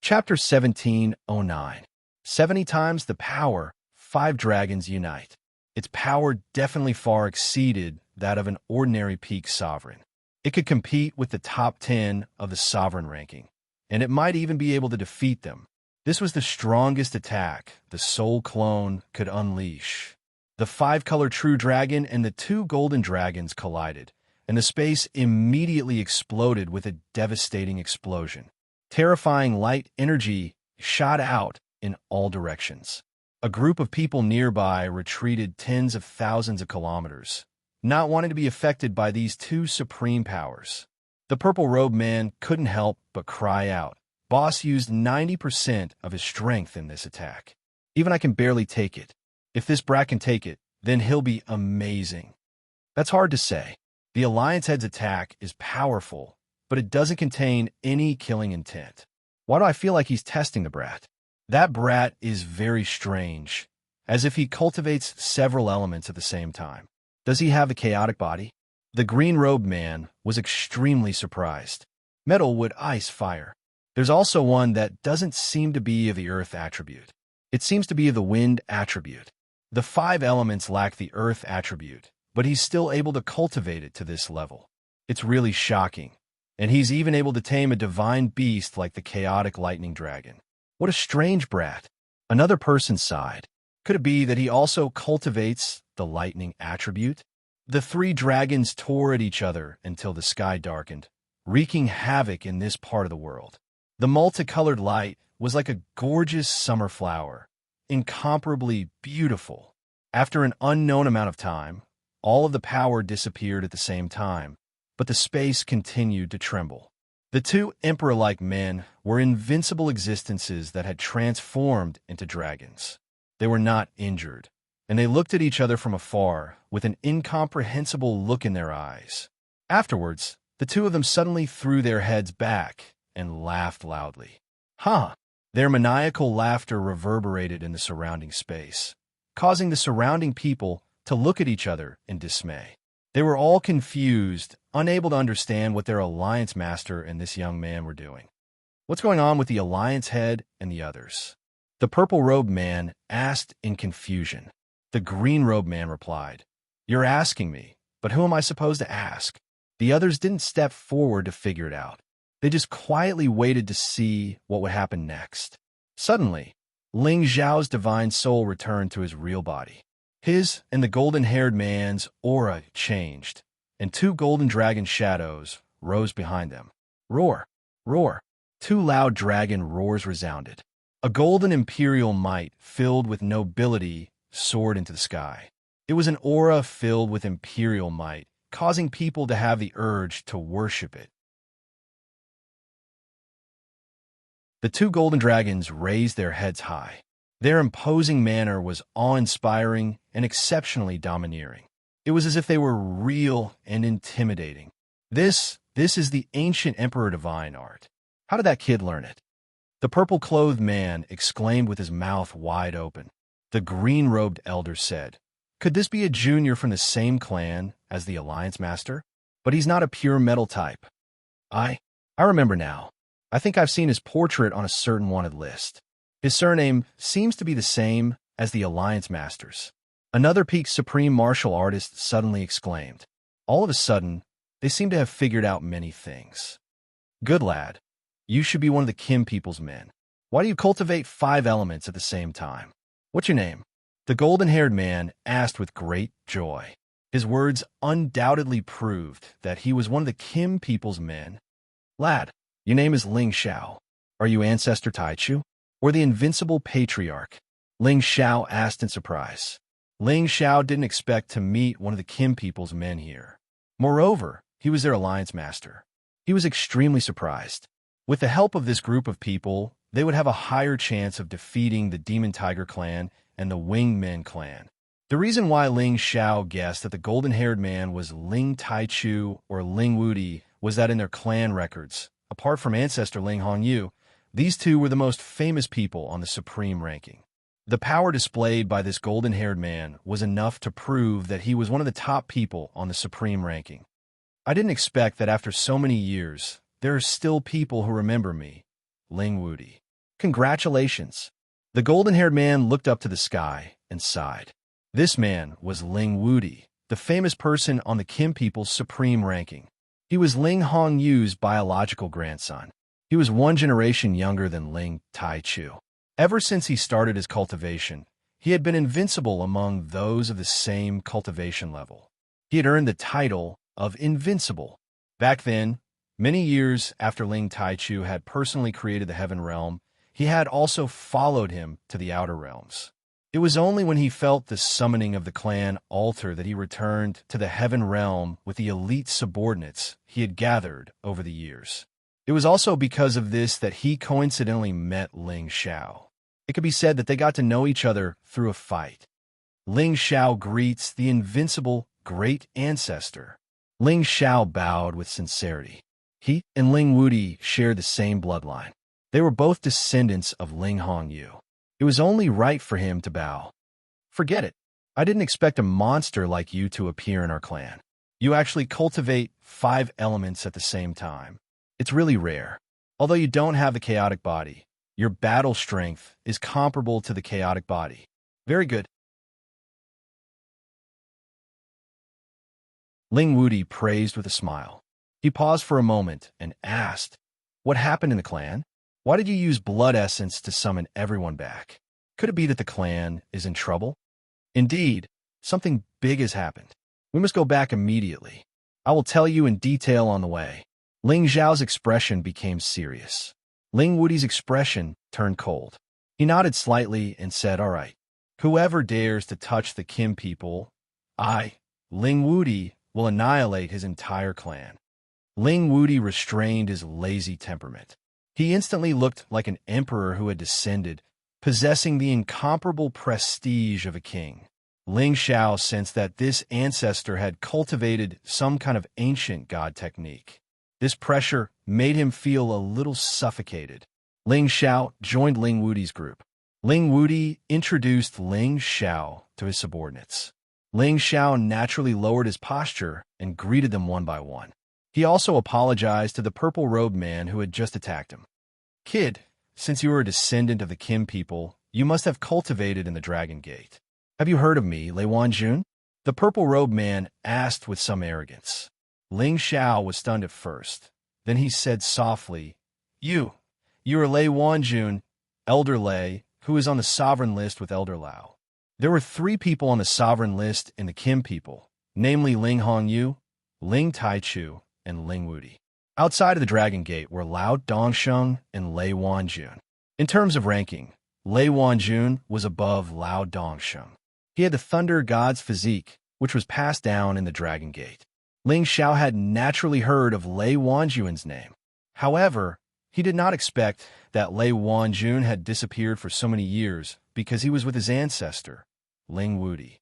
Chapter 1709. 70 times the power, 5 dragons unite. Its power definitely far exceeded that of an ordinary peak sovereign. It could compete with the top 10 of the sovereign ranking, and it might even be able to defeat them. This was the strongest attack the soul clone could unleash. The 5-color true dragon and the 2 golden dragons collided, and the space immediately exploded with a devastating explosion. Terrifying light energy shot out in all directions. A group of people nearby retreated tens of thousands of kilometers, not wanting to be affected by these 2 supreme powers. The purple-robed man couldn't help but cry out. Boss used 90% of his strength in this attack. Even I can barely take it. If this brat can take it, then he'll be amazing. That's hard to say. The Alliance Head's attack is powerful, but it doesn't contain any killing intent. Why do I feel like he's testing the brat? That brat is very strange, as if he cultivates several elements at the same time. Does he have a chaotic body? The green-robed man was extremely surprised. Metal, wood, ice, fire. There's also one that doesn't seem to be of the earth attribute. It seems to be of the wind attribute. The 5 elements lack the earth attribute, but he's still able to cultivate it to this level. It's really shocking. And he's even able to tame a divine beast like the chaotic lightning dragon. What a strange brat. Another person sighed. Could it be that he also cultivates the lightning attribute? The 3 dragons tore at each other until the sky darkened, wreaking havoc in this part of the world. The multicolored light was like a gorgeous summer flower, incomparably beautiful. After an unknown amount of time, all of the power disappeared at the same time, but the space continued to tremble. The 2 emperor-like men were invincible existences that had transformed into dragons. They were not injured, and they looked at each other from afar with an incomprehensible look in their eyes. Afterwards, the 2 of them suddenly threw their heads back and laughed loudly. Huh! Their maniacal laughter reverberated in the surrounding space, causing the surrounding people to look at each other in dismay. They were all confused, unable to understand what their Alliance Master and this young man were doing. What's going on with the Alliance Head and the others? The purple-robed man asked in confusion. The green-robed man replied, You're asking me, but who am I supposed to ask? The others didn't step forward to figure it out. They just quietly waited to see what would happen next. Suddenly, Ling Zhao's divine soul returned to his real body. His and the golden-haired man's aura changed, and 2 golden dragon shadows rose behind them. Roar! Roar! 2 loud dragon roars resounded. A golden imperial might filled with nobility soared into the sky. It was an aura filled with imperial might, causing people to have the urge to worship it. The 2 golden dragons raised their heads high. Their imposing manner was awe-inspiring and exceptionally domineering. It was as if they were real and intimidating. This is the ancient Emperor Divine art. How did that kid learn it? The purple-clothed man exclaimed with his mouth wide open. The green-robed elder said, Could this be a junior from the same clan as the Alliance Master? But he's not a pure metal type. I remember now. I think I've seen his portrait on a certain wanted list. His surname seems to be the same as the Alliance Master's. Another peak supreme martial artist suddenly exclaimed. All of a sudden, they seem to have figured out many things. Good lad. You should be one of the Kim people's men. Why do you cultivate 5 elements at the same time? What's your name? The golden-haired man asked with great joy. His words undoubtedly proved that he was one of the Kim people's men. Lad, your name is Ling Xiao. Are you Ancestor Taichu? Or the invincible patriarch? Ling Xiao asked in surprise. Ling Xiao didn't expect to meet one of the Kim people's men here. Moreover, he was their Alliance Master. He was extremely surprised. With the help of this group of people, they would have a higher chance of defeating the Demon Tiger clan and the Winged Men clan. The reason why Ling Xiao guessed that the golden-haired man was Ling Taichu or Ling Wudi was that in their clan records, apart from ancestor Ling Hongyu, these 2 were the most famous people on the supreme ranking. The power displayed by this golden-haired man was enough to prove that he was one of the top people on the supreme ranking. I didn't expect that after so many years, there are still people who remember me. Ling Wuti. Congratulations. The golden-haired man looked up to the sky and sighed. This man was Ling Wuti, the famous person on the Kim people's supreme ranking. He was Ling Hongyu's biological grandson. He was one generation younger than Ling Taichu. Ever since he started his cultivation, he had been invincible among those of the same cultivation level. He had earned the title of Invincible. Back then, many years after Ling Taichu had personally created the Heaven Realm, he had also followed him to the Outer Realms. It was only when he felt the summoning of the clan altar that he returned to the Heaven Realm with the elite subordinates he had gathered over the years. It was also because of this that he coincidentally met Ling Xiao. It could be said that they got to know each other through a fight. Ling Xiao greets the invincible great ancestor. Ling Xiao bowed with sincerity. He and Ling Wuti shared the same bloodline. They were both descendants of Ling Hongyu. It was only right for him to bow. Forget it. I didn't expect a monster like you to appear in our clan. You actually cultivate 5 elements at the same time. It's really rare. Although you don't have the chaotic body, your battle strength is comparable to the chaotic body. Very good. Ling Wuti praised with a smile. He paused for a moment and asked, "What happened in the clan? Why did you use blood essence to summon everyone back? Could it be that the clan is in trouble?" "Indeed, something big has happened. We must go back immediately. I will tell you in detail on the way." Ling Zhao's expression became serious. Ling Wuti's expression turned cold. He nodded slightly and said, "All right. Whoever dares to touch the Kim people, Ling Wuti, will annihilate his entire clan." Ling Wuti restrained his lazy temperament. He instantly looked like an emperor who had descended, possessing the incomparable prestige of a king. Ling Xiao sensed that this ancestor had cultivated some kind of ancient god technique. This pressure made him feel a little suffocated. Ling Xiao joined Ling Wuti's group. Ling Wuti introduced Ling Xiao to his subordinates. Ling Xiao naturally lowered his posture and greeted them one by one. He also apologized to the purple-robed man who had just attacked him. "Kid, since you are a descendant of the Kim people, you must have cultivated in the Dragon Gate. Have you heard of me, Lei Wanjun?" The purple-robed man asked with some arrogance. Ling Xiao was stunned at first. Then he said softly, You are Lei Wanjun, Elder Lei, who is on the sovereign list with Elder Lao." There were 3 people on the sovereign list in the Kim people, namely Ling Hongyu, Ling Taichu, and Ling Wuti. Outside of the Dragon Gate were Lao Dongsheng and Lei Wanjun. In terms of ranking, Lei Wanjun was above Lao Dongsheng. He had the Thunder God's physique, which was passed down in the Dragon Gate. Ling Xiao had naturally heard of Lei Wanjun's name. However, he did not expect that Lei Wanjun had disappeared for so many years because he was with his ancestor, Ling Wuti.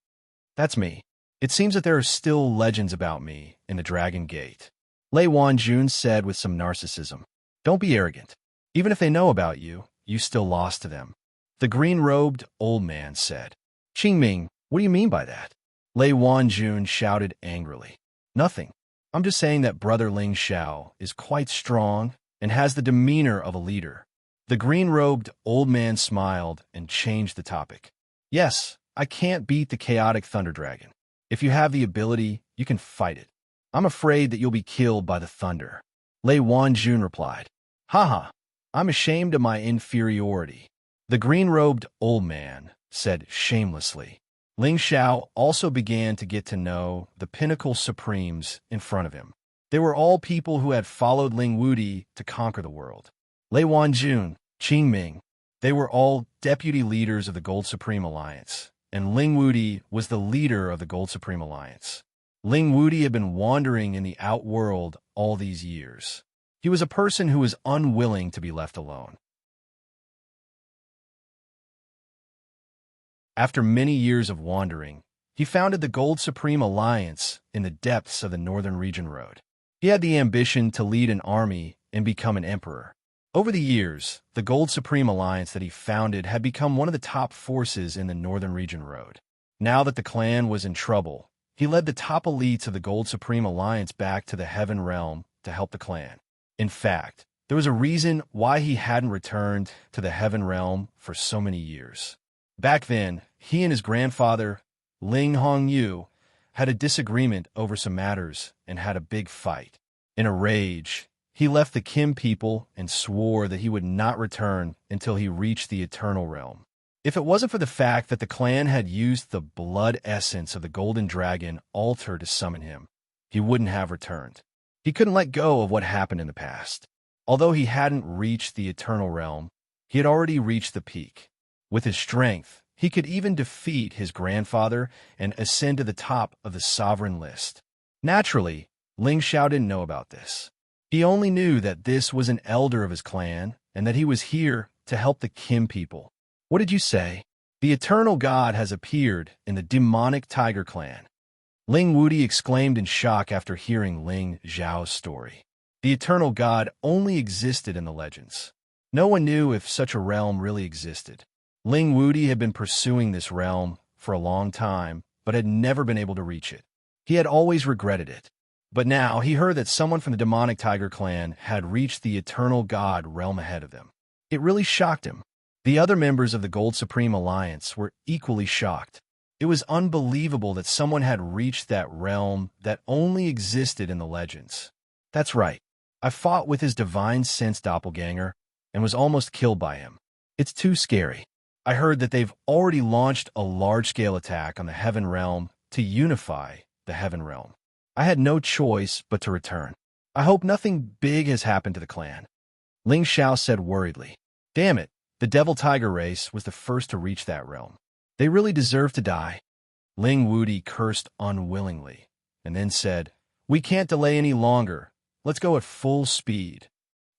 "That's me. It seems that there are still legends about me in the Dragon Gate," Lei Wanjun said with some narcissism. "Don't be arrogant. Even if they know about you, you still lost to them." The green-robed old man said. "Qingming, what do you mean by that?" Lei Wanjun shouted angrily. "Nothing. I'm just saying that Brother Ling Xiao is quite strong and has the demeanor of a leader." The green-robed old man smiled and changed the topic. "Yes, I can't beat the chaotic thunder dragon. If you have the ability, you can fight it. I'm afraid that you'll be killed by the thunder." Lei Wanjun replied. "Haha, I'm ashamed of my inferiority." The green-robed old man said shamelessly. Ling Xiao also began to get to know the pinnacle supremes in front of him. They were all people who had followed Ling Wuti to conquer the world. Lei Wanjun, Qingming, they were all deputy leaders of the Gold Supreme Alliance, and Ling Wuti was the leader of the Gold Supreme Alliance. Ling Wuti had been wandering in the outworld all these years. He was a person who was unwilling to be left alone. After many years of wandering, he founded the Gold Supreme Alliance in the depths of the Northern Region Road. He had the ambition to lead an army and become an emperor. Over the years, the Gold Supreme Alliance that he founded had become one of the top forces in the Northern Region Road. Now that the clan was in trouble, he led the top elites of the Gold Supreme Alliance back to the Heaven Realm to help the clan. In fact, there was a reason why he hadn't returned to the Heaven Realm for so many years. Back then, he and his grandfather, Ling Hongyu, had a disagreement over some matters and had a big fight. In a rage, he left the Kim people and swore that he would not return until he reached the Eternal Realm. If it wasn't for the fact that the clan had used the blood essence of the Golden Dragon altar to summon him, he wouldn't have returned. He couldn't let go of what happened in the past. Although he hadn't reached the Eternal Realm, he had already reached the peak. With his strength, he could even defeat his grandfather and ascend to the top of the sovereign list. Naturally, Ling Xiao didn't know about this. He only knew that this was an elder of his clan and that he was here to help the Kim people. What did you say? The Eternal God has appeared in the demonic Tiger Clan. Ling Wudi exclaimed in shock after hearing Ling Xiao's story. The Eternal God only existed in the legends. No one knew if such a realm really existed. Ling Wudi had been pursuing this realm for a long time, but had never been able to reach it. He had always regretted it. But now he heard that someone from the demonic Tiger Clan had reached the Eternal God realm ahead of them. It really shocked him. The other members of the Gold Supreme Alliance were equally shocked. It was unbelievable that someone had reached that realm that only existed in the legends. That's right. I fought with his divine sense doppelganger and was almost killed by him. It's too scary. I heard that they've already launched a large-scale attack on the Heaven Realm to unify the Heaven Realm. I had no choice but to return. I hope nothing big has happened to the clan. Ling Xiao said worriedly. Damn it, the Devil Tiger race was the first to reach that realm. They really deserve to die. Ling Wudi cursed unwillingly and then said, We can't delay any longer. Let's go at full speed.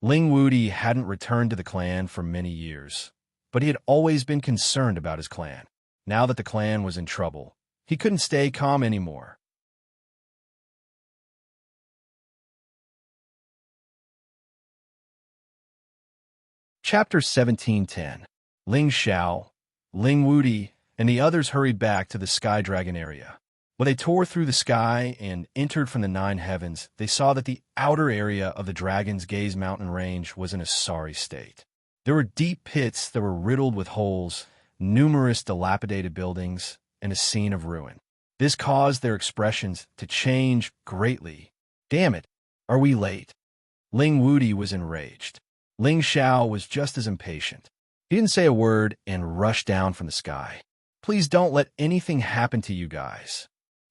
Ling Wudi hadn't returned to the clan for many years, but he had always been concerned about his clan. Now that the clan was in trouble, he couldn't stay calm anymore. Chapter 17:10. Ling Xiao, Ling Wudi, and the others hurried back to the Sky Dragon area. When they tore through the sky and entered from the 9 heavens, they saw that the outer area of the Dragon's Gaze mountain range was in a sorry state. There were deep pits that were riddled with holes, numerous dilapidated buildings, and a scene of ruin. This caused their expressions to change greatly. Damn it, are we late? Ling Wudi was enraged. Ling Xiao was just as impatient. He didn't say a word and rushed down from the sky. Please don't let anything happen to you guys.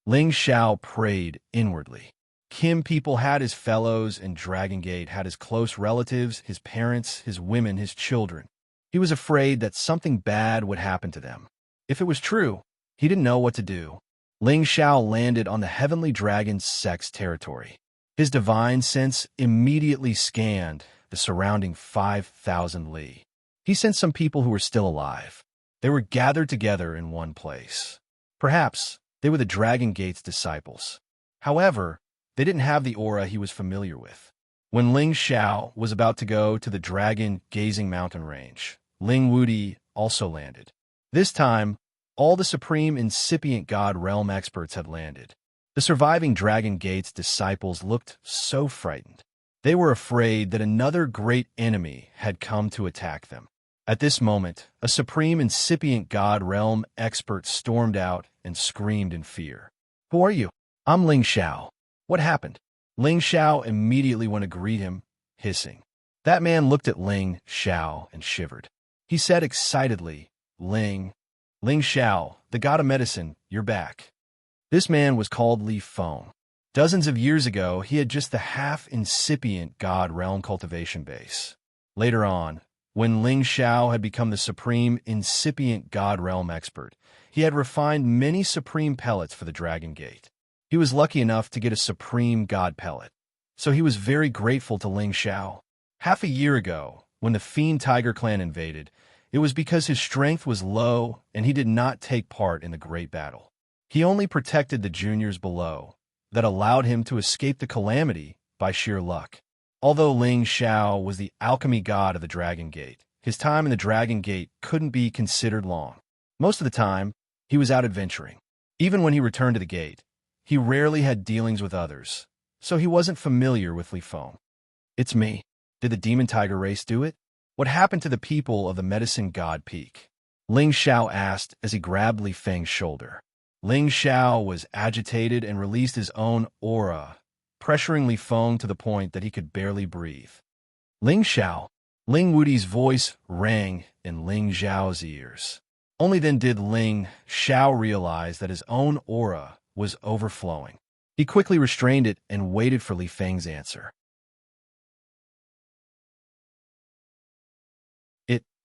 Ling Xiao prayed inwardly. Kim people had his fellows, and Dragon Gate had his close relatives, his parents, his women, his children. He was afraid that something bad would happen to them. If it was true, he didn't know what to do. Ling Xiao landed on the Heavenly Dragon's sex territory. His divine sense immediately scanned the surrounding 5,000 li. He sensed some people who were still alive. They were gathered together in one place. Perhaps they were the Dragon Gate's disciples. However, they didn't have the aura he was familiar with. When Ling Xiao was about to go to the Dragon Gazing Mountain Range, Ling Wudi also landed. This time, all the Supreme Incipient God Realm experts had landed. The surviving Dragon Gate's disciples looked so frightened. They were afraid that another great enemy had come to attack them. At this moment, a Supreme Incipient God Realm expert stormed out and screamed in fear. Who are you? I'm Ling Xiao. What happened? Ling Xiao immediately went to greet him, hissing. That man looked at Ling Xiao and shivered. He said excitedly, Ling Xiao, the god of medicine, you're back. This man was called Li Feng. Dozens of years ago, he had just the half-incipient God Realm cultivation base. Later on, when Ling Xiao had become the Supreme Incipient God Realm expert, he had refined many Supreme pellets for the Dragon Gate. He was lucky enough to get a Supreme God pellet, so he was very grateful to Ling Xiao. Half a year ago, when the Fiend Tiger Clan invaded, it was because his strength was low and he did not take part in the great battle. He only protected the juniors below, that allowed him to escape the calamity by sheer luck. Although Ling Xiao was the alchemy god of the Dragon Gate, his time in the Dragon Gate couldn't be considered long. Most of the time, he was out adventuring. Even when he returned to the gate, he rarely had dealings with others, so he wasn't familiar with Li Feng. "It's me. Did the demon tiger race do it? What happened to the people of the Medicine God Peak?" Ling Xiao asked as he grabbed Li Feng's shoulder. Ling Xiao was agitated and released his own aura, pressuring Li Feng to the point that he could barely breathe. "Ling Xiao." Ling Wudi's voice rang in Ling Xiao's ears. Only then did Ling Xiao realize that his own aura was overflowing. He quickly restrained it and waited for Li Feng's answer.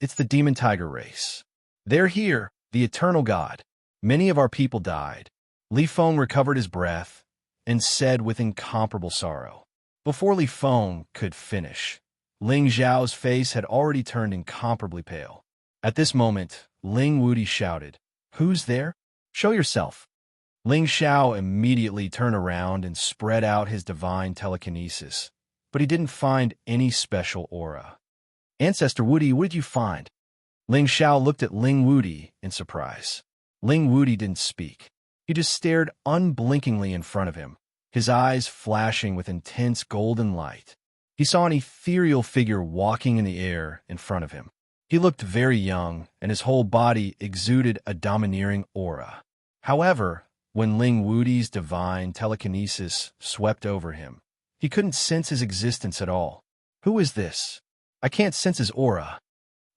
It's the demon tiger race. They're here, the eternal god. Many of our people died." Li Feng recovered his breath and said with incomparable sorrow. Before Li Feng could finish, Ling Xiao's face had already turned incomparably pale. At this moment, Ling Wudi shouted, "Who's there? Show yourself." Ling Xiao immediately turned around and spread out his divine telekinesis, but he didn't find any special aura. "Ancestor Wudi, what did you find?" Ling Xiao looked at Ling Wudi in surprise. Ling Wudi didn't speak. He just stared unblinkingly in front of him, his eyes flashing with intense golden light. He saw an ethereal figure walking in the air in front of him. He looked very young, and his whole body exuded a domineering aura. However, when Ling Wudi's divine telekinesis swept over him, he couldn't sense his existence at all. "Who is this? I can't sense his aura."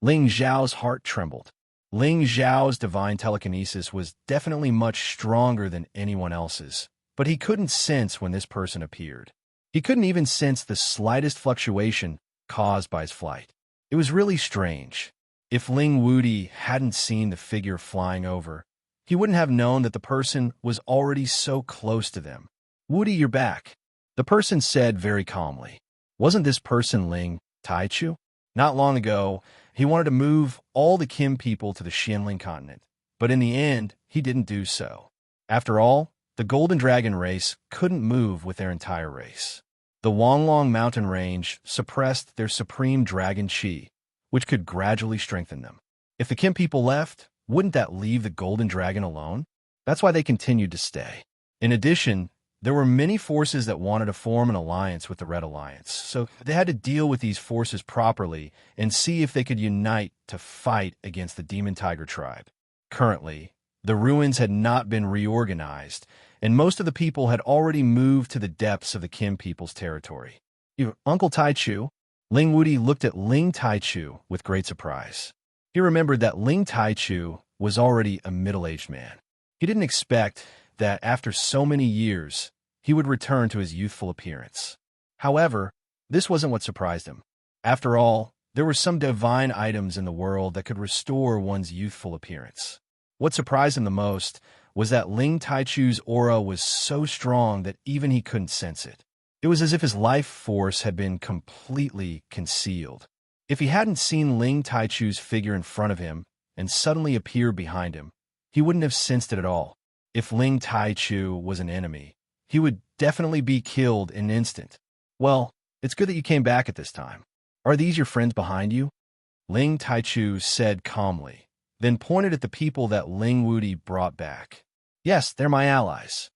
Ling Xiao's heart trembled. Ling Xiao's divine telekinesis was definitely much stronger than anyone else's, but he couldn't sense when this person appeared. He couldn't even sense the slightest fluctuation caused by his flight. It was really strange. If Ling Wudi hadn't seen the figure flying over, he wouldn't have known that the person was already so close to them. "Wudi, you're back," the person said very calmly. Wasn't this person Ling Taichu? Not long ago, he wanted to move all the Kim people to the Xianling continent, but in the end, he didn't do so. After all, the Golden Dragon race couldn't move with their entire race. The Wanglong mountain range suppressed their supreme dragon qi, which could gradually strengthen them. If the Kim people left, wouldn't that leave the Golden Dragon alone? That's why they continued to stay. In addition, there were many forces that wanted to form an alliance with the Red Alliance, so they had to deal with these forces properly and see if they could unite to fight against the Demon Tiger tribe. Currently, the ruins had not been reorganized, and most of the people had already moved to the depths of the Kim people's territory. "Uncle Taichu?" Ling Wudi looked at Ling Taichu with great surprise. He remembered that Ling Taichu was already a middle-aged man. He didn't expect that after so many years, he would return to his youthful appearance. However, this wasn't what surprised him. After all, there were some divine items in the world that could restore one's youthful appearance. What surprised him the most was that Ling Taichu's aura was so strong that even he couldn't sense it. It was as if his life force had been completely concealed. If he hadn't seen Ling Taichu's figure in front of him and suddenly appear behind him, he wouldn't have sensed it at all. If Ling Taichu was an enemy, he would definitely be killed in an instant. "Well, it's good that you came back at this time. Are these your friends behind you?" Ling Taichu said calmly, then pointed at the people that Ling Wudi brought back. "Yes, they're my allies.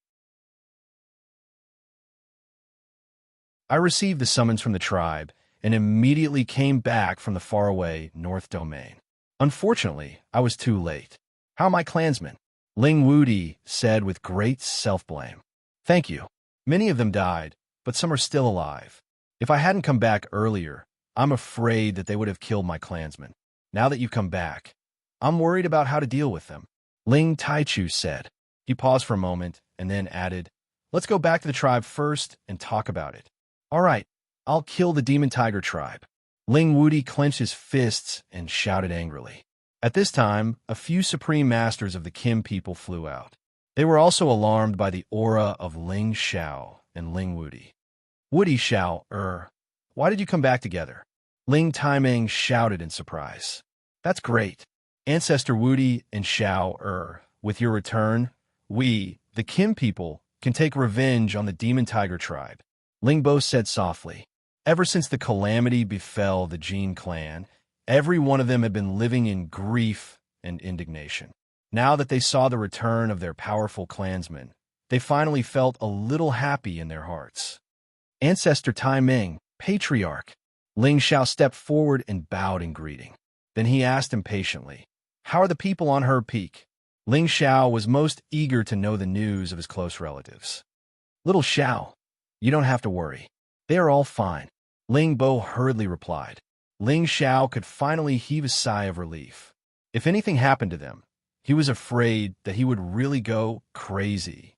I received the summons from the tribe and immediately came back from the faraway North Domain. Unfortunately, I was too late. How are my clansmen?" Ling Wudi said with great self-blame. "Thank you. Many of them died, but some are still alive. If I hadn't come back earlier, I'm afraid that they would have killed my clansmen. Now that you've come back, I'm worried about how to deal with them," Ling Taichu said. He paused for a moment and then added, "Let's go back to the tribe first and talk about it." "All right, I'll kill the Demon Tiger tribe." Ling Wudi clenched his fists and shouted angrily. At this time, a few supreme masters of the Kim people flew out. They were also alarmed by the aura of Ling Xiao and Ling Wudi. "Wudi Xiao, why did you come back together?" Ling Taimeng shouted in surprise. "That's great. Ancestor Wudi and Xiao, with your return, we, the Kim people, can take revenge on the Demon Tiger tribe," Ling Bo said softly. Ever since the calamity befell the Jin clan, every one of them had been living in grief and indignation. Now that they saw the return of their powerful clansmen, they finally felt a little happy in their hearts. Ancestor Tai Ming, patriarch. Ling Xiao stepped forward and bowed in greeting. Then he asked impatiently, "How are the people on Her Peak?" Ling Xiao was most eager to know the news of his close relatives. "Little Xiao, you don't have to worry. They are all fine," Ling Bo hurriedly replied. Ling Xiao could finally heave a sigh of relief. If anything happened to them, he was afraid that he would really go crazy.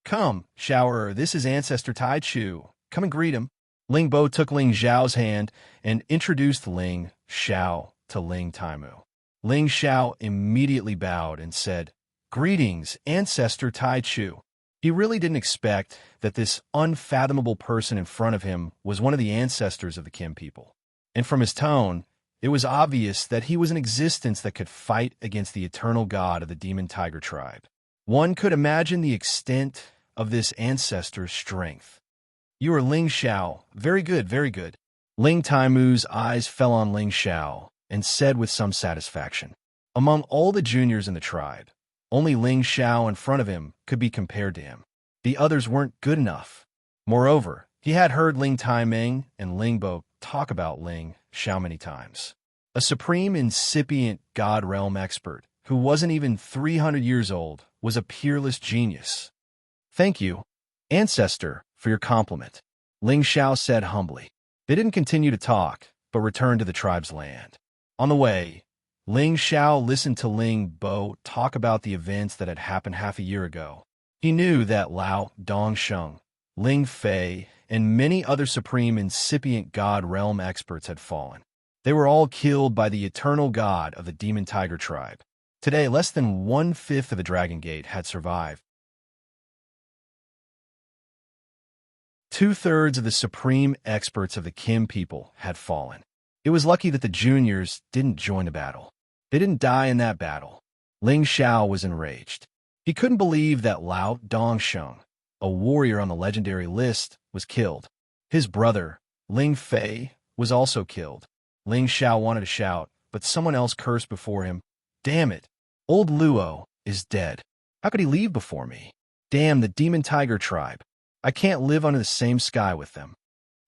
"Come, Xiao, this is Ancestor Tai Chu. Come and greet him." Ling Bo took Ling Xiao's hand and introduced Ling Xiao to Ling Taimu. Ling Xiao immediately bowed and said, "Greetings, Ancestor Tai Chu." He really didn't expect that this unfathomable person in front of him was one of the ancestors of the Kim people. And from his tone, it was obvious that he was an existence that could fight against the eternal god of the demon tiger tribe. One could imagine the extent of this ancestor's strength. "You are Ling Xiao. Very good, very good." Ling Taimu's eyes fell on Ling Xiao and said with some satisfaction, "Among all the juniors in the tribe, only Ling Xiao in front of him could be compared to him. The others weren't good enough." Moreover, he had heard Ling Taiming and Ling Bo talk about Ling Xiao many times. A supreme incipient god realm expert who wasn't even 300 years old was a peerless genius. "Thank you, Ancestor, for your compliment," Ling Xiao said humbly. They didn't continue to talk, but returned to the tribe's land. On the way, Ling Xiao listened to Ling Bo talk about the events that had happened half a year ago. He knew that Lao Dongsheng, Ling Fei, and many other supreme incipient god realm experts had fallen. They were all killed by the eternal god of the demon tiger tribe. Today, less than 1/5 of the Dragon Gate had survived. 2/3 of the supreme experts of the Kim people had fallen. It was lucky that the juniors didn't join the battle. They didn't die in that battle. Ling Xiao was enraged. He couldn't believe that Lao Dongsheng, a warrior on the legendary list, was killed. His brother, Ling Fei, was also killed. Ling Xiao wanted to shout, but someone else cursed before him. "Damn it! Old Luo is dead. How could he leave before me? Damn the demon tiger tribe. I can't live under the same sky with them."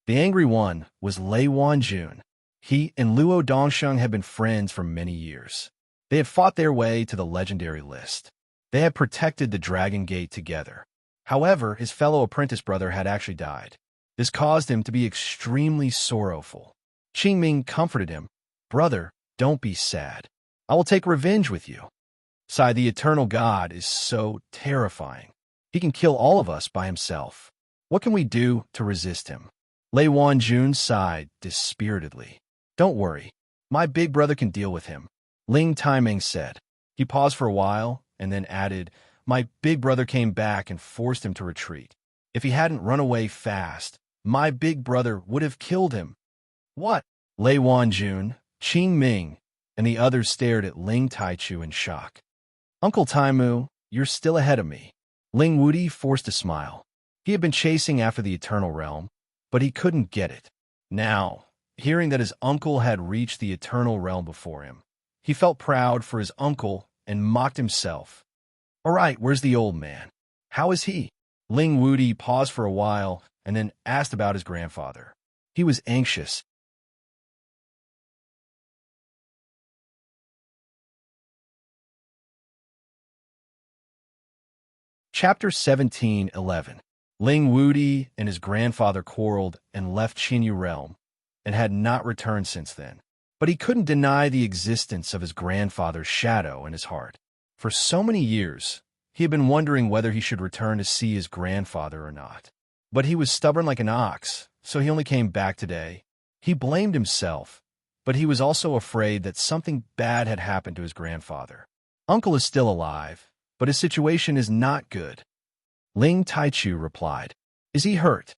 The angry one was Lei Wanjun. He and Luo Dongsheng had been friends for many years. They had fought their way to the legendary list. They had protected the Dragon Gate together. However, his fellow apprentice brother had actually died. This caused him to be extremely sorrowful. Qingming comforted him. "Brother, don't be sad. I will take revenge with you. Sai, the eternal god, is so terrifying. He can kill all of us by himself. What can we do to resist him?" Lei Wanjun sighed dispiritedly. "Don't worry. My big brother can deal with him," Ling Taiming said. He paused for a while and then added, "My big brother came back and forced him to retreat. If he hadn't run away fast, my big brother would have killed him." "What?" Lei Wanjun, Qing Ming, and the others stared at Ling Taichu in shock. "Uncle Taimu, you're still ahead of me." Ling Wudi forced a smile. He had been chasing after the Eternal Realm, but he couldn't get it. Now, hearing that his uncle had reached the Eternal Realm before him, he felt proud for his uncle and mocked himself. "All right, where's the old man? How is he?" Ling Wudi paused for a while and then asked about his grandfather. He was anxious. Chapter 17:11. Ling Wudi and his grandfather quarreled and left Qinyu Realm, and had not returned since then. But he couldn't deny the existence of his grandfather's shadow in his heart. For so many years, he had been wondering whether he should return to see his grandfather or not. But he was stubborn like an ox, so he only came back today. He blamed himself, but he was also afraid that something bad had happened to his grandfather. Uncle is still alive, but his situation is not good. Ling Taichu replied. "Is he hurt?"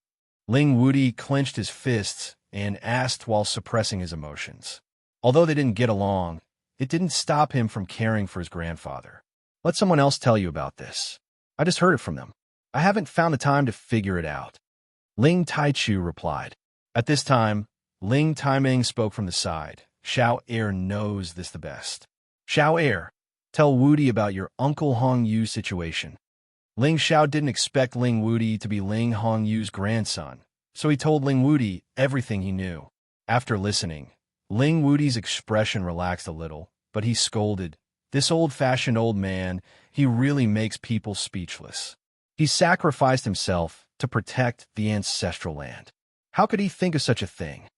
Ling Wudi clenched his fists and asked while suppressing his emotions. Although they didn't get along, it didn't stop him from caring for his grandfather. "Let someone else tell you about this. I just heard it from them. I haven't found the time to figure it out." Ling Taichu replied. At this time, Ling Taiming spoke from the side. Xiao knows this the best. Xiao, tell Wudi about your Uncle Hong Yu's situation. Ling Xiao didn't expect Ling Wudi to be Ling Hong Yu's grandson, so he told Ling Wudi everything he knew. After listening, Ling Wudi's expression relaxed a little, but he scolded, "This old-fashioned old man, he really makes people speechless. He sacrificed himself to protect the ancestral land. How could he think of such a thing?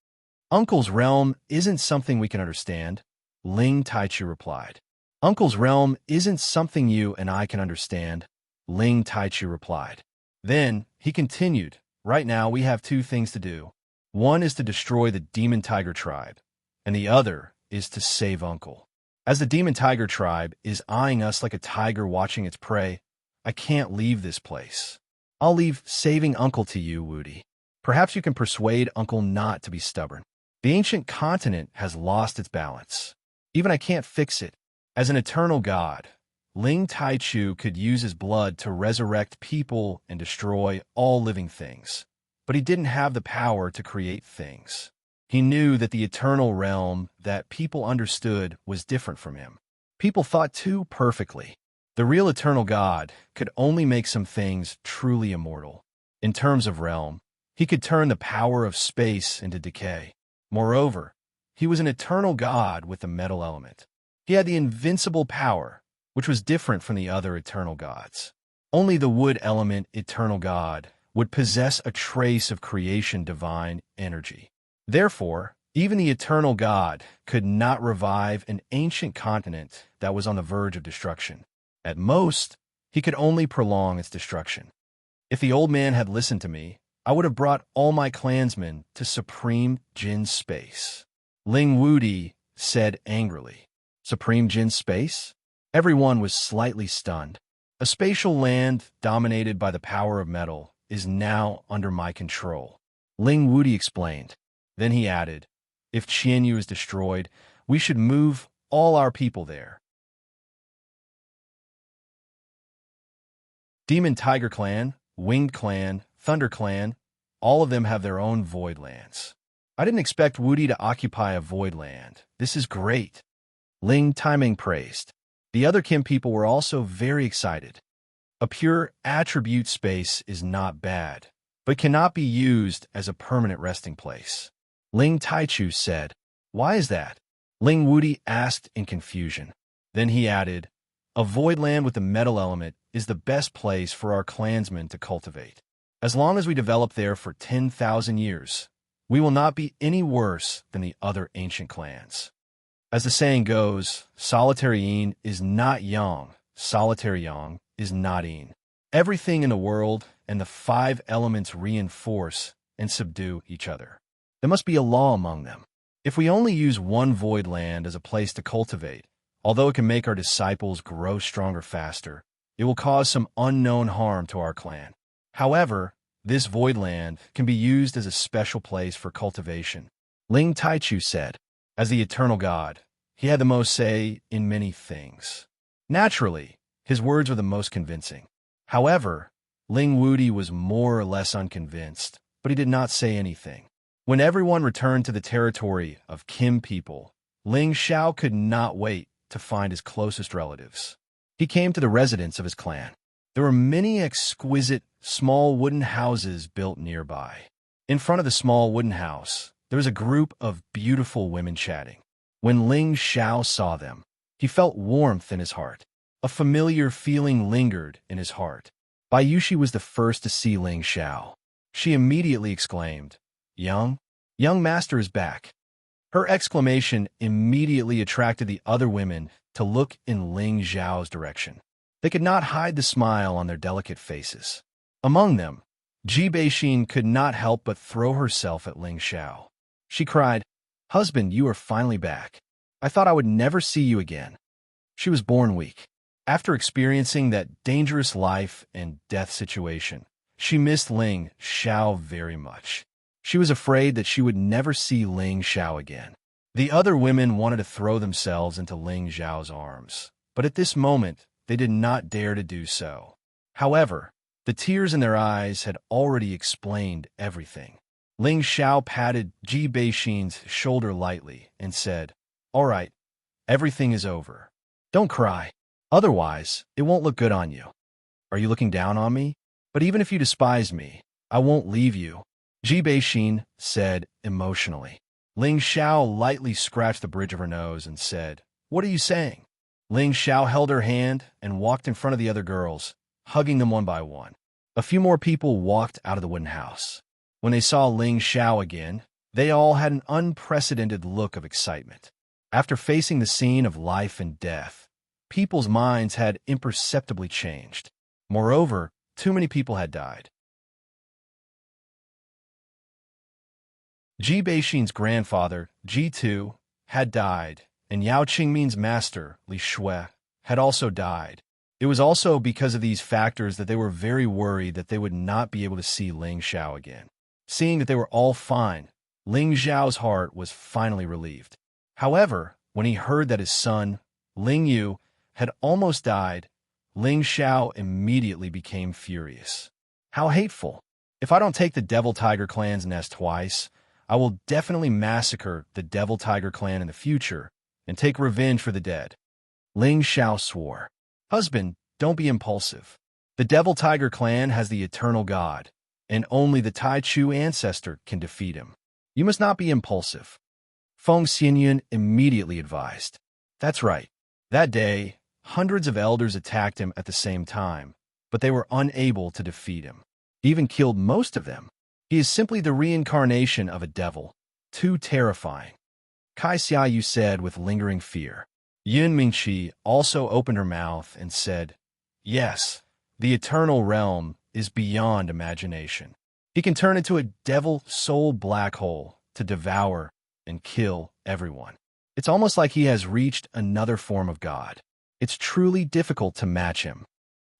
Uncle's realm isn't something we can understand," Ling Taichu replied. Uncle's realm isn't something you and I can understand, Ling Taichu replied. Then, he continued, right now we have two things to do. One is to destroy the Demon Tiger tribe, and the other is to save Uncle. As the Demon Tiger tribe is eyeing us like a tiger watching its prey, I can't leave this place. I'll leave saving Uncle to you, Wudi. Perhaps you can persuade Uncle not to be stubborn. The ancient continent has lost its balance. Even I can't fix it. As an eternal god, Ling Taichu could use his blood to resurrect people and destroy all living things. But he didn't have the power to create things. He knew that the eternal realm that people understood was different from him. People thought too perfectly. The real eternal god could only make some things truly immortal. In terms of realm, he could turn the power of space into decay. Moreover, he was an eternal god with the metal element. He had the invincible power, which was different from the other eternal gods. Only the wood element eternal god would possess a trace of creation divine energy. Therefore, even the eternal god could not revive an ancient continent that was on the verge of destruction. At most, he could only prolong its destruction. If the old man had listened to me, I would have brought all my clansmen to Supreme Jin space. Ling Wudi said angrily. Supreme Jin space? Everyone was slightly stunned. A spatial land dominated by the power of metal is now under my control, Ling Wudi explained. Then he added, if Qianyu is destroyed, we should move all our people there. Demon Tiger Clan, Winged Clan, Thunder Clan, all of them have their own void lands. I didn't expect Wudi to occupy a void land. This is great. Ling Taiming praised. The other Kim people were also very excited. A pure attribute space is not bad, but cannot be used as a permanent resting place. Ling Taichu said, why is that? Ling Wudi asked in confusion. Then he added, a void land with the metal element is the best place for our clansmen to cultivate. As long as we develop there for 10,000 years, we will not be any worse than the other ancient clans. As the saying goes, solitary yin is not yang, solitary yang is not yin. Everything in the world and the 5 elements reinforce and subdue each other. There must be a law among them. If we only use one void land as a place to cultivate, although it can make our disciples grow stronger faster, it will cause some unknown harm to our clan. However, this void land can be used as a special place for cultivation. Ling Taichu said, as the eternal god, he had the most say in many things. Naturally, his words were the most convincing. However, Ling Wudi was more or less unconvinced, but he did not say anything. When everyone returned to the territory of Kim people, Ling Xiao could not wait to find his closest relatives. He came to the residence of his clan. There were many exquisite, small wooden houses built nearby. In front of the small wooden house, there was a group of beautiful women chatting. When Ling Xiao saw them, he felt warmth in his heart. A familiar feeling lingered in his heart. Bai Yushi was the first to see Ling Xiao. She immediately exclaimed, young master is back. Her exclamation immediately attracted the other women to look in Ling Xiao's direction. They could not hide the smile on their delicate faces. Among them, Ji Beixin could not help but throw herself at Ling Xiao. She cried, husband, you are finally back. I thought I would never see you again. She was born weak. After experiencing that dangerous life and death situation, she missed Ling Xiao very much. She was afraid that she would never see Ling Xiao again. The other women wanted to throw themselves into Ling Xiao's arms, but at this moment, they did not dare to do so. However, the tears in their eyes had already explained everything. Ling Xiao patted Ji Beixin's shoulder lightly and said, "All right, everything is over. Don't cry. Otherwise, it won't look good on you. Are you looking down on me? But even if you despise me, I won't leave you," Ji Beixin said emotionally. Ling Xiao lightly scratched the bridge of her nose and said, "What are you saying?" Ling Xiao held her hand and walked in front of the other girls, hugging them one by one. A few more people walked out of the wooden house. When they saw Ling Xiao again, they all had an unprecedented look of excitement. After facing the scene of life and death, people's minds had imperceptibly changed. Moreover, too many people had died. Ji Beixin's grandfather, Ji Tu, had died, and Yao Qingmin's master, Li Shui, had also died. It was also because of these factors that they were very worried that they would not be able to see Ling Xiao again. Seeing that they were all fine, Ling Xiao's heart was finally relieved. However, when he heard that his son, Ling Yu, had almost died, Ling Xiao immediately became furious. How hateful! If I don't take the Devil Tiger clan's nest twice, I will definitely massacre the Devil Tiger clan in the future and take revenge for the dead. Ling Xiao swore. "Husband, don't be impulsive. The Devil Tiger clan has the eternal god, and only the Tai Chu ancestor can defeat him. You must not be impulsive," Feng Xianyun immediately advised. That's right. That day, hundreds of elders attacked him at the same time, but they were unable to defeat him. He even killed most of them. He is simply the reincarnation of a devil. Too terrifying. Kai Xiaoyu said with lingering fear. Yun Mingqi also opened her mouth and said, "Yes, the eternal realm is beyond imagination. He can turn into a devil soul black hole to devour and kill everyone. It's almost like he has reached another form of God. It's truly difficult to match him."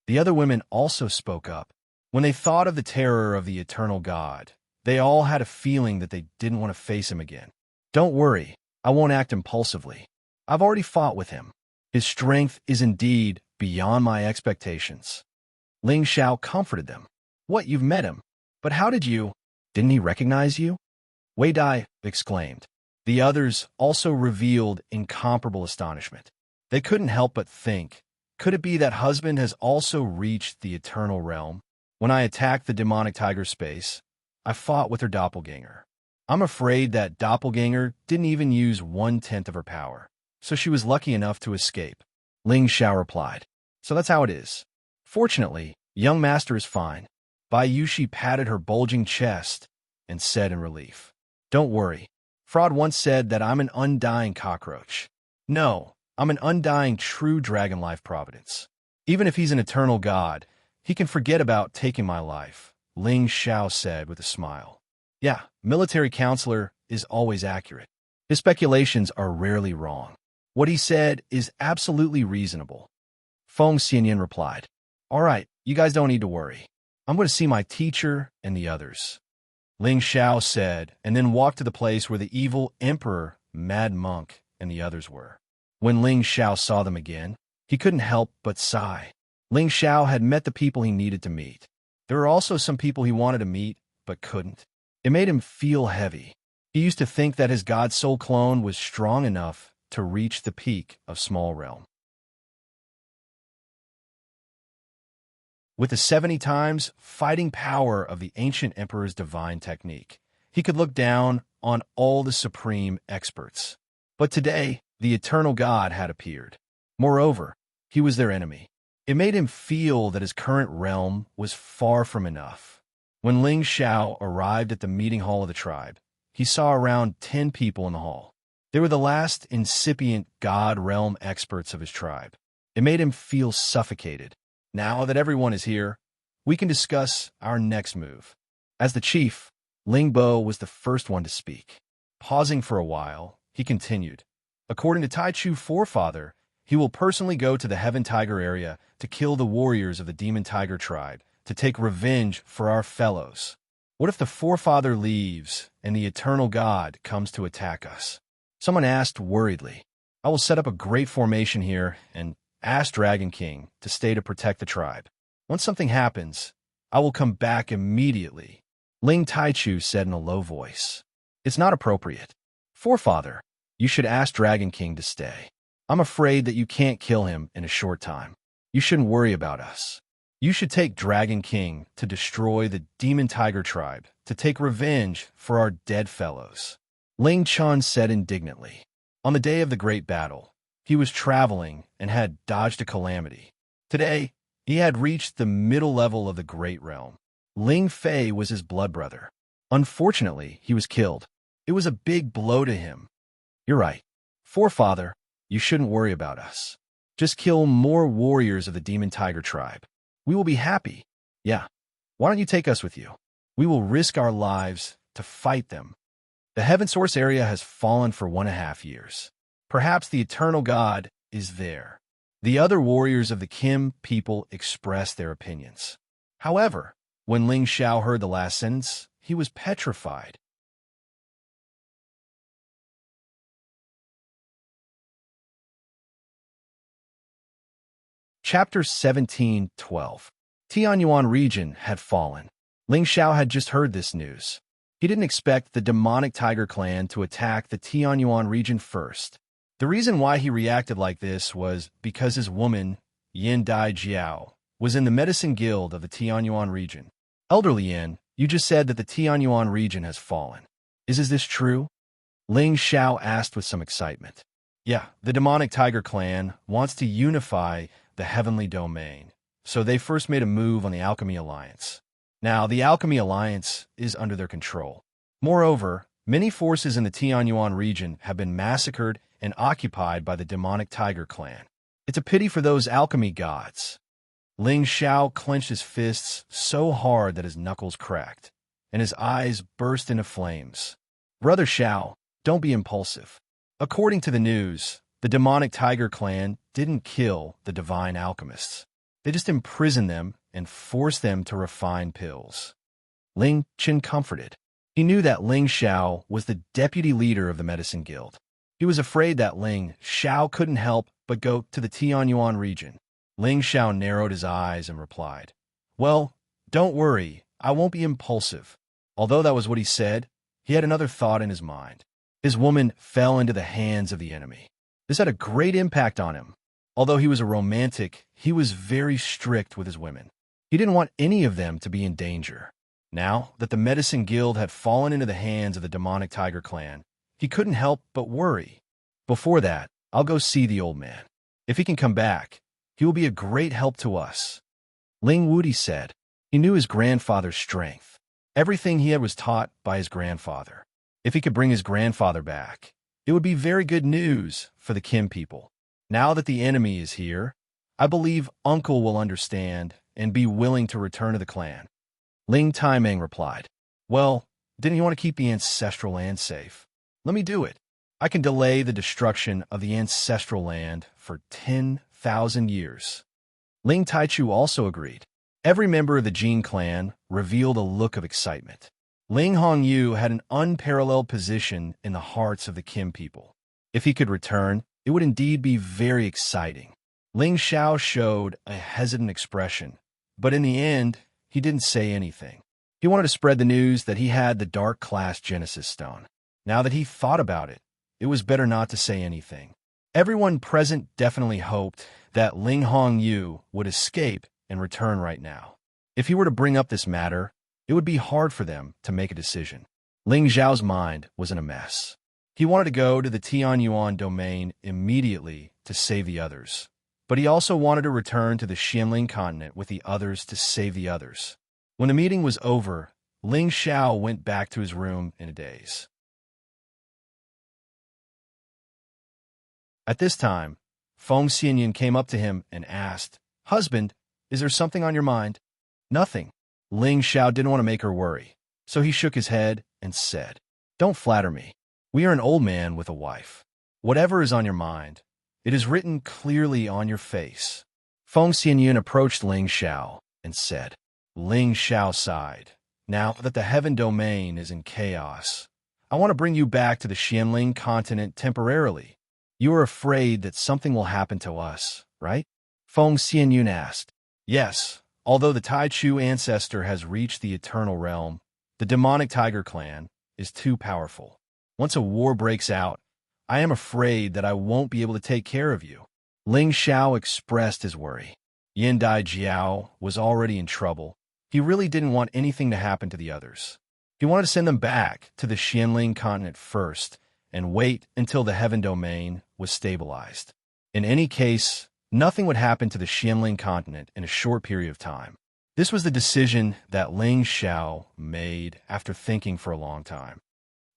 The other women also spoke up. When they thought of the terror of the eternal God, they all had a feeling that they didn't want to face him again. "Don't worry, I won't act impulsively. I've already fought with him. His strength is indeed beyond my expectations." Ling Xiao comforted them. "What, you've met him? But how did you? Didn't he recognize you?" Wei Dai exclaimed. The others also revealed incomparable astonishment. They couldn't help but think, could it be that husband has also reached the eternal realm? When I attacked the demonic tiger space, I fought with her doppelganger. I'm afraid that doppelganger didn't even use 1/10 of her power, so she was lucky enough to escape. Ling Xiao replied. "So that's how it is. Fortunately, young master is fine." Bai Yushi patted her bulging chest and said in relief, "Don't worry. Fraud once said that I'm an undying cockroach. No, I'm an undying true dragon life providence. Even if he's an eternal god, he can forget about taking my life," Ling Xiao said with a smile. "Yeah, military counselor is always accurate. His speculations are rarely wrong. What he said is absolutely reasonable." Feng Xianyan replied. "All right, you guys don't need to worry. I'm going to see my teacher and the others," Ling Xiao said, and then walked to the place where the evil emperor, Mad Monk, and the others were. When Ling Xiao saw them again, he couldn't help but sigh. Ling Xiao had met the people he needed to meet. There were also some people he wanted to meet, but couldn't. It made him feel heavy. He used to think that his God Soul clone was strong enough to reach the peak of Small Realm. With the 70 times fighting power of the ancient emperor's divine technique, he could look down on all the supreme experts. But today, the eternal God had appeared. Moreover, he was their enemy. It made him feel that his current realm was far from enough. When Ling Xiao arrived at the meeting hall of the tribe, he saw around 10 people in the hall. They were the last incipient God realm experts of his tribe. It made him feel suffocated. Now that everyone is here, we can discuss our next move. As the chief, Ling Bo was the first one to speak. Pausing for a while, he continued. According to Tai Chu forefather, he will personally go to the Heaven Tiger area to kill the warriors of the Demon Tiger tribe, to take revenge for our fellows. What if the forefather leaves and the eternal God comes to attack us? Someone asked worriedly. I will set up a great formation here and ask Dragon King to stay to protect the tribe. Once something happens, I will come back immediately, Ling Taichu said in a low voice. It's not appropriate. Forefather, you should ask Dragon King to stay. I'm afraid that you can't kill him in a short time. You shouldn't worry about us. You should take Dragon King to destroy the Demon Tiger tribe, to take revenge for our dead fellows. Ling Chun said indignantly. On the day of the great battle, he was traveling and had dodged a calamity. Today, he had reached the middle level of the great realm. Ling Fei was his blood brother. Unfortunately, he was killed. It was a big blow to him. You're right. Forefather, you shouldn't worry about us. Just kill more warriors of the Demon Tiger tribe. We will be happy. Yeah. Why don't you take us with you? We will risk our lives to fight them. The Heaven Source area has fallen for 1.5 years. Perhaps the Eternal God is there. The other warriors of the Kim people expressed their opinions. However, when Ling Xiao heard the last sentence, he was petrified. Chapter 17:12. Tianyuan region had fallen. Ling Xiao had just heard this news. He didn't expect the demonic tiger clan to attack the Tianyuan region first. The reason why he reacted like this was because his woman, Yin Dai Jiao, was in the medicine guild of the Tianyuan region. Elderly Yin, you just said that the Tianyuan region has fallen. Is this true? Ling Xiao asked with some excitement. Yeah, the demonic tiger clan wants to unify the heavenly domain, so they first made a move on the Alchemy Alliance. Now, the Alchemy Alliance is under their control. Moreover, many forces in the Tianyuan region have been massacred and occupied by the demonic tiger clan. It's a pity for those alchemy gods. Ling Xiao clenched his fists so hard that his knuckles cracked, and his eyes burst into flames. Brother Xiao, don't be impulsive. According to the news, the demonic tiger clan didn't kill the divine alchemists. They just imprisoned them and forced them to refine pills. Ling Qin comforted. He knew that Ling Xiao was the deputy leader of the medicine guild. He was afraid that Ling Xiao couldn't help but go to the Tianyuan region. Ling Xiao narrowed his eyes and replied, Well, don't worry, I won't be impulsive. Although that was what he said, he had another thought in his mind. His woman fell into the hands of the enemy. This had a great impact on him. Although he was a romantic, he was very strict with his women. He didn't want any of them to be in danger. Now that the medicine guild had fallen into the hands of the demonic tiger clan, he couldn't help but worry. Before that, I'll go see the old man. If he can come back, he will be a great help to us. Ling Wudi said. He knew his grandfather's strength. Everything he had was taught by his grandfather. If he could bring his grandfather back, it would be very good news for the Kim people. Now that the enemy is here, I believe Uncle will understand and be willing to return to the clan. Ling Taimeng replied, Well, didn't you want to keep the ancestral land safe? Let me do it. I can delay the destruction of the ancestral land for 10,000 years. Ling Taichu also agreed. Every member of the Jin clan revealed a look of excitement. Ling Hongyu had an unparalleled position in the hearts of the Kim people. If he could return, it would indeed be very exciting. Ling Xiao showed a hesitant expression, but in the end, he didn't say anything. He wanted to spread the news that he had the Dark Class Genesis Stone. Now that he thought about it, it was better not to say anything. Everyone present definitely hoped that Ling Hongyu would escape and return right now. If he were to bring up this matter, it would be hard for them to make a decision. Ling Zhao's mind was in a mess. He wanted to go to the Tianyuan domain immediately to save the others, but he also wanted to return to the Xianling continent with the others to save the others. When the meeting was over, Ling Xiao went back to his room in a daze. At this time, Feng Xianyan came up to him and asked, Husband, is there something on your mind? Nothing. Ling Xiao didn't want to make her worry, so he shook his head and said, Don't flatter me. We are an old man with a wife. Whatever is on your mind, it is written clearly on your face. Feng Xianyan approached Ling Xiao and said. Ling Xiao sighed. Now that the heaven domain is in chaos, I want to bring you back to the Xianling continent temporarily. You are afraid that something will happen to us, right? Feng Xianyan asked. Yes, although the Tai Chu ancestor has reached the eternal realm, The demonic tiger clan is too powerful. Once a war breaks out, I am afraid that I won't be able to take care of you. Ling Xiao expressed his worry. Yin Dai Jiao was already in trouble. He really didn't want anything to happen to the others. He wanted to send them back to the Xianling continent first and wait until the heaven domain was stabilized. In any case, nothing would happen to the Xianling continent in a short period of time. This was the decision that Ling Xiao made after thinking for a long time.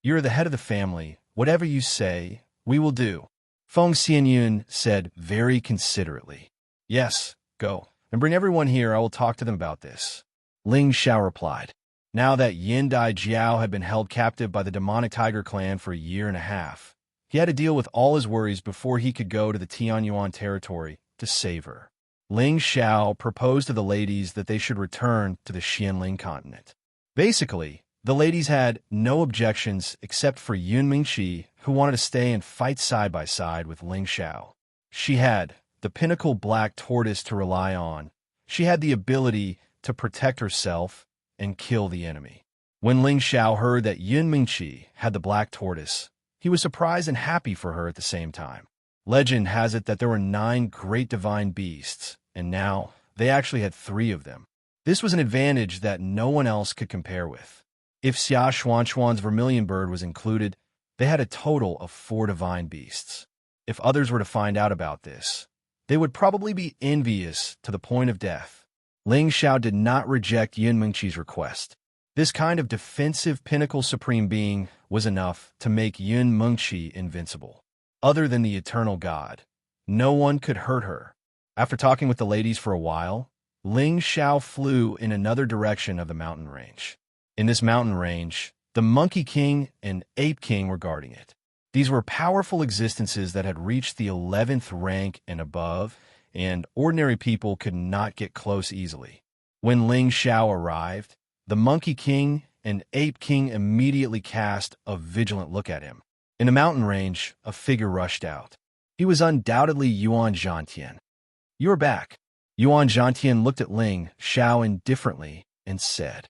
You're the head of the family. Whatever you say, we will do. Feng Xianyun said very considerately. Yes, go. And bring everyone here. I will talk to them about this. Ling Xiao replied. Now that Yin Dai Jiao had been held captive by the demonic tiger clan for a year and a half, he had to deal with all his worries before he could go to the Tianyuan territory to save her. Ling Xiao proposed to the ladies that they should return to the Xianling continent. Basically, the ladies had no objections except for Yun Mingqi, who wanted to stay and fight side by side with Ling Xiao. She had the pinnacle black tortoise to rely on. She had the ability to protect herself and kill the enemy. When Ling Xiao heard that Yun Mingqi had the black tortoise, he was surprised and happy for her at the same time. Legend has it that there were 9 great divine beasts, and now they actually had 3 of them. This was an advantage that no one else could compare with. If Xia Xuanchuan's vermilion bird was included, they had a total of 4 divine beasts. If others were to find out about this, they would probably be envious to the point of death. Ling Xiao did not reject Yun Mingqi's request. This kind of defensive pinnacle supreme being was enough to make Yun Mingqi invincible. Other than the eternal god, no one could hurt her. After talking with the ladies for a while, Ling Xiao flew in another direction of the mountain range. In this mountain range, the Monkey King and Ape King were guarding it. These were powerful existences that had reached the 11th rank and above, and ordinary people could not get close easily. When Ling Xiao arrived, the Monkey King and Ape King immediately cast a vigilant look at him. In the mountain range, a figure rushed out. He was undoubtedly Yuan Zhantian. "You're back." Yuan Zhantian looked at Ling Xiao indifferently and said.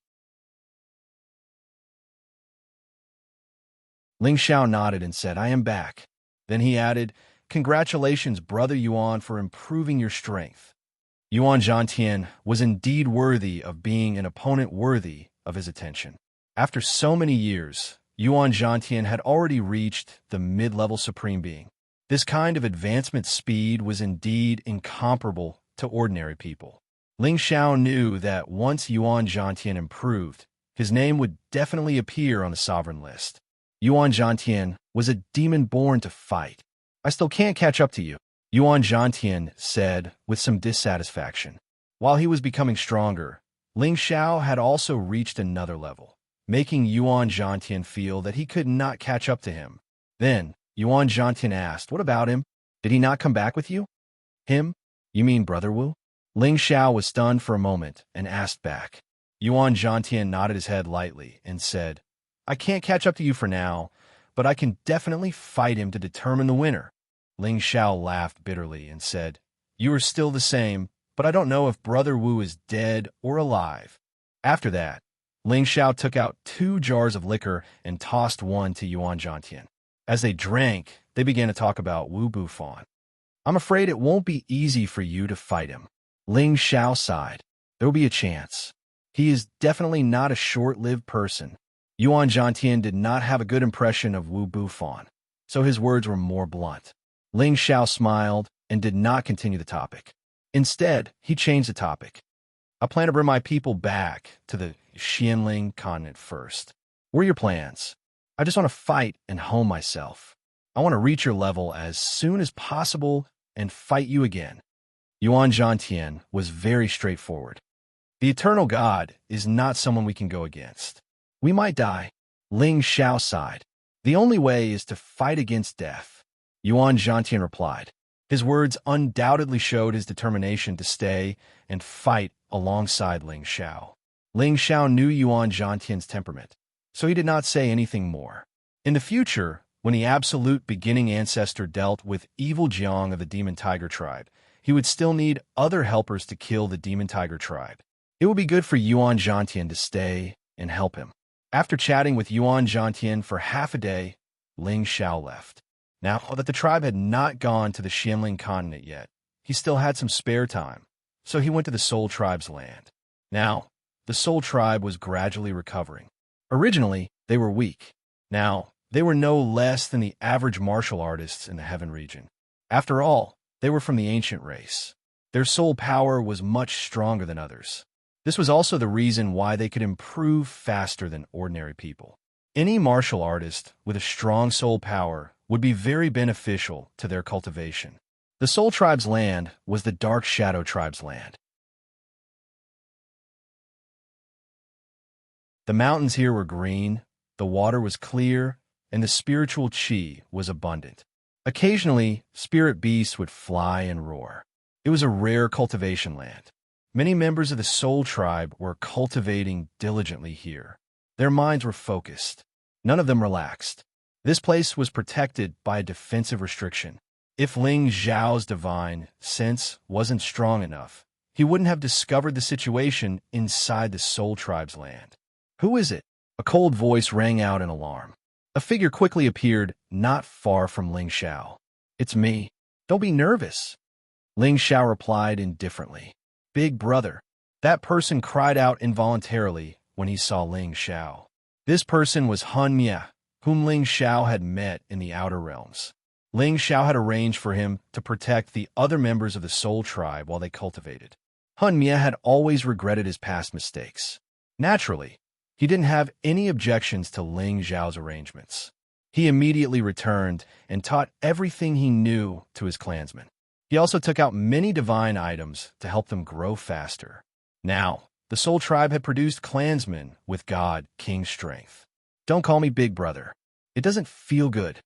Ling Xiao nodded and said, "I am back." Then he added, "Congratulations, Brother Yuan, for improving your strength." Yuan Zhantian was indeed worthy of being an opponent worthy of his attention. After so many years, Yuan Zhantian had already reached the mid-level supreme being. This kind of advancement speed was indeed incomparable to ordinary people. Ling Xiao knew that once Yuan Zhantian improved, his name would definitely appear on the sovereign list. Yuan Zhantian was a demon born to fight. "I still can't catch up to you," Yuan Zhantian said with some dissatisfaction. While he was becoming stronger, Ling Xiao had also reached another level, making Yuan Zhantian feel that he could not catch up to him. Then, Yuan Zhantian asked, "What about him? Did he not come back with you?" "Him? You mean Brother Wu?" Ling Xiao was stunned for a moment and asked back. Yuan Zhantian nodded his head lightly and said, "I can't catch up to you for now, but I can definitely fight him to determine the winner." Ling Xiao laughed bitterly and said, "You are still the same, but I don't know if Brother Wu is dead or alive." After that, Ling Xiao took out 2 jars of liquor and tossed one to Yuan Zhantian. As they drank, they began to talk about Wu Bufan. "I'm afraid it won't be easy for you to fight him." Ling Xiao sighed. "There will be a chance. He is definitely not a short-lived person." Yuan Zhantian did not have a good impression of Wu Bufan, so his words were more blunt. Ling Xiao smiled and did not continue the topic. Instead, he changed the topic. "I plan to bring my people back to the Xianling continent first. What are your plans?" "I just want to fight and hone myself. I want to reach your level as soon as possible and fight you again." Yuan Zhantian was very straightforward. "The eternal god is not someone we can go against. We might die." Ling Xiao sighed. "The only way is to fight against death." Yuan Zhantian replied. His words undoubtedly showed his determination to stay and fight alongside Ling Xiao. Ling Xiao knew Yuan Zhantian's temperament, so he did not say anything more. In the future, when the absolute beginning ancestor dealt with evil Jiang of the Demon Tiger tribe, he would still need other helpers to kill the Demon Tiger tribe. It would be good for Yuan Zhantian to stay and help him. After chatting with Yuan Zhantian for half a day, Ling Xiao left. Now that the tribe had not gone to the Xianling continent yet, he still had some spare time, so he went to the Soul Tribe's land. Now, the Soul Tribe was gradually recovering. Originally, they were weak. Now, they were no less than the average martial artists in the Heaven region. After all, they were from the ancient race. Their soul power was much stronger than others. This was also the reason why they could improve faster than ordinary people. Any martial artist with a strong soul power would be very beneficial to their cultivation. The Soul Tribe's land was the Dark Shadow Tribe's land. The mountains here were green, the water was clear, and the spiritual qi was abundant. Occasionally, spirit beasts would fly and roar. It was a rare cultivation land. Many members of the Soul Tribe were cultivating diligently here. Their minds were focused. None of them relaxed. This place was protected by a defensive restriction. If Ling Xiao's divine sense wasn't strong enough, he wouldn't have discovered the situation inside the Soul Tribe's land. "Who is it?" A cold voice rang out in alarm. A figure quickly appeared not far from Ling Xiao. "It's me. Don't be nervous." Ling Xiao replied indifferently. "Big brother." That person cried out involuntarily when he saw Ling Xiao. This person was Xianxia, whom Ling Xiao had met in the Outer Realms. Ling Xiao had arranged for him to protect the other members of the Soul Tribe while they cultivated. Xianxia had always regretted his past mistakes. Naturally, he didn't have any objections to Ling Xiao's arrangements. He immediately returned and taught everything he knew to his clansmen. He also took out many divine items to help them grow faster. Now, the Soul Tribe had produced clansmen with God-King strength. "Don't call me big brother. It doesn't feel good,"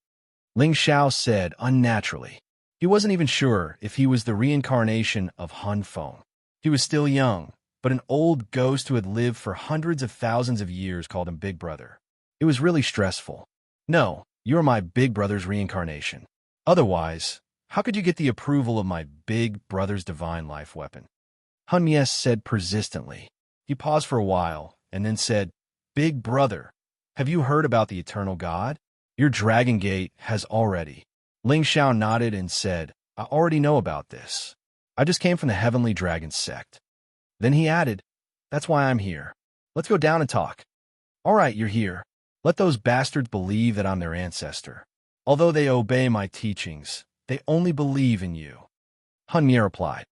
Ling Xiao said unnaturally. He wasn't even sure if he was the reincarnation of Han Feng. He was still young, but an old ghost who had lived for hundreds of thousands of years called him big brother. It was really stressful. "No, you're my big brother's reincarnation. Otherwise, how could you get the approval of my big brother's divine life weapon?" Xianxia said persistently. He paused for a while and then said, "Big brother, have you heard about the eternal God? Your Dragon Gate has already." Ling Xiao nodded and said, "I already know about this. I just came from the Heavenly Dragon sect." Then he added, "That's why I'm here. Let's go down and talk." "All right, you're here. Let those bastards believe that I'm their ancestor. Although they obey my teachings, they only believe in you," Xianxia replied.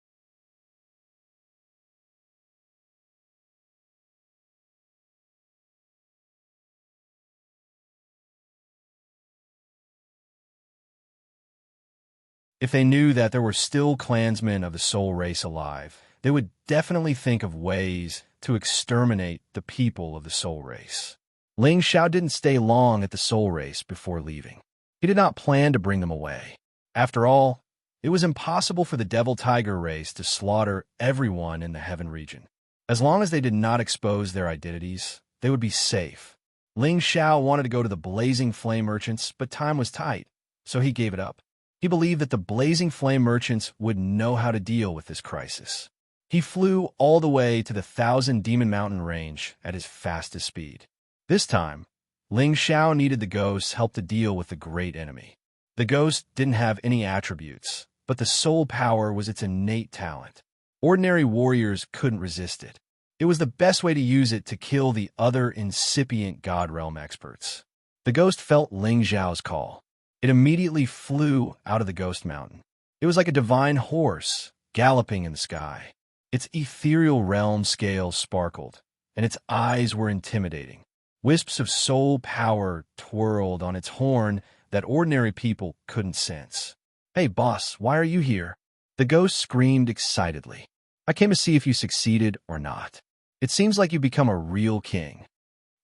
If they knew that there were still clansmen of the soul race alive, they would definitely think of ways to exterminate the people of the soul race. Ling Xiao didn't stay long at the soul race before leaving. He did not plan to bring them away. After all, it was impossible for the Devil Tiger race to slaughter everyone in the Heaven region. As long as they did not expose their identities, they would be safe. Ling Xiao wanted to go to the Blazing Flame Merchants, but time was tight, so he gave it up. He believed that the Blazing Flame Merchants would know how to deal with this crisis. He flew all the way to the 1,000 Demon Mountain range at his fastest speed. This time, Ling Xiao needed the ghost's help to deal with the great enemy. The ghost didn't have any attributes, but the soul power was its innate talent. Ordinary warriors couldn't resist it. It was the best way to use it to kill the other incipient God Realm experts. The ghost felt Ling Xiao's call. It immediately flew out of the ghost mountain. It was like a divine horse galloping in the sky. Its ethereal realm scales sparkled, and its eyes were intimidating. Wisps of soul power twirled on its horn that ordinary people couldn't sense. "Hey, boss, why are you here?" The ghost screamed excitedly. "I came to see if you succeeded or not. It seems like you've become a real king."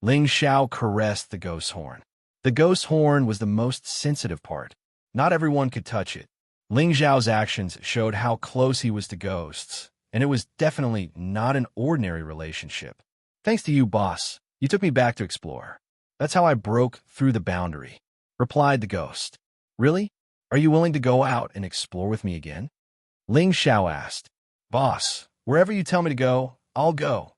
Ling Xiao caressed the ghost's horn. The ghost's horn was the most sensitive part. Not everyone could touch it. Ling Xiao's actions showed how close he was to ghosts, and it was definitely not an ordinary relationship. "Thanks to you, boss, you took me back to explore. That's how I broke through the boundary," replied the ghost. "Really? Are you willing to go out and explore with me again?" Ling Xiao asked. "Boss, wherever you tell me to go, I'll go,"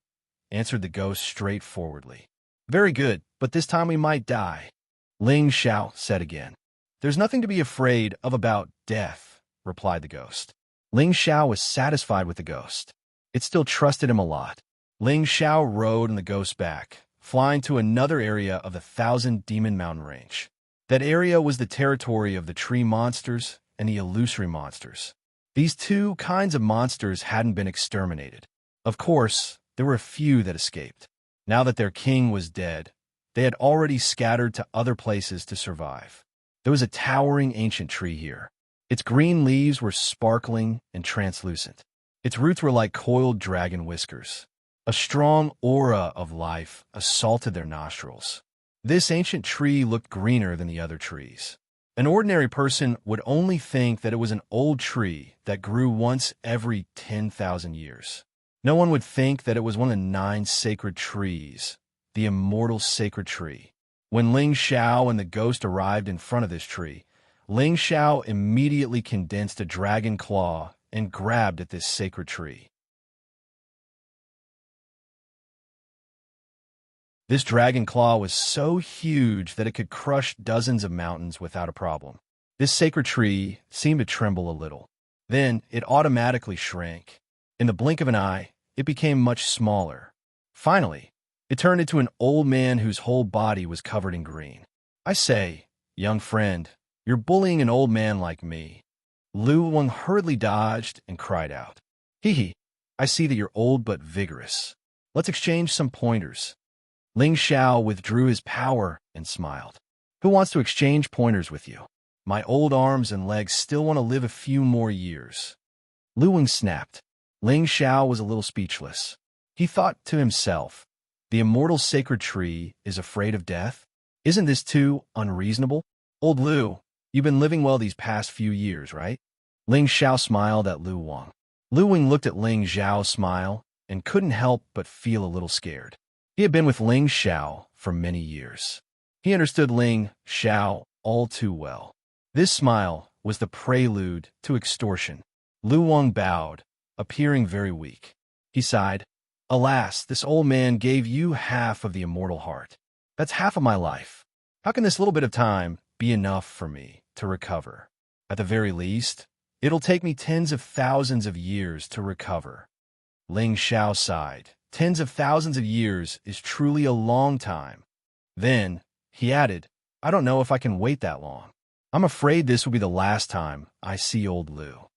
answered the ghost straightforwardly. Very good, but this time we might die. Ling Xiao said again. There's nothing to be afraid of about death, replied the ghost. Ling Xiao was satisfied with the ghost. It still trusted him a lot. Ling Xiao rode on the ghost's back, flying to another area of the Thousand Demon Mountain Range. That area was the territory of the tree monsters and the illusory monsters. These two kinds of monsters hadn't been exterminated. Of course, there were a few that escaped. Now that their king was dead, they had already scattered to other places to survive. There was a towering ancient tree here. Its green leaves were sparkling and translucent. Its roots were like coiled dragon whiskers. A strong aura of life assaulted their nostrils. This ancient tree looked greener than the other trees. An ordinary person would only think that it was an old tree that grew once every 10,000 years. No one would think that it was one of the 9 sacred trees, the immortal sacred tree. When Ling Xiao and the ghost arrived in front of this tree, Ling Xiao immediately condensed a dragon claw and grabbed at this sacred tree. This dragon claw was so huge that it could crush dozens of mountains without a problem. This sacred tree seemed to tremble a little. Then it automatically shrank. In the blink of an eye, it became much smaller. Finally, it turned into an old man whose whole body was covered in green. I say, young friend, you're bullying an old man like me. Lu Wang hurriedly dodged and cried out. Hee hee, I see that you're old but vigorous. Let's exchange some pointers. Ling Xiao withdrew his power and smiled. Who wants to exchange pointers with you? My old arms and legs still want to live a few more years. Lu Wang snapped. Ling Xiao was a little speechless. He thought to himself, the immortal sacred tree is afraid of death? Isn't this too unreasonable? Old Lu, you've been living well these past few years, right? Ling Xiao smiled at Lu Wang. Lu Wang looked at Ling Xiao's smile and couldn't help but feel a little scared. He had been with Ling Xiao for many years. He understood Ling Xiao all too well. This smile was the prelude to extortion. Lu Wang bowed, appearing very weak. He sighed. Alas, this old man gave you half of the immortal heart. That's half of my life. How can this little bit of time be enough for me to recover? At the very least, it'll take me tens of thousands of years to recover. Ling Xiao sighed. Tens of thousands of years is truly a long time. Then, he added, I don't know if I can wait that long. I'm afraid this will be the last time I see old Lu.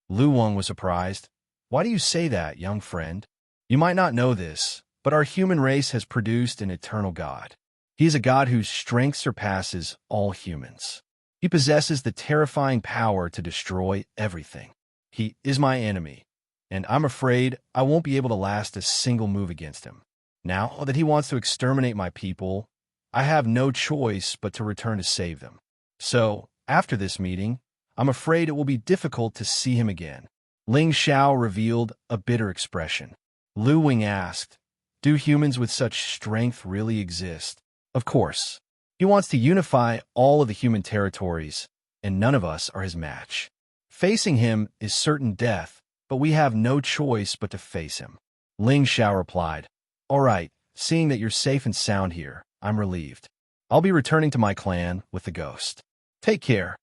Lu Wang was surprised. Why do you say that, young friend? You might not know this, but our human race has produced an eternal God. He is a God whose strength surpasses all humans. He possesses the terrifying power to destroy everything. He is my enemy, and I'm afraid I won't be able to last a single move against him. Now that he wants to exterminate my people, I have no choice but to return to save them. So, after this meeting, I'm afraid it will be difficult to see him again. Ling Xiao revealed a bitter expression. Lu Wang asked, do humans with such strength really exist? Of course. He wants to unify all of the human territories, and none of us are his match. Facing him is certain death, but we have no choice but to face him. Ling Xiao replied, all right, seeing that you're safe and sound here, I'm relieved. I'll be returning to my clan with the ghost. Take care.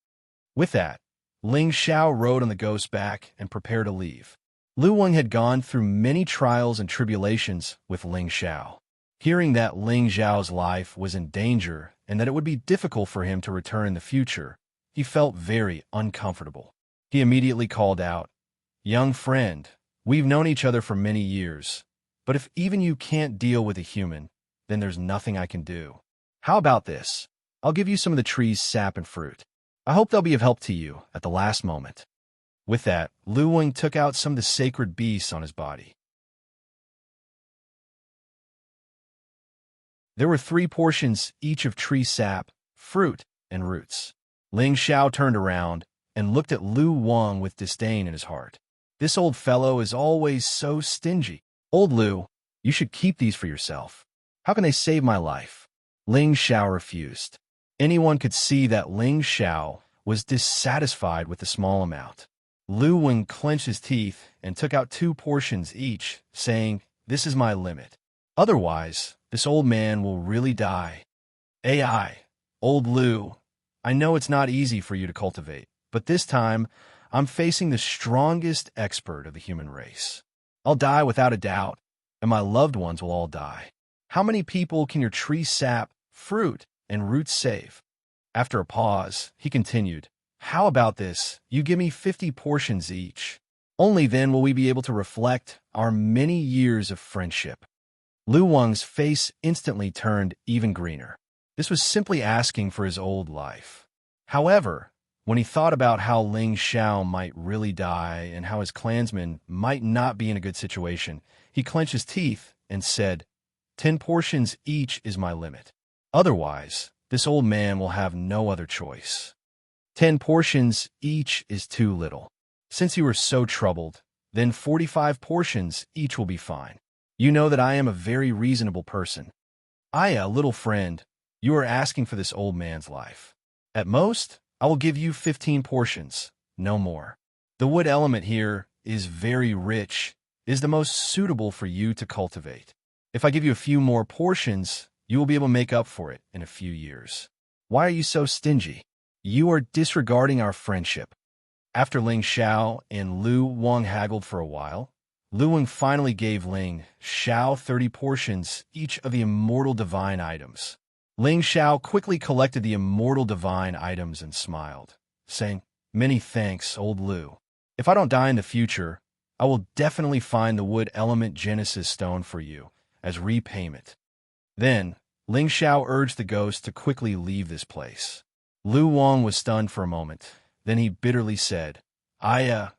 With that, Ling Xiao rode on the ghost's back and prepared to leave. Lu Wang had gone through many trials and tribulations with Ling Xiao. Hearing that Ling Xiao's life was in danger and that it would be difficult for him to return in the future, he felt very uncomfortable. He immediately called out, young friend, we've known each other for many years, but if even you can't deal with a human, then there's nothing I can do. How about this? I'll give you some of the tree's sap and fruit. I hope they'll be of help to you at the last moment. With that, Lu Wang took out some of the sacred beasts on his body. There were 3 portions each of tree sap, fruit, and roots. Ling Xiao turned around and looked at Lu Wang with disdain in his heart. This old fellow is always so stingy. Old Lu, you should keep these for yourself. How can they save my life? Ling Xiao refused. Anyone could see that Ling Xiao was dissatisfied with the small amount. Lu Wang clenched his teeth and took out 2 portions each, saying, this is my limit. Otherwise, this old man will really die. AI, old Lu, I know it's not easy for you to cultivate, but this time, I'm facing the strongest expert of the human race. I'll die without a doubt, and my loved ones will all die. How many people can your tree sap, fruit, and roots save? After a pause, he continued, how about this? You give me 50 portions each. Only then will we be able to reflect our many years of friendship. Lu Wang's face instantly turned even greener. This was simply asking for his old life. However, when he thought about how Ling Xiao might really die and how his clansmen might not be in a good situation, he clenched his teeth and said, 10 portions each is my limit. Otherwise, this old man will have no other choice. 10 portions each is too little. Since you are so troubled, then 45 portions each will be fine. You know that I am a very reasonable person. Aya, little friend, you are asking for this old man's life. At most, I will give you 15 portions, no more. The wood element here is very rich, is the most suitable for you to cultivate. If I give you a few more portions, you will be able to make up for it in a few years. Why are you so stingy? You are disregarding our friendship. After Ling Xiao and Lu Wang haggled for a while, Lu Wang finally gave Ling Xiao 30 portions each of the immortal divine items. Ling Xiao quickly collected the immortal divine items and smiled, saying, many thanks, old Lu. If I don't die in the future, I will definitely find the wood element Genesis stone for you as repayment. Then, Ling Xiao urged the ghost to quickly leave this place. Lu Wang was stunned for a moment. Then he bitterly said, I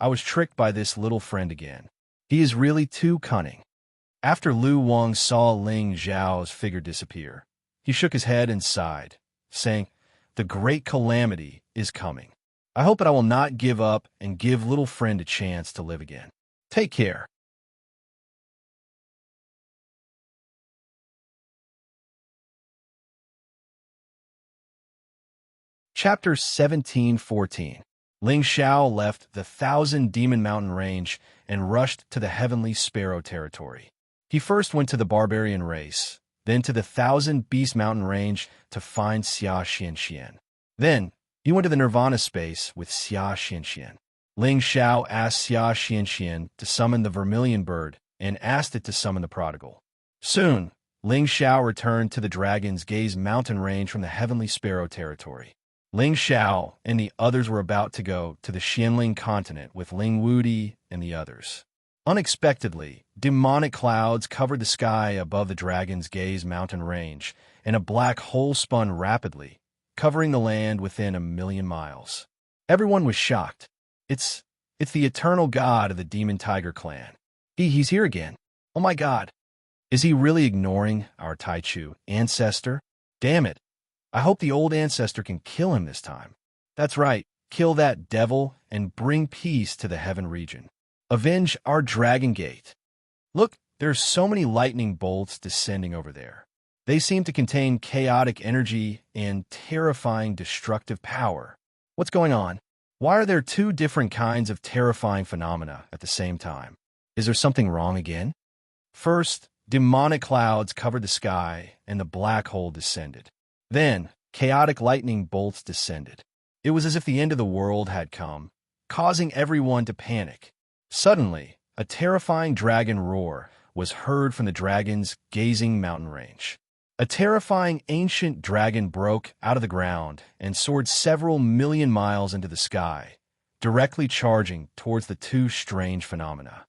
was tricked by this little friend again. He is really too cunning. After Lu Wang saw Ling Xiao's figure disappear, he shook his head and sighed, saying, the great calamity is coming. I hope that I will not give up and give little friend a chance to live again. Take care. Chapter 1714. Ling Xiao left the Thousand Demon Mountain Range and rushed to the Heavenly Sparrow territory. He first went to the barbarian race, then to the Thousand Beast Mountain Range to find Xianxia. Then, he went to the Nirvana space with Xianxia. Ling Xiao asked Xianxia to summon the Vermilion Bird and asked it to summon the Prodigal. Soon, Ling Xiao returned to the Dragon's Gaze Mountain Range from the Heavenly Sparrow territory. Ling Xiao and the others were about to go to the Xianling continent with Ling Wudi and the others. Unexpectedly, demonic clouds covered the sky above the Dragon's Gaze mountain range, and a black hole spun rapidly, covering the land within 1,000,000 miles. Everyone was shocked. It's the eternal god of the Demon Tiger clan. He's here again. Oh my god. Is he really ignoring our Taichu ancestor? Damn it. I hope the old ancestor can kill him this time. That's right, kill that devil and bring peace to the heaven region. Avenge our Dragon Gate. Look, there's so many lightning bolts descending over there. They seem to contain chaotic energy and terrifying destructive power. What's going on? Why are there two different kinds of terrifying phenomena at the same time? Is there something wrong again? First, demonic clouds covered the sky and the black hole descended. Then, chaotic lightning bolts descended. It was as if the end of the world had come, causing everyone to panic. Suddenly, a terrifying dragon roar was heard from the Dragon's Gazing mountain range. A terrifying ancient dragon broke out of the ground and soared several million miles into the sky, directly charging towards the two strange phenomena.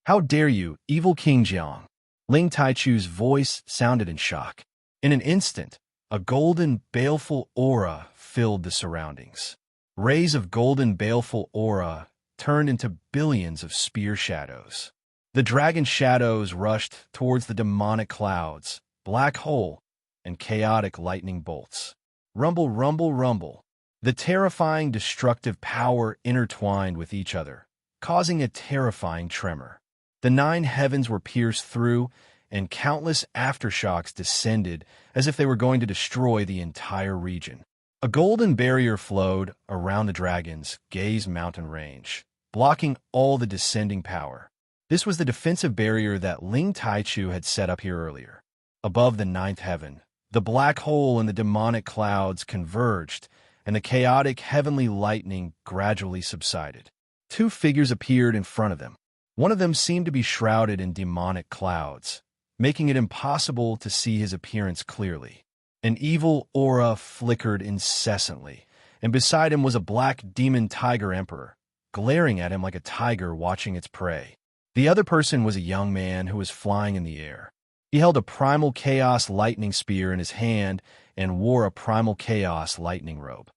How dare you, evil King Jiang! Ling Taichu's voice sounded in shock. In an instant, a golden, baleful aura filled the surroundings. Rays of golden, baleful aura turned into billions of spear shadows. The dragon shadows rushed towards the demonic clouds, black hole, and chaotic lightning bolts. Rumble, rumble, rumble. The terrifying, destructive power intertwined with each other, causing a terrifying tremor. The 9 heavens were pierced through, and countless aftershocks descended as if they were going to destroy the entire region. A golden barrier flowed around the Dragon's Gaze mountain range, blocking all the descending power. This was the defensive barrier that Ling Taichu had set up here earlier. Above the ninth heaven, the black hole and the demonic clouds converged, and the chaotic heavenly lightning gradually subsided. Two figures appeared in front of them. One of them seemed to be shrouded in demonic clouds, making it impossible to see his appearance clearly. An evil aura flickered incessantly, and beside him was a black demon tiger emperor, glaring at him like a tiger watching its prey. The other person was a young man who was flying in the air. He held a primal chaos lightning spear in his hand and wore a primal chaos lightning robe.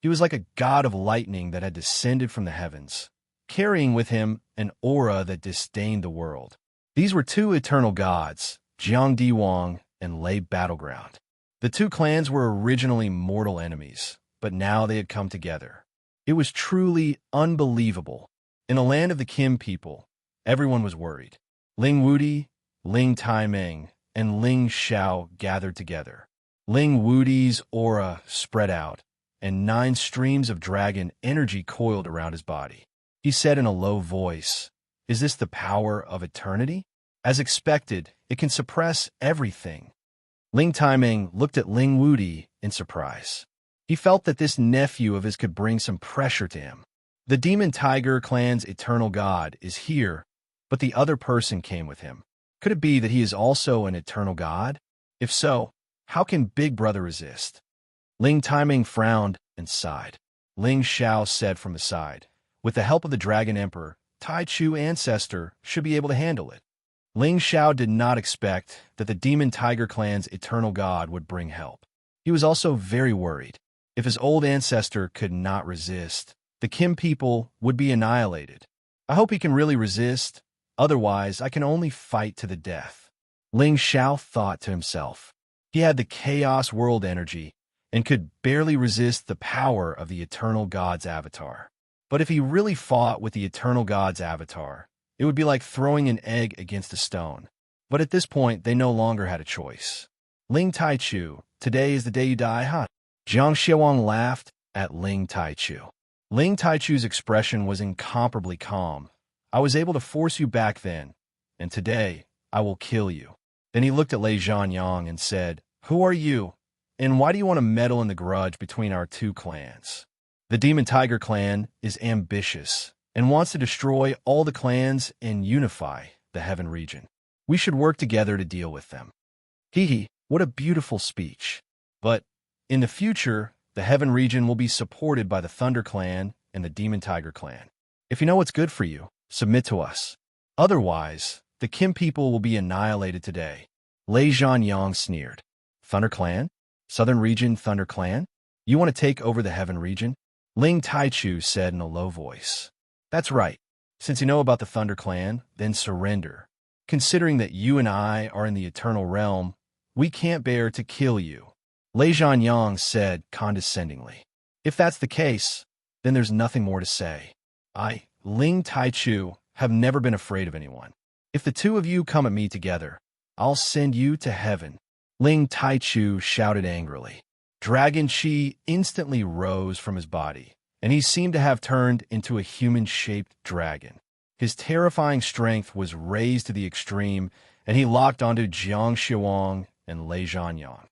He was like a god of lightning that had descended from the heavens, carrying with him an aura that disdained the world. These were two eternal gods, Jiang Diwang and Lei Battleground. The two clans were originally mortal enemies, but now they had come together. It was truly unbelievable. In the land of the Kim people, everyone was worried. Ling Wudi, Ling Taimeng, and Ling Xiao gathered together. Ling Wudi's aura spread out, and 9 streams of dragon energy coiled around his body. He said in a low voice, "Is this the power of eternity?" As expected, it can suppress everything. Ling Taimeng looked at Ling Wudi in surprise. He felt that this nephew of his could bring some pressure to him. The Demon Tiger clan's eternal god is here, but the other person came with him. Could it be that he is also an eternal god? If so, how can Big Brother resist? Ling Taimeng frowned and sighed. Ling Xiao said from the side, "With the help of the Dragon Emperor, Tai Chu ancestor should be able to handle it." Ling Xiao did not expect that the Demon Tiger clan's eternal god would bring help. He was also very worried. If his old ancestor could not resist, the Kim people would be annihilated. I hope he can really resist, otherwise I can only fight to the death. Ling Xiao thought to himself. He had the Chaos World energy and could barely resist the power of the Eternal God's avatar. But if he really fought with the Eternal God's avatar, it would be like throwing an egg against a stone. But at this point, they no longer had a choice. Ling Taichu, today is the day you die, huh? Xianxia laughed at Ling Taichu. Ling Taichu's expression was incomparably calm. "I was able to force you back then, and today I will kill you." Then he looked at Lei Zhanyang and said, "Who are you, and why do you want to meddle in the grudge between our two clans?" The Demon Tiger clan is ambitious and wants to destroy all the clans and unify the Heaven region. We should work together to deal with them. Hee, what a beautiful speech. But in the future, the Heaven region will be supported by the Thunder clan and the Demon Tiger clan. If you know what's good for you, submit to us. Otherwise, the Kim people will be annihilated today. Lei Zhanyang sneered. Thunder clan? Southern region Thunder clan? You want to take over the Heaven region? Ling Taichu said in a low voice. That's right. Since you know about the Thunder clan, then surrender. Considering that you and I are in the eternal realm, we can't bear to kill you. Lei Zhanyang said condescendingly. If that's the case, then there's nothing more to say. I, Ling Taichu, have never been afraid of anyone. If the two of you come at me together, I'll send you to heaven. Ling Taichu shouted angrily. Dragon Chi instantly rose from his body, and he seemed to have turned into a human-shaped dragon. His terrifying strength was raised to the extreme, and he locked onto Jiang Xiawang and Lei Zhanyang.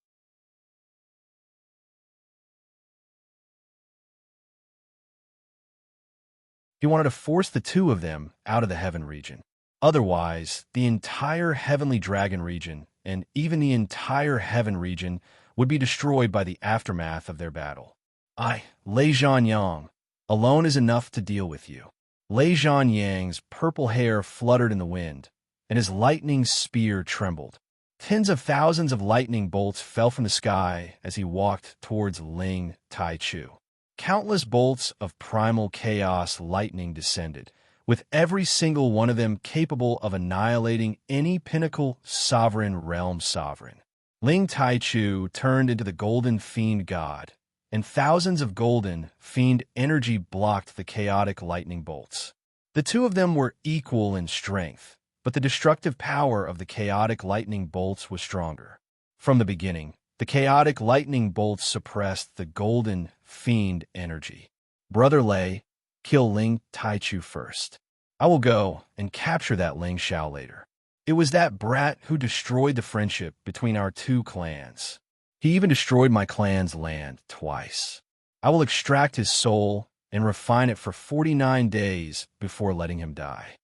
He wanted to force the two of them out of the Heaven region. Otherwise, the entire Heavenly Dragon region, and even the entire Heaven region, would be destroyed by the aftermath of their battle. I, Lei Zhanyang, alone is enough to deal with you. Lei Zhanyang's purple hair fluttered in the wind, and his lightning spear trembled. Tens of thousands of lightning bolts fell from the sky as he walked towards Ling Taichu. Countless bolts of primal chaos lightning descended, with every single one of them capable of annihilating any pinnacle sovereign realm sovereign. Ling Taichu turned into the golden fiend god, and thousands of golden fiend energy blocked the chaotic lightning bolts. The two of them were equal in strength, but the destructive power of the chaotic lightning bolts was stronger. From the beginning, the chaotic lightning bolts suppressed the golden fiend energy. Brother Lei, kill Ling Taichu first. I will go and capture that Ling Xiao later. It was that brat who destroyed the friendship between our two clans. He even destroyed my clan's land twice. I will extract his soul and refine it for 49 days before letting him die."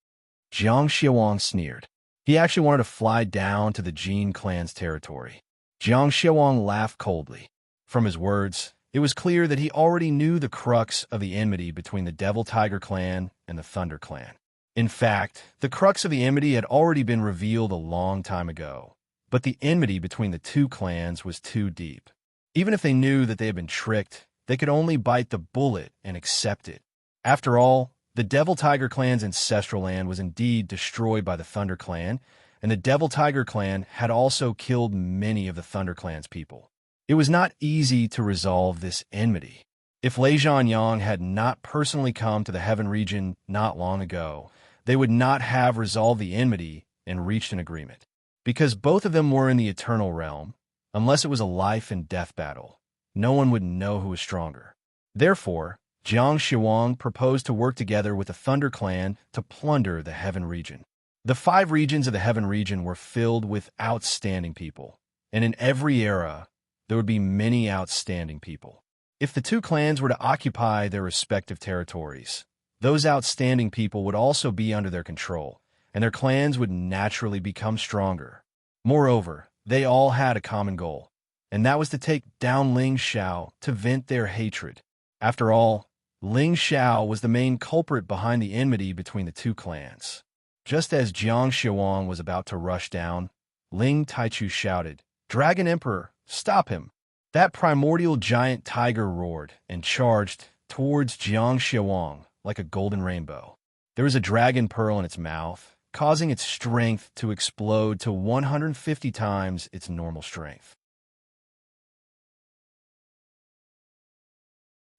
Xianxia sneered. He actually wanted to fly down to the Jin clan's territory. Xianxia laughed coldly. From his words, it was clear that he already knew the crux of the enmity between the Devil Tiger clan and the Thunder clan. In fact, the crux of the enmity had already been revealed a long time ago. But the enmity between the two clans was too deep. Even if they knew that they had been tricked, they could only bite the bullet and accept it. After all, the Devil Tiger clan's ancestral land was indeed destroyed by the Thunder clan, and the Devil Tiger clan had also killed many of the Thunder clan's people. It was not easy to resolve this enmity. If Lei Zhanyang had not personally come to the Heaven region not long ago, they would not have resolved the enmity and reached an agreement. Because both of them were in the Eternal Realm, unless it was a life and death battle, no one would know who was stronger. Therefore, Jiang Shiwang proposed to work together with the Thunder Clan to plunder the Heaven region. The 5 regions of the Heaven region were filled with outstanding people, and in every era, there would be many outstanding people. If the two clans were to occupy their respective territories, those outstanding people would also be under their control, and their clans would naturally become stronger. Moreover, they all had a common goal, and that was to take down Ling Xiao to vent their hatred. After all, Ling Xiao was the main culprit behind the enmity between the two clans. Just as Jiang Shiwang was about to rush down, Ling Taichu shouted, "Dragon Emperor, stop him!" That primordial giant tiger roared and charged towards Jiang Shiwang like a golden rainbow. There was a dragon pearl in its mouth, causing its strength to explode to 150 times its normal strength.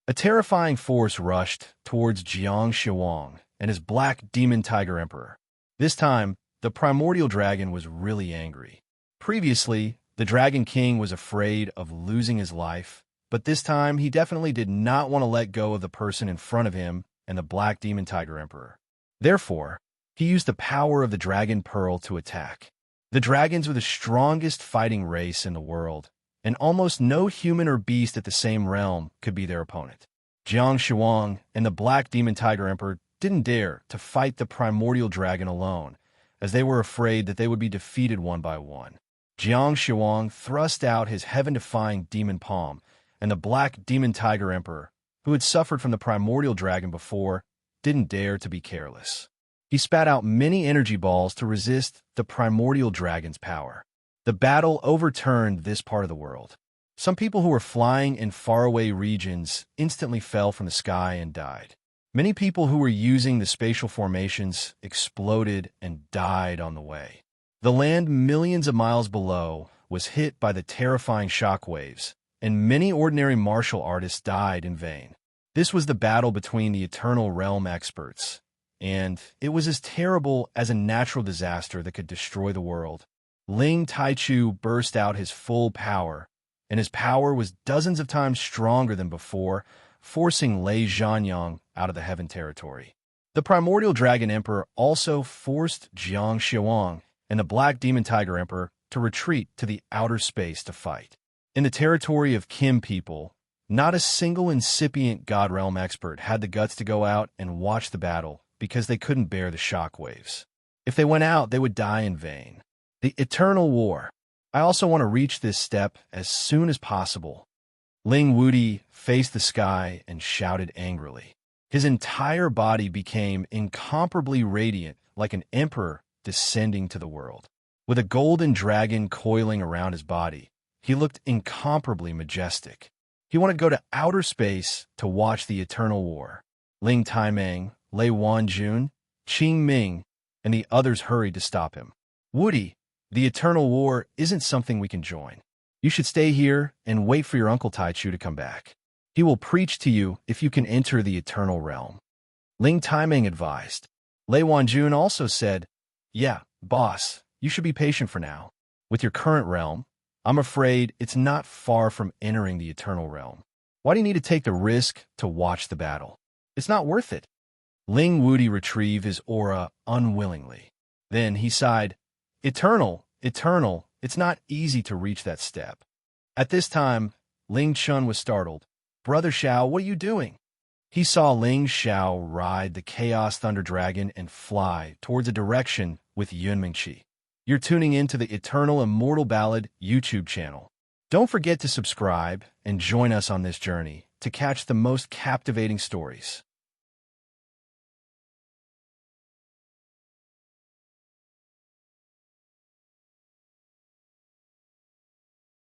A terrifying force rushed towards Jiang Shiwang and his black demon tiger emperor. This time, the primordial dragon was really angry. Previously, the Dragon King was afraid of losing his life, but this time he definitely did not want to let go of the person in front of him and the Black Demon Tiger Emperor. Therefore, he used the power of the Dragon Pearl to attack. The dragons were the strongest fighting race in the world, and almost no human or beast at the same realm could be their opponent. Jiang Shiwang and the Black Demon Tiger Emperor didn't dare to fight the primordial dragon alone, as they were afraid that they would be defeated one by one. Jiang Shiwang thrust out his heaven-defying demon palm, and the Black Demon Tiger Emperor, who had suffered from the primordial dragon before, didn't dare to be careless. He spat out many energy balls to resist the primordial dragon's power. The battle overturned this part of the world. Some people who were flying in faraway regions instantly fell from the sky and died. Many people who were using the spatial formations exploded and died on the way. The land millions of miles below was hit by the terrifying shockwaves, and many ordinary martial artists died in vain. This was the battle between the Eternal Realm experts, and it was as terrible as a natural disaster that could destroy the world. Ling Taichu burst out his full power, and his power was dozens of times stronger than before, forcing Lei Zhanyang out of the Heaven territory. The Primordial Dragon Emperor also forced Jiang Shiwang and the Black Demon Tiger Emperor to retreat to the outer space to fight. In the territory of Kim people, not a single incipient God Realm expert had the guts to go out and watch the battle because they couldn't bear the shockwaves. If they went out, they would die in vain. The Eternal War. I also want to reach this step as soon as possible. Ling Wudi faced the sky and shouted angrily. His entire body became incomparably radiant, like an emperor descending to the world. With a golden dragon coiling around his body, he looked incomparably majestic. He wanted to go to outer space to watch the Eternal War. Ling Taimeng, Lei Wanjun, Qing Ming, and the others hurried to stop him. Wudi, the Eternal War isn't something we can join. You should stay here and wait for your Uncle Taichu to come back. He will preach to you if you can enter the Eternal Realm. Ling Taimeng advised. Lei Wanjun also said, "Yeah, boss, you should be patient for now. With your current realm, I'm afraid it's not far from entering the Eternal Realm. Why do you need to take the risk to watch the battle? It's not worth it." Ling Wudi retrieved his aura unwillingly. Then he sighed, "Eternal, eternal, it's not easy to reach that step." At this time, Ling Chun was startled. "Brother Xiao, what are you doing?" He saw Ling Xiao ride the Chaos Thunder Dragon and fly towards a direction with Yunmingqi. You're tuning into the Eternal Immortal Ballad YouTube channel. Don't forget to subscribe and join us on this journey to catch the most captivating stories.